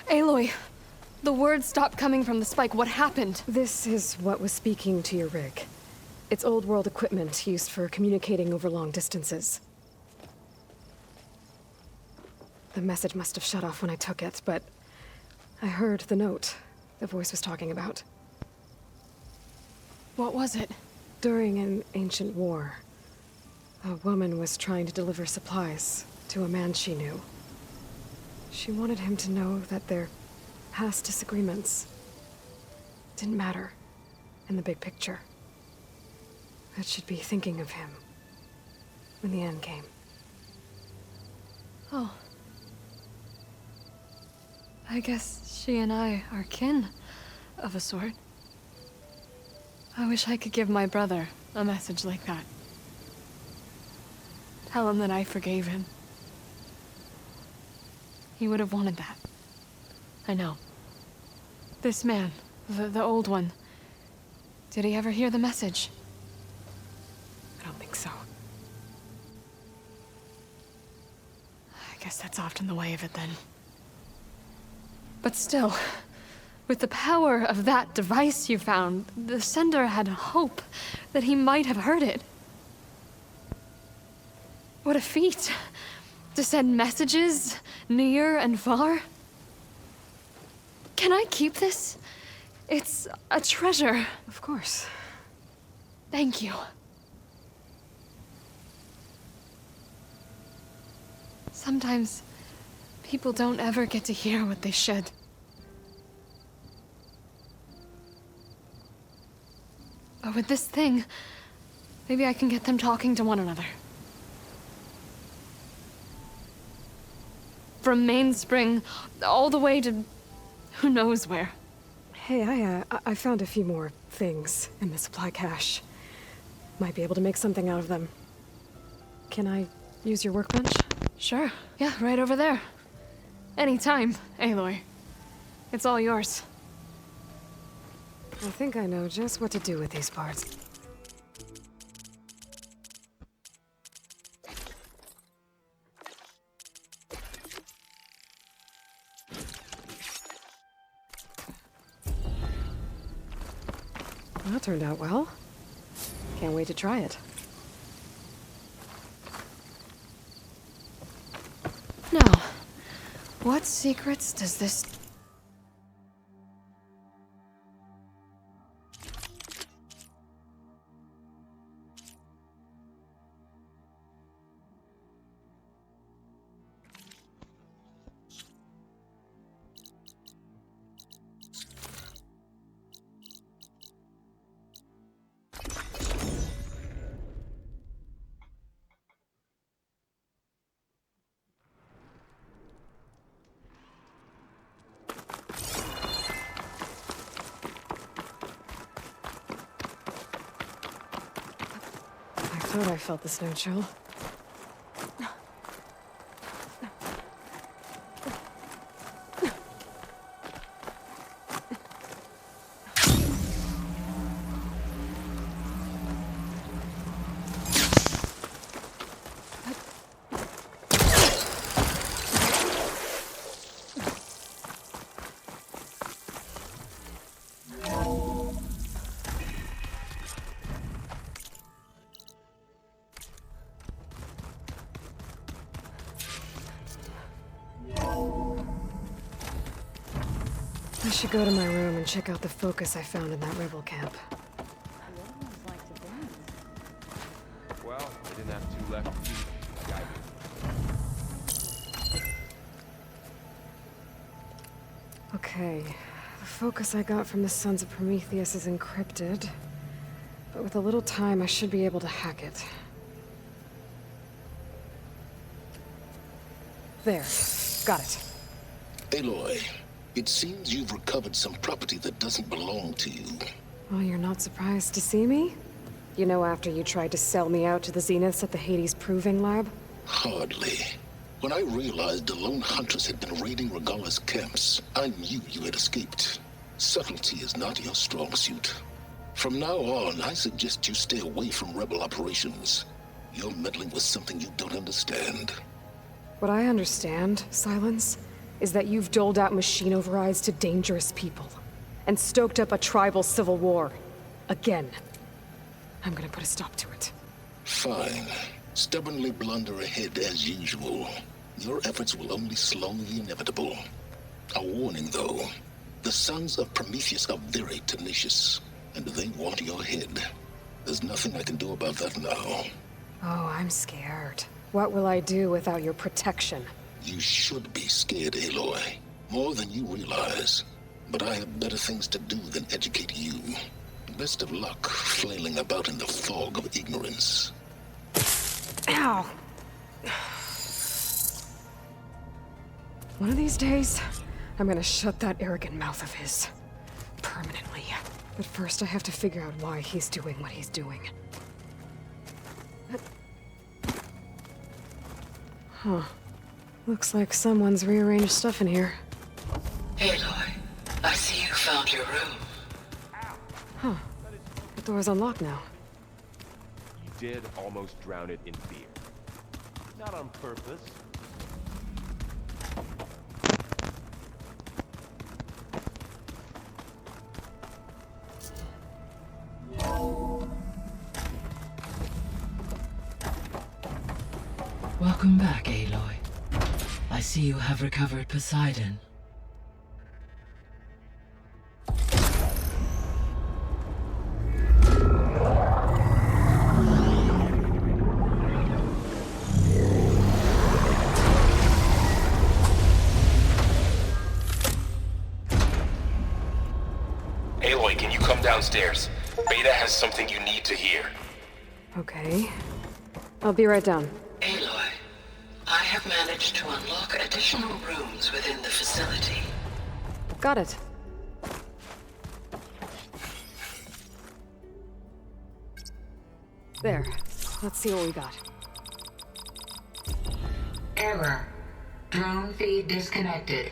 Aloy, the words stopped coming from the spike. What happened? This is what was speaking to your rig. It's old world equipment used for communicating over long distances. The message must have shut off when I took it, but I heard the note the voice was talking about. What was it? During an ancient war, a woman was trying to deliver supplies to a man she knew. She wanted him to know that their past disagreements didn't matter in the big picture. That she'd be thinking of him when the end came. Oh. I guess she and I are kin, of a sort. I wish I could give my brother a message like that. Tell him that I forgave him. He would have wanted that. I know. This man, the old one, did he ever hear the message? I don't think so. I guess that's often the way of it then. But still, with the power of that device you found, the sender had hope that he might have heard it. What a feat! To send messages near and far. Can I keep this? It's a treasure. Of course. Thank you. Sometimes people don't ever get to hear what they should. But with this thing, maybe I can get them talking to one another. From Mainspring all the way to who knows where. Hey, I found a few more things in the supply cache. Might be able to make something out of them. Can I use your workbench? Sure. Yeah, right over there. Anytime, Aloy. It's all yours. I think I know just what to do with these parts. That turned out well. Can't wait to try it. Now, what secrets does this... I thought I felt the snow chill. I should go to my room and check out the focus I found in that rebel camp. Well, they didn't have two left to guide me. Okay, the focus I got from the Sons of Prometheus is encrypted, but with a little time I should be able to hack it. There, got it. Aloy, it seems you've recovered some property that doesn't belong to you. Well, you're not surprised to see me? You know, after you tried to sell me out to the Zeniths at the Hades Proving Lab? Hardly. When I realized the lone huntress had been raiding Regalla's camps, I knew you had escaped. Subtlety is not your strong suit. From now on, I suggest you stay away from rebel operations. You're meddling with something you don't understand. What I understand, Silence, is that you've doled out machine overrides to dangerous people, and stoked up a tribal civil war. Again. I'm gonna put a stop to it. Fine. Stubbornly blunder ahead as usual. Your efforts will only slow the inevitable. A warning, though. The Sons of Prometheus are very tenacious, and they want your head. There's nothing I can do about that now. Oh, I'm scared. What will I do without your protection? You should be scared, Aloy. More than you realize. But I have better things to do than educate you. Best of luck flailing about in the fog of ignorance. Ow! One of these days, I'm gonna shut that arrogant mouth of his. Permanently. But first I have to figure out why he's doing what he's doing. Huh. Looks like someone's rearranged stuff in here. Aloy, I see you found your room. Huh. The door's unlocked now. You did almost drown it in beer. Not on purpose. Welcome back, Aloy. I see you have recovered Poseidon. Aloy, can you come downstairs? Beta has something you need to hear. Okay. I'll be right down. Aloy, I have managed to unlock additional rooms within the facility. Got it. There. Let's see what we got. Error. Drone feed disconnected.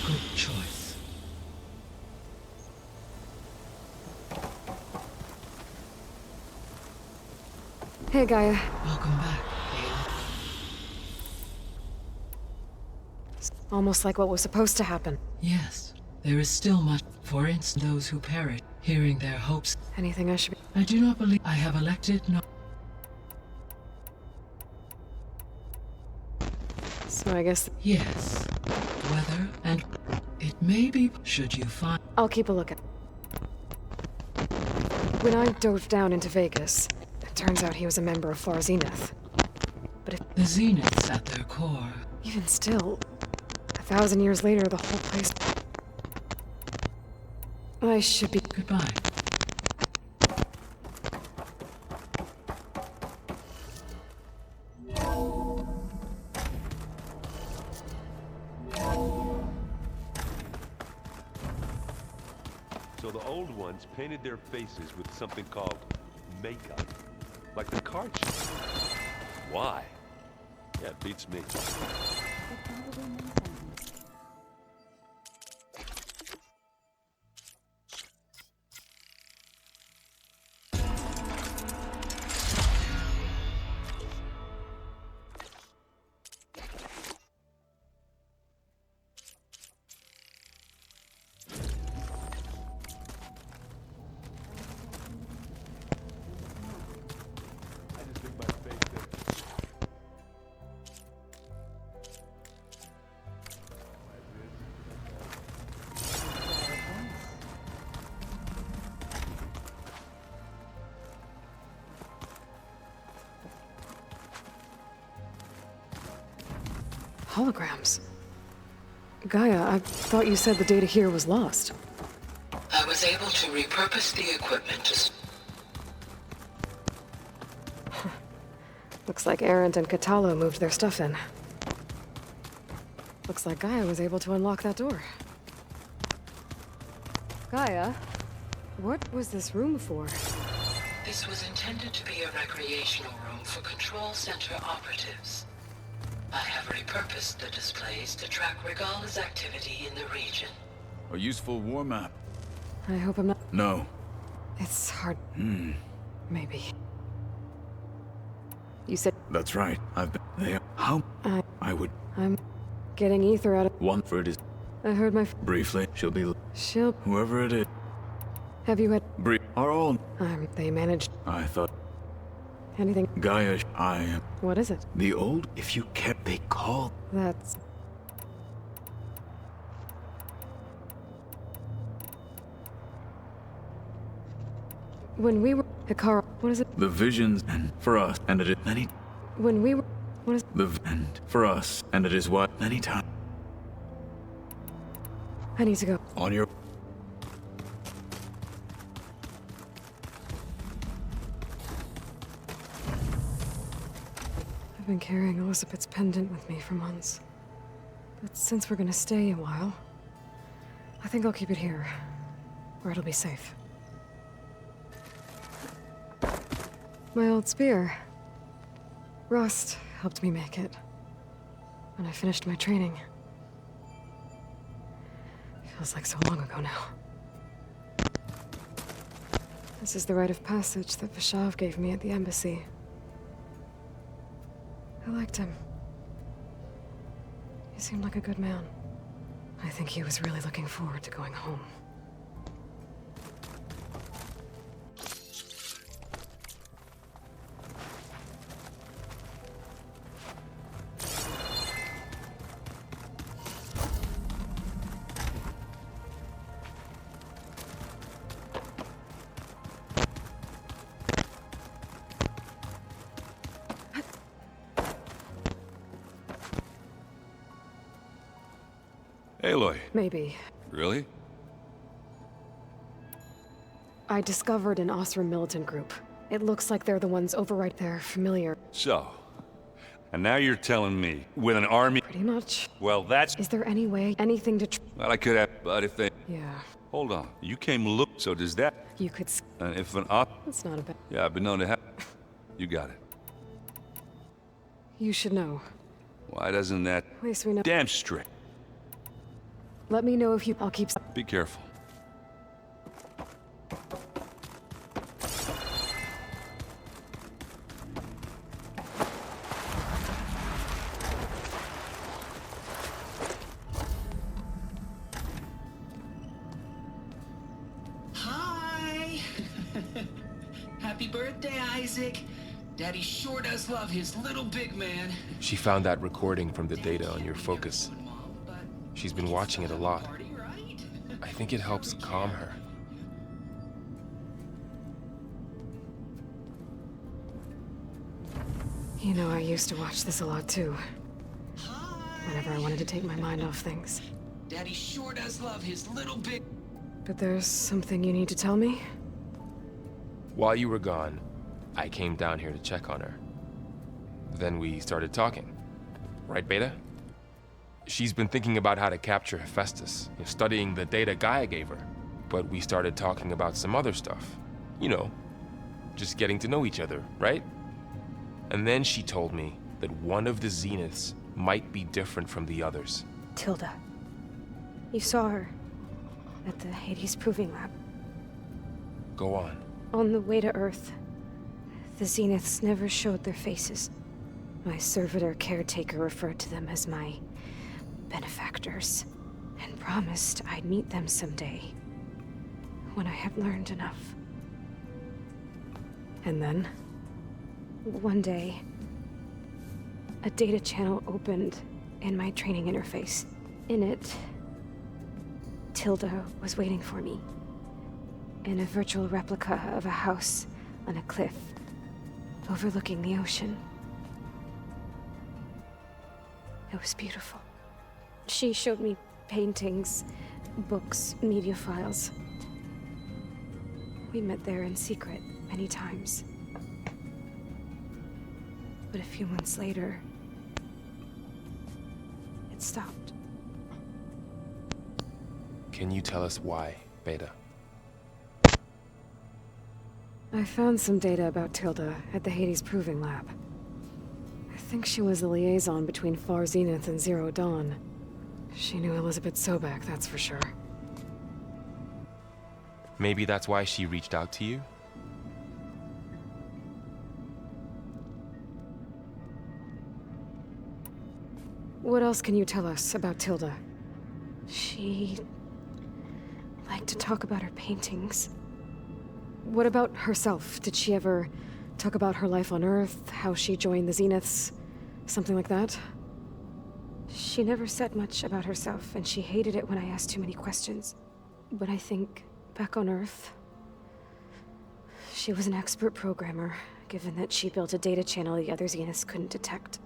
Good choice. Hey, Gaia. Welcome back, Almost like what was supposed to happen. Yes, there is still much. For instance, those who perish, hearing their hopes. Anything I should be... I do not believe I have elected no. So I guess... Yes. Weather and... It may be... Should you find... I'll keep a look at... When I dove down into Vegas, it turns out he was a member of Far Zenith. But if... The Zeniths at their core. Even still... 1,000 years later, the whole place... I should be... Goodbye. So the old ones painted their faces with something called makeup. Like the card show. Why? Yeah, it beats me. Holograms. Gaia, I thought you said the data here was lost. I was able to repurpose the equipment to... Looks like Arendt and Catalo moved their stuff in. Looks like Gaia was able to unlock that door. Gaia, what was this room for? This was intended to be a recreational room for Control Center operatives. I have repurposed the displays to track Regala's activity in the region. A useful war map? I hope I'm not... No. It's hard... Maybe. You said... That's right. I've been there. How? I would... I'm getting ether out of... One for it is... I heard my... Briefly, she'll be... She'll... Whoever it is. Have you had... Are all... They managed... I thought... Anything... Gaia, I am... What is it? The old... If you kept... They called... That's... When we were... Hikara... What is it? The visions... And for us... And it is... Many... When we were... What is... The... And for us... And it is what... Many times... I need to go. On your... I've been carrying Elizabeth's pendant with me for months. But since we're gonna stay a while, I think I'll keep it here, where it'll be safe. My old spear. Rust helped me make it when I finished my training. Feels like so long ago now. This is the rite of passage that Vishav gave me at the embassy. I liked him. He seemed like a good man. I think he was really looking forward to going home. Aloy. Maybe. Really? I discovered an Osram militant group. It looks like they're the ones override their familiar. So, and now you're telling me, with an army... Pretty much. Well, that's... Is there any way, anything to Well, I could have, but if they... Yeah. Hold on. You came look, so does that... You could... And if an op... That's not a bad... Yeah, I've been known to have... You got it. You should know. Why doesn't that... At least we know... Damn straight. Let me know if you... I'll keep... Be careful. Hi! Happy birthday, Isaac. Daddy sure does love his little big man. She found that recording from the data on your focus. She's been watching it a lot. I think it helps calm her. You know, I used to watch this a lot too. Whenever I wanted to take my mind off things. Daddy sure does love his little big... But there's something you need to tell me? While you were gone, I came down here to check on her. Then we started talking. Right, Beta? She's been thinking about how to capture Hephaestus, studying the data Gaia gave her. But we started talking about some other stuff. You know, just getting to know each other, right? And then she told me that one of the Zeniths might be different from the others. Tilda. You saw her at the Hades Proving Lab. Go on. On the way to Earth, the Zeniths never showed their faces. My servitor caretaker referred to them as my benefactors, and promised I'd meet them someday, when I had learned enough. And then? One day, a data channel opened in my training interface. In it, Tilda was waiting for me, in a virtual replica of a house on a cliff overlooking the ocean. It was beautiful. She showed me paintings, books, media files. We met there in secret many times. But a few months later, it stopped. Can you tell us why, Beta? I found some data about Tilda at the Hades Proving Lab. I think she was the liaison between Far Zenith and Zero Dawn. She knew Elizabeth Sobek, that's for sure. Maybe that's why she reached out to you? What else can you tell us about Tilda? She liked to talk about her paintings. What about herself? Did she ever talk about her life on Earth, how she joined the Zeniths, something like that? She never said much about herself, and she hated it when I asked too many questions. But I think, back on Earth, she was an expert programmer, given that she built a data channel the other Zeniths couldn't detect.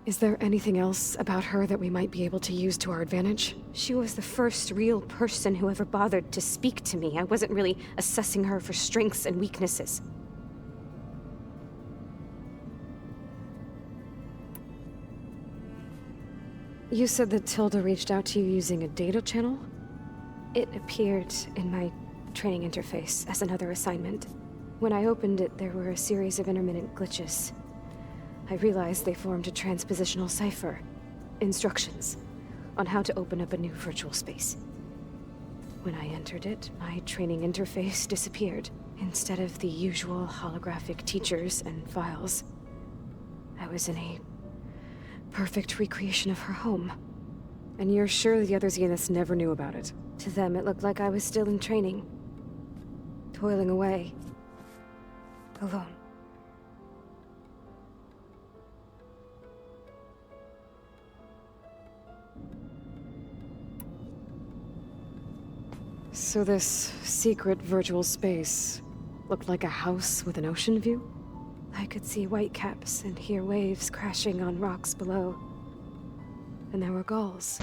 Is there anything else about her that we might be able to use to our advantage? She was the first real person who ever bothered to speak to me. I wasn't really assessing her for strengths and weaknesses. You said that Tilda reached out to you using a data channel? It appeared in my training interface as another assignment. When I opened it, there were a series of intermittent glitches. I realized they formed a transpositional cipher. Instructions on how to open up a new virtual space. When I entered it, my training interface disappeared. Instead of the usual holographic teachers and files, I was in a perfect recreation of her home. And you're sure the other Zeniths never knew about it? To them, it looked like I was still in training. Toiling away. Alone. So this secret virtual space looked like a house with an ocean view? I could see whitecaps and hear waves crashing on rocks below. And there were gulls.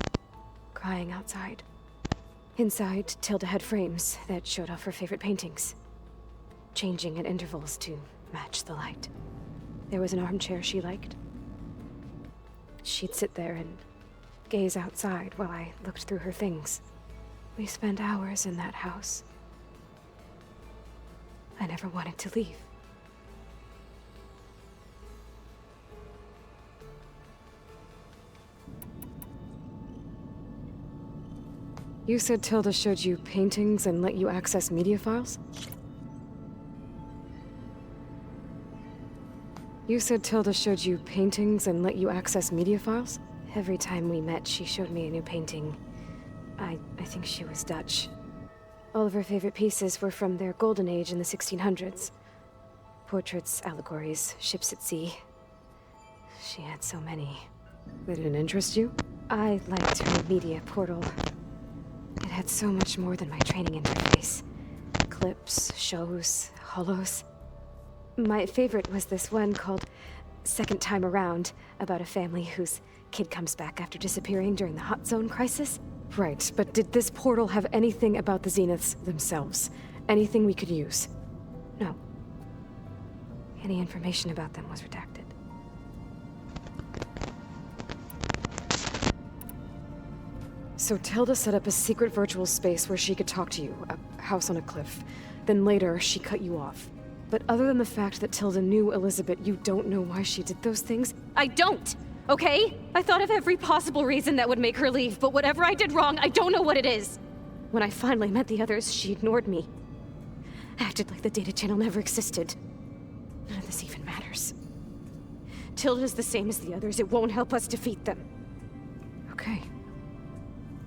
crying outside. Inside, Tilda had frames that showed off her favorite paintings, changing at intervals to match the light. There was an armchair she liked. She'd sit there and gaze outside while I looked through her things. We spent hours in that house. I never wanted to leave. You said Tilda showed you paintings and let you access media files? You said Tilda showed you paintings and let you access media files? Every time we met, she showed me a new painting. I think she was Dutch. All of her favorite pieces were from their golden age in the 1600s. Portraits, allegories, ships at sea. She had so many. They didn't interest you? I liked her media portal. It had so much more than my training interface. Clips, shows, holos. My favorite was this one called Second Time Around, about a family whose kid comes back after disappearing during the Hot Zone crisis. Right, but did this portal have anything about the Zeniths themselves? Anything we could use? No. Any information about them was redacted. So Tilda set up a secret virtual space where she could talk to you, a house on a cliff. Then later, she cut you off. But other than the fact that Tilda knew Elizabeth, you don't know why she did those things? I don't! Okay? I thought of every possible reason that would make her leave, but whatever I did wrong, I don't know what it is. When I finally met the others, she ignored me. Acted like the data channel never existed. None of this even matters. Tilda's the same as the others. It won't help us defeat them. Okay.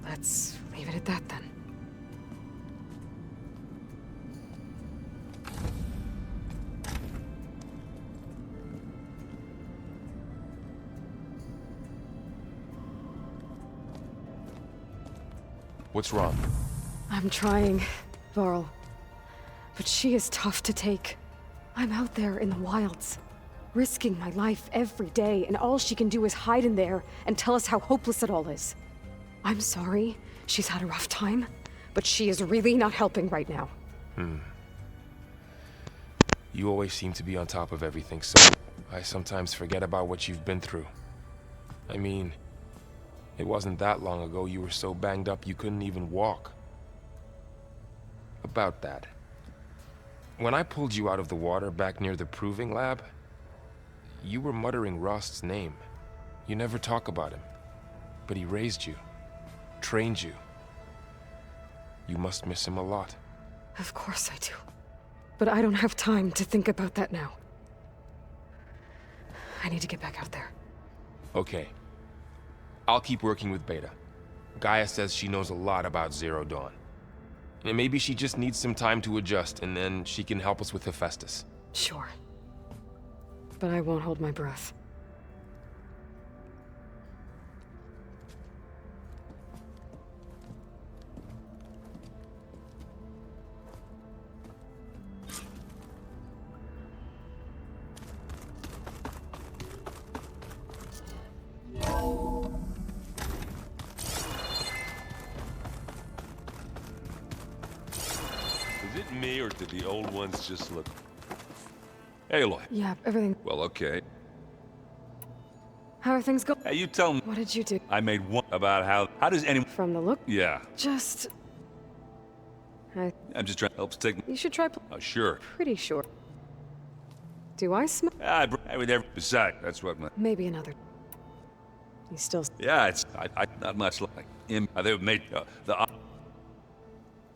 Let's leave it at that then. What's wrong? I'm trying, Varl. But she is tough to take. I'm out there in the wilds, risking my life every day, and all she can do is hide in there and tell us how hopeless it all is. I'm sorry, she's had a rough time, but she is really not helping right now. You always seem to be on top of everything, so I sometimes forget about what you've been through. I mean, it wasn't that long ago you were so banged up you couldn't even walk. About that. When I pulled you out of the water back near the proving lab, you were muttering Rost's name. You never talk about him. But he raised you, trained you. You must miss him a lot. Of course I do. But I don't have time to think about that now. I need to get back out there. Okay. I'll keep working with Beta. Gaia says she knows a lot about Zero Dawn. And maybe she just needs some time to adjust, and then she can help us with Hephaestus. Sure. But I won't hold my breath. Is it me, or did the old ones just look... Aloy. Yeah, everything. Well, okay. How are things going? Hey, you tell me. What did you do? I made one about how does anyone... From the look? Yeah. Just... I'm just trying to help take... You should try... Oh, sure. Pretty sure. Do I smell? I would never... Besides, that's what my... Maybe another. You still... Yeah, it's... I not much like him. They made the...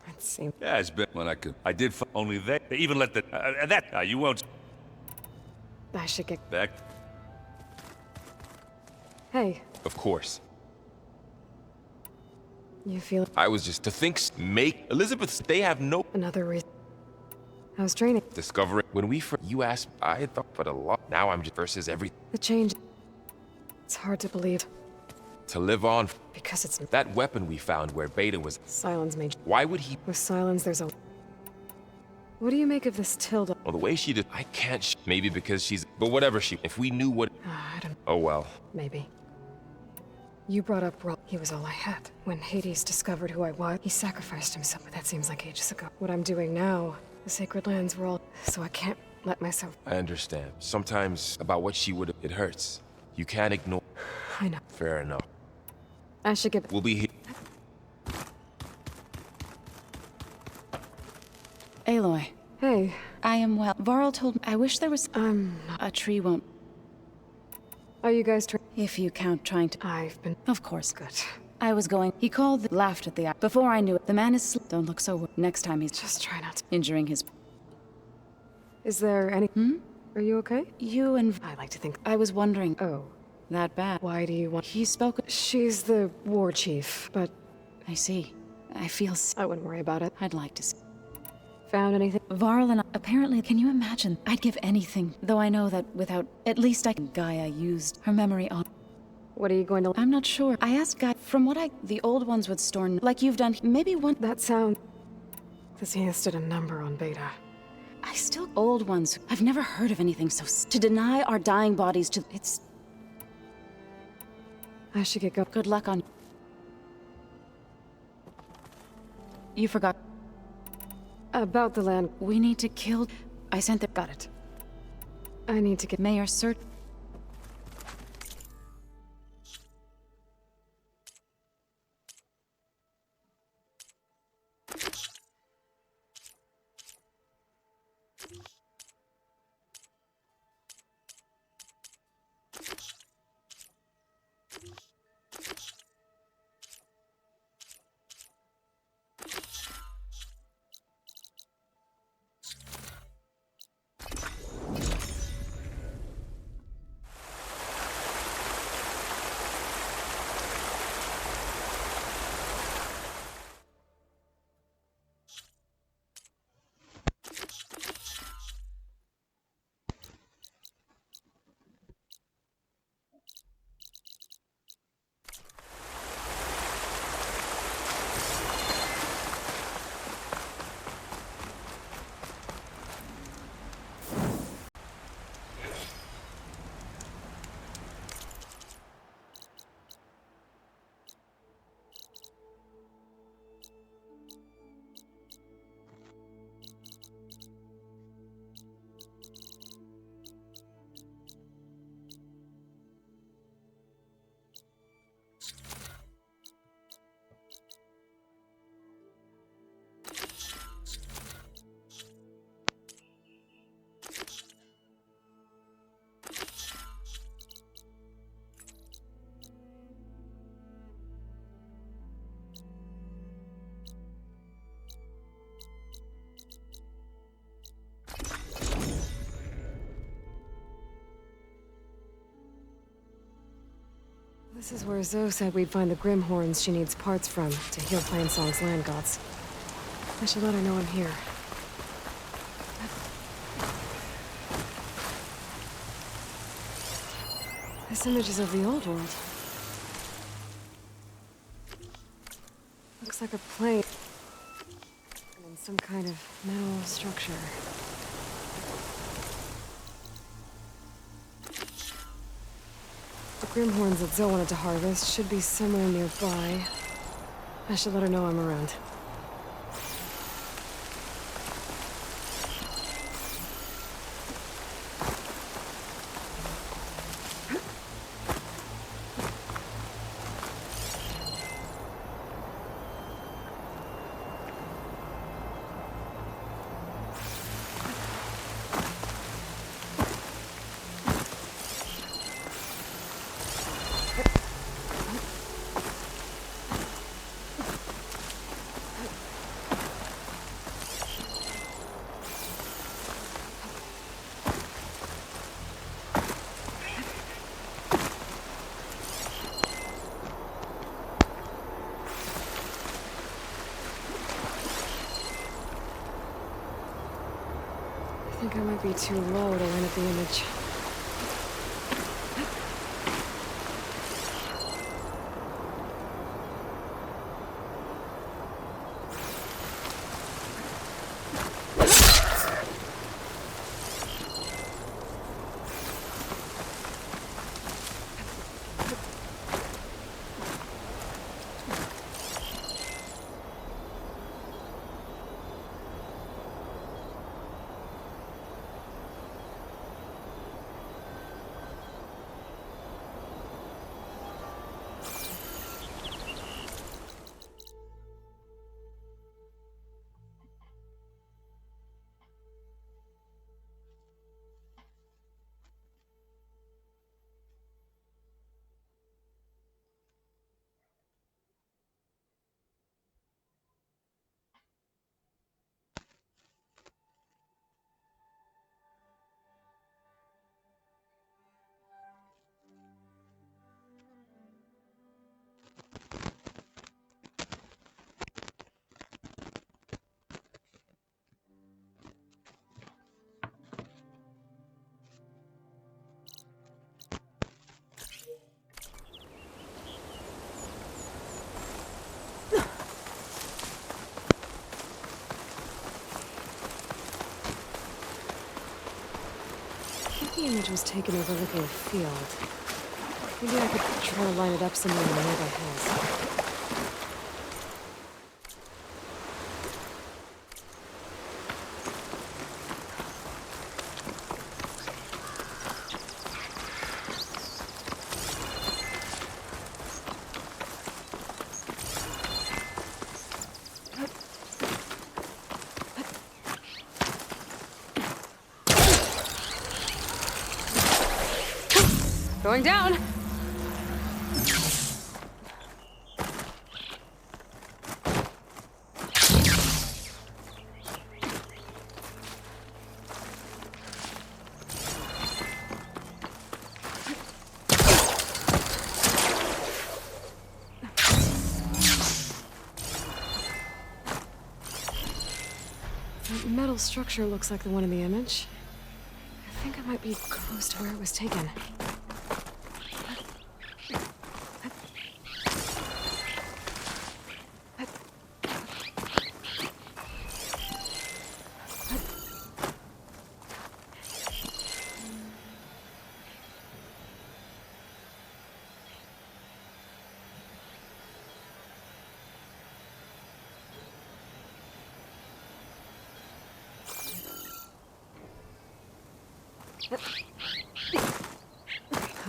It seemed... Yeah, it's been when I could... I did... Only they even let the... that... you won't... I should get... Back. Hey. Of course. You feel... I was just to think... Make... Elizabeth, they have no... Another reason. I was training. Discover it. When we first... You asked... I had thought but a lot. Now I'm just... Versus every... The change... It's hard to believe. To live on... Because it's... That weapon we found where Beta was... Silence made... Why would he... With Silence, there's a... What do you make of this Tilda? Well, the way she did... I can't... Maybe because she's... But whatever she... If we knew what... I don't... Oh, well. Maybe. You brought up Roll. He was all I had. When Hades discovered who I was, he sacrificed himself, but that seems like ages ago. What I'm doing now, the sacred lands were all... So I can't let myself... I understand. Sometimes about what she would... It hurts. You can't ignore... I know. Fair enough. I should get... We'll be here. Aloy. Hey. I am well. Varl told me... I wish there was... A tree won't... Are you guys If you count trying to... I've been... Of course. Good. I was going... He called... Laughed at the... Before I knew it, the man is... Don't look so... Next time he's... Just try not to... Injuring his... Is there any... Are you okay? You and... I like to think... I was wondering... Oh. That bad. Why do you want... He spoke... She's the war chief, but... I see. I feel... I wouldn't worry about it. I'd like to see... Found anything? Varl and I... Apparently, can you imagine? I'd give anything, though I know that without... At least Gaia used her memory on... What are you going to... I'm not sure. I asked Gaia... From what the old ones would store... Like you've done... Maybe one... That sound... This listed a number on Beta. I still... Old ones... I've never heard of anything so... To deny our dying bodies to... It's... I should get going. Good luck on... You forgot... About the land. We need to kill... I sent the... Got it. I need to get... Mayor Cert... This is where Zoe said we'd find the Grimhorns she needs parts from to heal Plainsong's land gods. I should let her know I'm here. This image is of the old world. Looks like a plane. And some kind of metal structure. The Grimhorns that Zoe wanted to harvest should be somewhere nearby. I should let her know I'm around. I think I might be too low to line up the image. the image was taken overlooking a field. Maybe I could try to line it up somewhere in the nearby hills. Going down! That metal structure looks like the one in the image. I think I might be close to where it was taken.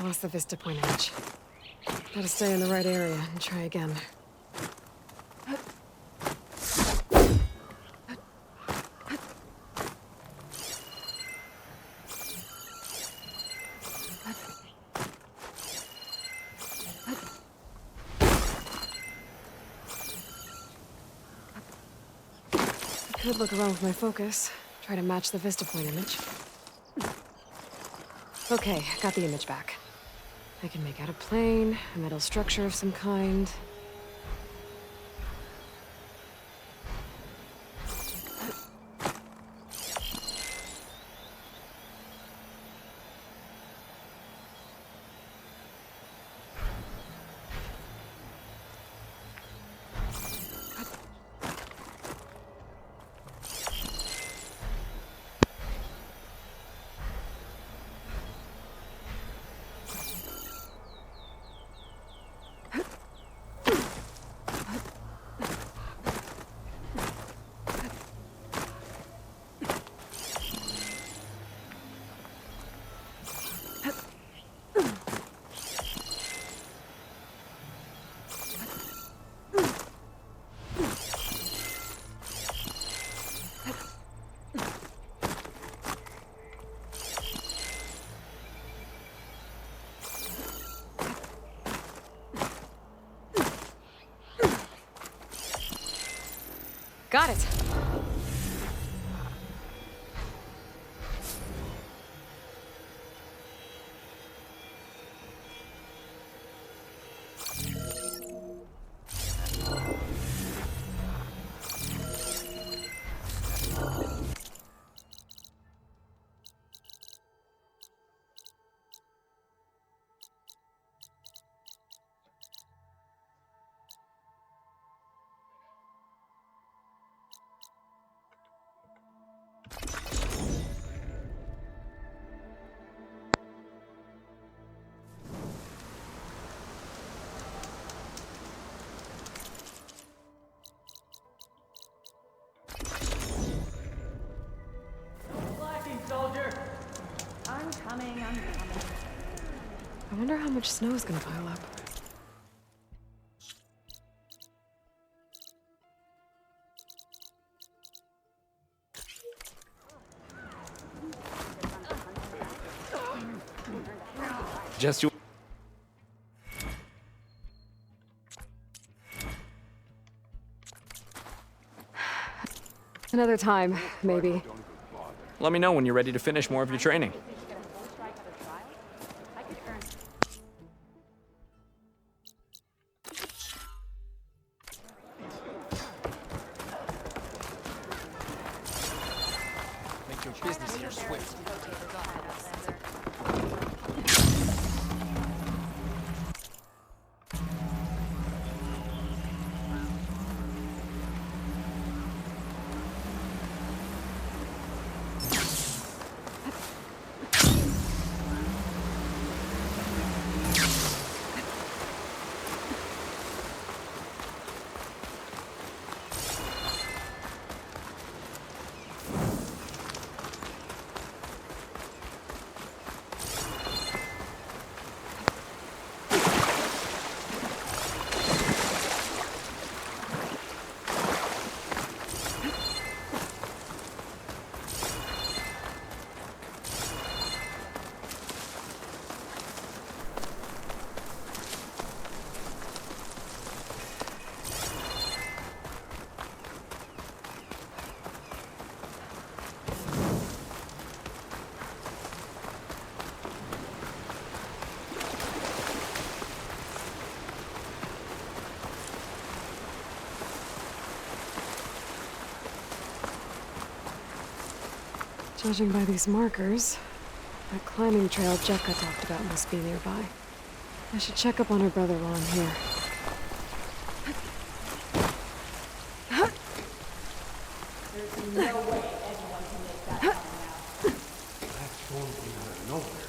I lost the vista point image. Gotta stay in the right area and try again. I could look around with my focus, try to match the vista point image. Okay, got the image back. I can make out a plane, a metal structure of some kind. Got it. I wonder how much snow is gonna pile up. Just you. Another time, maybe. Let me know when you're ready to finish more of your training. Make your business here swift. Judging by these markers, that climbing trail Jekka talked about must be nearby. I should check up on her brother while I'm here. There's no way anyone can make that climb now. That storm came out of nowhere.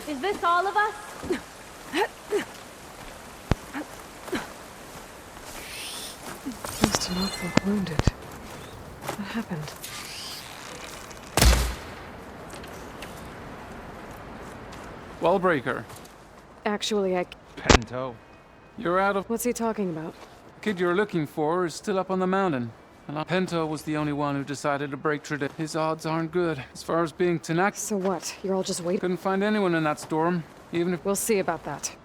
Is this all of us? Used to not look wounded. What happened? Wellbreaker. Actually, Pento. You're out of... What's he talking about? The kid you're looking for is still up on the mountain. And Pento was the only one who decided to break tradition. His odds aren't good. As far as being Tanaka... So what? You're all just waiting? Couldn't find anyone in that storm, even if... We'll see about that.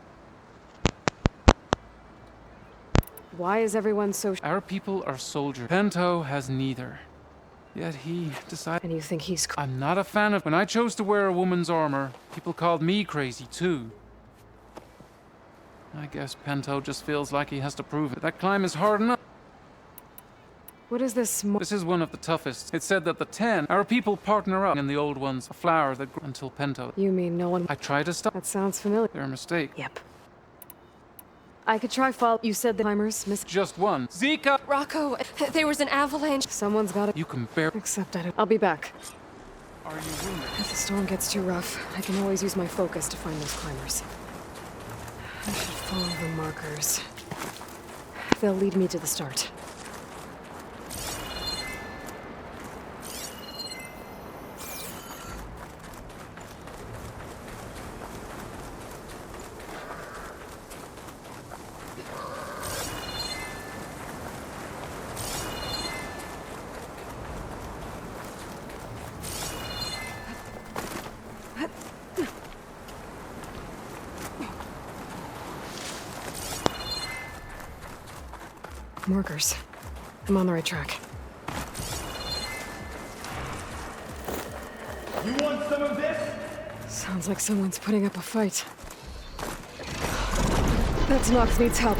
Why is everyone so... Our people are soldiers. Pento has neither. Yet he decided... And you think he's... I'm not a fan of... When I chose to wear a woman's armor, people called me crazy, too. I guess Pento just feels like he has to prove it. That climb is hard enough. What is this? This is one of the toughest. It said that the 10, our people partner up, and the old ones, a flower that grew until Pento. You mean no one... I tried to stop. That sounds familiar. They're a mistake. Yep. I could try follow... You said the climbers missed... Just one. Zika! Rocco, there was an avalanche. Someone's gotta... You can bear... Except I don't... I'll be back. Are you wounded? If the storm gets too rough, I can always use my focus to find those climbers. I should follow the markers. They'll lead me to the start. Markers. I'm on the right track. You want some of this? Sounds like someone's putting up a fight. That Nox needs help.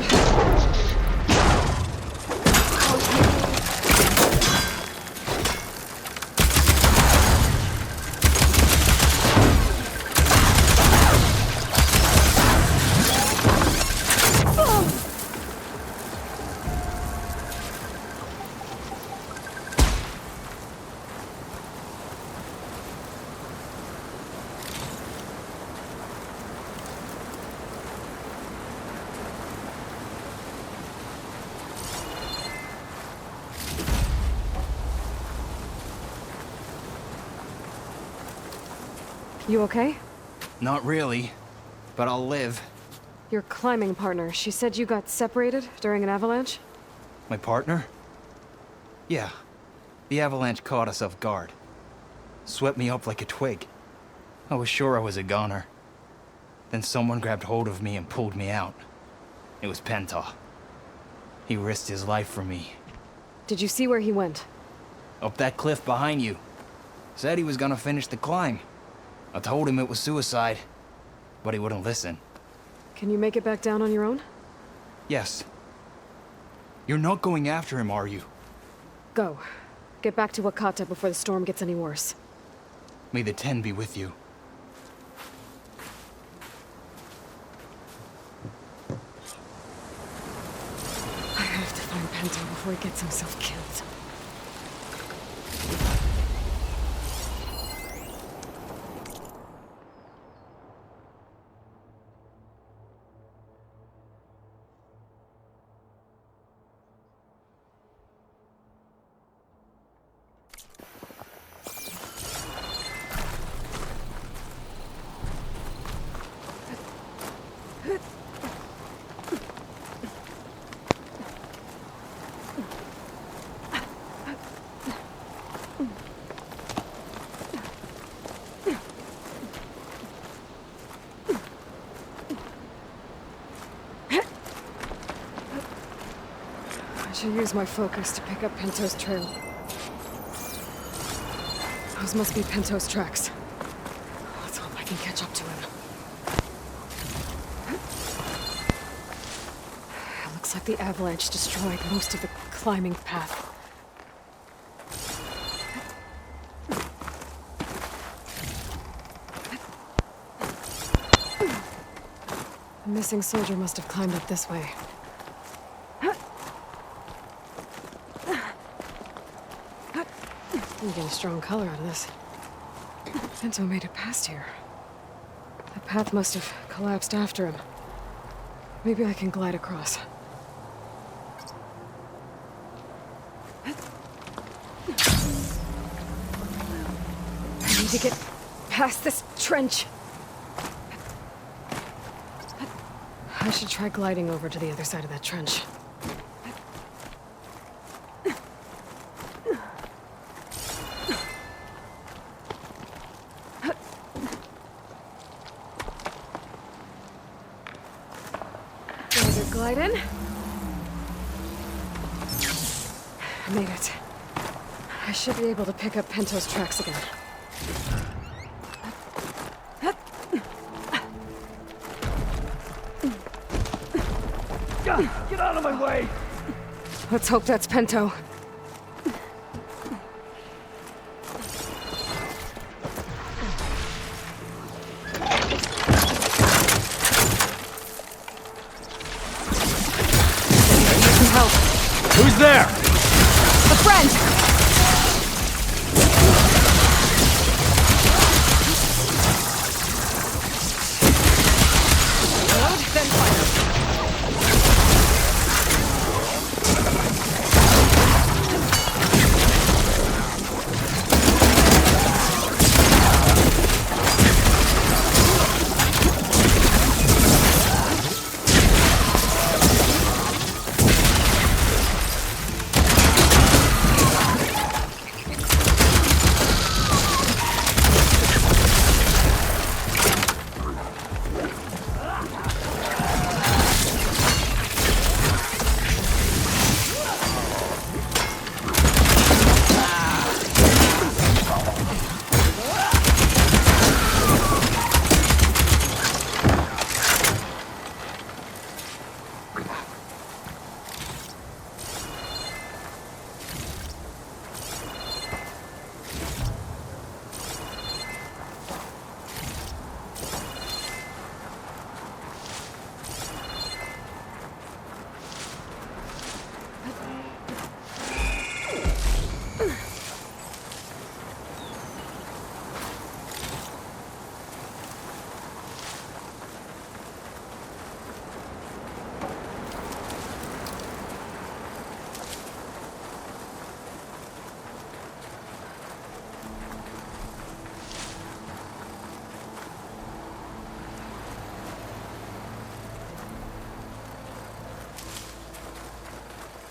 You okay? Not really, but I'll live. Your climbing partner, she said you got separated during an avalanche? My partner? Yeah. The avalanche caught us off guard. Swept me up like a twig. I was sure I was a goner. Then someone grabbed hold of me and pulled me out. It was Penta. He risked his life for me. Did you see where he went? Up that cliff behind you. Said he was gonna finish the climb. I told him it was suicide, but he wouldn't listen. Can you make it back down on your own? Yes. You're not going after him, are you? Go. Get back to Wakata before the storm gets any worse. May the 10 be with you. I have to find Pento before he gets himself killed. I should use my focus to pick up Pinto's trail. Those must be Pinto's tracks. Let's hope I can catch up to him. It looks like the avalanche destroyed most of the climbing path. The missing soldier must have climbed up this way. I'm getting a strong color out of this. Pinto made it past here. The path must have collapsed after him. Maybe I can glide across. I need to get past this trench. I should try gliding over to the other side of that trench. Glide in. I made it. I should be able to pick up Pinto's tracks again. Get out of my way! Let's hope that's Pinto. Who's there? A friend! Load, then fire.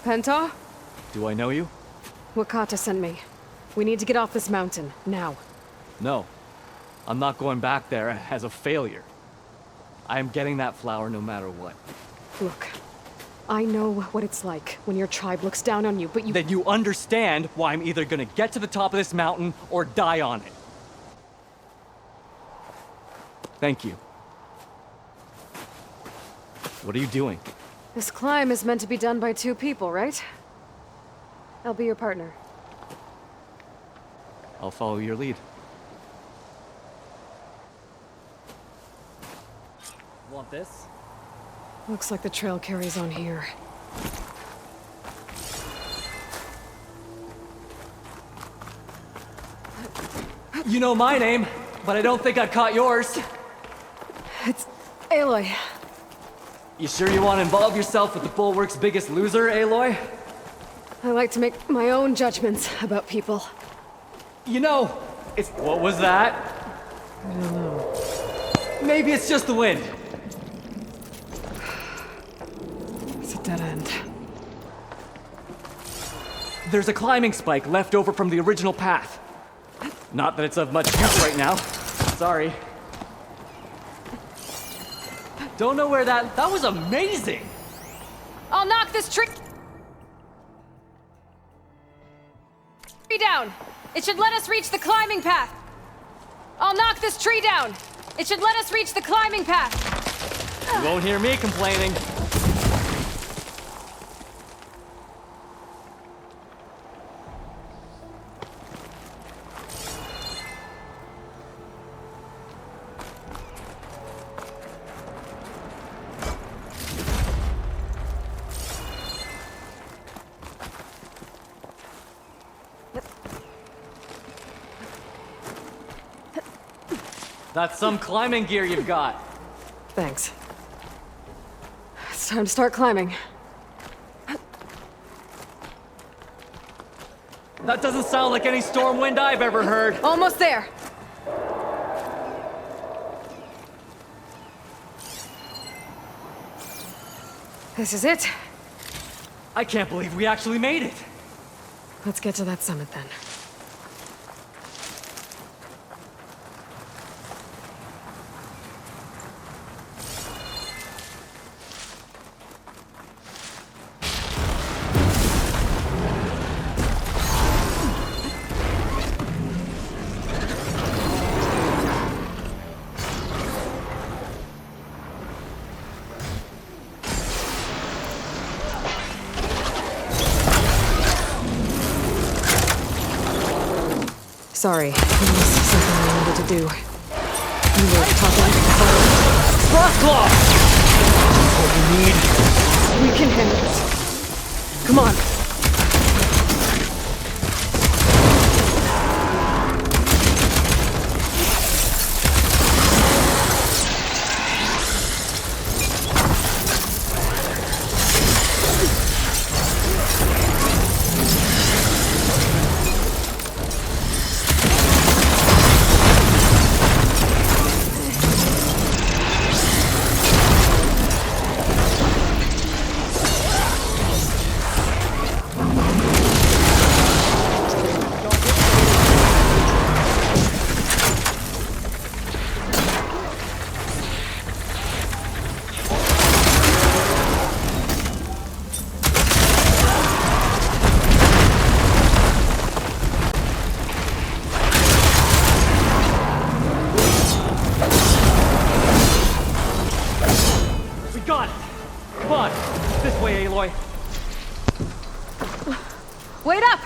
Pinto? Do I know you? Wakata sent me. We need to get off this mountain, now. No. I'm not going back there as a failure. I am getting that flower no matter what. Look, I know what it's like when your tribe looks down on you, but you— Then you understand why I'm either gonna get to the top of this mountain or die on it. Thank you. What are you doing? This climb is meant to be done by two people, right? I'll be your partner. I'll follow your lead. Want this? Looks like the trail carries on here. You know my name, but I don't think I caught yours. It's Aloy. You sure you want to involve yourself with the Bulwark's biggest loser, Aloy? I like to make my own judgments about people. You know, it's— What was that? I don't know. Maybe it's just the wind. It's a dead end. There's a climbing spike left over from the original path. Not that it's of much use right now. Sorry. Don't know where that was amazing! I'll knock this trick. tree down. It should let us reach the climbing path. I'll knock this tree down. It should let us reach the climbing path. You won't hear me complaining. That's some climbing gear you've got. Thanks. It's time to start climbing. That doesn't sound like any storm wind I've ever heard. Almost there. This is it. I can't believe we actually made it. Let's get to that summit then. Sorry, there was something I needed to do. You were talking about Frostclaw! What we need. We can handle it. Come on. Wait up!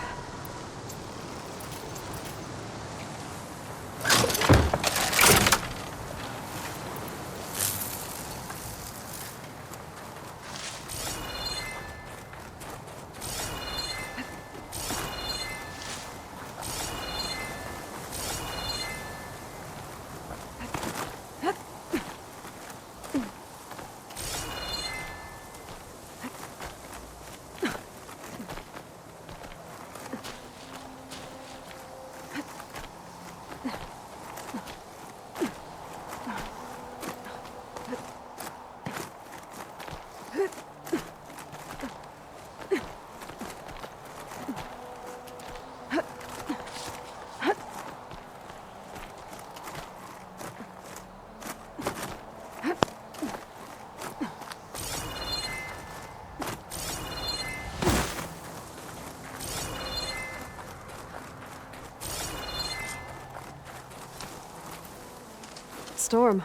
Storm.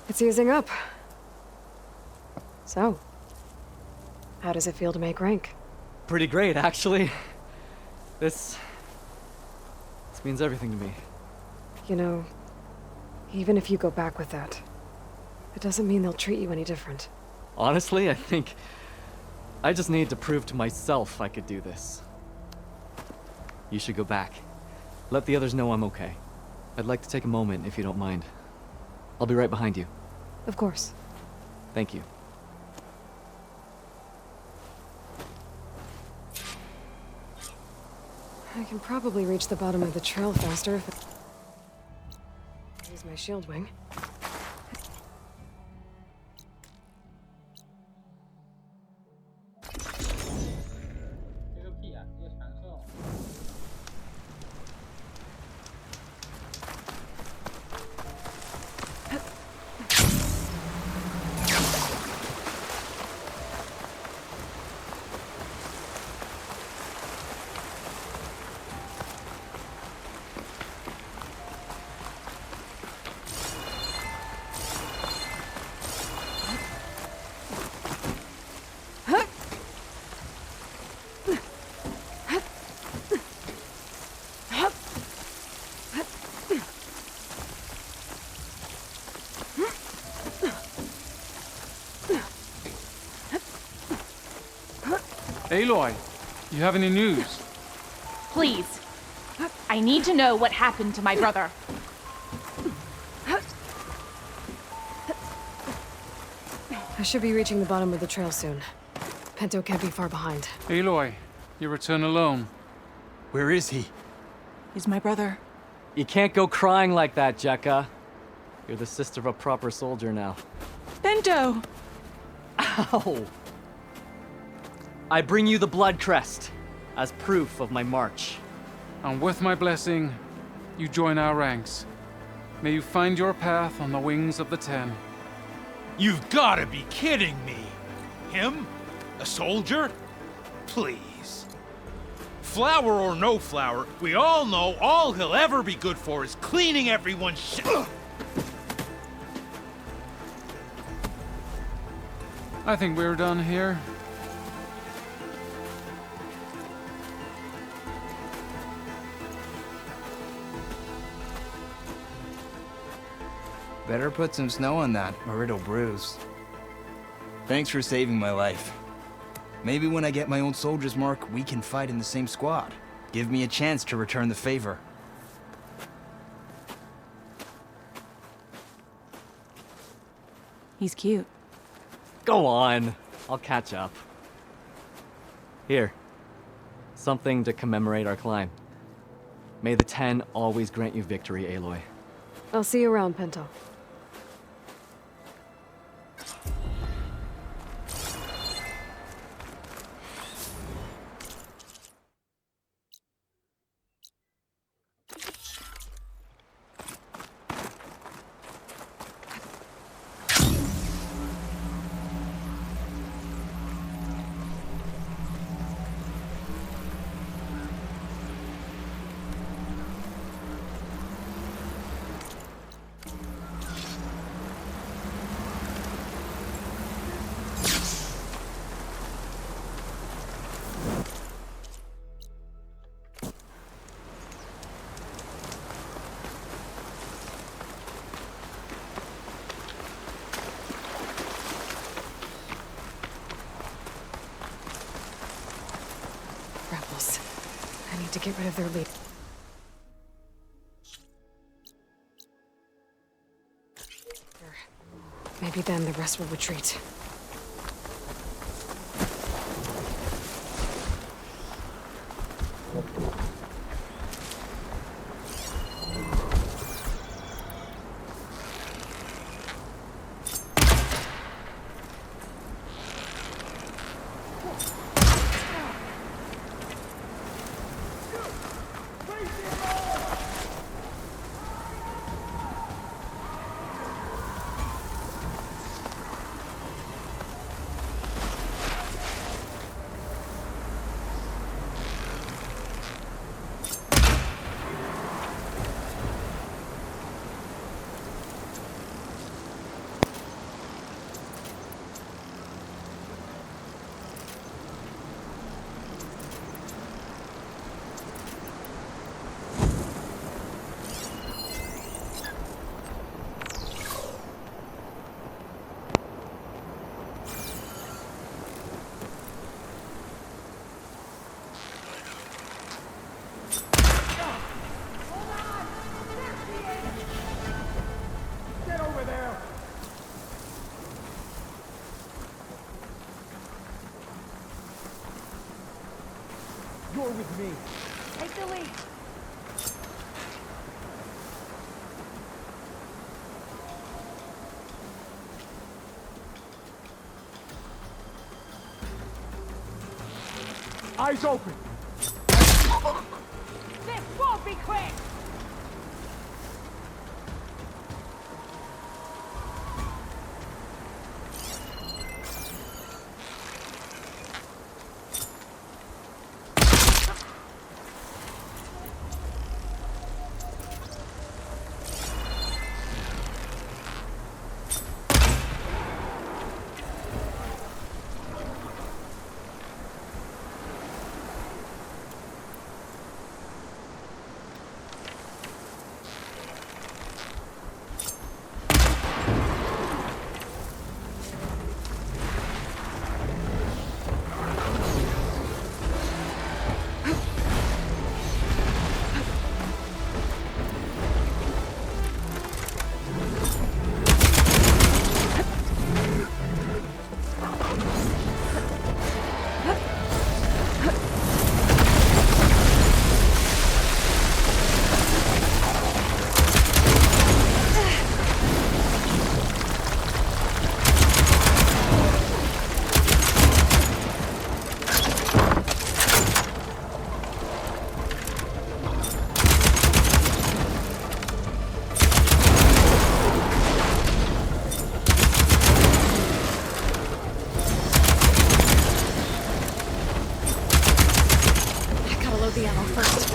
It's easing up. So, how does it feel to make rank? Pretty great, actually. This means everything to me. You know, even if you go back with that, it doesn't mean they'll treat you any different. Honestly, I think I just need to prove to myself I could do this. You should go back. Let the others know I'm okay. I'd like to take a moment, if you don't mind. I'll be right behind you. Of course. Thank you. I can probably reach the bottom of the trail faster if I use my shield wing. Aloy, you have any news? Please. I need to know what happened to my brother. I should be reaching the bottom of the trail soon. Pinto can't be far behind. Aloy, you return alone. Where is he? He's my brother. You can't go crying like that, Jekka. You're the sister of a proper soldier now. Bento! Ow! I bring you the blood crest as proof of my march. And with my blessing, you join our ranks. May you find your path on the wings of the Ten. You've gotta be kidding me! Him? A soldier? Please. Flower or no flower, we all know all he'll ever be good for is cleaning everyone's shit. I think we're done here. Better put some snow on that, or it'll bruise. Thanks for saving my life. Maybe when I get my own soldier's mark, we can fight in the same squad. Give me a chance to return the favor. He's cute. Go on. I'll catch up. Here. Something to commemorate our climb. May the Ten always grant you victory, Aloy. I'll see you around, Pinto. Rebels. I need to get rid of their lead. Maybe then the rest will retreat. You're with me. Take the lead. Eyes open. This won't be quick! the ammo first.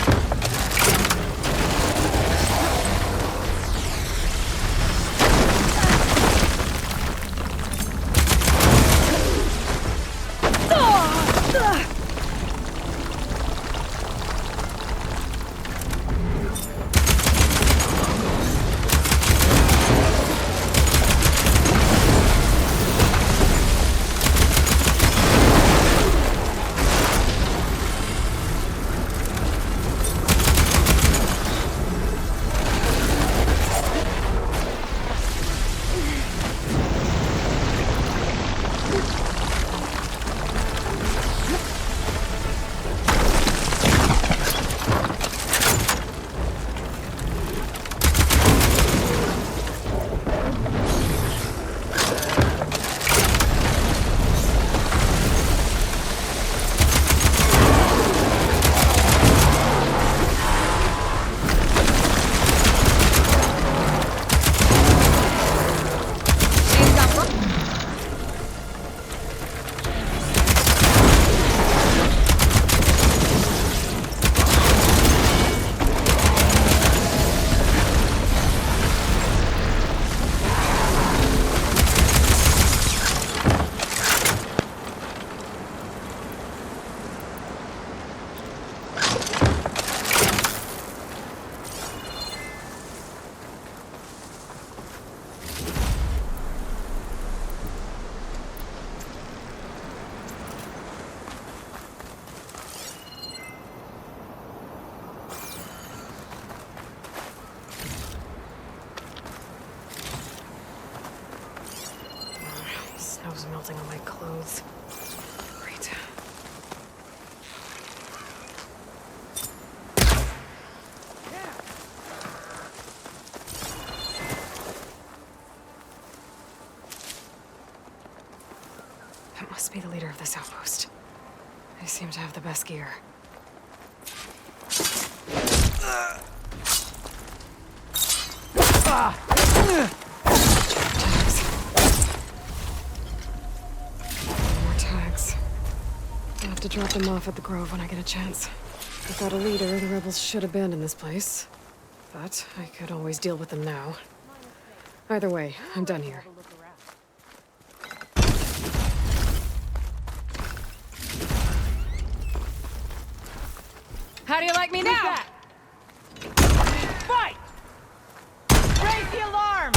Snow's melting on my clothes. Great. That must be the leader of this outpost. They seem to have the best gear. More tags. I'll have to drop them off at the Grove when I get a chance. Without a leader, the rebels should abandon this place. But I could always deal with them now. Either way, I'm done here. How do you like me now? Fight! Raise the alarm!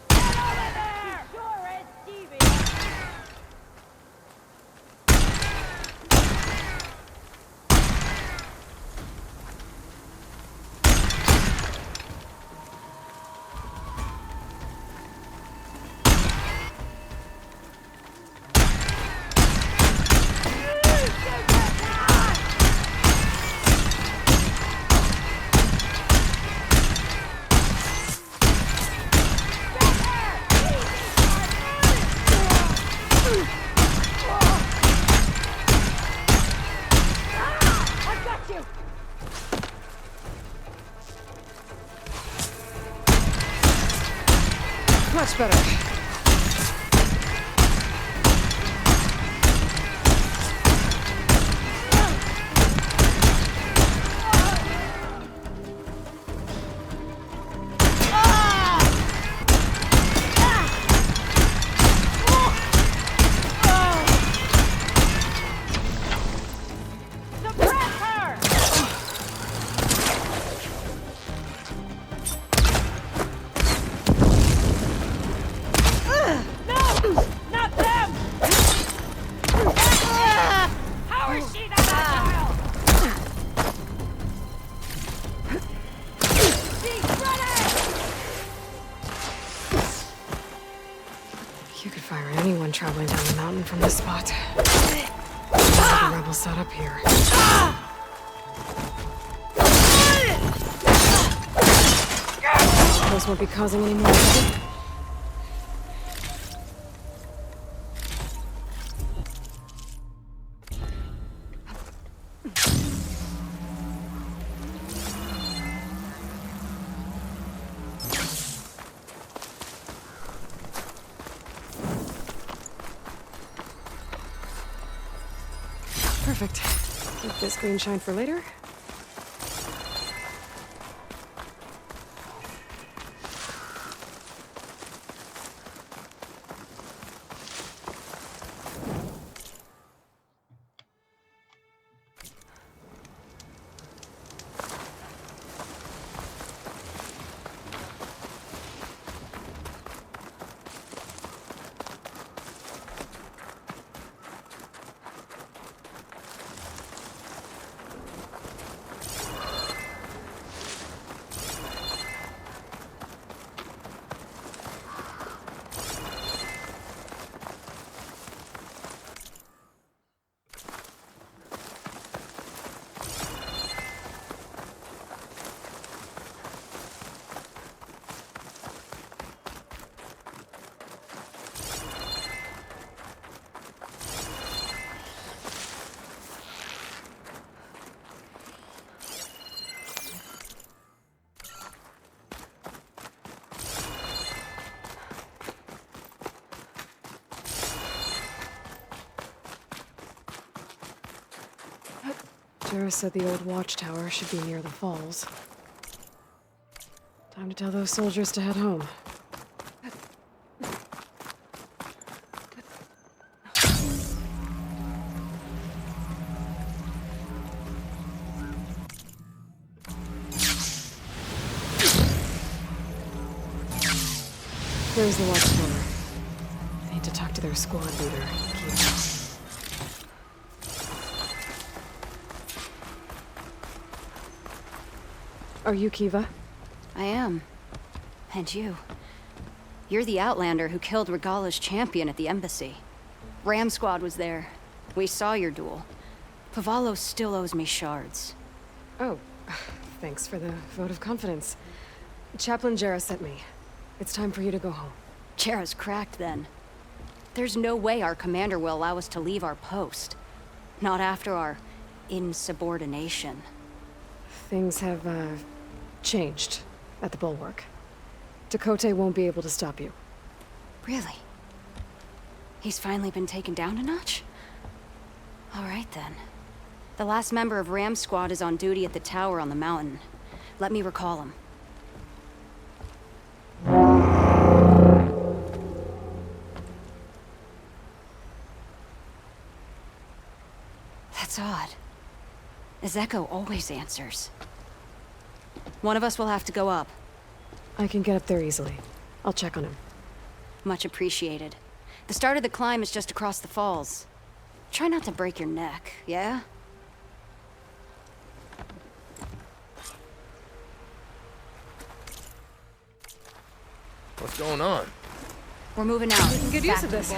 Get over there! Sure is devious. Much better. You could fire at anyone traveling down the mountain from this spot. The rebels set up here. Those won't be causing any more trouble. Perfect. Keep this green shine for later. Jarrah said the old watchtower should be near the falls. Time to tell those soldiers to head home. There's the watchtower. I need to talk to their squad leader, Kiva. Are you Kiva? I am. And you. You're the Outlander who killed Regala's champion at the embassy. Ram Squad was there. We saw your duel. Pavalo still owes me shards. Oh, thanks for the vote of confidence. Chaplain Jarrah sent me. It's time for you to go home. Jarrah's cracked then. There's no way our commander will allow us to leave our post. Not after our insubordination. Things have, changed at the Bulwark. Dakota won't be able to stop you. Really? He's finally been taken down a notch? All right then. The last member of Ram Squad is on duty at the tower on the mountain. Let me recall him. That's odd. Ezeko always answers. One of us will have to go up. I can get up there easily. I'll check on him. Much appreciated. The start of the climb is just across the falls. Try not to break your neck, yeah? What's going on? We're moving out. We can get used to this.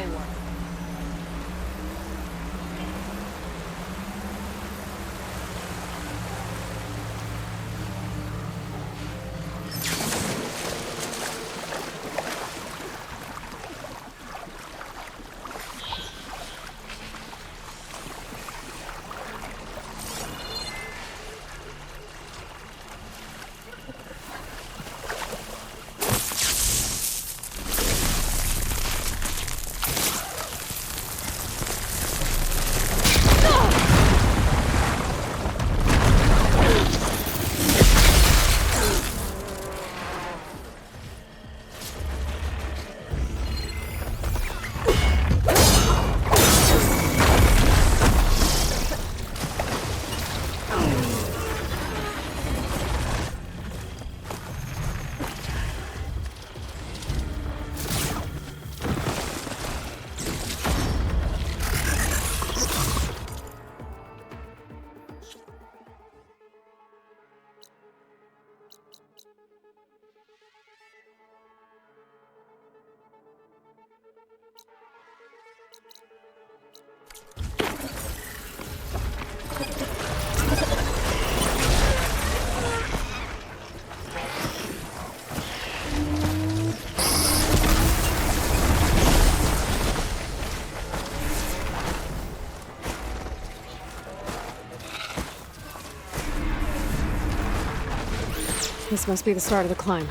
This must be the start of the climb.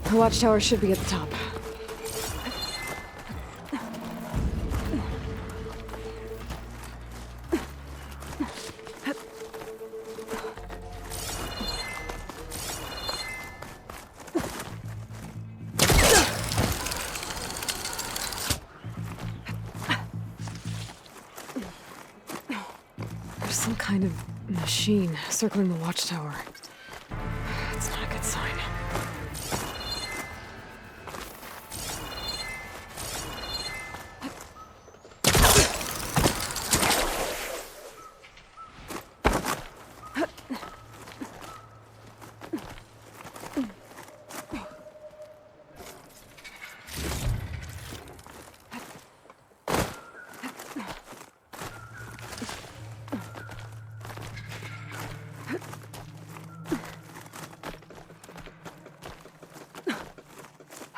The watchtower should be at the top. some kind of machine circling the watchtower. It's not a good sign.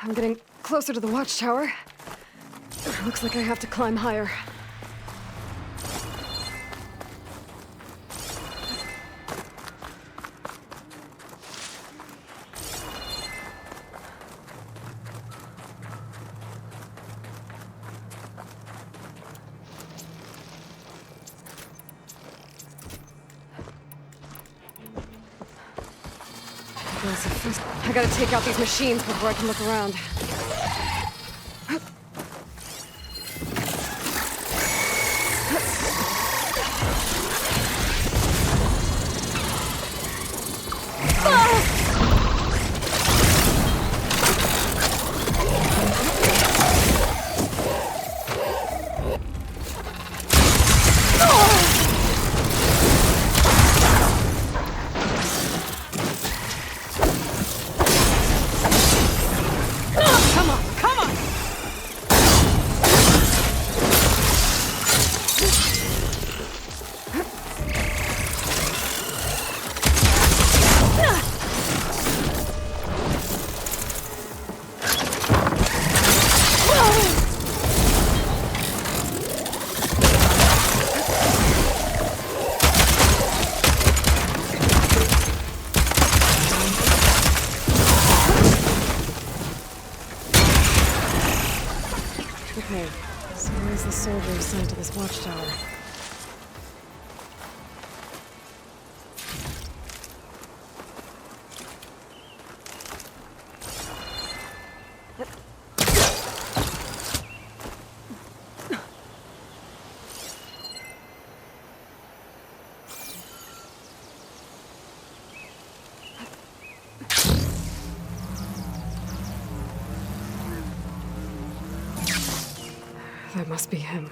I'm getting closer to the watchtower. Looks like I have to climb higher. I gotta take out these machines before I can look around. Okay, so where's the soldier assigned to this watchtower? That must be him.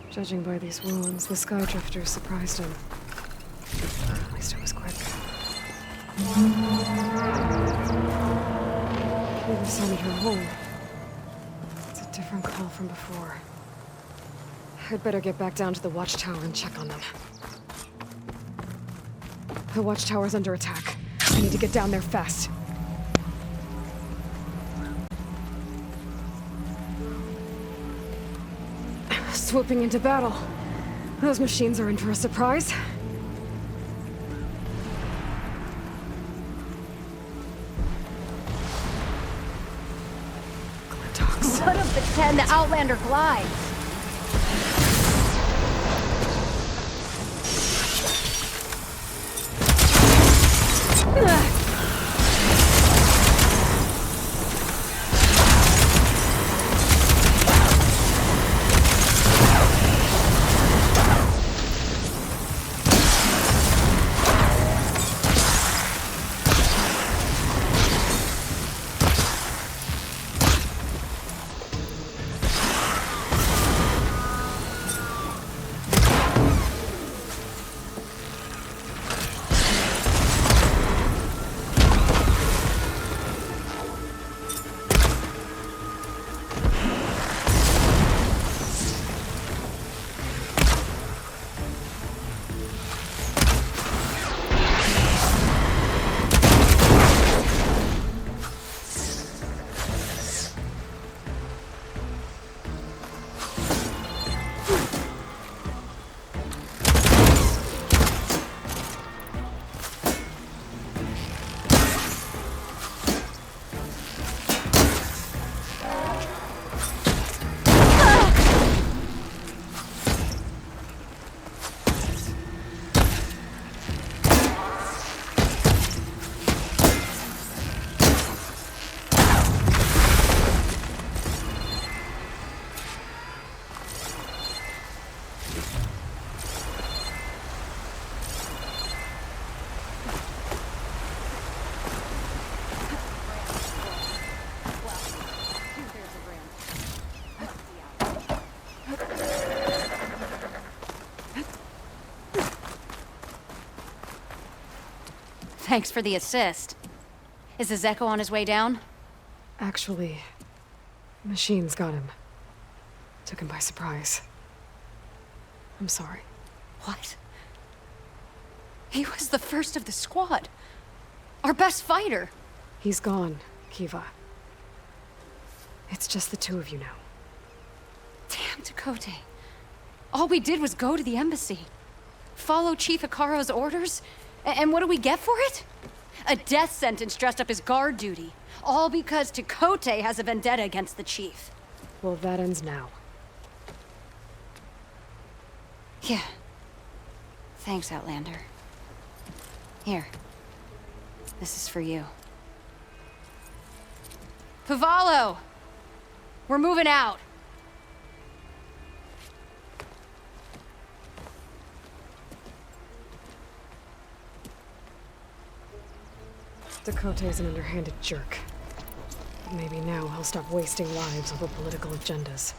Judging by these wounds, the Sky Drifter surprised him. At least it was quick. He sent her home. It's a different call from before. I'd better get back down to the watchtower and check on them. The watchtower's under attack. I need to get down there fast. Swooping into battle. Those machines are in for a surprise. What of the 10 the Outlander glides? Thanks for the assist. Is the Zeko on his way down? Actually, machines got him. Took him by surprise. I'm sorry. What? He was the first of the squad. Our best fighter. He's gone, Kiva. It's just the two of you now. Damn Dakota. All we did was go to the embassy. Follow Chief Hikaru's orders? And what do we get for it? A death sentence dressed up as guard duty. All because Takote has a vendetta against the chief. Well, that ends now. Yeah. Thanks, Outlander. Here. This is for you. Cavallo! We're moving out. Dakote's an underhanded jerk. But maybe now he'll stop wasting lives over political agendas.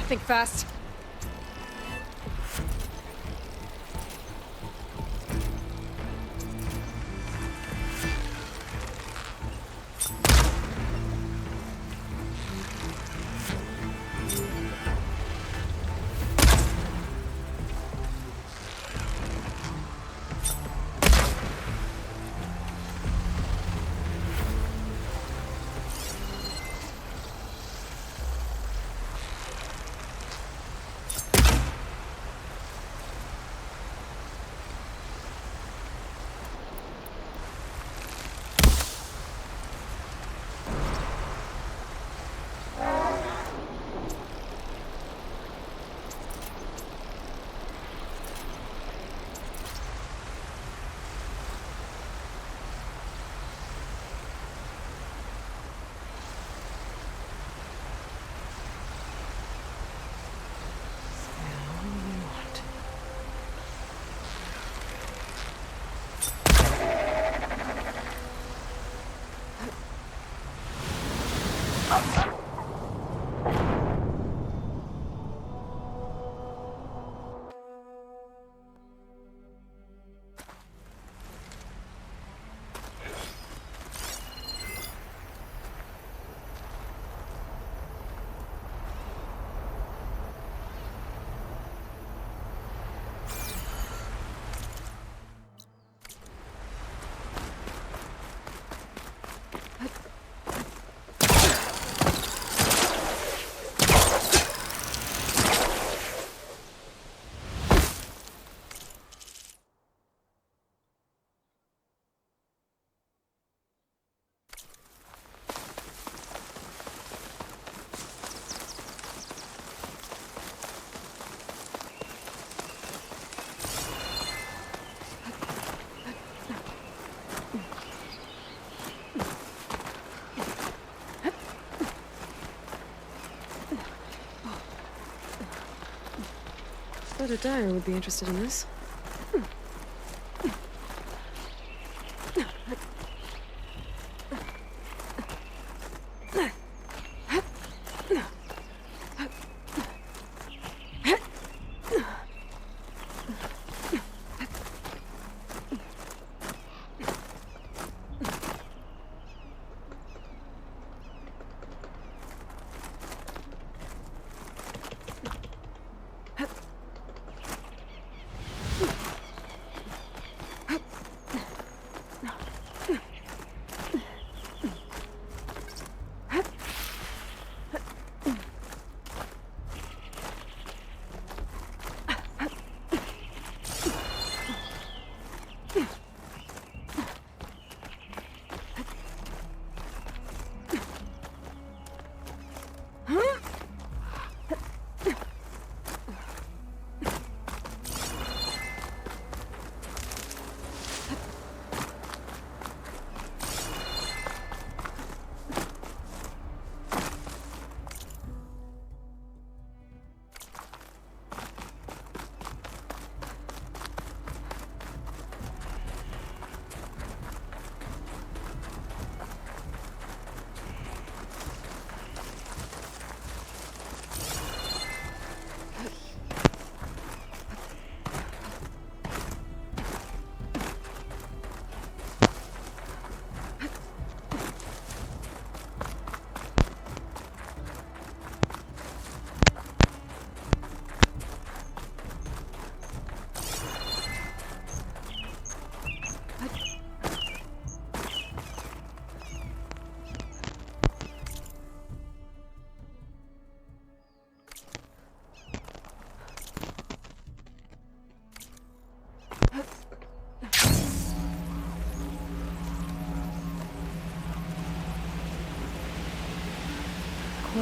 Think fast. Thought a dyer would be interested in this.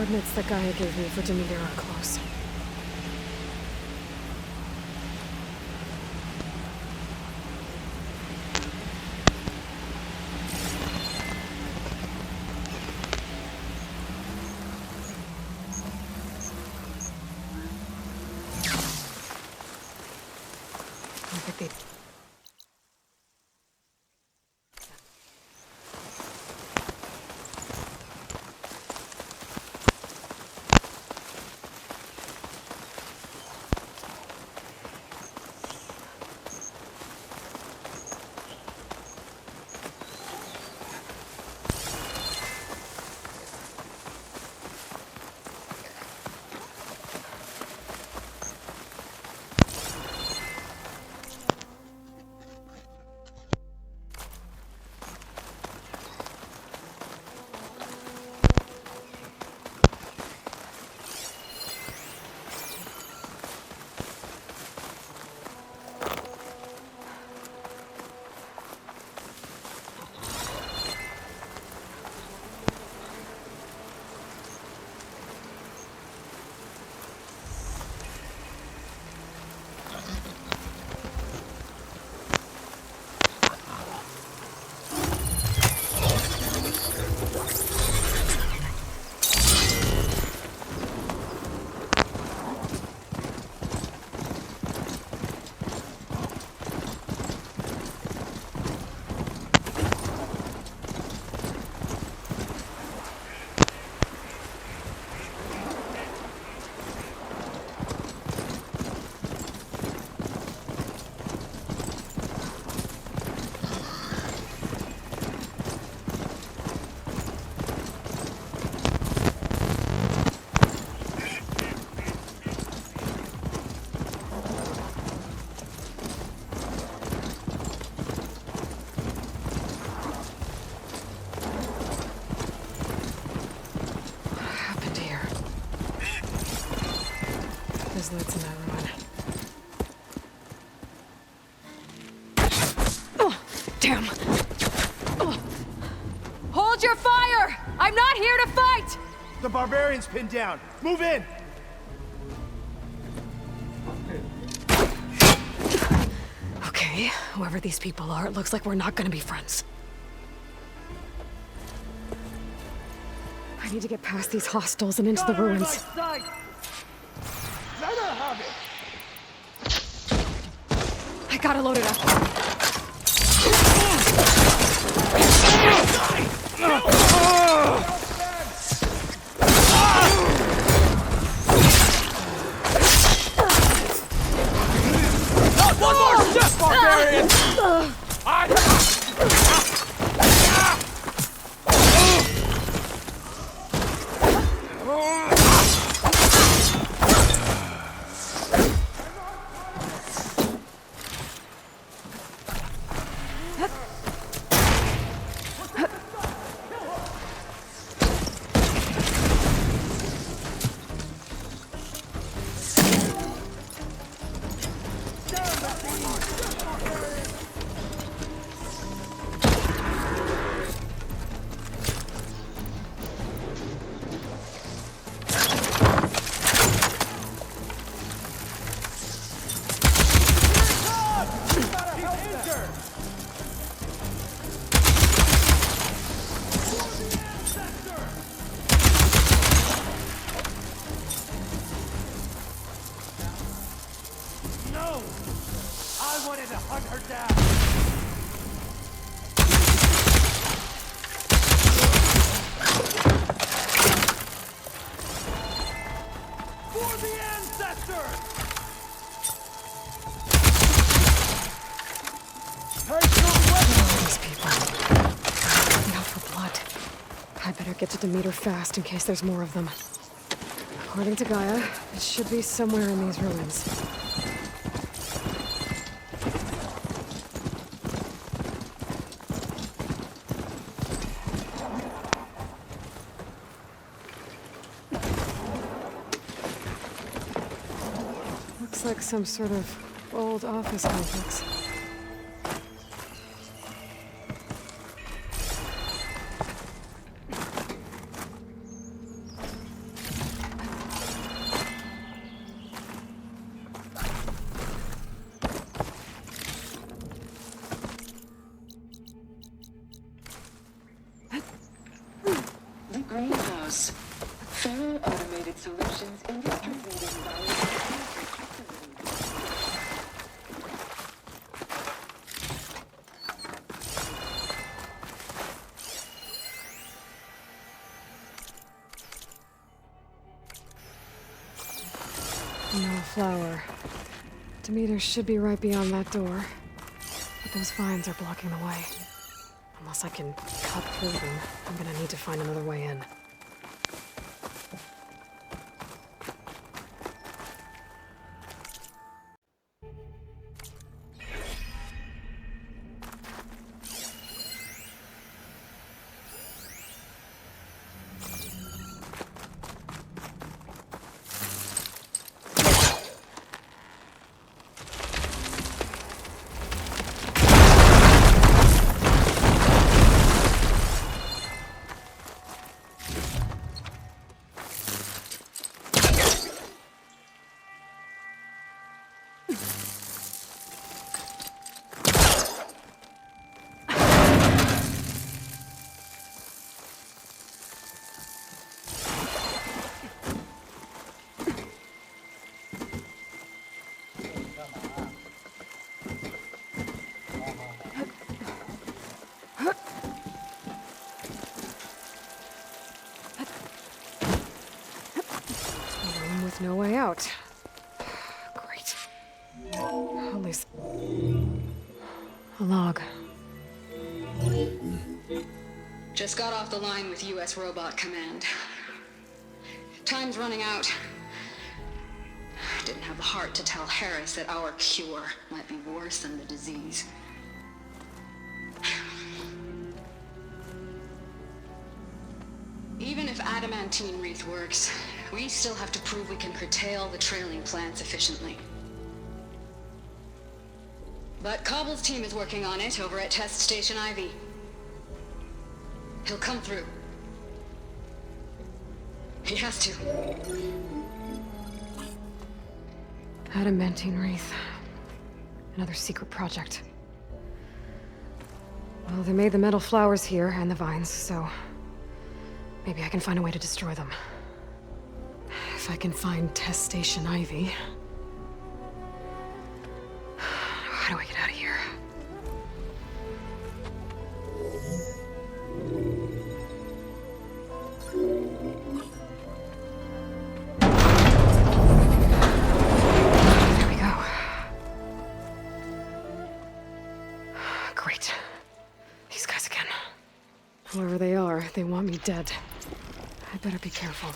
coordinates that Gaia gave me for Demeter are close. I think they... There's lights in that ruin. Oh, damn. Oh. Hold your fire! I'm not here to fight! The barbarian's pinned down. Move in! Okay, whoever these people are, it looks like we're not gonna be friends. I need to get past these hostiles and into the ruins. Let her have it! I gotta load it up. One more step, barbarian! No! I wanted to hunt her down! For the ancestors! These people. Crying out for blood. I better get to Demeter fast in case there's more of them. According to Gaia, it should be somewhere in these ruins. Looks like some sort of old office complex. No flower. Demeter should be right beyond that door. But those vines are blocking the way. Unless I can cut through them, I'm gonna need to find another way in. With no way out. Great. At least... a log. Just got off the line with U.S. Robot Command. Time's running out. Didn't have the heart to tell Harris that our cure might be worse than the disease. Even if adamantine wreath works, we still have to prove we can curtail the trailing plants efficiently. But Cobble's team is working on it over at Test Station Ivy. He'll come through. He has to. Adamantine wreath. Another secret project. Well, they made the metal flowers here and the vines, so... maybe I can find a way to destroy them. If I can find Test Station Ivy... how do I get out of here? There we go. Great. These guys again. Whoever they are, they want me dead. I better be careful.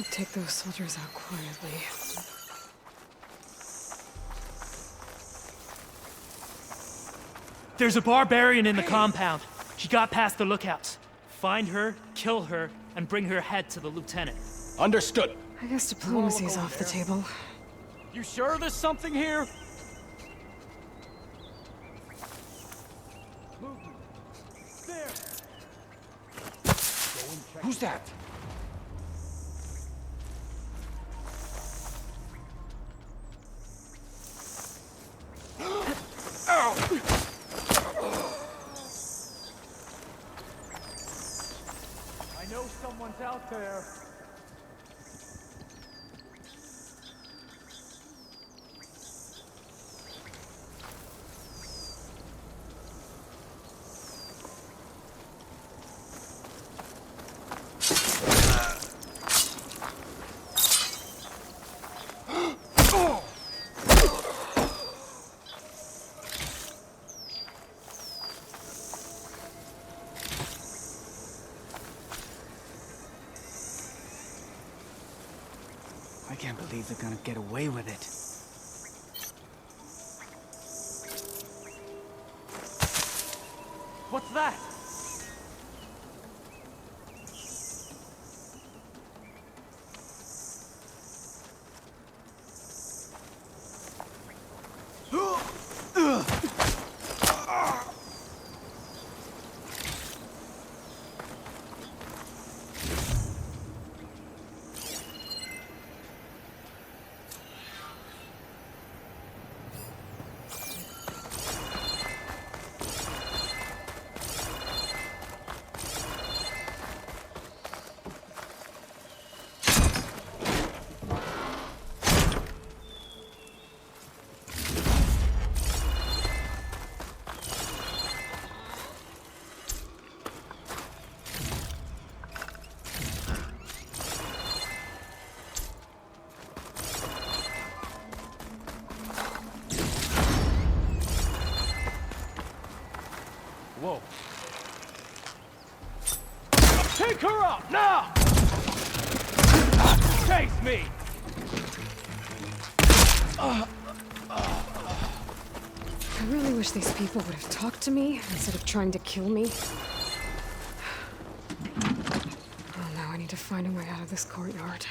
Take those soldiers out quietly. There's a barbarian in the compound. She got past the lookouts. Find her, kill her, and bring her head to the lieutenant. Understood. I guess diplomacy's off the table. You sure there's something here? Who's that? know someone's out there. I can't believe they're gonna get away with it. What's that? Whoa. Take her out, now! Chase me! I really wish these people would have talked to me instead of trying to kill me. Oh, now I need to find a way out of this courtyard.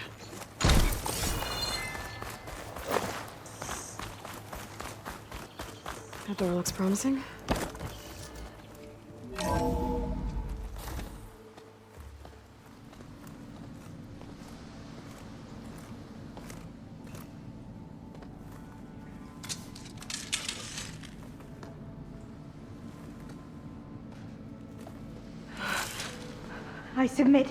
That door looks promising. I submit.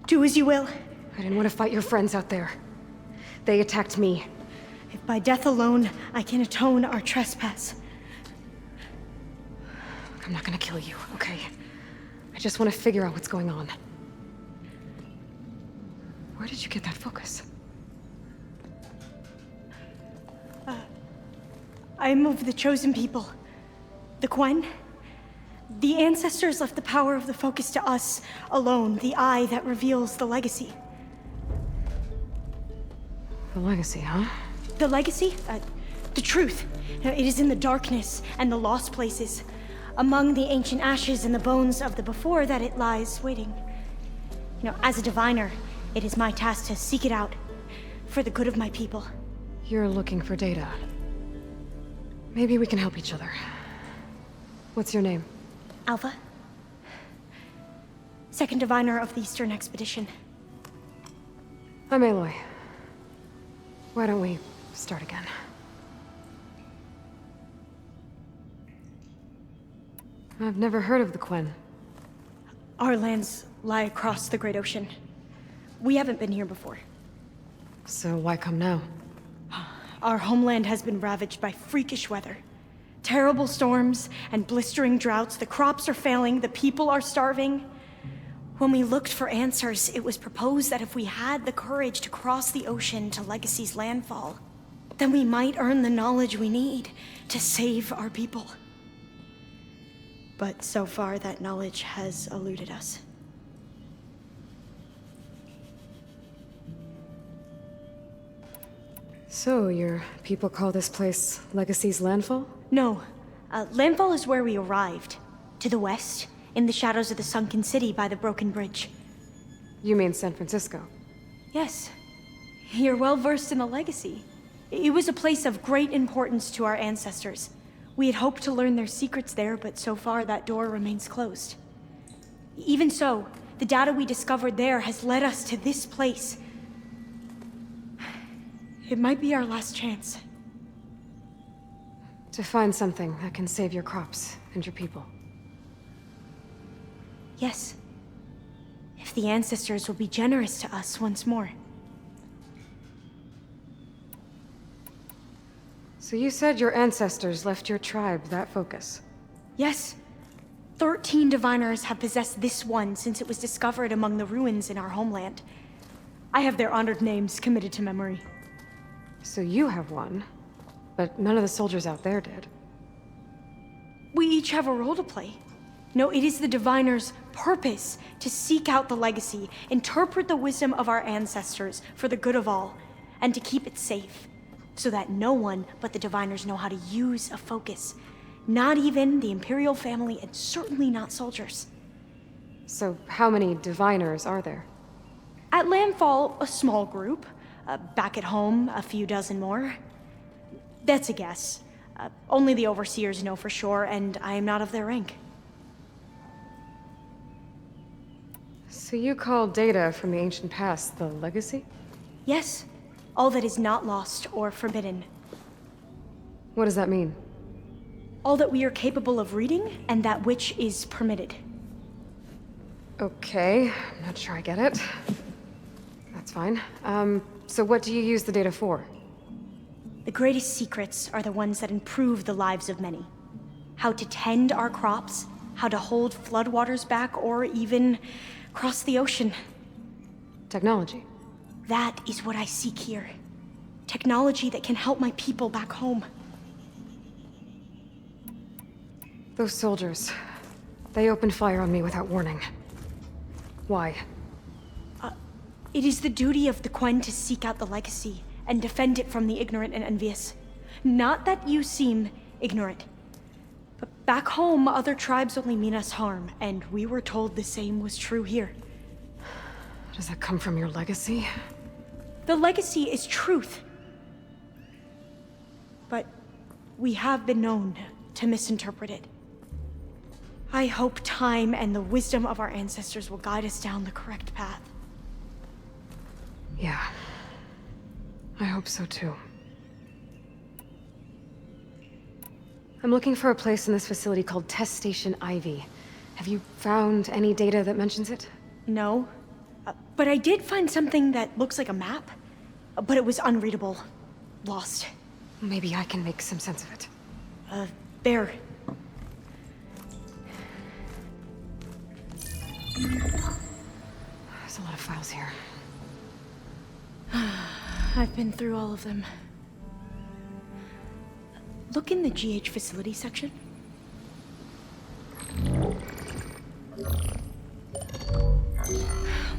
Do as you will. I didn't want to fight your friends out there. They attacked me. If by death alone I can atone our trespass. I'm not gonna kill you, okay? I just want to figure out what's going on. Where did you get that focus? I am of the chosen people. The Quen. The ancestors left the power of the focus to us alone, the eye that reveals the legacy. The legacy, huh? The legacy? The truth. It is in the darkness and the lost places, among the ancient ashes and the bones of the before that it lies waiting. As a diviner, it is my task to seek it out for the good of my people. You're looking for data. Maybe we can help each other. What's your name? Alpha. Second diviner of the Eastern Expedition. I'm Aloy. Why don't we start again? I've never heard of the Quen. Our lands lie across the Great Ocean. We haven't been here before. So why come now? Our homeland has been ravaged by freakish weather. Terrible storms and blistering droughts. The crops are failing, the people are starving. When we looked for answers, it was proposed that if we had the courage to cross the ocean to Legacy's landfall, then we might earn the knowledge we need to save our people. But so far, that knowledge has eluded us. So, your people call this place Legacy's landfall? No. Landfall is where we arrived. To the west, in the shadows of the sunken city by the broken bridge. You mean San Francisco? Yes. You're well versed in the legacy. It was a place of great importance to our ancestors. We had hoped to learn their secrets there, but so far that door remains closed. Even so, the data we discovered there has led us to this place. It might be our last chance. To find something that can save your crops and your people. Yes. if the ancestors will be generous to us once more. So you said your ancestors left your tribe that focus? Yes. 13 diviners have possessed this one since it was discovered among the ruins in our homeland. I have their honored names committed to memory. So you have one, but none of the soldiers out there did. We each have a role to play. No, it is the diviner's purpose to seek out the legacy, interpret the wisdom of our ancestors for the good of all, and to keep it safe, so that no one but the diviners know how to use a focus. Not even the Imperial family, and certainly not soldiers. So how many diviners are there? At Landfall, a small group. Back at home, a few dozen more. That's a guess. Only the overseers know for sure, and I am not of their rank. So you call data from the ancient past the legacy? Yes. All that is not lost or forbidden. What does that mean? All that we are capable of reading, and that which is permitted. Okay, I'm not sure I get it. That's fine. So what do you use the data for? The greatest secrets are the ones that improve the lives of many. How to tend our crops, how to hold floodwaters back, or even cross the ocean. Technology. That is what I seek here. Technology that can help my people back home. Those soldiers, they opened fire on me without warning. Why? It is the duty of the Quen to seek out the legacy and defend it from the ignorant and envious. Not that you seem ignorant. But back home, other tribes only mean us harm, and we were told the same was true here. Does that come from your legacy? The legacy is truth. But we have been known to misinterpret it. I hope time and the wisdom of our ancestors will guide us down the correct path. Yeah. I hope so too. I'm looking for a place in this facility called Test Station Ivy. Have you found any data that mentions it? No. But I did find something that looks like a map. But it was unreadable. Lost. Maybe I can make some sense of it. There. There's a lot of files here. I've been through all of them. Look in the GH facility section.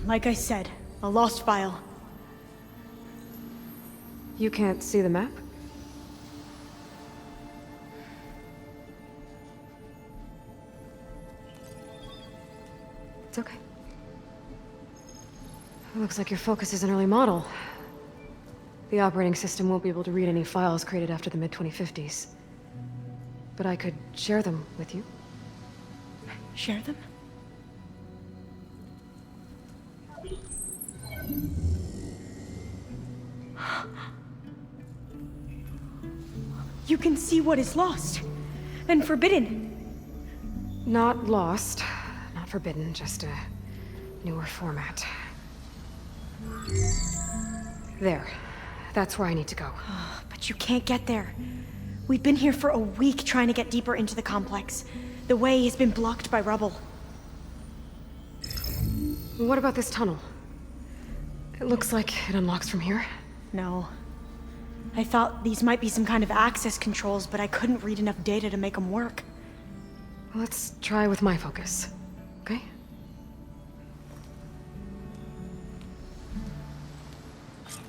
Like I said, a lost file. You can't see the map? It's okay. It looks like your focus is an early model. The operating system won't be able to read any files created after the mid-2050s. But I could share them with you. Share them? You can see what is lost and forbidden. Not lost, not forbidden, just a newer format. There. That's where I need to go. But you can't get there. We've been here for a week trying to get deeper into the complex. The way has been blocked by rubble. What about this tunnel? It looks like it unlocks from here. No. I thought these might be some kind of access controls, but I couldn't read enough data to make them work. Let's try with my focus, okay?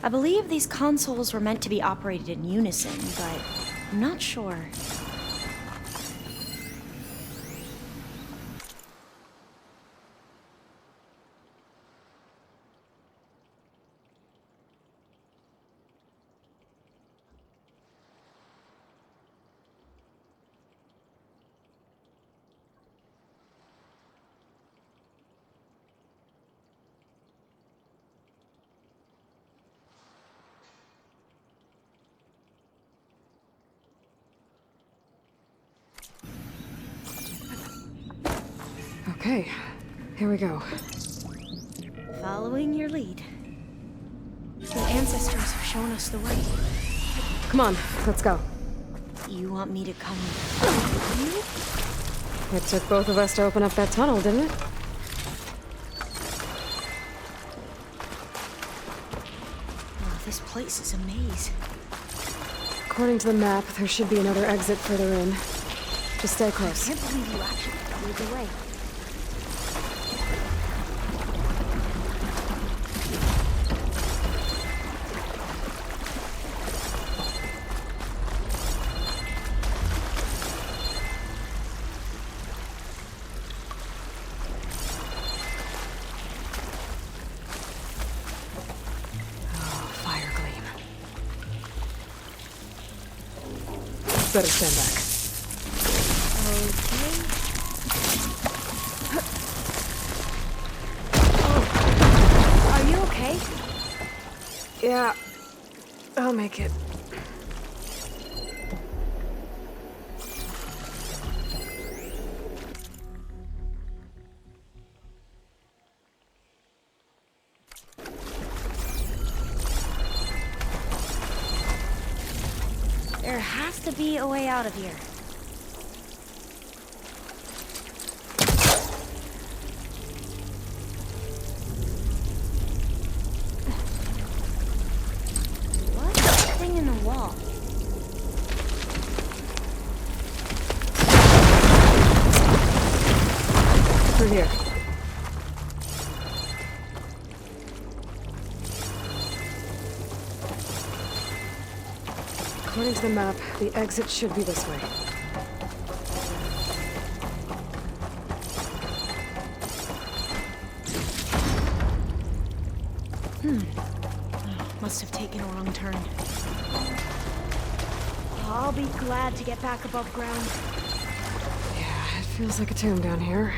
I believe these consoles were meant to be operated in unison, but I'm not sure. Okay, here we go. Following your lead. The ancestors have shown us the way. Come on, let's go. You want me to come with you? It took both of us to open up that tunnel, didn't it? Oh, this place is a maze. According to the map, there should be another exit further in. Just stay close. I can't believe you actually lead the way. Better stand back. Okay. Oh. Are you okay? Yeah. I'll make it. There has to be a way out of here. What's that thing in the wall? Through here. According to the map, the exit should be this way. Must have taken a wrong turn. I'll be glad to get back above ground. Yeah, it feels like a tomb down here.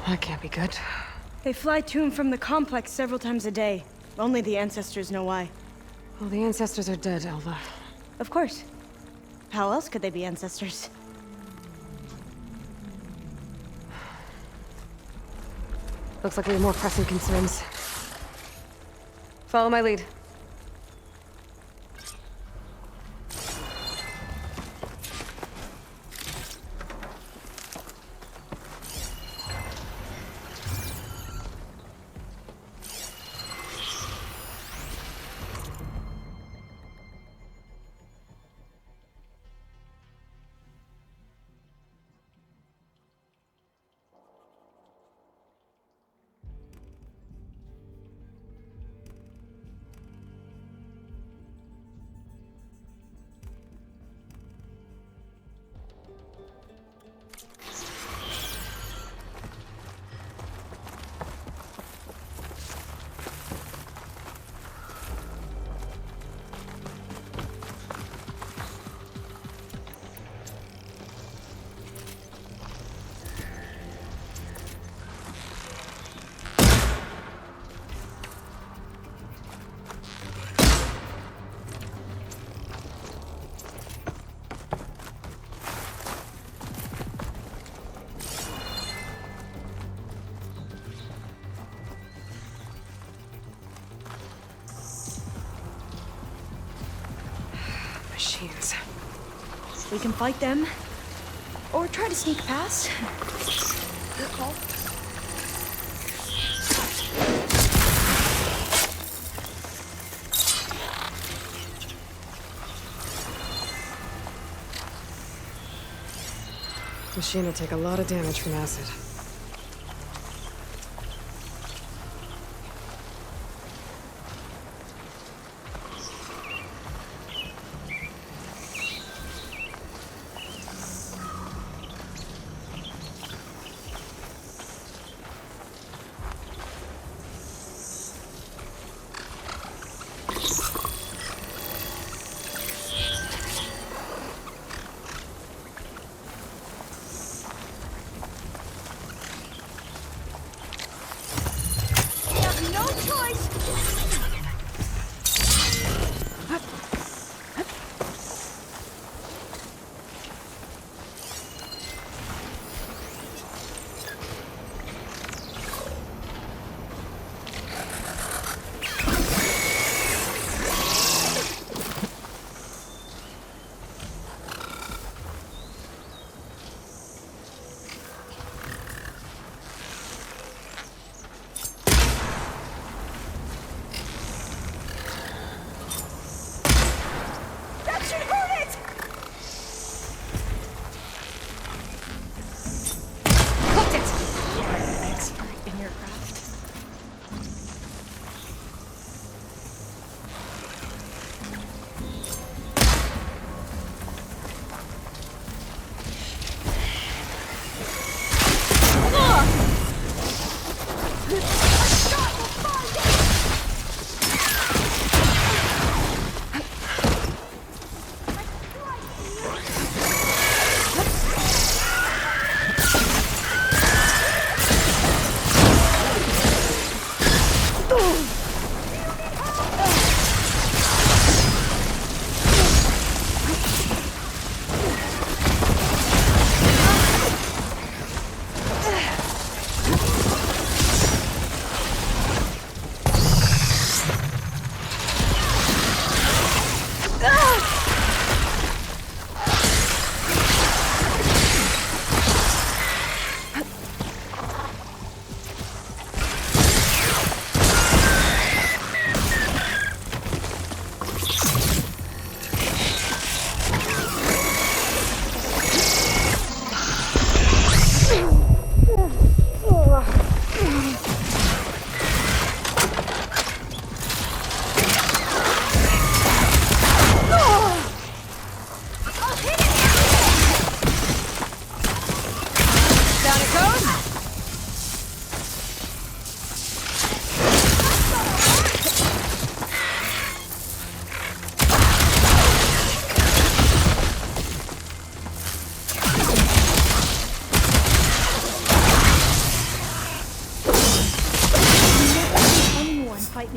That can't be good. They fly to and from the complex several times a day. Only the ancestors know why. Well, the ancestors are dead, Elva. Of course. How else could they be ancestors? Looks like we have more pressing concerns. Follow my lead. Machines. We can fight them. Or try to sneak past. Your call. Machine will take a lot of damage from acid.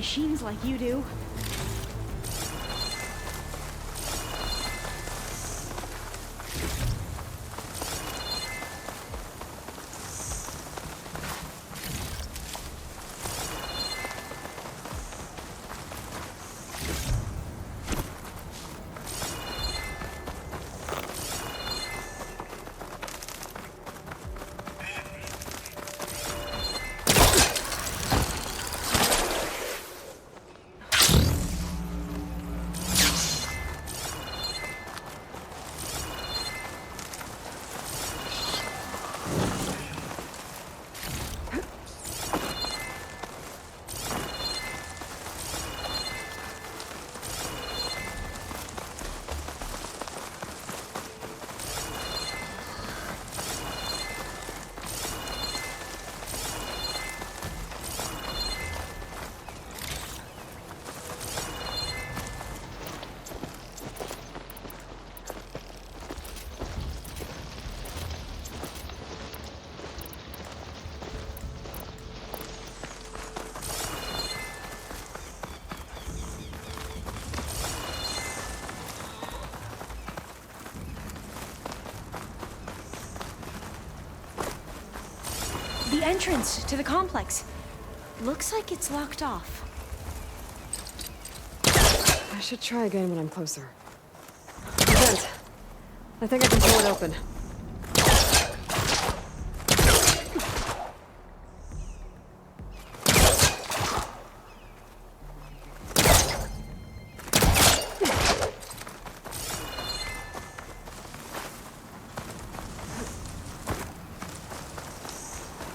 machines like you do. The entrance to the complex. Looks like it's locked off. I should try again when I'm closer. Vent. I think I can pull it open.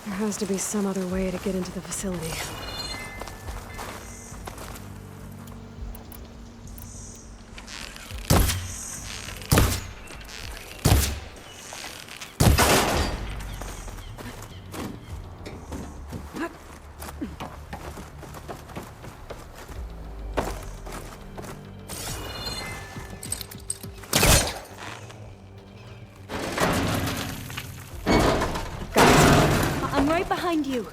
There has to be some other way to get into the facility. I'm right behind you.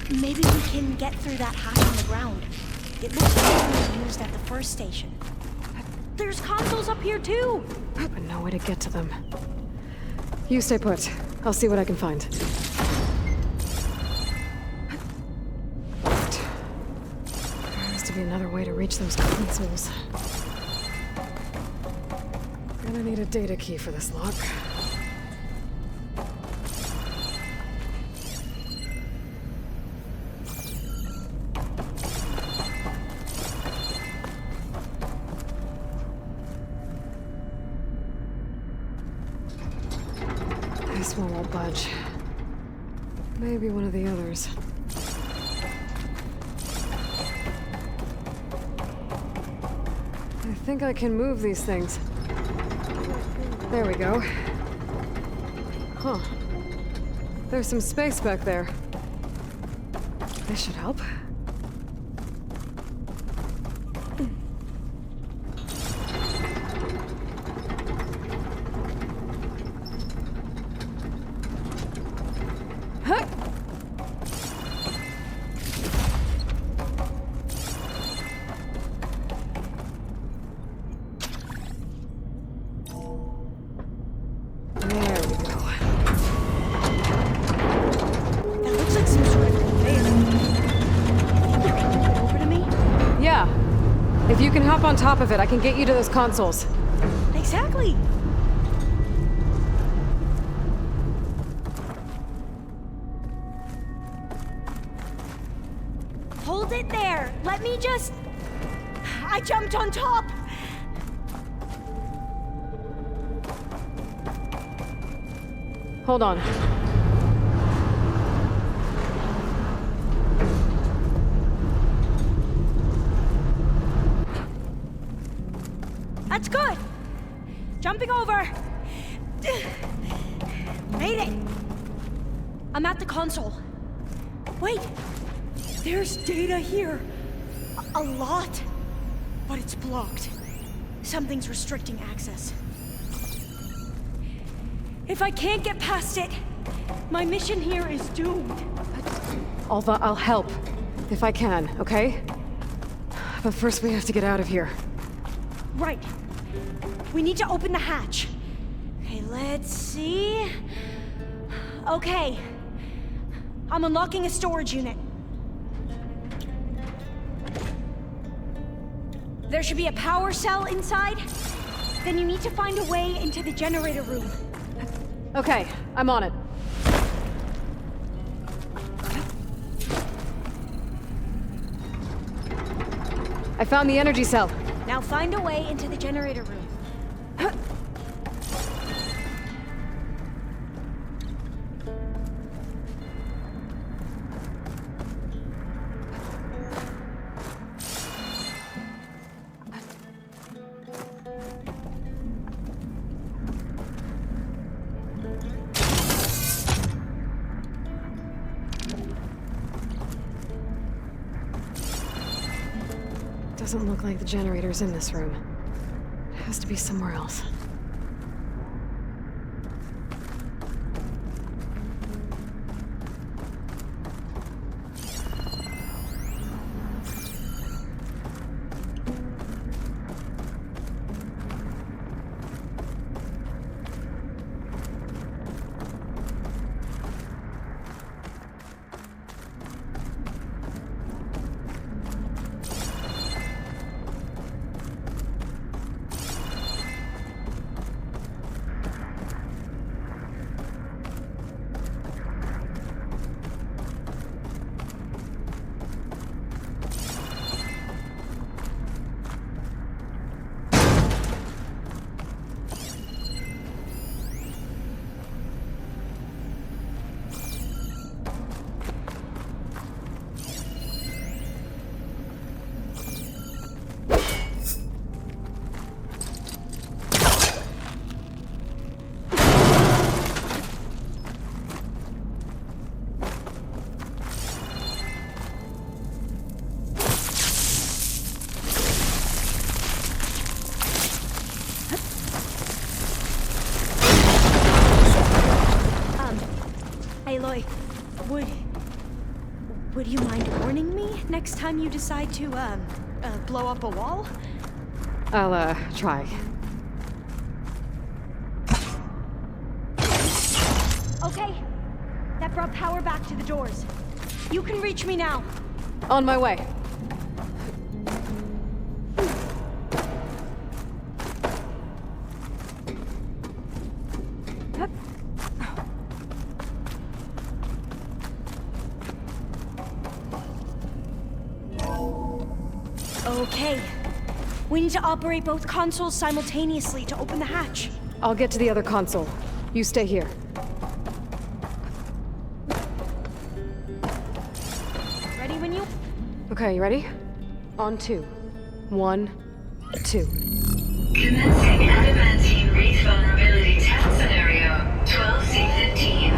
Maybe we can get through that hatch on the ground. It looks like it was used at the first station. There's consoles up here too! But no way to get to them. You stay put. I'll see what I can find. There has to be another way to reach those consoles. Gonna need a data key for this lock. This one won't budge. Maybe one of the others. I think I can move these things. There we go. Huh. There's some space back there. This should help. If you can hop on top of it, I can get you to those consoles. Exactly! Hold it there! Let me just... I jumped on top! Hold on. That's good! Jumping over! Made it! I'm at the console. Wait! There's data here. A lot. But it's blocked. Something's restricting access. If I can't get past it, my mission here is doomed. Alva, I'll help. If I can, okay? But first we have to get out of here. Right. We need to open the hatch. Okay, let's see. Okay. I'm unlocking a storage unit. There should be a power cell inside. Then you need to find a way into the generator room. Okay, I'm on it. I found the energy cell. Now find a way into the generator room. Doesn't look like the generator's in this room. It has to be somewhere else. Aloy, would you mind warning me next time you decide to, blow up a wall? I'll, try. Okay. That brought power back to the doors. You can reach me now. On my way. Okay. We need to operate both consoles simultaneously to open the hatch. I'll get to the other console. You stay here. Ready when you... Okay, you ready? On 2. 1, 2. Commencing adamantine wreath vulnerability test scenario 12C15.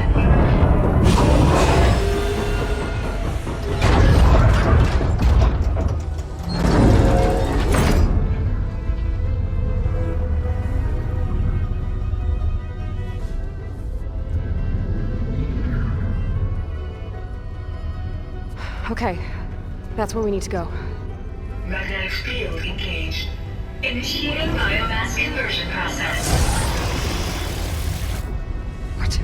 Okay, that's where we need to go. Magnetic field engaged. Initiating biomass conversion process. What?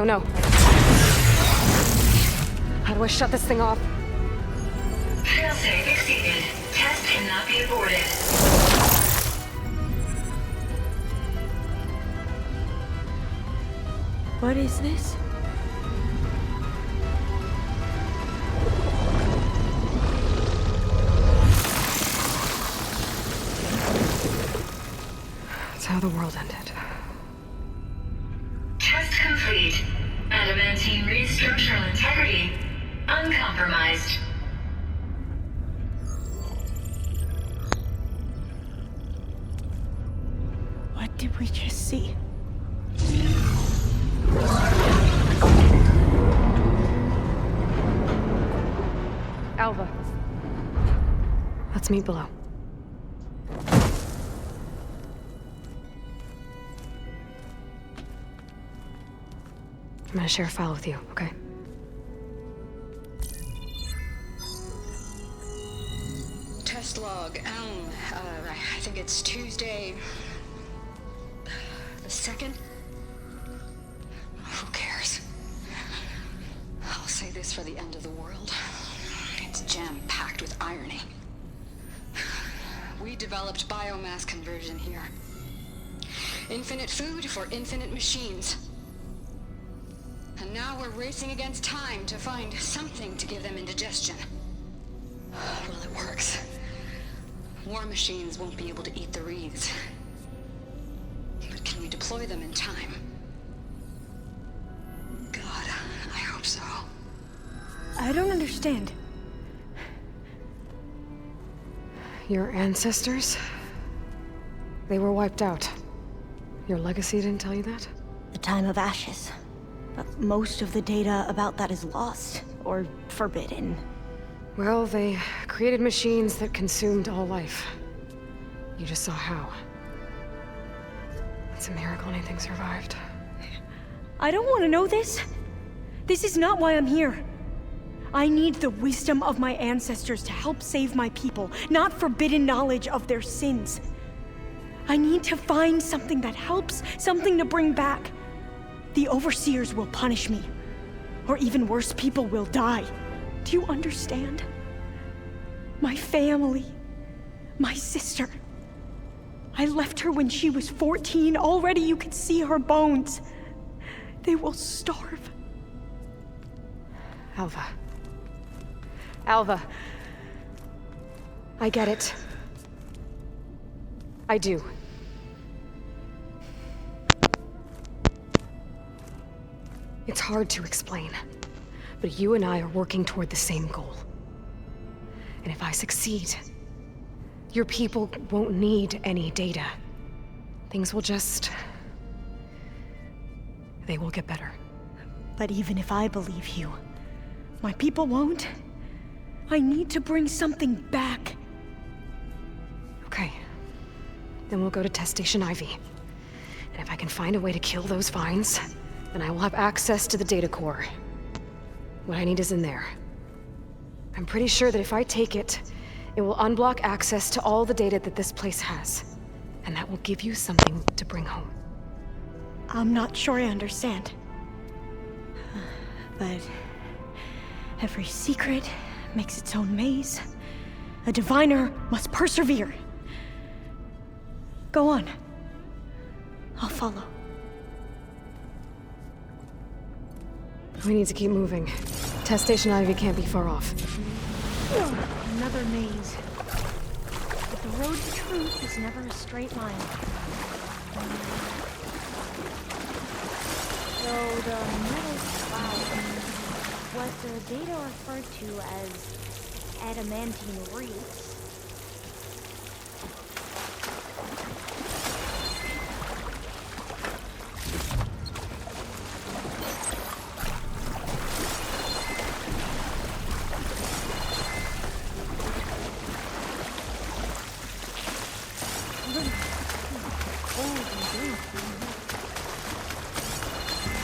No. How do I shut this thing off? Failsafe exceeded. Test cannot be aborted. What is this? That's how the world ended. Test complete. Adamantine wreath structural integrity uncompromised. Alva. Let's meet below. I'm gonna share a file with you, okay? Test log, Elm. I think it's Tuesday... the 2nd? Who cares? I'll say this for the end of the world. It's jam-packed with irony. We developed biomass conversion here. Infinite food for infinite machines. And now we're racing against time to find something to give them indigestion. Well, it works. War machines won't be able to eat the wreaths. But can we deploy them in time? God, I hope so. I don't understand. Your ancestors? They were wiped out. Your legacy didn't tell you that? The time of ashes. But most of the data about that is lost, or forbidden. Well, they created machines that consumed all life. You just saw how. It's a miracle anything survived. I don't want to know this. This is not why I'm here. I need the wisdom of my ancestors to help save my people, not forbidden knowledge of their sins. I need to find something that helps, something to bring back. The overseers will punish me. Or even worse, people will die. Do you understand? My family. My sister. I left her when she was 14. Already you could see her bones. They will starve. Alva. Alva. I get it. I do. It's hard to explain, but you and I are working toward the same goal. And if I succeed, your people won't need any data. Things will just... they will get better. But even if I believe you, my people won't. I need to bring something back. Okay. Then we'll go to Test Station Ivy. And if I can find a way to kill those vines, then I will have access to the data core. What I need is in there. I'm pretty sure that if I take it, it will unblock access to all the data that this place has. And that will give you something to bring home. I'm not sure I understand. But every secret makes its own maze. A diviner must persevere. Go on. I'll follow. We need to keep moving. Test Station Ivy can't be far off. Another maze. But the road to truth is never a straight line. So the metal cloud, was the data referred to as adamantine wreaths?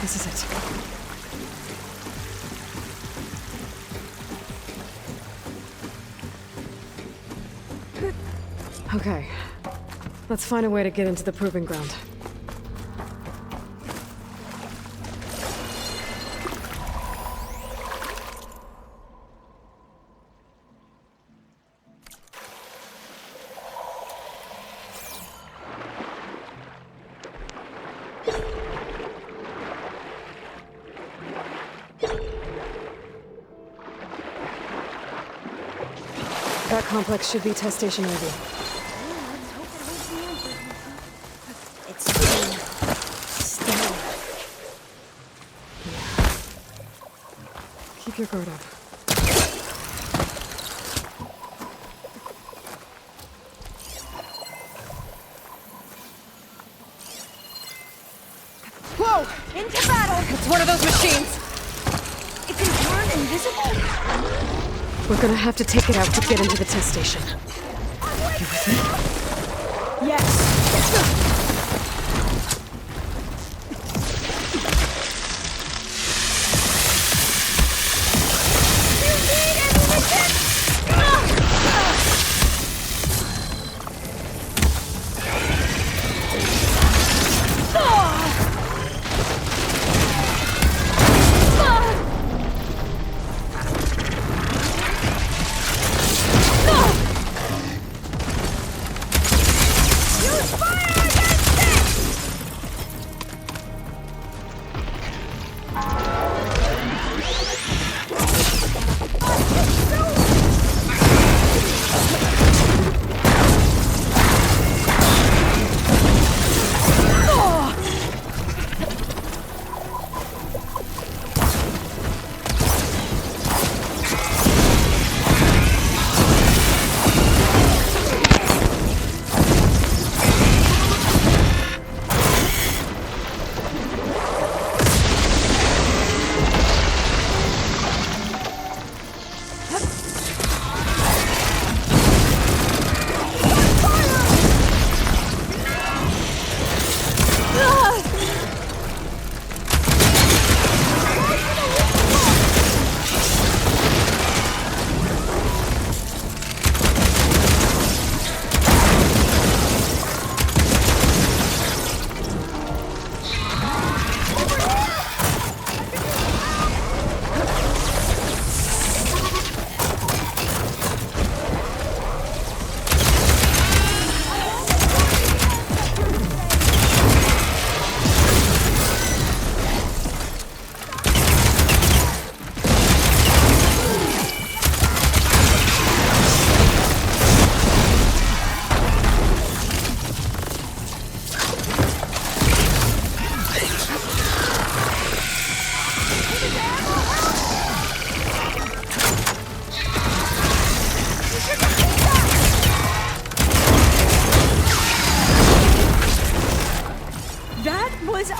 This is it. Okay. Let's find a way to get into the proving ground. That complex should be Test Station Ivy. It's still. Keep your guard up. Whoa! Into battle! It's one of those machines! It can turn invisible? We're gonna have to take it out to get into the test station. You with me? Yes.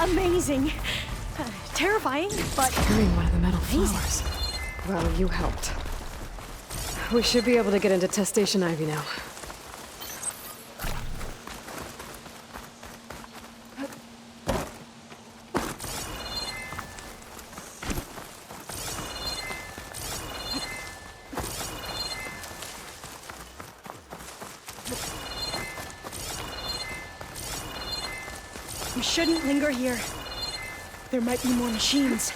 Amazing. Terrifying, but... Carrying one of the metal flowers. Well, you helped. We should be able to get into Test Station Ivy now. We shouldn't linger here. There might be more machines.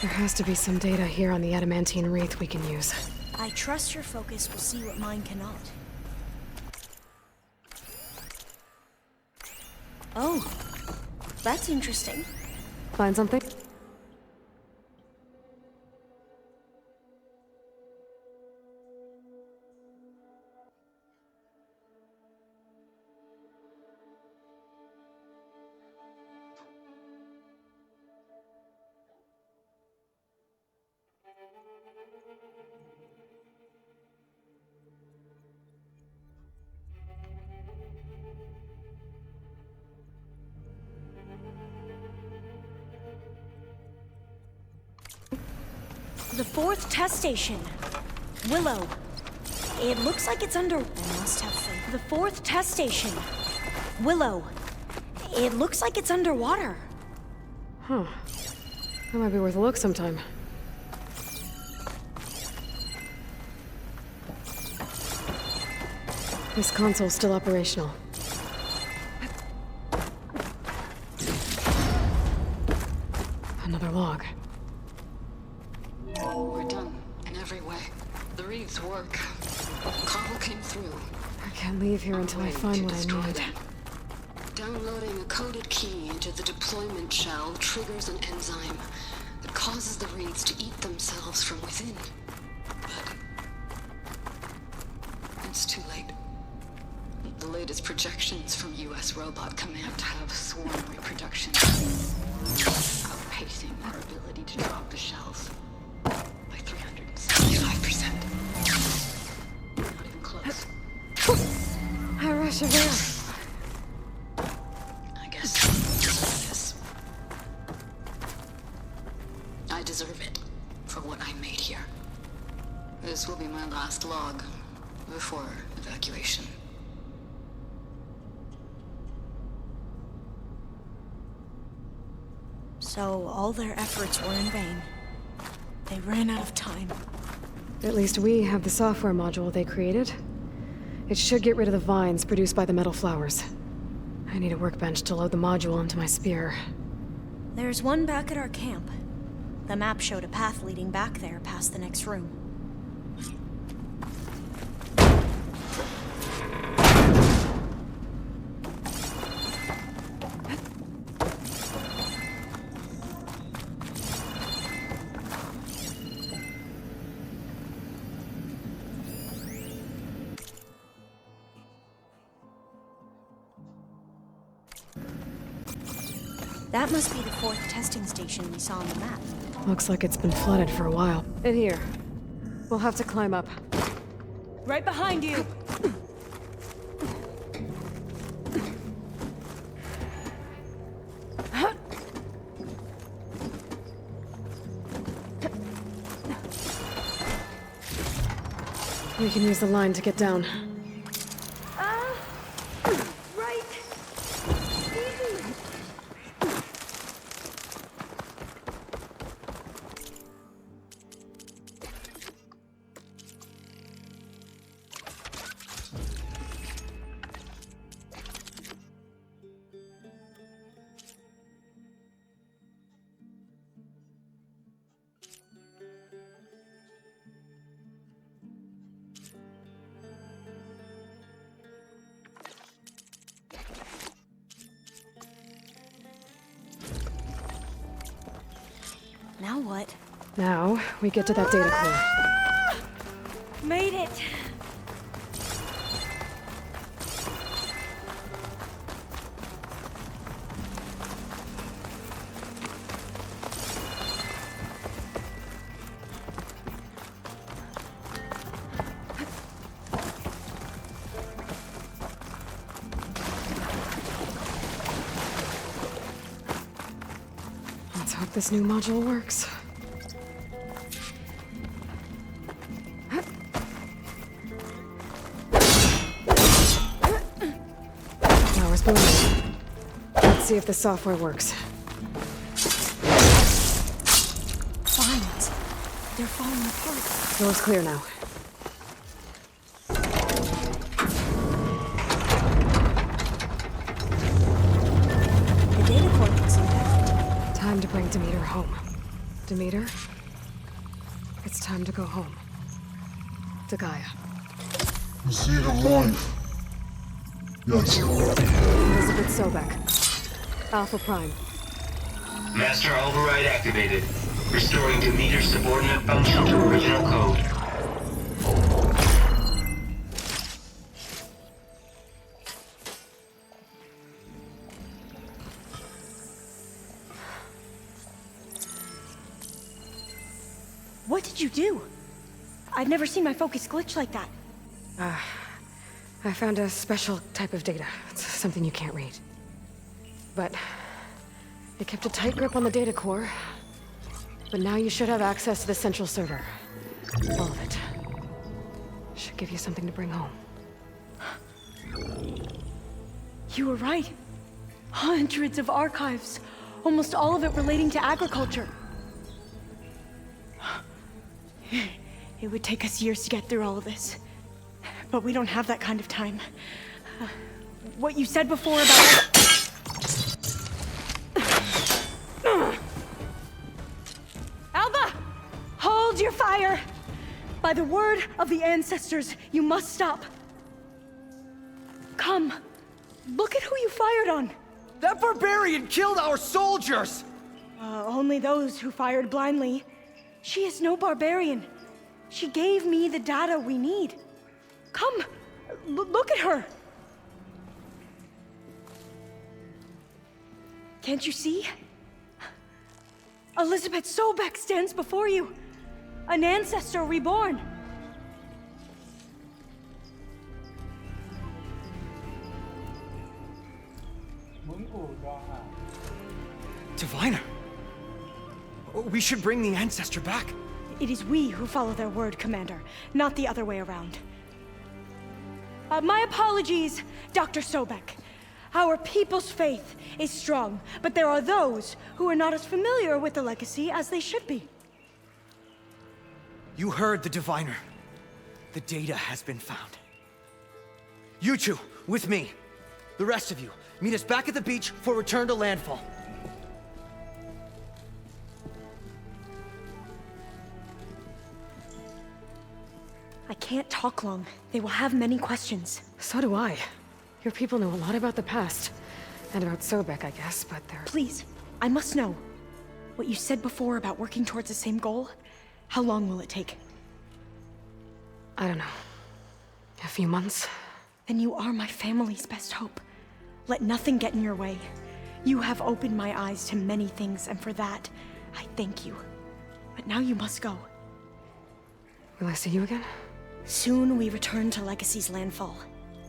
There has to be some data here on the adamantine wreath we can use. I trust your focus will see what mine cannot. Oh, that's interesting. Find something? The fourth test station. Willow. It looks like it's under... I must have faith. The fourth test station. Willow. It looks like it's underwater. Huh. That might be worth a look sometime. This console's still operational. Another log. We're done, in every way. The wreaths work. Carl came through. I can't leave here until I find what I need. Downloading a coded key into the deployment shell triggers an enzyme that causes the wraiths to eat themselves from within. But it's too late. The latest projections from U.S. Robot Command have swarm reproduction, outpacing their ability to drop the shells by 375%. Not even close. I rush a bear. I guess I deserve this. I deserve it for what I made here. This will be my last log before evacuation. So all their efforts were in vain. They ran out of time. At least we have the software module they created. It should get rid of the vines produced by the metal flowers. I need a workbench to load the module into my spear. There's one back at our camp. The map showed a path leading back there past the next room. That must be the 4th testing station we saw on the map. Looks like it's been flooded for a while. In here. We'll have to climb up. Right behind you! We can use the line to get down. Now what? Now, we get to that data core. Made it! Let's hope this new module works. Power's booming. Let's see if the software works. Vines. They're falling apart. Door's clear now. The data core looks intact. Time to bring Demeter home. Demeter? It's time to go home. To Gaia. Is it alive? Yes. Elizabeth Sobek. Alpha Prime. Master override activated. Restoring Demeter's subordinate function to original code. What did you do? I've never seen my focus glitch like that. I found a special type of data. It's something you can't read. But it kept a tight grip on the data core. But now you should have access to the central server. All of it. Should give you something to bring home. You were right. Hundreds of archives. Almost all of it relating to agriculture. It would take us years to get through all of this. But we don't have that kind of time. What you said before about... Alva! Hold your fire! By the word of the ancestors, you must stop. Come. Look at who you fired on! That barbarian killed our soldiers! Only those who fired blindly. She is no barbarian. She gave me the data we need. Come, look at her! Can't you see? Elizabeth Sobek stands before you. An ancestor reborn. Diviner! We should bring the ancestor back. It is we who follow their word, Commander, not the other way around. My apologies, Dr. Sobek. Our people's faith is strong, but there are those who are not as familiar with the legacy as they should be. You heard the diviner. The data has been found. You two, with me. The rest of you, meet us back at the beach for return to landfall. I can't talk long. They will have many questions. So do I. Your people know a lot about the past. And about Sobek, I guess, but they're... Please, I must know. What you said before about working towards the same goal, how long will it take? I don't know. A few months? Then you are my family's best hope. Let nothing get in your way. You have opened my eyes to many things, and for that, I thank you. But now you must go. Will I see you again? Soon we return to Legacy's landfall.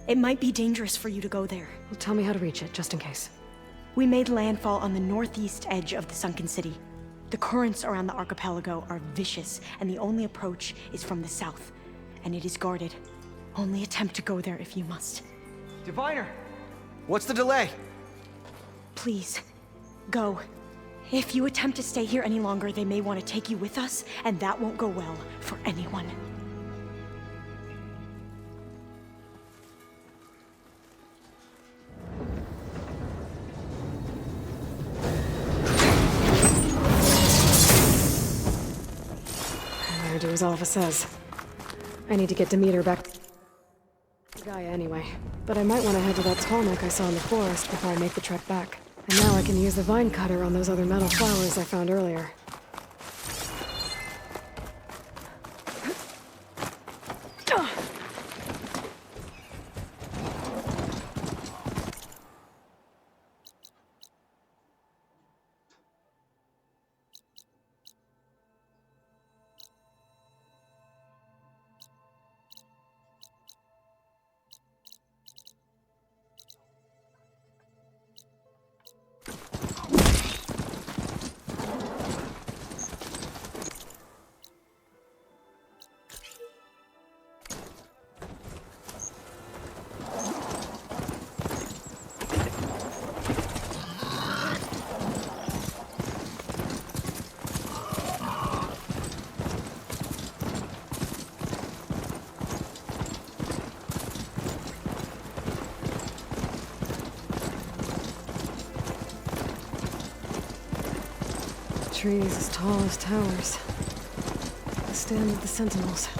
It might be dangerous for you to go there. Well, tell me how to reach it, just in case. We made landfall on the northeast edge of the sunken city. The currents around the archipelago are vicious, and the only approach is from the south. And it is guarded. Only attempt to go there if you must. Diviner! What's the delay? Please, go. If you attempt to stay here any longer, they may want to take you with us, and that won't go well for anyone. I'll do as Alpha says. I need to get Demeter back to Gaia anyway. But I might want to head to that tall neck I saw in the forest before I make the trek back. And now I can use the vine cutter on those other metal flowers I found earlier. Trees as tall as towers. The stand of the sentinels.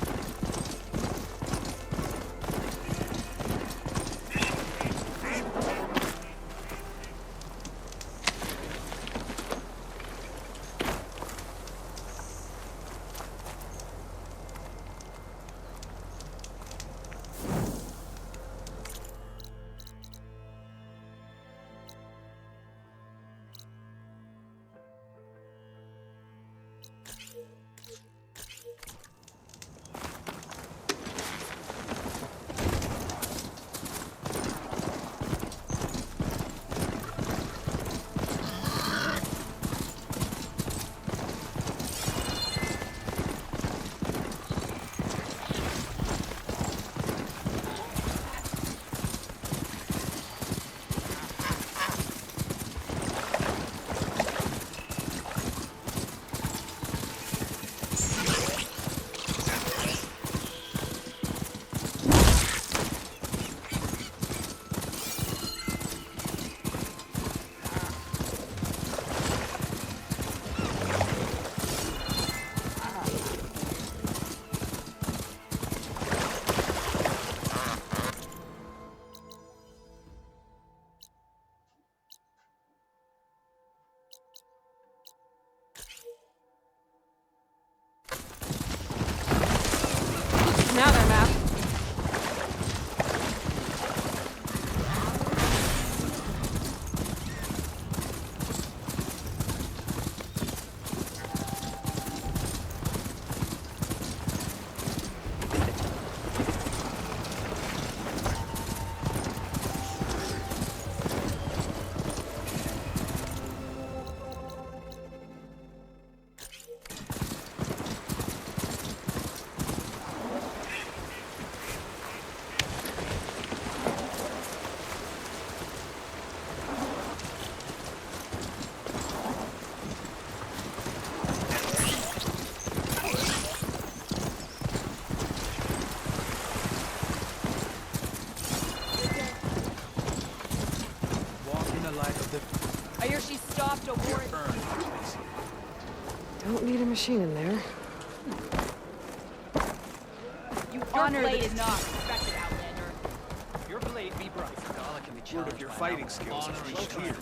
I hear she stopped a warrant. Don't need a machine in there. Your blade is not respected, Outlander. Your blade be bright. Word of your fighting skills has reached here.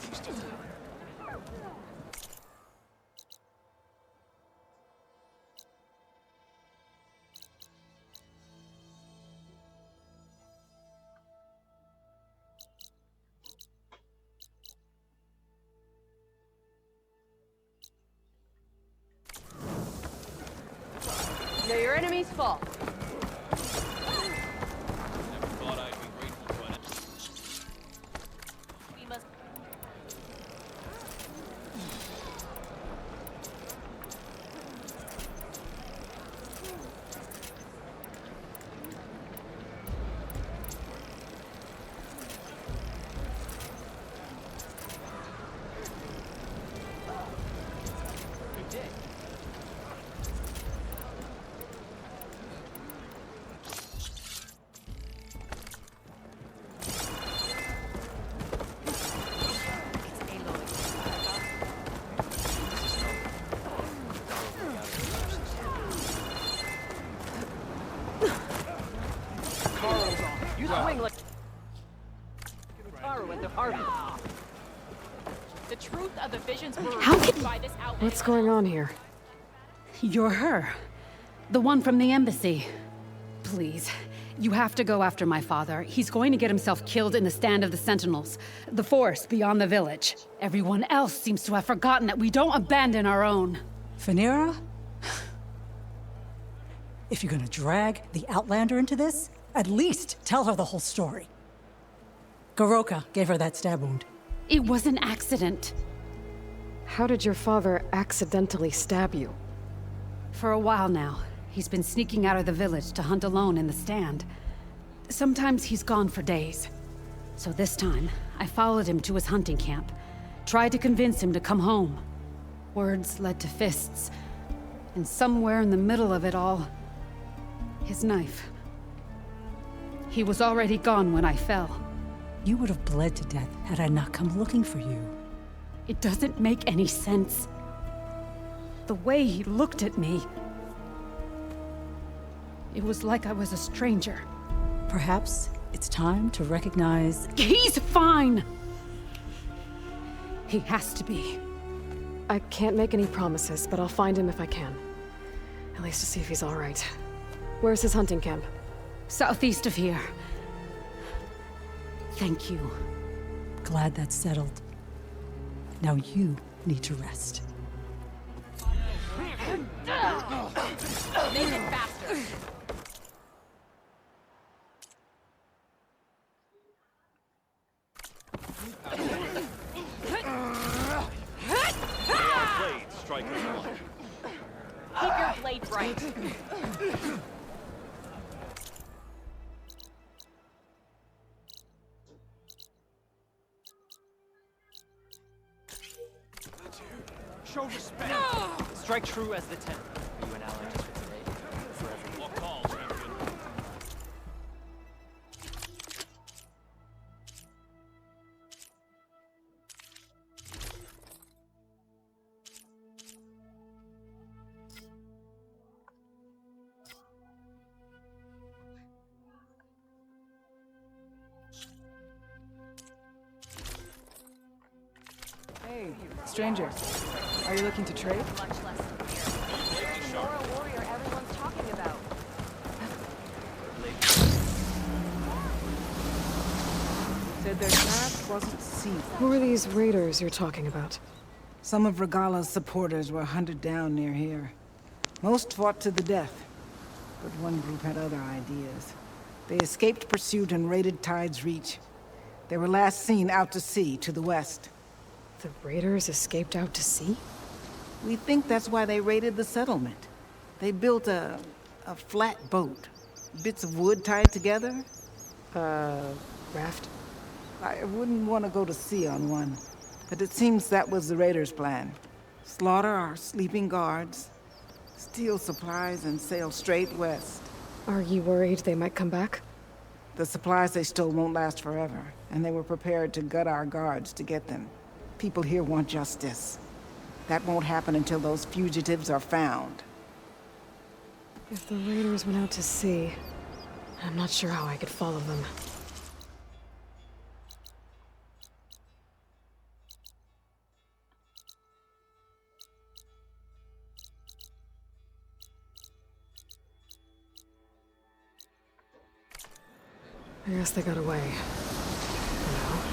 They're your enemy's fault. We must. Good day. You swing like Taro at the harvest. The truth of the visions were revealed by this outlander. What's going on here? You're her. The one from the embassy. Please, you have to go after my father. He's going to get himself killed in the stand of the Sentinels. The forest beyond the village. Everyone else seems to have forgotten that we don't abandon our own. Phanera? If you're gonna drag the Outlander into this, at least tell her the whole story. Goroka gave her that stab wound. It was an accident. How did your father accidentally stab you? For a while now, he's been sneaking out of the village to hunt alone in the stand. Sometimes he's gone for days. So this time, I followed him to his hunting camp. Tried to convince him to come home. Words led to fists. And somewhere in the middle of it all, his knife. He was already gone when I fell. You would have bled to death had I not come looking for you. It doesn't make any sense. The way he looked at me... It was like I was a stranger. Perhaps it's time to recognize... He's fine! He has to be. I can't make any promises, but I'll find him if I can. At least to see if he's all right. Where's his hunting camp? Southeast of here. Thank you. Glad that's settled. Now you need to rest. Make it faster. Keep your blade bright. Show respect. Strike true as the 10th. Are you an ally just for today? Forever. What call, champion? Hey, stranger. Are you looking to trade? Much less severe. You're a warrior everyone's talking about. Said their path wasn't seen. Who are these raiders you're talking about? Some of Regala's supporters were hunted down near here. Most fought to the death, but one group had other ideas. They escaped pursuit and raided Tide's Reach. They were last seen out to sea, to the west. The raiders escaped out to sea? We think that's why they raided the settlement. They built a flat boat. Bits of wood tied together. Raft? I wouldn't want to go to sea on one, but it seems that was the raiders' plan. Slaughter our sleeping guards, steal supplies, and sail straight west. Are you worried they might come back? The supplies they stole won't last forever, and they were prepared to gut our guards to get them. people here want justice. That won't happen until those fugitives are found. If the raiders went out to sea, I'm not sure how I could follow them. I guess they got away. For now.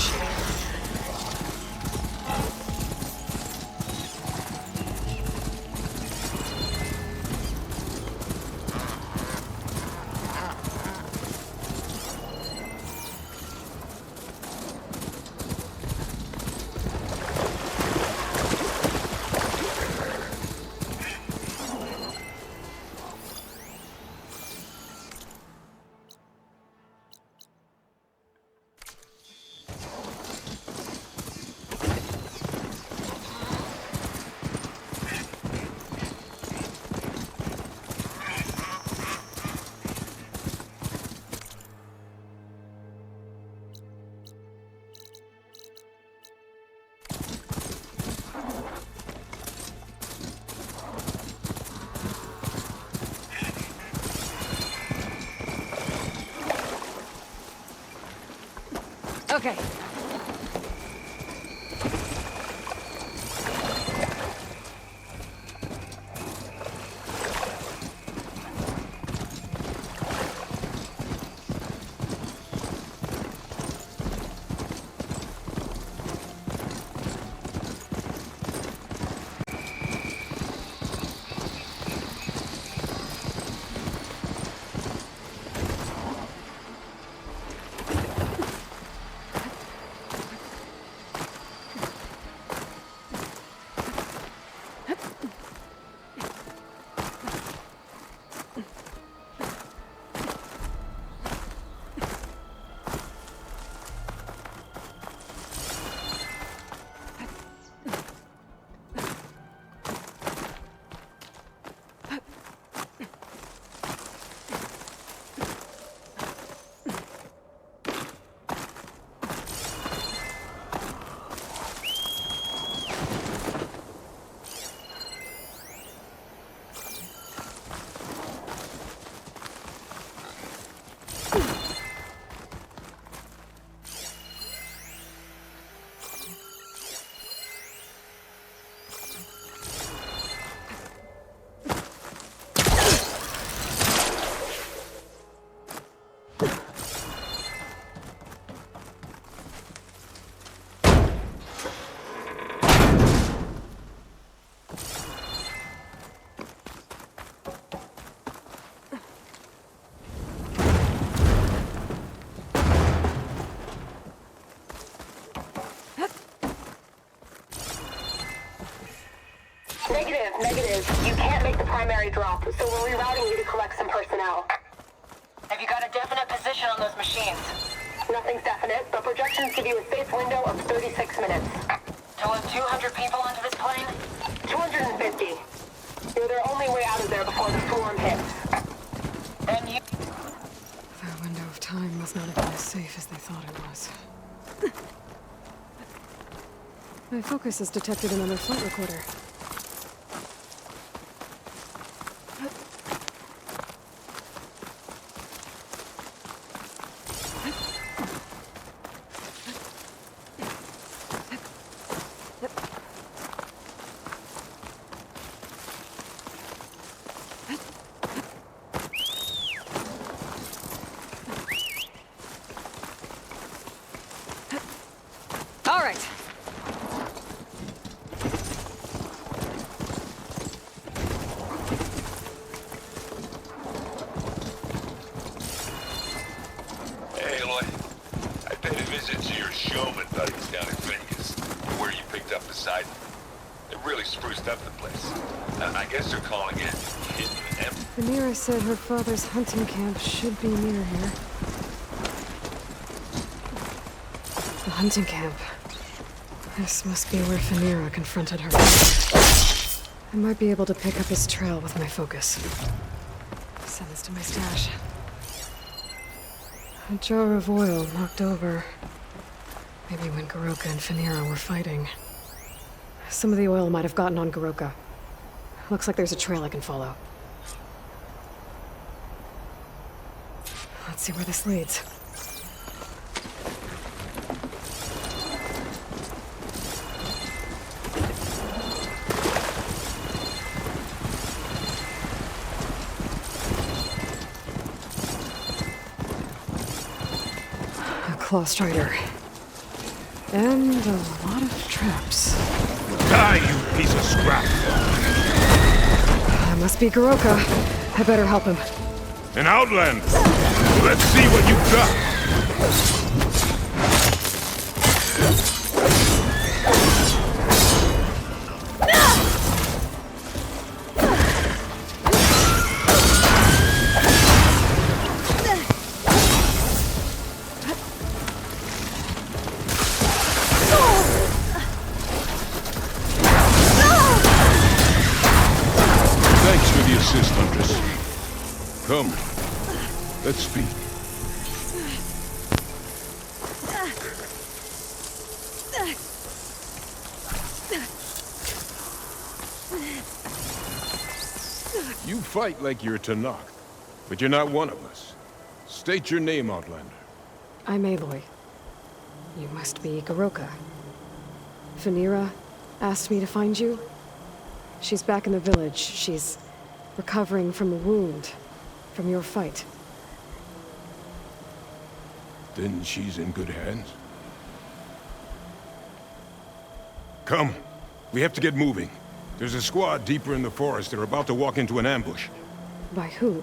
approach. Okay. Negative. You can't make the primary drop, so we're rerouting you to collect some personnel. Have you got a definite position on those machines? Nothing's definite, but projections give you a safe window of 36 minutes. To let 200 people onto this plane? 250. You're their only way out of there before the swarm hits. Then you... That window of time must not have been as safe as they thought it was. My focus has detected another flight recorder. All right. Hey, Aloy. I paid a visit to your showman buddies down in Vegas, where you picked up the side. They really spruced up the place. I guess they're calling it Hidden M. Rhaenyra said her father's hunting camp should be near here. The hunting camp. This must be where Rhaenyra confronted her father. I might be able to pick up his trail with my focus. Send this to my stash. A jar of oil knocked over. Maybe when Goroka and Rhaenyra were fighting. Some of the oil might have gotten on Goroka. Looks like there's a trail I can follow. Let's see where this leads. A claw strider. And a lot of traps. Die, you piece of scrap! That must be Goroka. I better help him. An outlander! Let's see what you've got! Come, let's speak. You fight like you're Tanakh, but you're not one of us. State your name, Outlander. I'm Aloy. You must be Goroka. Phaneira asked me to find you. She's back in the village. She's recovering from a wound from your fight. Then she's in good hands. Come. We have to get moving. There's a squad deeper in the forest. They're about to walk into an ambush. By who?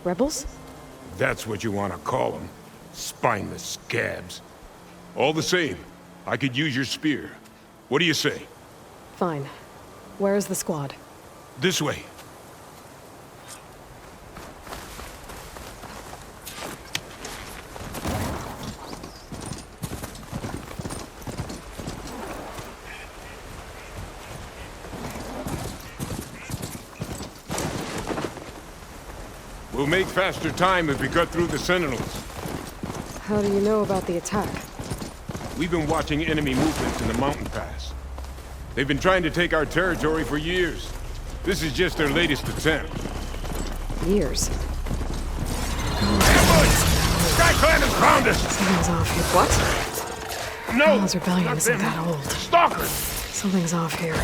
Rebels? That's what you want to call them. Spineless scabs. All the same, I could use your spear. What do you say? Fine. Where is the squad? This way. We'll make faster time if we cut through the sentinels. How do you know about the attack? We've been watching enemy movements in the mountain pass. They've been trying to take our territory for years. This is just their latest attempt. Years? Ambush! Sky Clan has found us! Something's off here. What? No! Hell's rebellion isn't that old. Stalkers! Something's off here.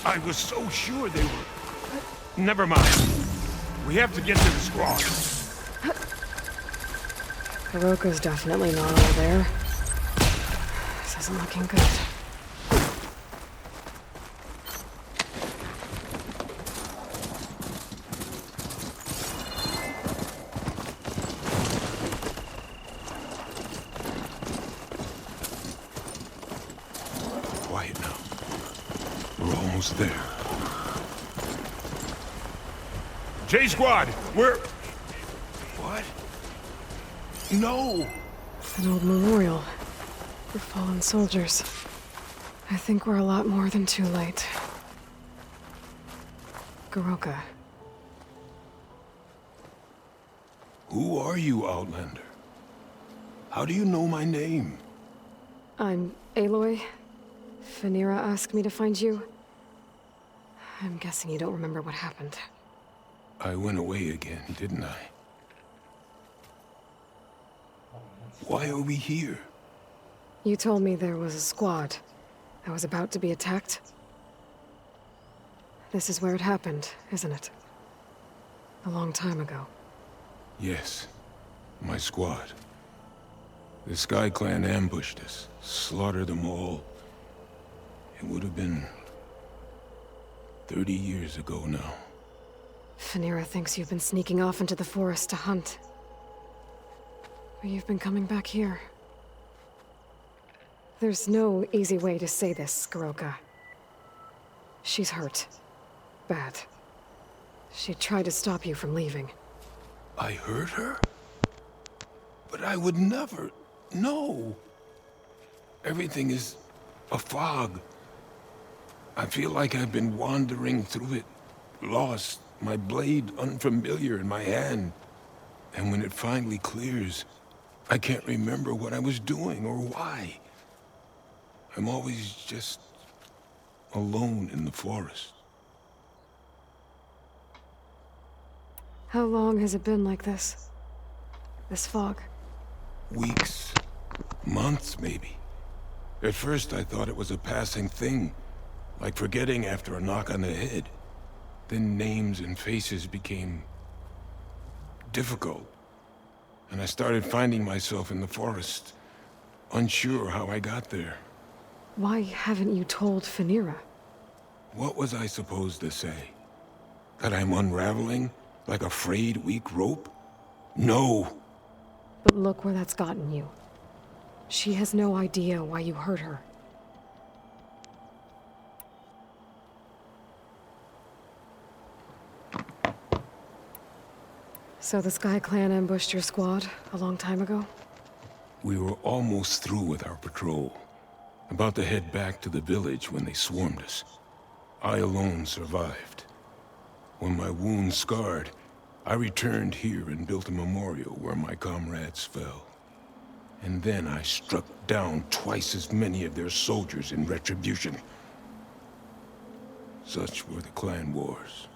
I was so sure they were... Never mind. We have to get to the squad. Goroka's definitely not all there. This isn't looking good. Quiet now. We're almost there. J Squad, we're... What? No! An old memorial for fallen soldiers. I think we're a lot more than too late. Goroka. Who are you, Outlander? How do you know my name? I'm Aloy. Phaneira asked me to find you. I'm guessing you don't remember what happened. I went away again, didn't I? Why are we here? You told me there was a squad that was about to be attacked. This is where it happened, isn't it? A long time ago. Yes. My squad. The Sky Clan ambushed us, slaughtered them all. It would have been 30 years ago now. Phaneira thinks you've been sneaking off into the forest to hunt. But you've been coming back here. There's no easy way to say this, Goroka. She's hurt. Bad. She tried to stop you from leaving. I hurt her? But I would never... No! Everything is a fog. I feel like I've been wandering through it, lost, my blade unfamiliar in my hand. And when it finally clears, I can't remember what I was doing or why. I'm always just alone in the forest. How long has it been like this? This fog? Weeks. Months, maybe. At first, I thought it was a passing thing, like forgetting after a knock on the head. Then names and faces became difficult, and I started finding myself in the forest, unsure how I got there. Why haven't you told Phaneira? What was I supposed to say? That I'm unraveling, like a frayed, weak rope? No! But look where that's gotten you. She has no idea why you hurt her. So the Sky Clan ambushed your squad a long time ago? We were almost through with our patrol. About to head back to the village when they swarmed us. I alone survived. When my wounds scarred, I returned here and built a memorial where my comrades fell. And then I struck down twice as many of their soldiers in retribution. Such were the clan wars.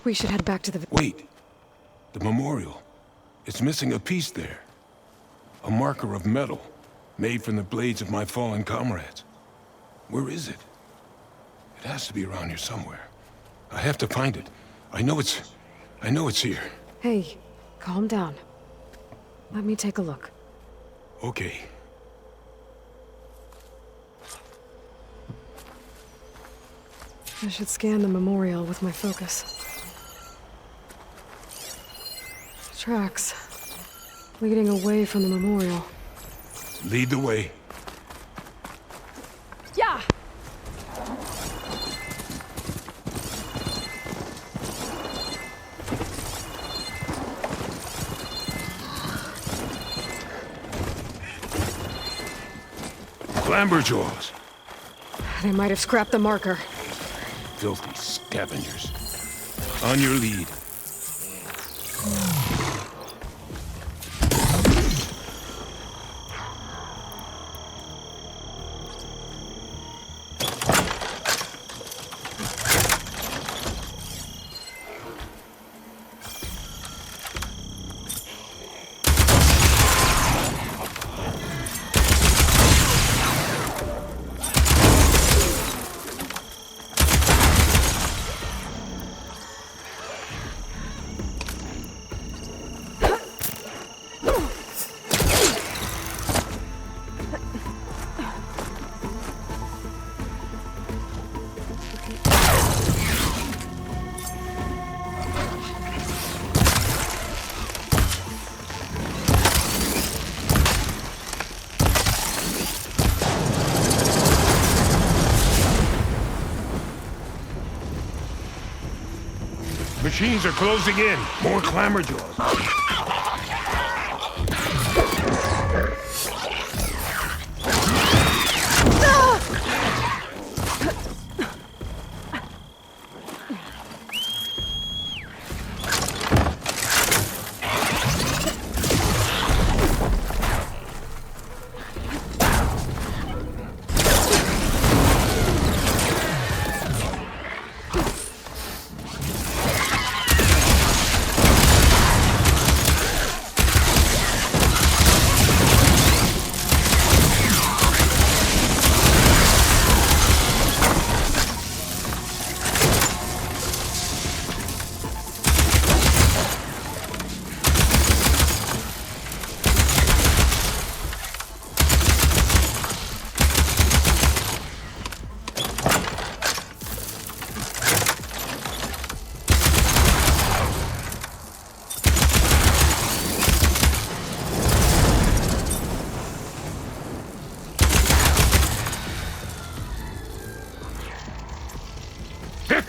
We should head back to the... Wait! The memorial. It's missing a piece there. A marker of metal, made from the blades of my fallen comrades. Where is it? It has to be around here somewhere. I have to find it. I know it's here. Hey, calm down. Let me take a look. Okay. I should scan the memorial with my focus. Tracks. Leading away from the memorial. Lead the way. Yeah! Clamberjaws. They might have scrapped the marker. Filthy scavengers. On your lead. Machines are closing in. More clamberjaws.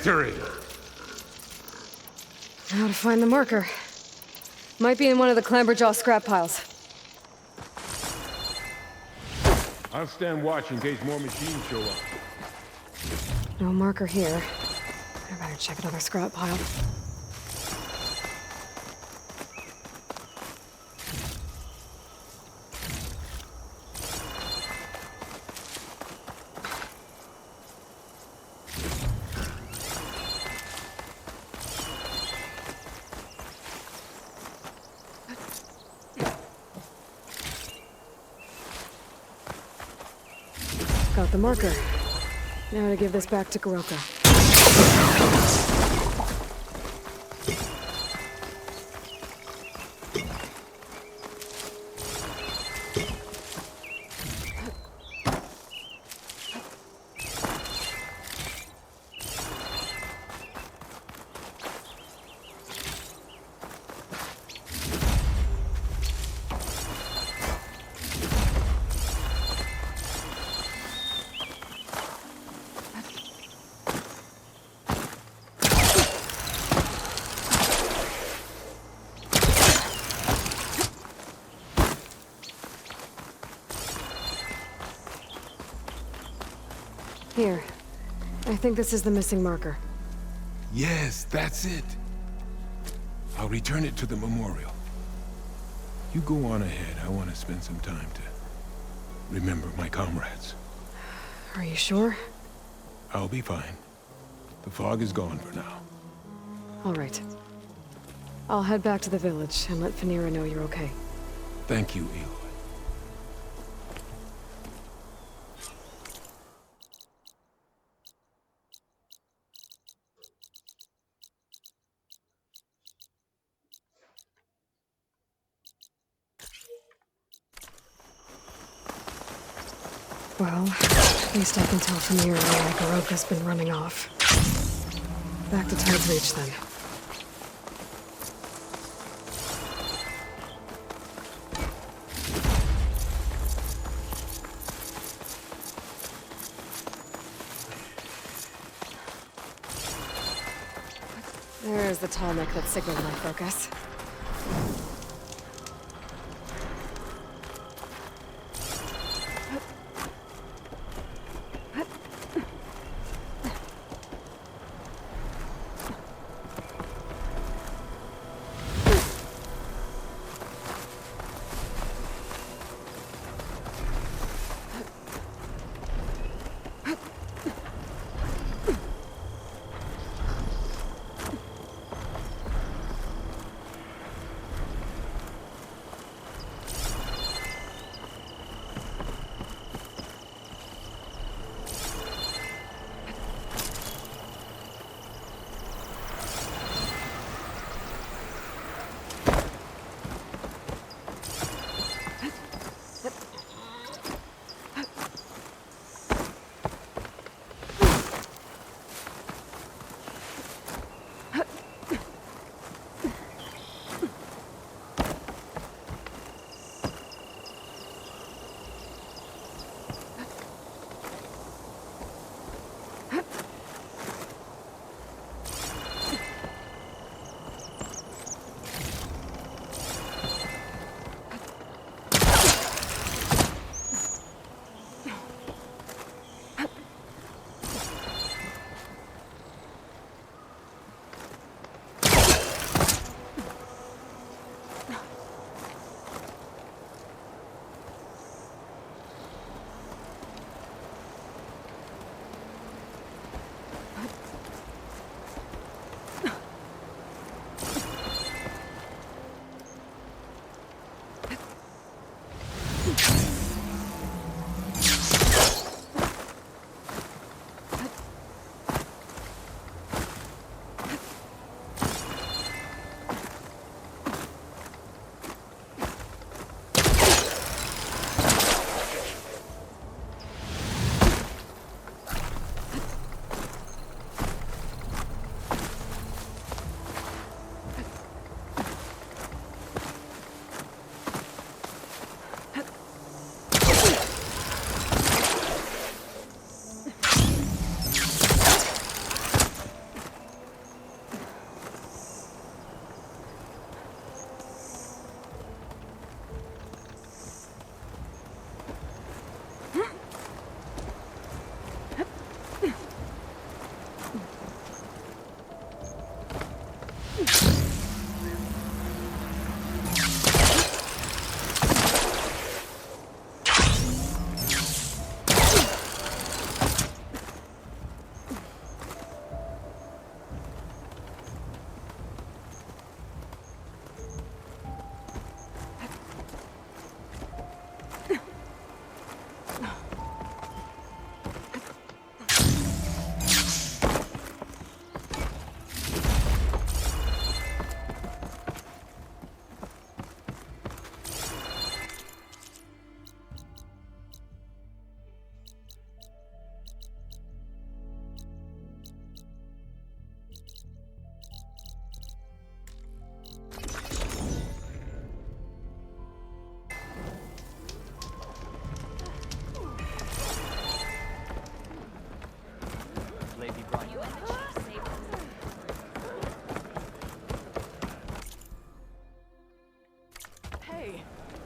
Victory! Now to find the marker. Might be in one of the Clamberjaw scrap piles. I'll stand watch in case more machines show up. No marker here. I better check another scrap pile. Got the marker. Now to give this back to Goroka. Here. I think this is the missing marker. Yes, that's it. I'll return it to the memorial. You go on ahead. I want to spend some time to remember my comrades. Are you sure? I'll be fine. The fog is gone for now. All right. I'll head back to the village and let Fanira know you're okay. Thank you, Aloy. Well, at least I can tell from here why Goroka's been running off. Back to Tide's Reach, then. There's the tall neck that signaled my focus.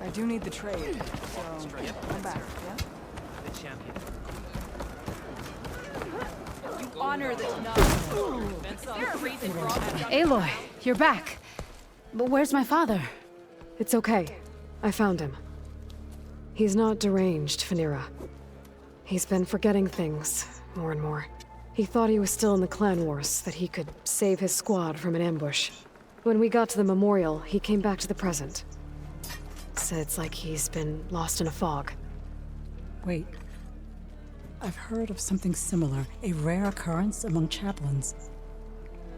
I do need the trade, so come back, yeah? The champion. You honor this nut. Is there a reason for all that? Aloy, you're back. But where's my father? It's okay. I found him. He's not deranged, Phaneera. He's been forgetting things, more and more. He thought he was still in the clan wars, that he could save his squad from an ambush. When we got to the memorial, he came back to the present. Said it's like he's been lost in a fog. Wait. I've heard of something similar, a rare occurrence among chaplains.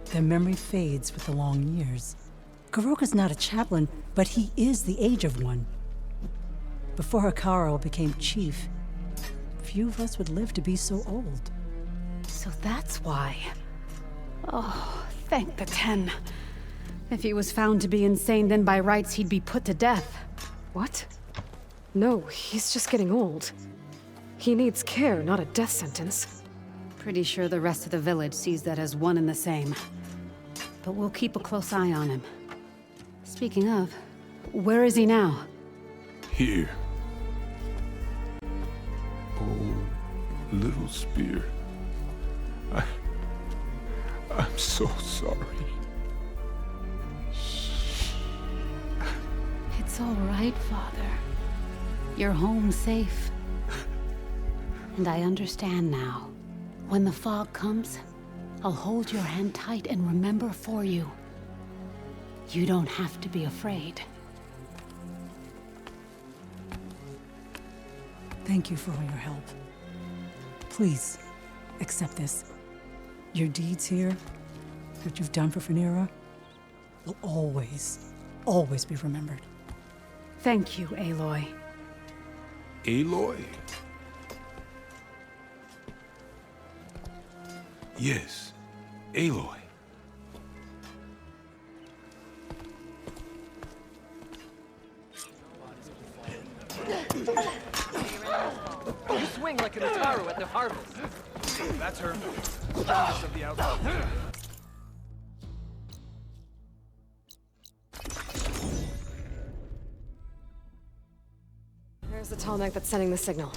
Their memory fades with the long years. Goroka's not a chaplain, but he is the age of one. Before Hikaru became chief, few of us would live to be so old. So that's why. Oh, thank the 10. If he was found to be insane, then by rights he'd be put to death. What? No, he's just getting old. He needs care, not a death sentence. Pretty sure the rest of the village sees that as one and the same. But we'll keep a close eye on him. Speaking of, where is he now? Here. Oh, little spear. I'm so sorry. It's all right, Father. You're home safe. And I understand now. When the fog comes, I'll hold your hand tight and remember for you. You don't have to be afraid. Thank you for all your help. Please, accept this. Your deeds here, what you've done for Phaneera, will always, always be remembered. Thank you, Aloy. Aloy? Yes, Aloy. You swing like an Utaru at the harvest. That's her. Strongest of the outlaws. There's the tall neck that's sending the signal.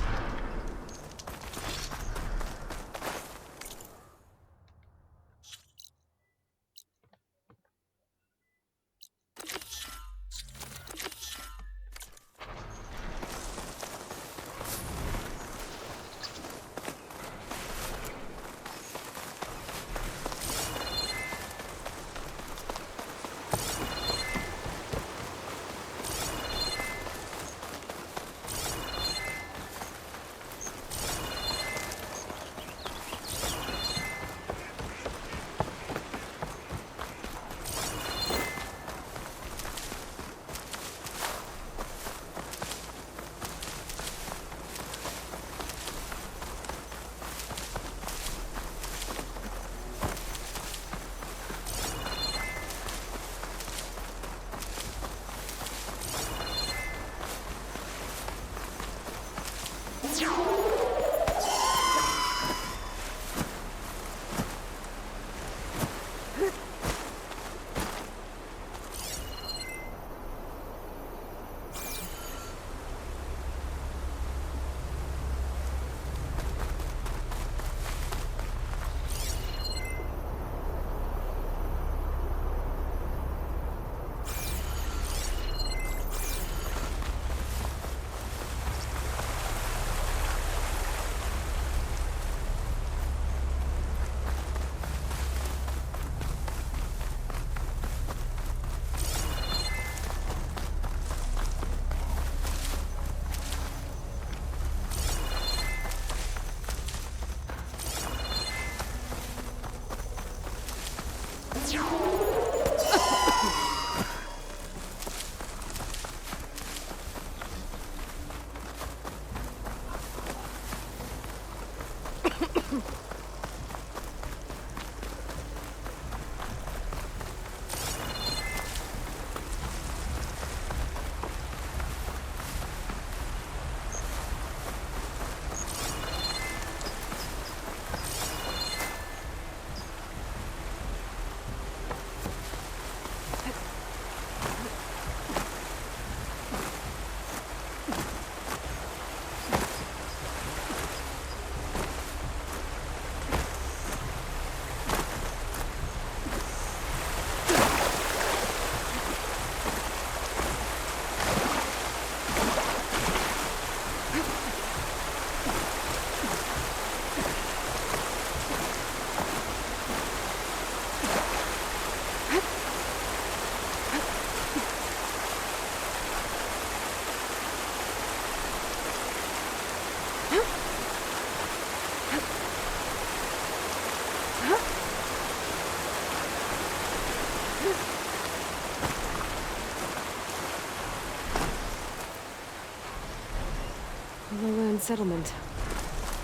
A lowland settlement.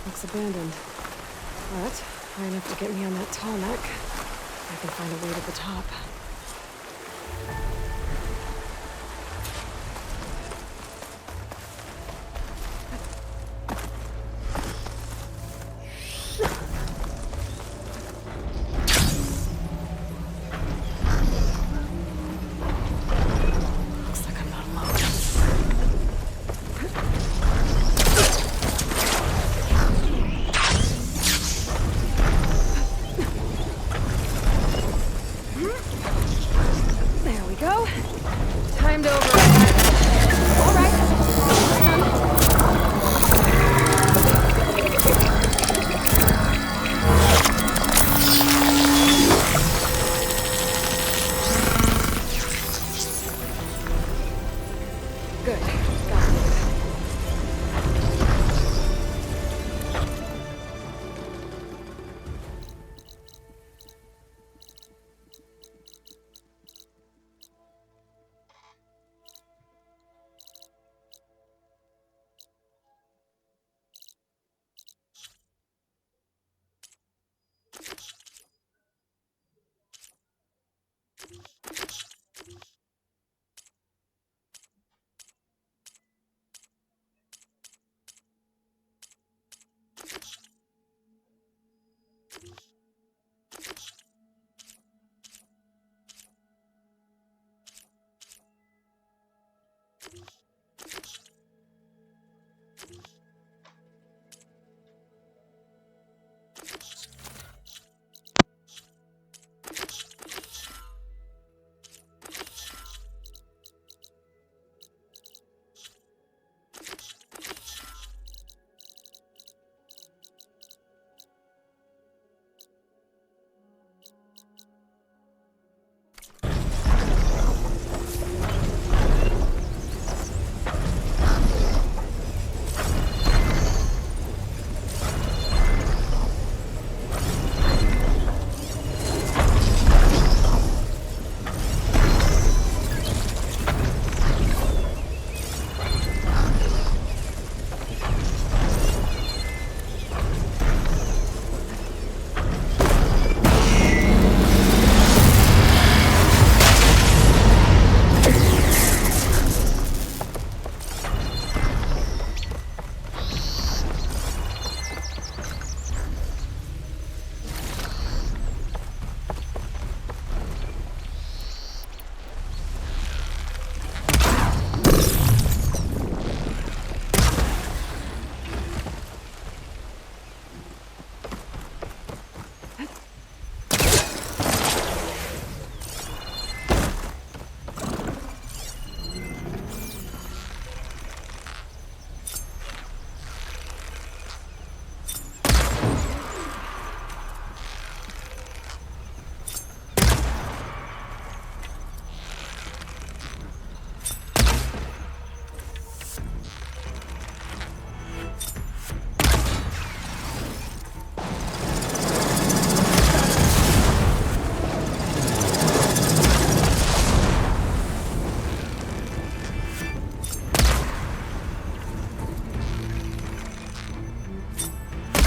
Looks abandoned. But high enough to get me on that tall neck. I can find a way to the top. Looks like I'm not alone. There we go. Time to override. All right. Good. Got it.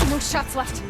No shots left.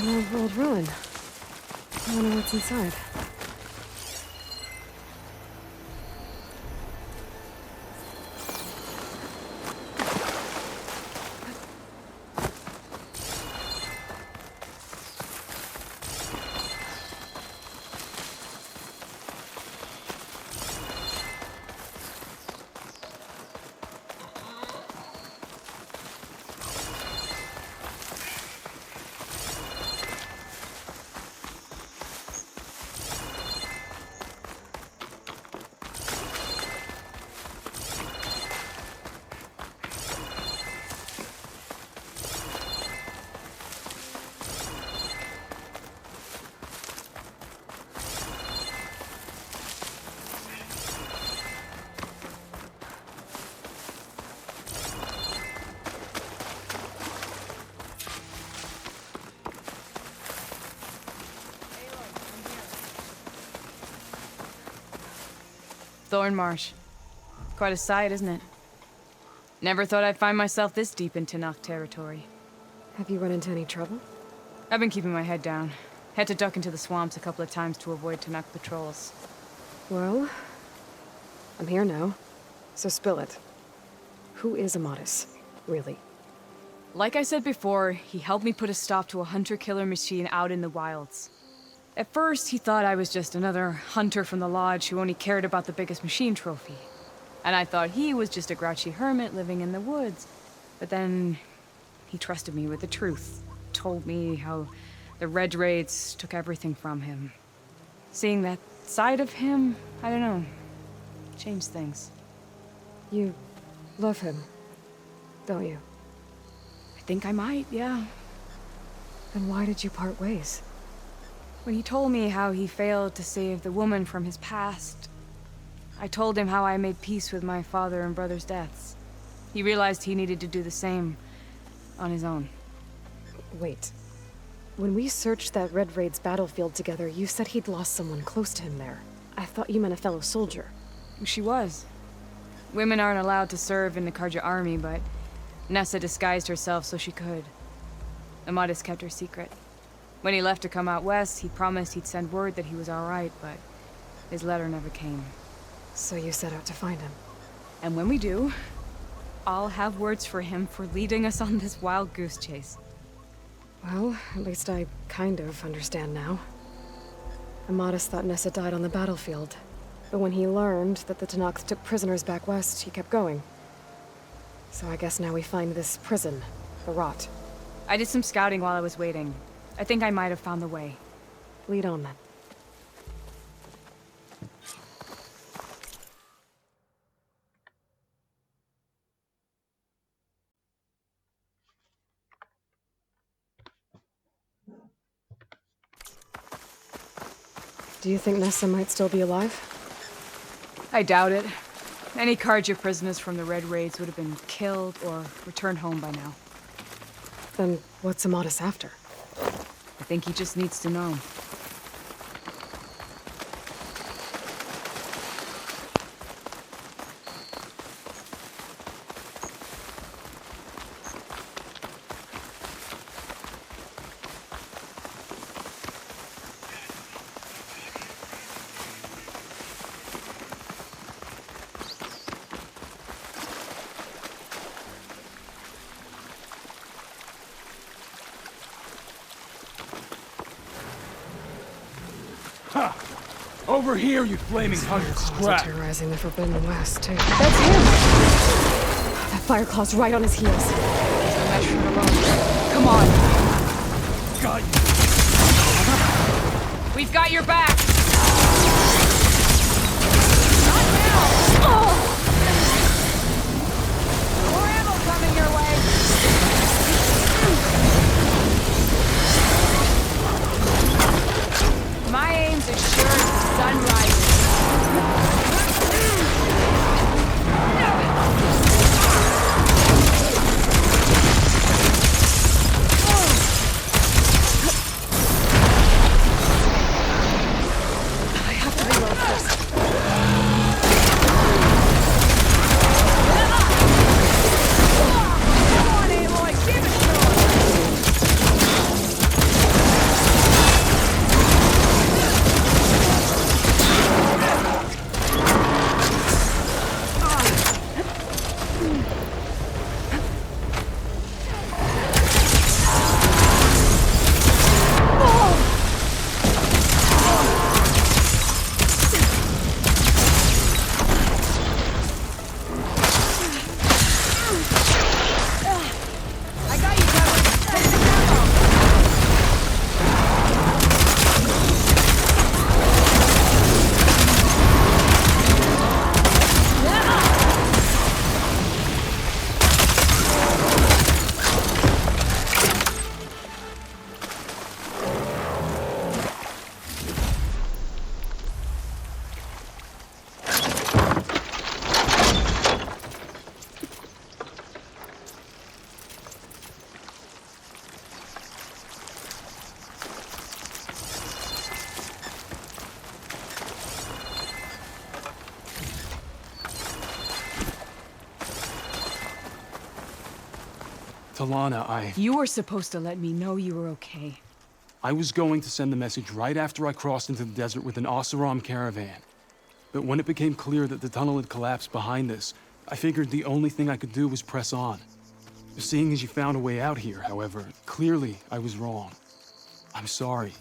An old ruin. I wonder what's inside. Thornmarsh. Quite a sight, isn't it? Never thought I'd find myself this deep in Tanakh territory. Have you run into any trouble? I've been keeping my head down. Had to duck into the swamps a couple of times to avoid Tanakh patrols. Well, I'm here now, so spill it. Who is Amadis, really? Like I said before, he helped me put a stop to a hunter-killer machine out in the wilds. At first, he thought I was just another hunter from the lodge who only cared about the biggest machine trophy. And I thought he was just a grouchy hermit living in the woods. But then, he trusted me with the truth. Told me how the Red Raids took everything from him. Seeing that side of him, I don't know, changed things. You love him, don't you? I think I might, yeah. Then why did you part ways? When he told me how he failed to save the woman from his past, I told him how I made peace with my father and brother's deaths. He realized he needed to do the same on his own. Wait. When we searched that Red Raid's battlefield together, you said he'd lost someone close to him there. I thought you meant a fellow soldier. She was. Women aren't allowed to serve in the Karja army, but Nessa disguised herself so she could. Amadis kept her secret. When he left to come out west, he promised he'd send word that he was all right, but his letter never came. So you set out to find him? And when we do, I'll have words for him for leading us on this wild goose chase. Well, at least I kind of understand now. Amadis thought Nessa died on the battlefield, but when he learned that the Tanakhs took prisoners back west, he kept going. So I guess now we find this prison, the Rot. I did some scouting while I was waiting. I think I might have found the way. Lead on then. Do you think Nessa might still be alive? I doubt it. Any Karja prisoners from the Red Raids would have been killed or returned home by now. Then what's Amadis after? I think he just needs to know. Ha! Over here, you flaming hunk of scrap! Terrorizing the Forbidden West, too. That's him! That Fireclaw's right on his heels. Come on! Got you! We've got your back! Not now! Oh! More ammo coming your way! My aim's as sure as the sun rises. I have to reload first. Come on, Aloy, give it to him! Talana, You were supposed to let me know you were okay. I was going to send the message right after I crossed into the desert with an Oseram caravan. But when it became clear that the tunnel had collapsed behind us, I figured the only thing I could do was press on. Seeing as you found a way out here, however, clearly I was wrong. I'm sorry.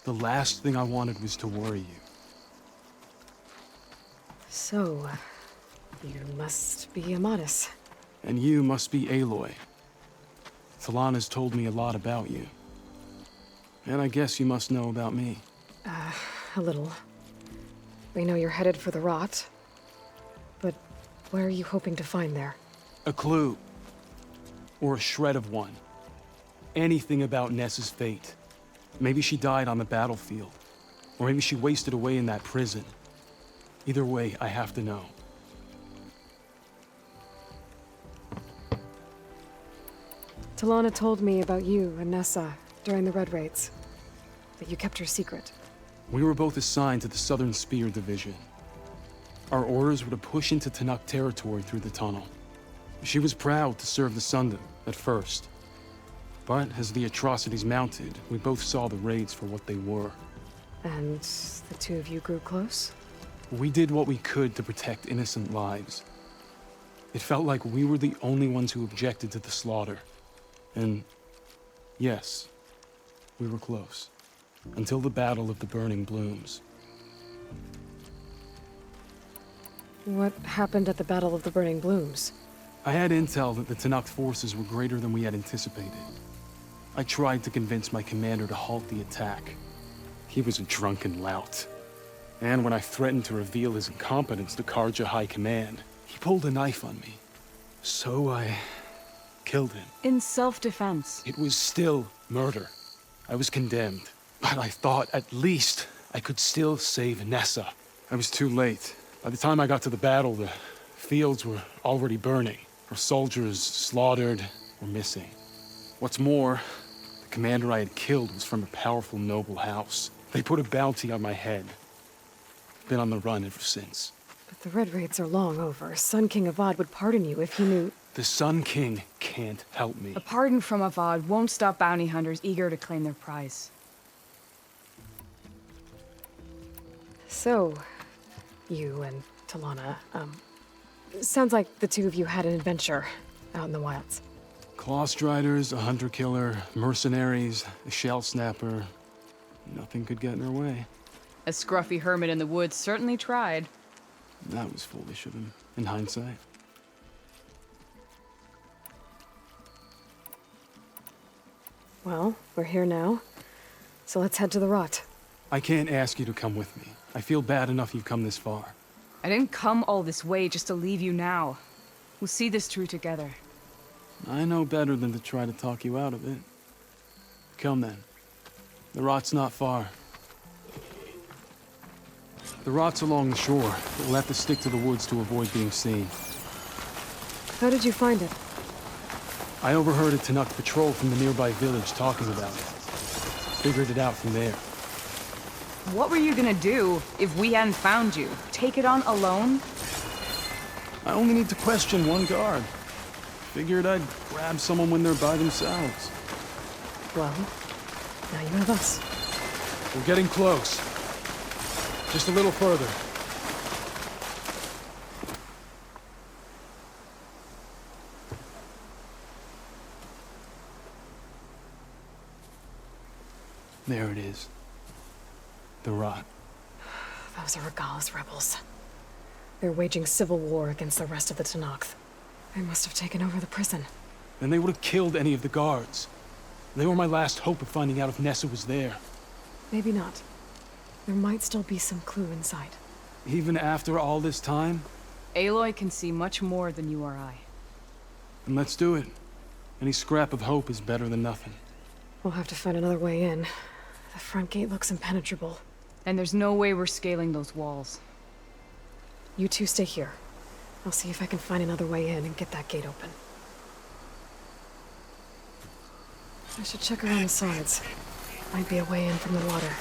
The last thing I wanted was to worry you. So, you must be Amatis. And you must be Aloy. Talana's told me a lot about you. And I guess you must know about me. A little. We know you're headed for the rot. But what are you hoping to find there? A clue. Or a shred of one. Anything about Ness's fate. Maybe she died on the battlefield. Or maybe she wasted away in that prison. Either way, I have to know. Talana told me about you and Nessa during the Red Raids. But you kept her secret. We were both assigned to the Southern Spear Division. Our orders were to push into Tanakh territory through the tunnel. She was proud to serve the Sundom at first. But as the atrocities mounted, we both saw the raids for what they were. And the two of you grew close? We did what we could to protect innocent lives. It felt like we were the only ones who objected to the slaughter. And yes, we were close. Until the Battle of the Burning Blooms. What happened at the Battle of the Burning Blooms? I had intel that the Tanakh forces were greater than we had anticipated. I tried to convince my commander to halt the attack. He was a drunken lout. And when I threatened to reveal his incompetence to Karja High Command, he pulled a knife on me. So I killed him. In self-defense. It was still murder. I was condemned. But I thought at least I could still save Nessa. I was too late. By the time I got to the battle, the fields were already burning. Our soldiers slaughtered or missing. What's more, the commander I had killed was from a powerful noble house. They put a bounty on my head. Been on the run ever since. But the Red Raids are long over. Sun King Avad would pardon you if he knew... The Sun King can't help me. A pardon from Avad won't stop bounty hunters eager to claim their prize. So, you and Talana, sounds like the two of you had an adventure out in the wilds. Clawstriders, a hunter-killer, mercenaries, a shell snapper. Nothing could get in her way. A scruffy hermit in the woods certainly tried. That was foolish of him, in hindsight. Well, we're here now, so let's head to the rot. I can't ask you to come with me. I feel bad enough you've come this far. I didn't come all this way just to leave you now. We'll see this through together. I know better than to try to talk you out of it. Come then. The rot's not far. The rot's along the shore, but we'll have to stick to the woods to avoid being seen. How did you find it? I overheard a Tanakh patrol from the nearby village talking about it. Figured it out from there. What were you gonna do if we hadn't found you? Take it on alone? I only need to question one guard. Figured I'd grab someone when they're by themselves. Well, now you have us. We're getting close. Just a little further. There it is. The rot. Those are Regala's rebels. They're waging civil war against the rest of the Tanakh. They must have taken over the prison. And they would have killed any of the guards. They were my last hope of finding out if Nessa was there. Maybe not. There might still be some clue inside. Even after all this time? Aloy can see much more than you or I. And let's do it. Any scrap of hope is better than nothing. We'll have to find another way in. The front gate looks impenetrable. And there's no way we're scaling those walls. You two stay here. I'll see if I can find another way in and get that gate open. I should check around the sides. Might be a way in from the water.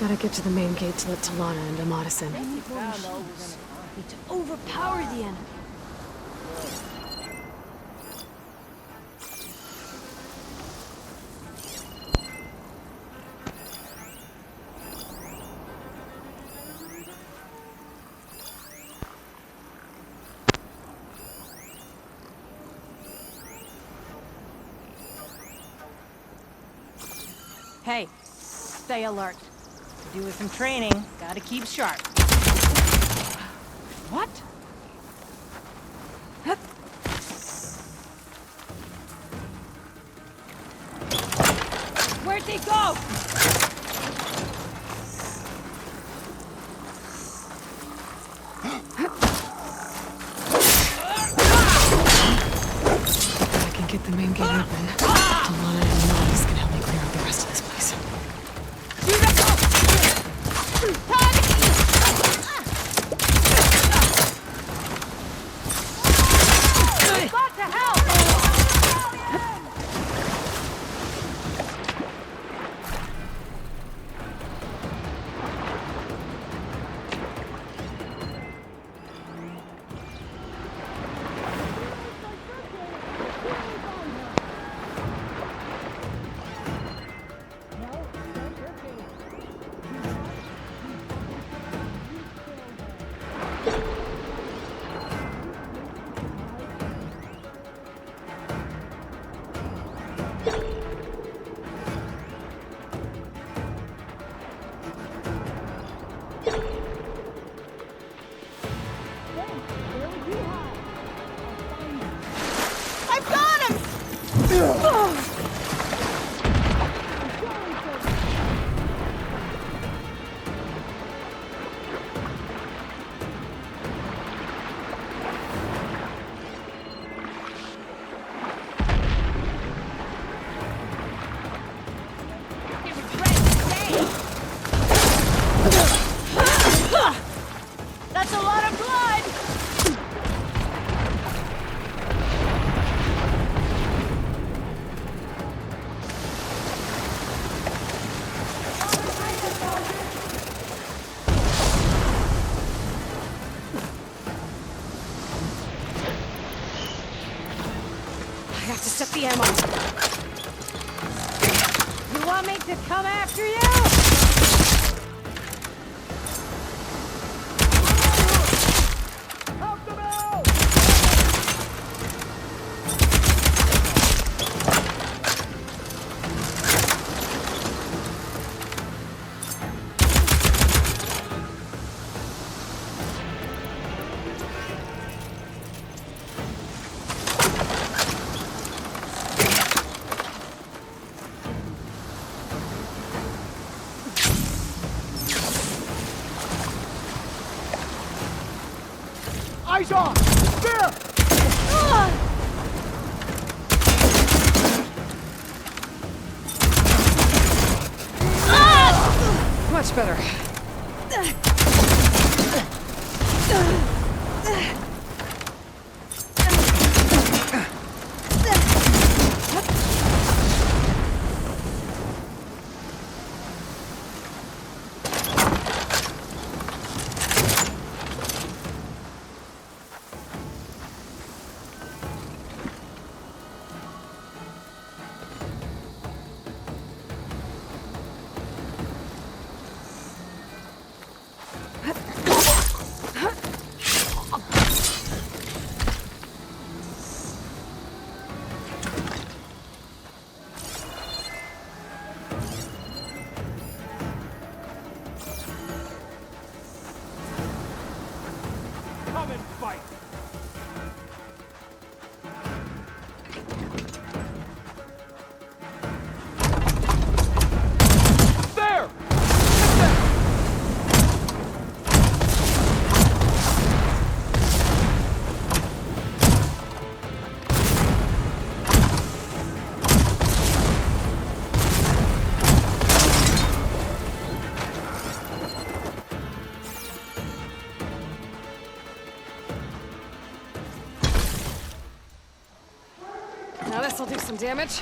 Gotta get to the main gate to let Talana and Amadis in. Need to overpower the enemy. Hey, stay alert. Do with some training, gotta keep sharp. What? Where'd they go? I can get the main gate open. Talana and Amadis can help me clear out the rest of this place. Got to help! I've got him! That's a lot of blood! I have to set the ammo. You want me to come after you? Eyes on! There! Much better. Come and fight! There! Now this'll do some damage.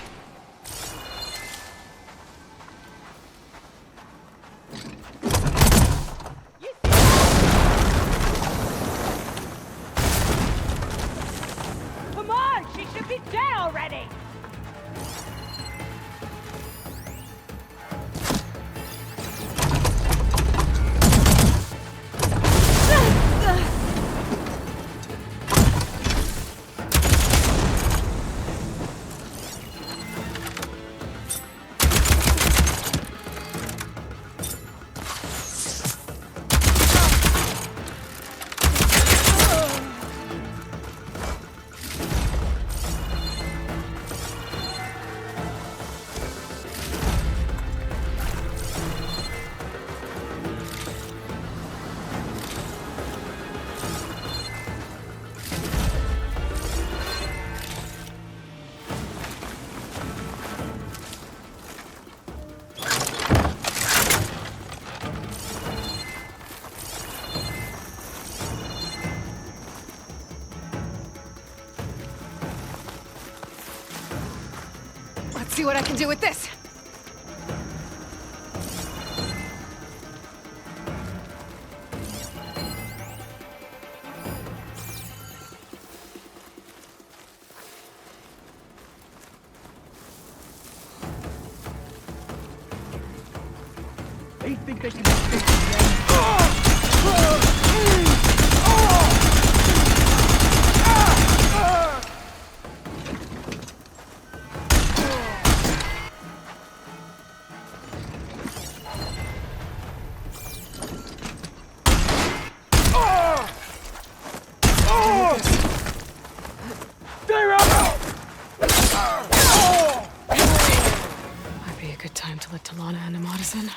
see what I can do with this. They think they can escape the end. Might be a good time to let Talana and Amadas in.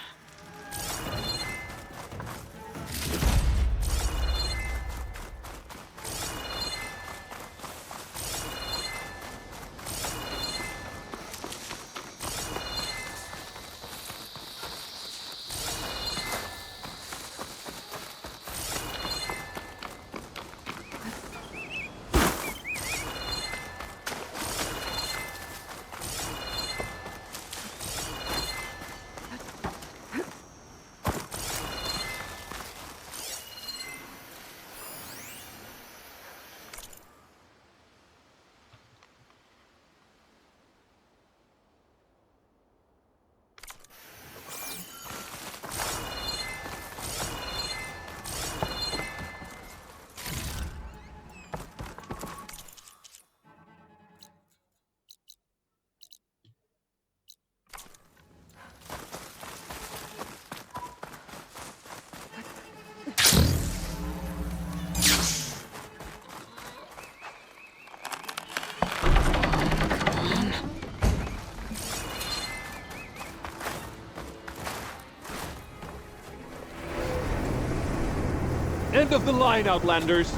End of the line, Outlanders!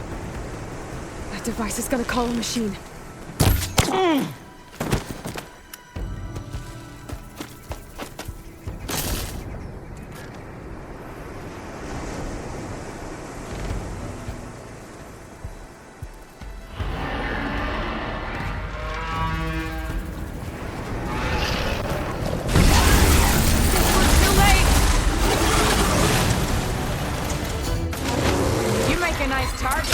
That device is gonna call a machine. You make a nice target.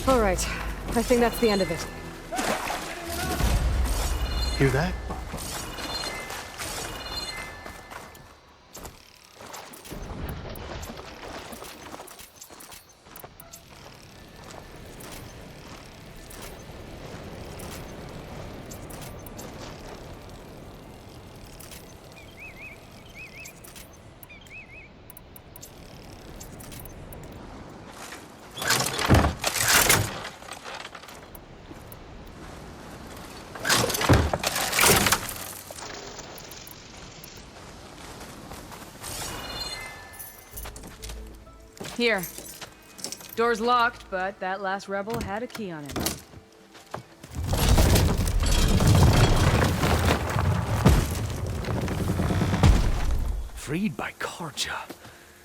All right. I think that's the end of it. Hear that? Here. Door's locked, but that last rebel had a key on it. Freed by Karja.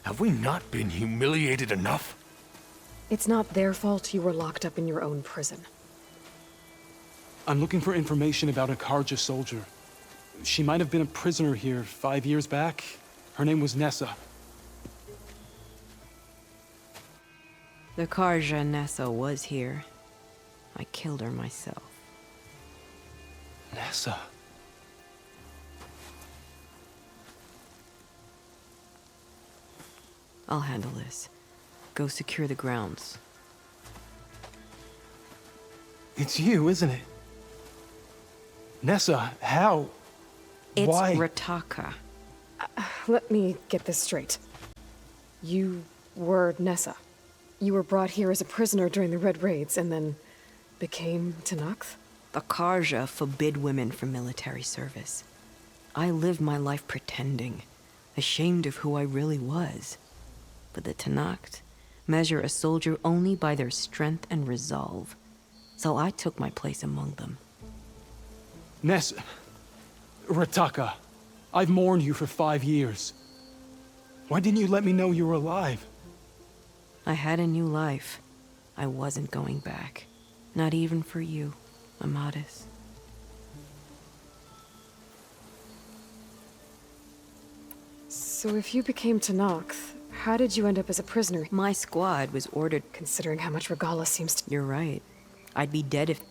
Have we not been humiliated enough? It's not their fault you were locked up in your own prison. I'm looking for information about a Karja soldier. She might have been a prisoner here 5 years back. Her name was Nessa. The Karja Nessa was here. I killed her myself. Nessa? I'll handle this. Go secure the grounds. It's you, isn't it? Nessa, how? It's Why? Rataka. Let me get this straight. You were Nessa. You were brought here as a prisoner during the Red Raids and then became Tenakth? The Karja forbid women from military service. I lived my life pretending, ashamed of who I really was. But the Tenakth measure a soldier only by their strength and resolve. So I took my place among them. Nessa... Rataka, I've mourned you for 5 years. Why didn't you let me know you were alive? I had a new life. I wasn't going back. Not even for you, Amadis. So if you became Tenakth, how did you end up as a prisoner? My squad was ordered... Considering how much Regala seems to... You're right. I'd be dead if...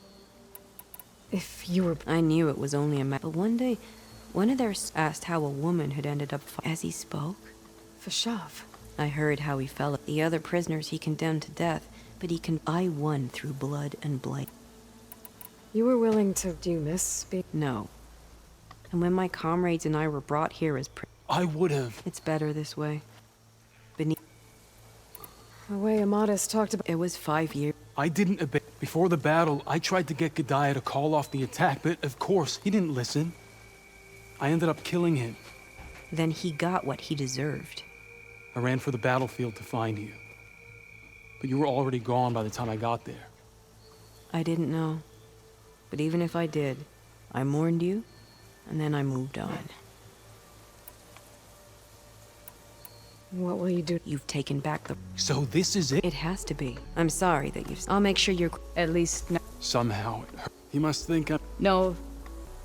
If you were... I knew it was only a matter... But one day, one of theirs asked how a woman had ended up... As he spoke... Fashav. I heard how he fell. The other prisoners he condemned to death, but I won through blood and blight. You were willing to do this? No. And when my comrades and I were brought here as I would have. It's better this way. Beneath... The way Amadis talked about... It was 5 years. I didn't obey. Before the battle, I tried to get G'daiah to call off the attack, but of course, he didn't listen. I ended up killing him. Then he got what he deserved. I ran for the battlefield to find you. But you were already gone by the time I got there. I didn't know. But even if I did, I mourned you, and then I moved on. What will you do? You've taken back the... So this is it? It has to be. I'm sorry that you've... I'll make sure you're... At least... No. Somehow, it hurt. He must think I'm... No.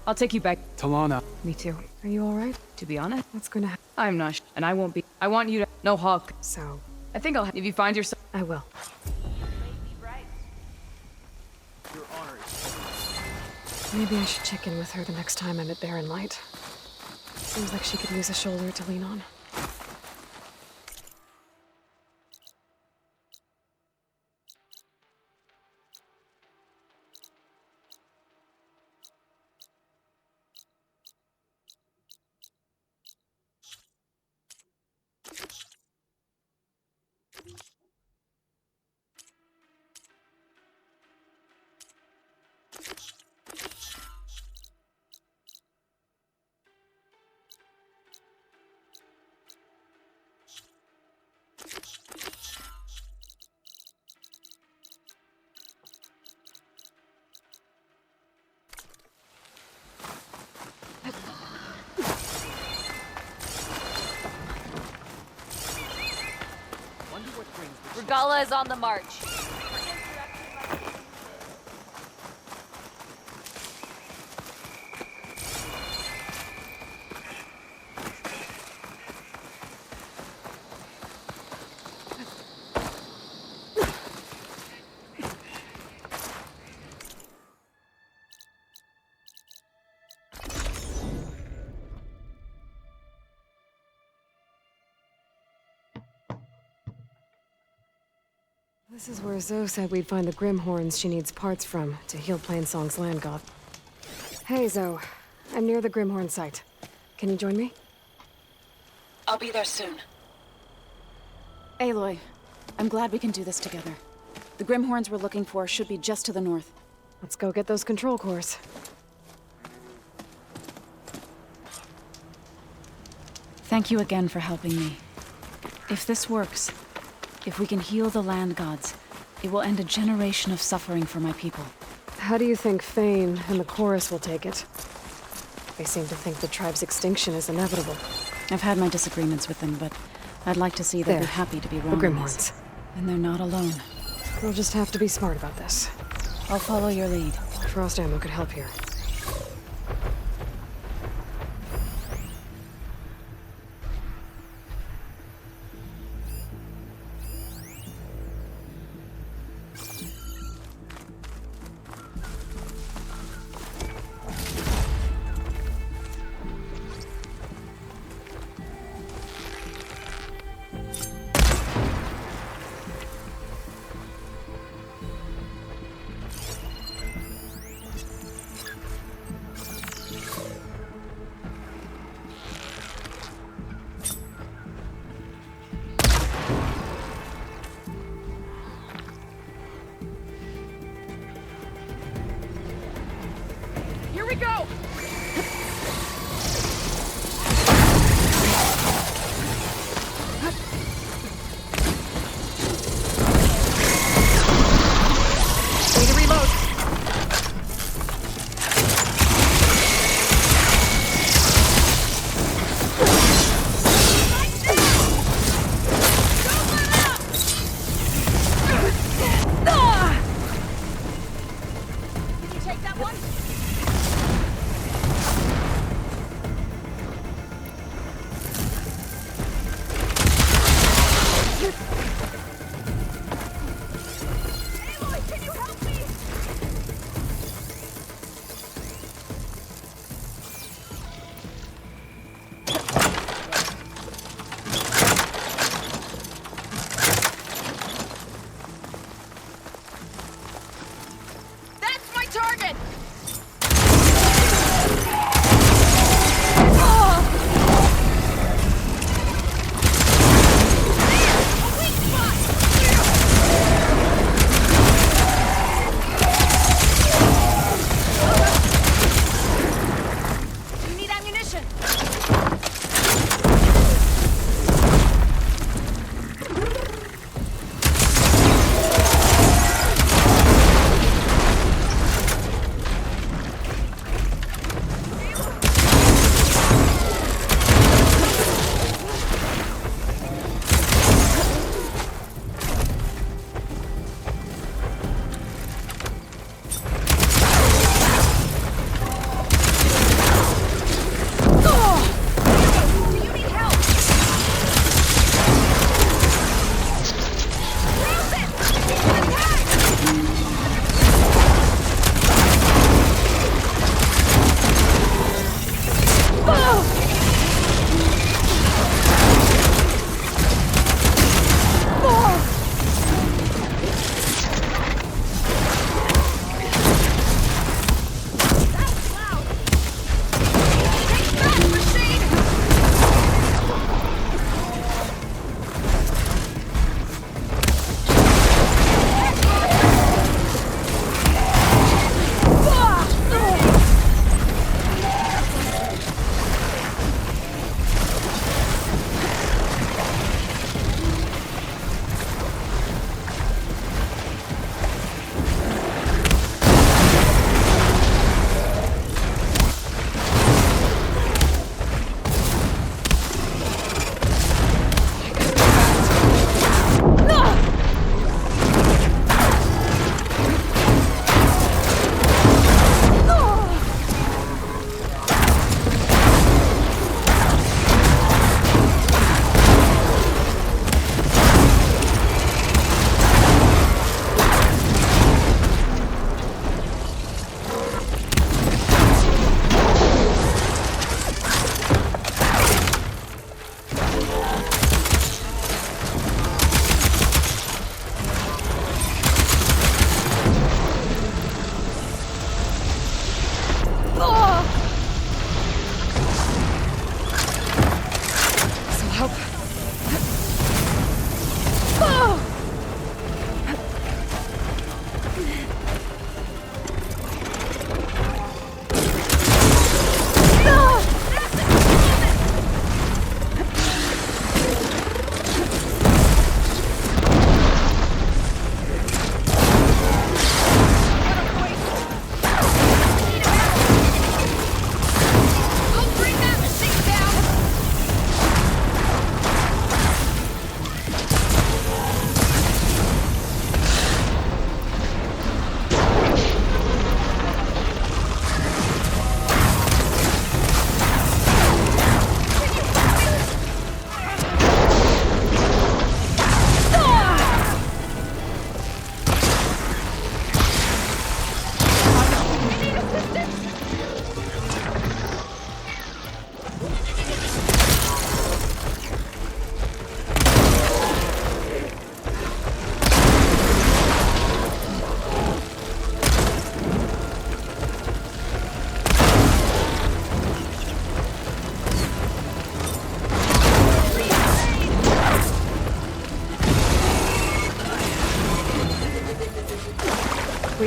I'll take you back. Talana. Me too. Are you alright? To be honest, what's gonna happen? I'm not and I won't be. I want you to... No, Hawk. So... I think I'll... If you find yourself... I will. Your honor. Maybe I should check in with her the next time I'm at Barren Light. Seems like she could use a shoulder to lean on. Regala is on the march. This is where Zoe said we'd find the Grimhorns she needs parts from to heal Plainsong's land god. Hey, Zoe. I'm near the Grimhorn site. Can you join me? I'll be there soon. Aloy, I'm glad we can do this together. The Grimhorns we're looking for should be just to the north. Let's go get those control cores. Thank you again for helping me. If this works, If we can heal the land gods, it will end a generation of suffering for my people. How do you think Fane and the chorus will take it? They seem to think the tribe's extinction is inevitable. I've had my disagreements with them, but I'd like to see them be happy to be wrong. The in Grimhorns. this. And they're not alone. We'll just have to be smart about this. I'll follow your lead. Frost ammo could help here. Here we go! Way to reload! Did you take that one?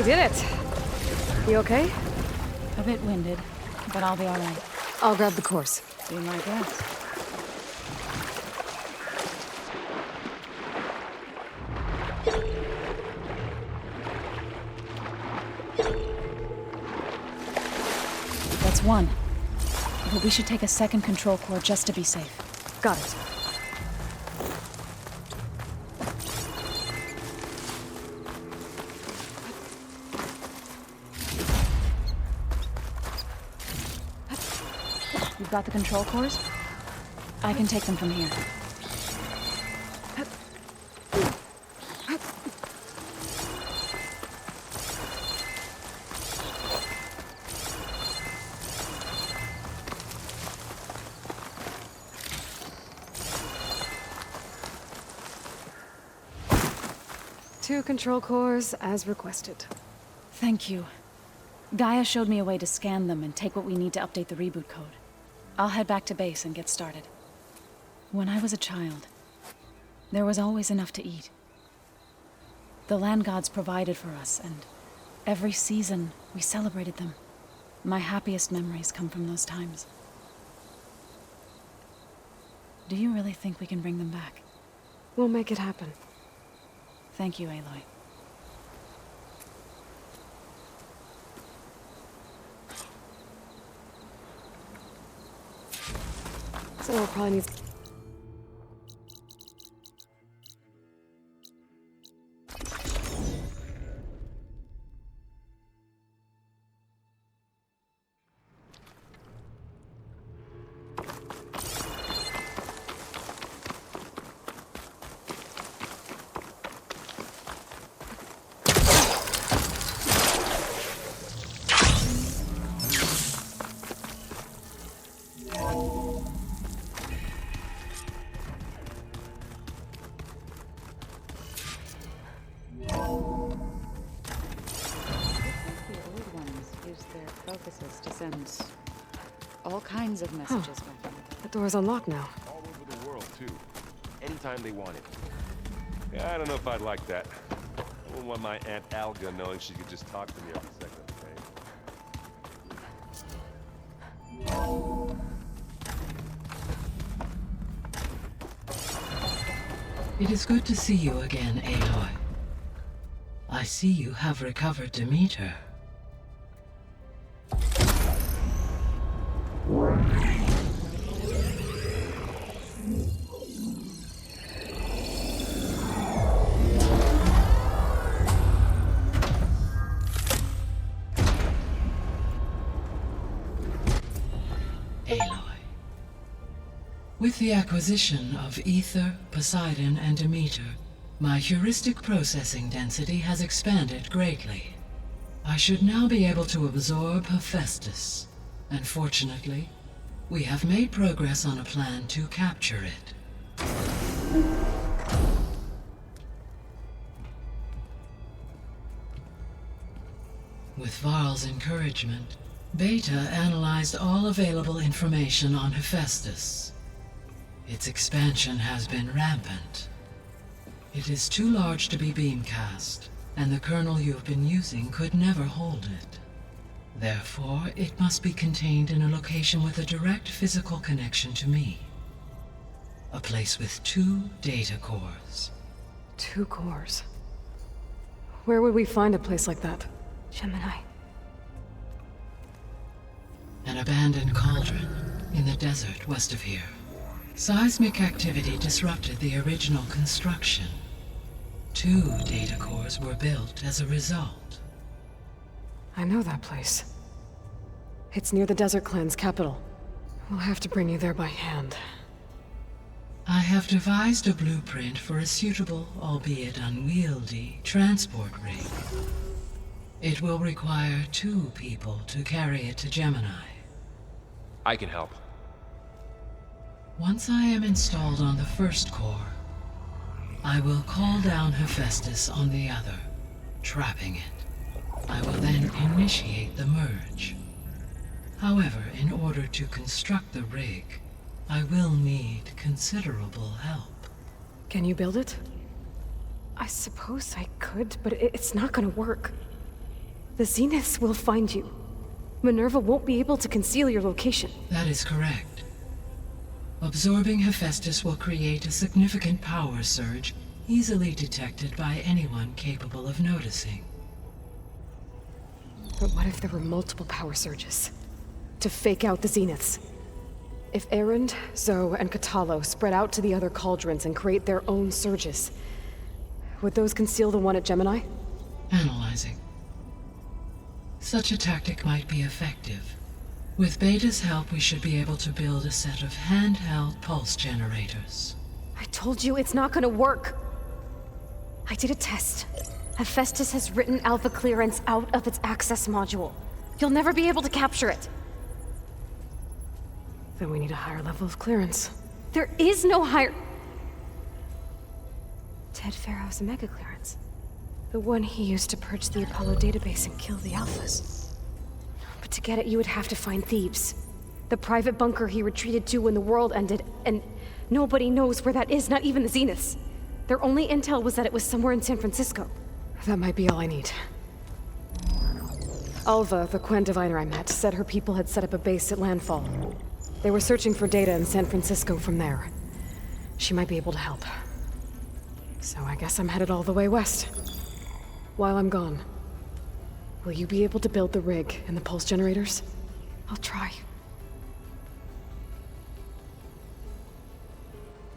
We did it! You okay? A bit winded, but I'll be alright. I'll grab the course. Be my guest. That's one. But we should take a second control core just to be safe. Got it. You've got the control cores? I can take them from here. Two control cores, as requested. Thank you. Gaia showed me a way to scan them and take what we need to update the reboot code. I'll head back to base and get started. When I was a child, there was always enough to eat. The land gods provided for us, and every season we celebrated them. My happiest memories come from those times. Do you really think we can bring them back? We'll make it happen. Thank you, Aloy. So we'll probably need... To send all kinds of messages back. The door's unlocked now. All over the world, too. Anytime they want it. Yeah, I don't know if I'd like that. I wouldn't want my Aunt Alga knowing she could just talk to me every second of the day. It is good to see you again, Aloy. I see you have recovered Demeter. With the acquisition of Ether, Poseidon, and Demeter, my heuristic processing density has expanded greatly. I should now be able to absorb Hephaestus, and fortunately, we have made progress on a plan to capture it. With Varl's encouragement, Beta analyzed all available information on Hephaestus. Its expansion has been rampant. It is too large to be beamcast, and the kernel you've been using could never hold it. Therefore, it must be contained in a location with a direct physical connection to me. A place with 2 data cores. 2 cores? Where would we find a place like that? Gemini. An abandoned cauldron in the desert west of here. Seismic activity disrupted the original construction. 2 data cores were built as a result. I know that place. It's near the Desert Clan's capital. We'll have to bring you there by hand. I have devised a blueprint for a suitable, albeit unwieldy, transport rig. It will require 2 people to carry it to Gemini. I can help. Once I am installed on the first core, I will call down Hephaestus on the other, trapping it. I will then initiate the merge. However, in order to construct the rig, I will need considerable help. Can you build it? I suppose I could, but it's not gonna work. The Zeniths will find you. Minerva won't be able to conceal your location. That is correct. Absorbing Hephaestus will create a significant power surge, easily detected by anyone capable of noticing. But what if there were multiple power surges? To fake out the Zeniths? If Erend, Zoe, and Katalo spread out to the other cauldrons and create their own surges, would those conceal the one at Gemini? Analyzing. Such a tactic might be effective. With Beta's help, we should be able to build a set of handheld pulse generators. I told you it's not gonna work. I did a test. Hephaestus has written Alpha clearance out of its access module. You'll never be able to capture it. Then we need a higher level of clearance. There is no higher... Ted Pharaoh's mega clearance. The one he used to purge the Apollo database and kill the Alphas. But to get it, you would have to find Thebes. The private bunker he retreated to when the world ended, and nobody knows where that is, not even the Zeniths. Their only intel was that it was somewhere in San Francisco. That might be all I need. Alva, the Quen diviner I met, said her people had set up a base at landfall. They were searching for data in San Francisco from there. She might be able to help. So I guess I'm headed all the way west. While I'm gone, will you be able to build the rig and the pulse generators? I'll try.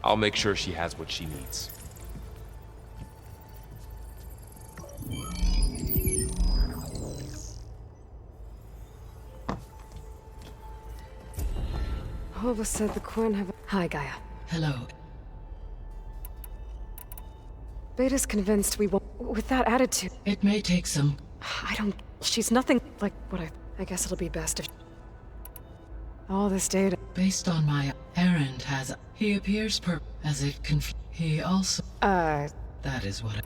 I'll make sure she has what she needs. Alva said the Quen have... Hi, Gaia. Hello. Beta's convinced we won't... With that attitude... It may take some... I don't... She's nothing like what I guess it'll be best if... All this data... Based on my... Erend has... He appears as it he also... That is what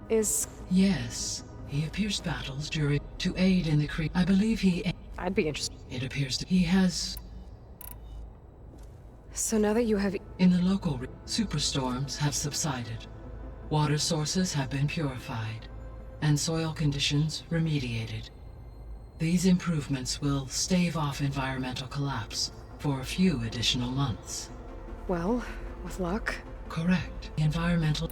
Is... Yes. He appears battles during... To aid in the I believe he... I'd be interested. It appears he has... So now that you have... In the local... Superstorms have subsided. Water sources have been purified. And soil conditions remediated. These improvements will stave off environmental collapse for a few additional months. Well, with luck... Correct. Environmental...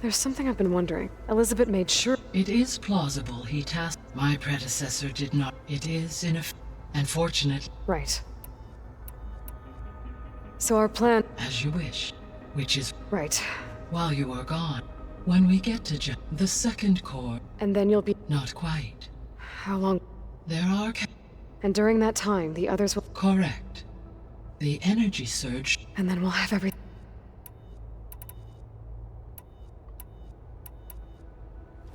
There's something I've been wondering. Elizabeth made sure... It is plausible he tasked... My predecessor did not... It is unfortunate... Right. So our plan... As you wish. Which is... Right. While you are gone. When we get to the second core... And then you'll be... Not quite. How long... There are... And during that time, the others will... Correct. The energy surge... And then we'll have everything...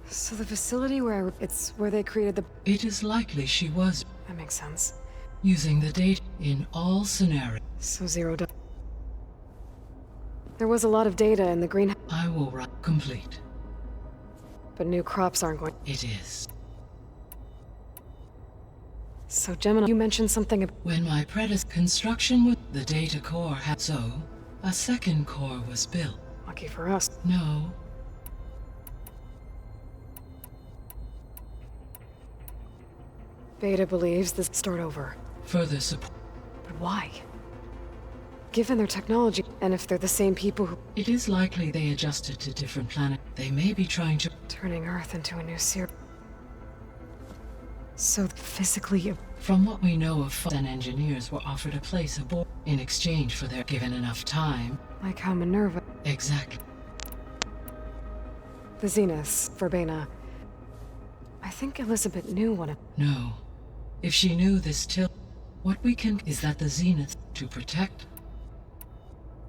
So the facility it's where they created the... It is likely she was... That makes sense. Using the data in all scenarios. So There was a lot of data in the greenhouse. I will write complete. But new crops aren't going... It is. So Gemini, you mentioned something about... When my predecessor construction with the data core had a second core was built. Lucky for us. No. Beta believes this start over. Further support. But why? Given their technology, and if they're the same people who... It is likely they adjusted to different planets. They may be trying to... Turning Earth into a new series. So physically... From what we know of and engineers were offered a place aboard in exchange for their given enough time. Like how Minerva... Exactly. The Zeniths, Verbena. I think Elizabeth knew one of... No. If she knew this what we can is that the Zeniths to protect...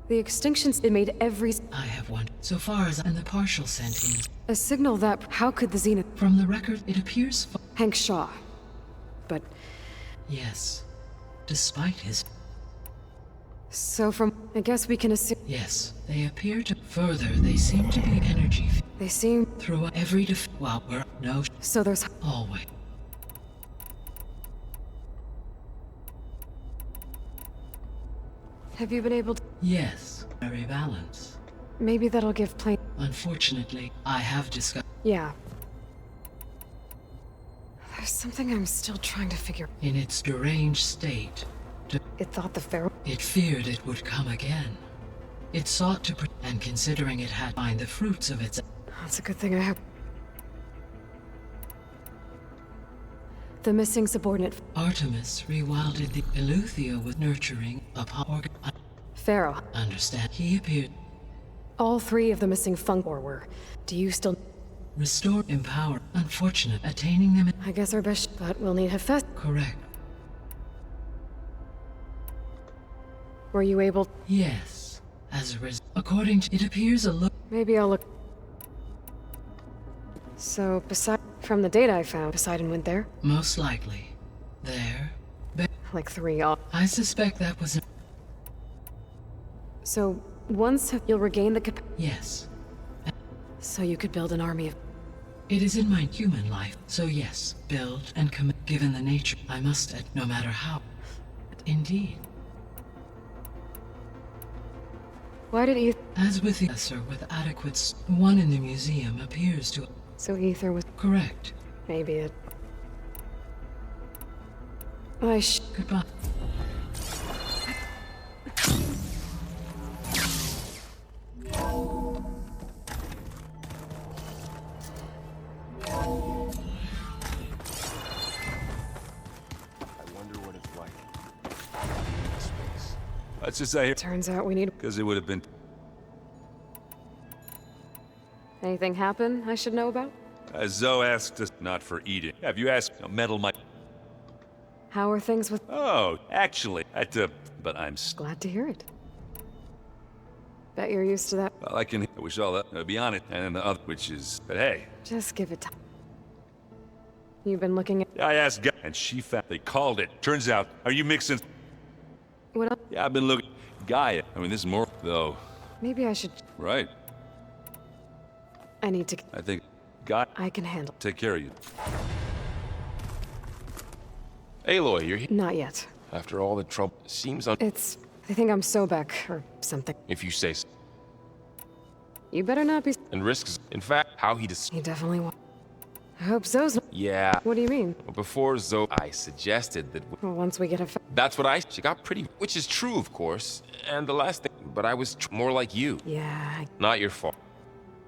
The extinctions, it made every... I have one. So far as and the partial sentience. A signal that... How could the Zenith... From the record, it appears... Hank Shaw. But... Yes. Despite his... So from... I guess we can assume... Yes. They appear to... Further, they seem to be energy... They seem... Through every Well, we're... No... So there's... Always. Have you been able to... Yes. Very balanced. Maybe that'll give plain. Unfortunately, I have discovered. Yeah. There's something I'm still trying to figure. In its deranged state, It thought the Pharaoh. it feared it would come again. It sought to, and considering it had find the fruits of its. That's a good thing I have. The missing subordinate. Artemis rewilded the Eleuthia with nurturing upon. Pharaoh. Understand? He appeared. All three of the missing Fungor were. Do you still. Restore, empower. Unfortunate. Attaining them. I guess our best. But we'll need Hephaestus. Correct. Were you able? Yes. As a result, according to it appears a look. Maybe I'll look. So, from the data I found, Poseidon went there? Most likely. There. Like 3 off. I suspect that was. So, once you'll regain the Yes. So you could build an army of. It is in my human life, so yes, build and commit. Given the nature, I must, no matter how. Indeed. Why did Ether? As with the Esser with adequate, one in the museum appears to. So Ether was. Correct. Maybe it. Goodbye. Let's just say. Turns out we need. Because it would have been. Anything happen I should know about? Zoe asked us not for eating. Have you asked metal my? How are things with? Oh, actually, but I'm glad to hear it. Bet you're used to that. Well, I wish all that. Be honest, and then the other, which is, but hey. Just give it time. You've been looking at. I asked, and she found they called it. Turns out, are you mixing? What else? Yeah, I've been looking. Gaia. I mean, this is more though. Maybe I should. Right. I need to. I think, Gaia. I can handle. Take care of you. Aloy, you're here. Not yet. After all the trouble, seems It's. I think I'm Sobek or something. If you say so. You better not be. And risks. In fact, how he He definitely won't. I hope Zoe's. Yeah. What do you mean? Well, before Zoe, I suggested that. Well, once we get a. That's what she got pretty. Which is true, of course. And the last thing. But I was more like you. Yeah. Not your fault.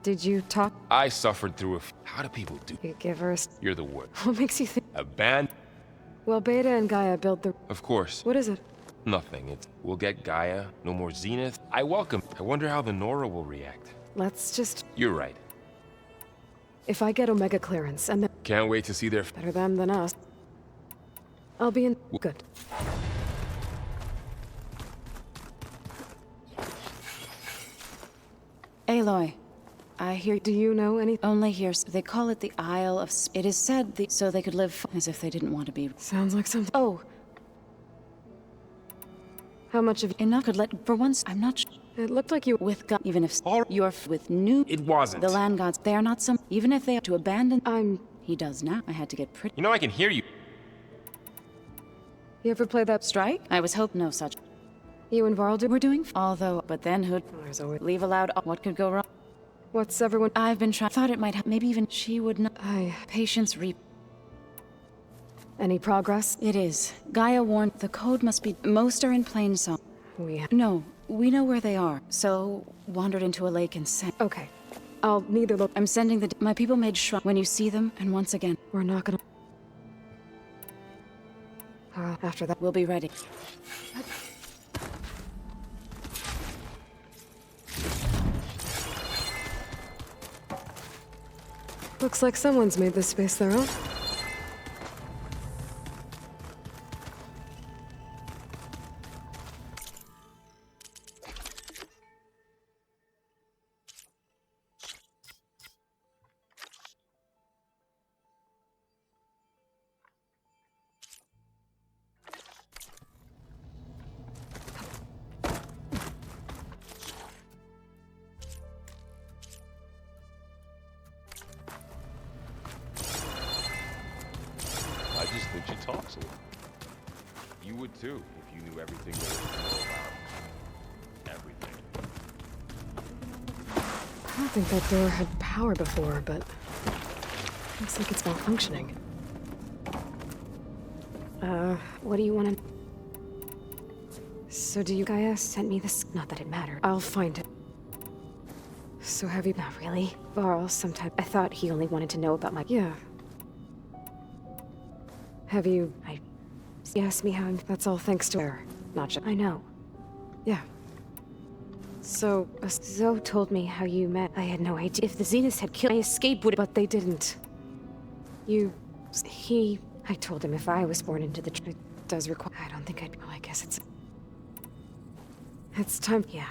Did you talk? I suffered through how do people do? You give her. You're the word. What makes you think? A band. Well, Beta and Gaia built the. Of course. What is it? Nothing. We'll get Gaia. No more Zenith. I welcome. I wonder how the Nora will react. Let's just. You're right. If I get Omega clearance and then. Can't wait to see their. Better them than us. I'll be in. Good. Aloy, I hear. Do you know any? Only here. They call it the Isle of. It is said so they could live as if they didn't want to be. Sounds like something. Oh. How much of enough could let for once? I'm not sure. It looked like you with God. Even if you're with new. It wasn't. The land gods. They are not some. Even if they have to abandon. He does now. I had to get pretty. You know I can hear you. You ever play that strike? I was hoping no such. You and Varl we're doing. Although, but then who'd leave aloud? What could go wrong? What's everyone? I've been trying. Thought it might. Maybe even she would not. Patience reap. Any progress? It is. Gaia warned the code must be. Most are in plain sight. No, we know where they are. So wandered into a lake and sent. Okay, I'll neither look. I'm sending the. My people made shrine. When you see them, and once again, we're not gonna. After that, we'll be ready. Looks like someone's made this space their own. I just think she talks a lot. You would too, if you knew everything there is to know about everything. I don't think that door had power before, but looks like it's malfunctioning. What do you want to... So do you... Gaia sent me this... Not that it mattered. I'll find it. So have you... Not really. Varl, sometime... I thought he only wanted to know about my... Yeah. Have you... He asked me how I'm... That's all thanks to her. Not just... I know. Yeah. So... Zoe told me how you met. I had no idea. If the Zeniths had killed... My escape would... But they didn't. You... He... I told him if I was born into the... It does require... I don't think I'd... Well, I guess it's... It's time... Yeah.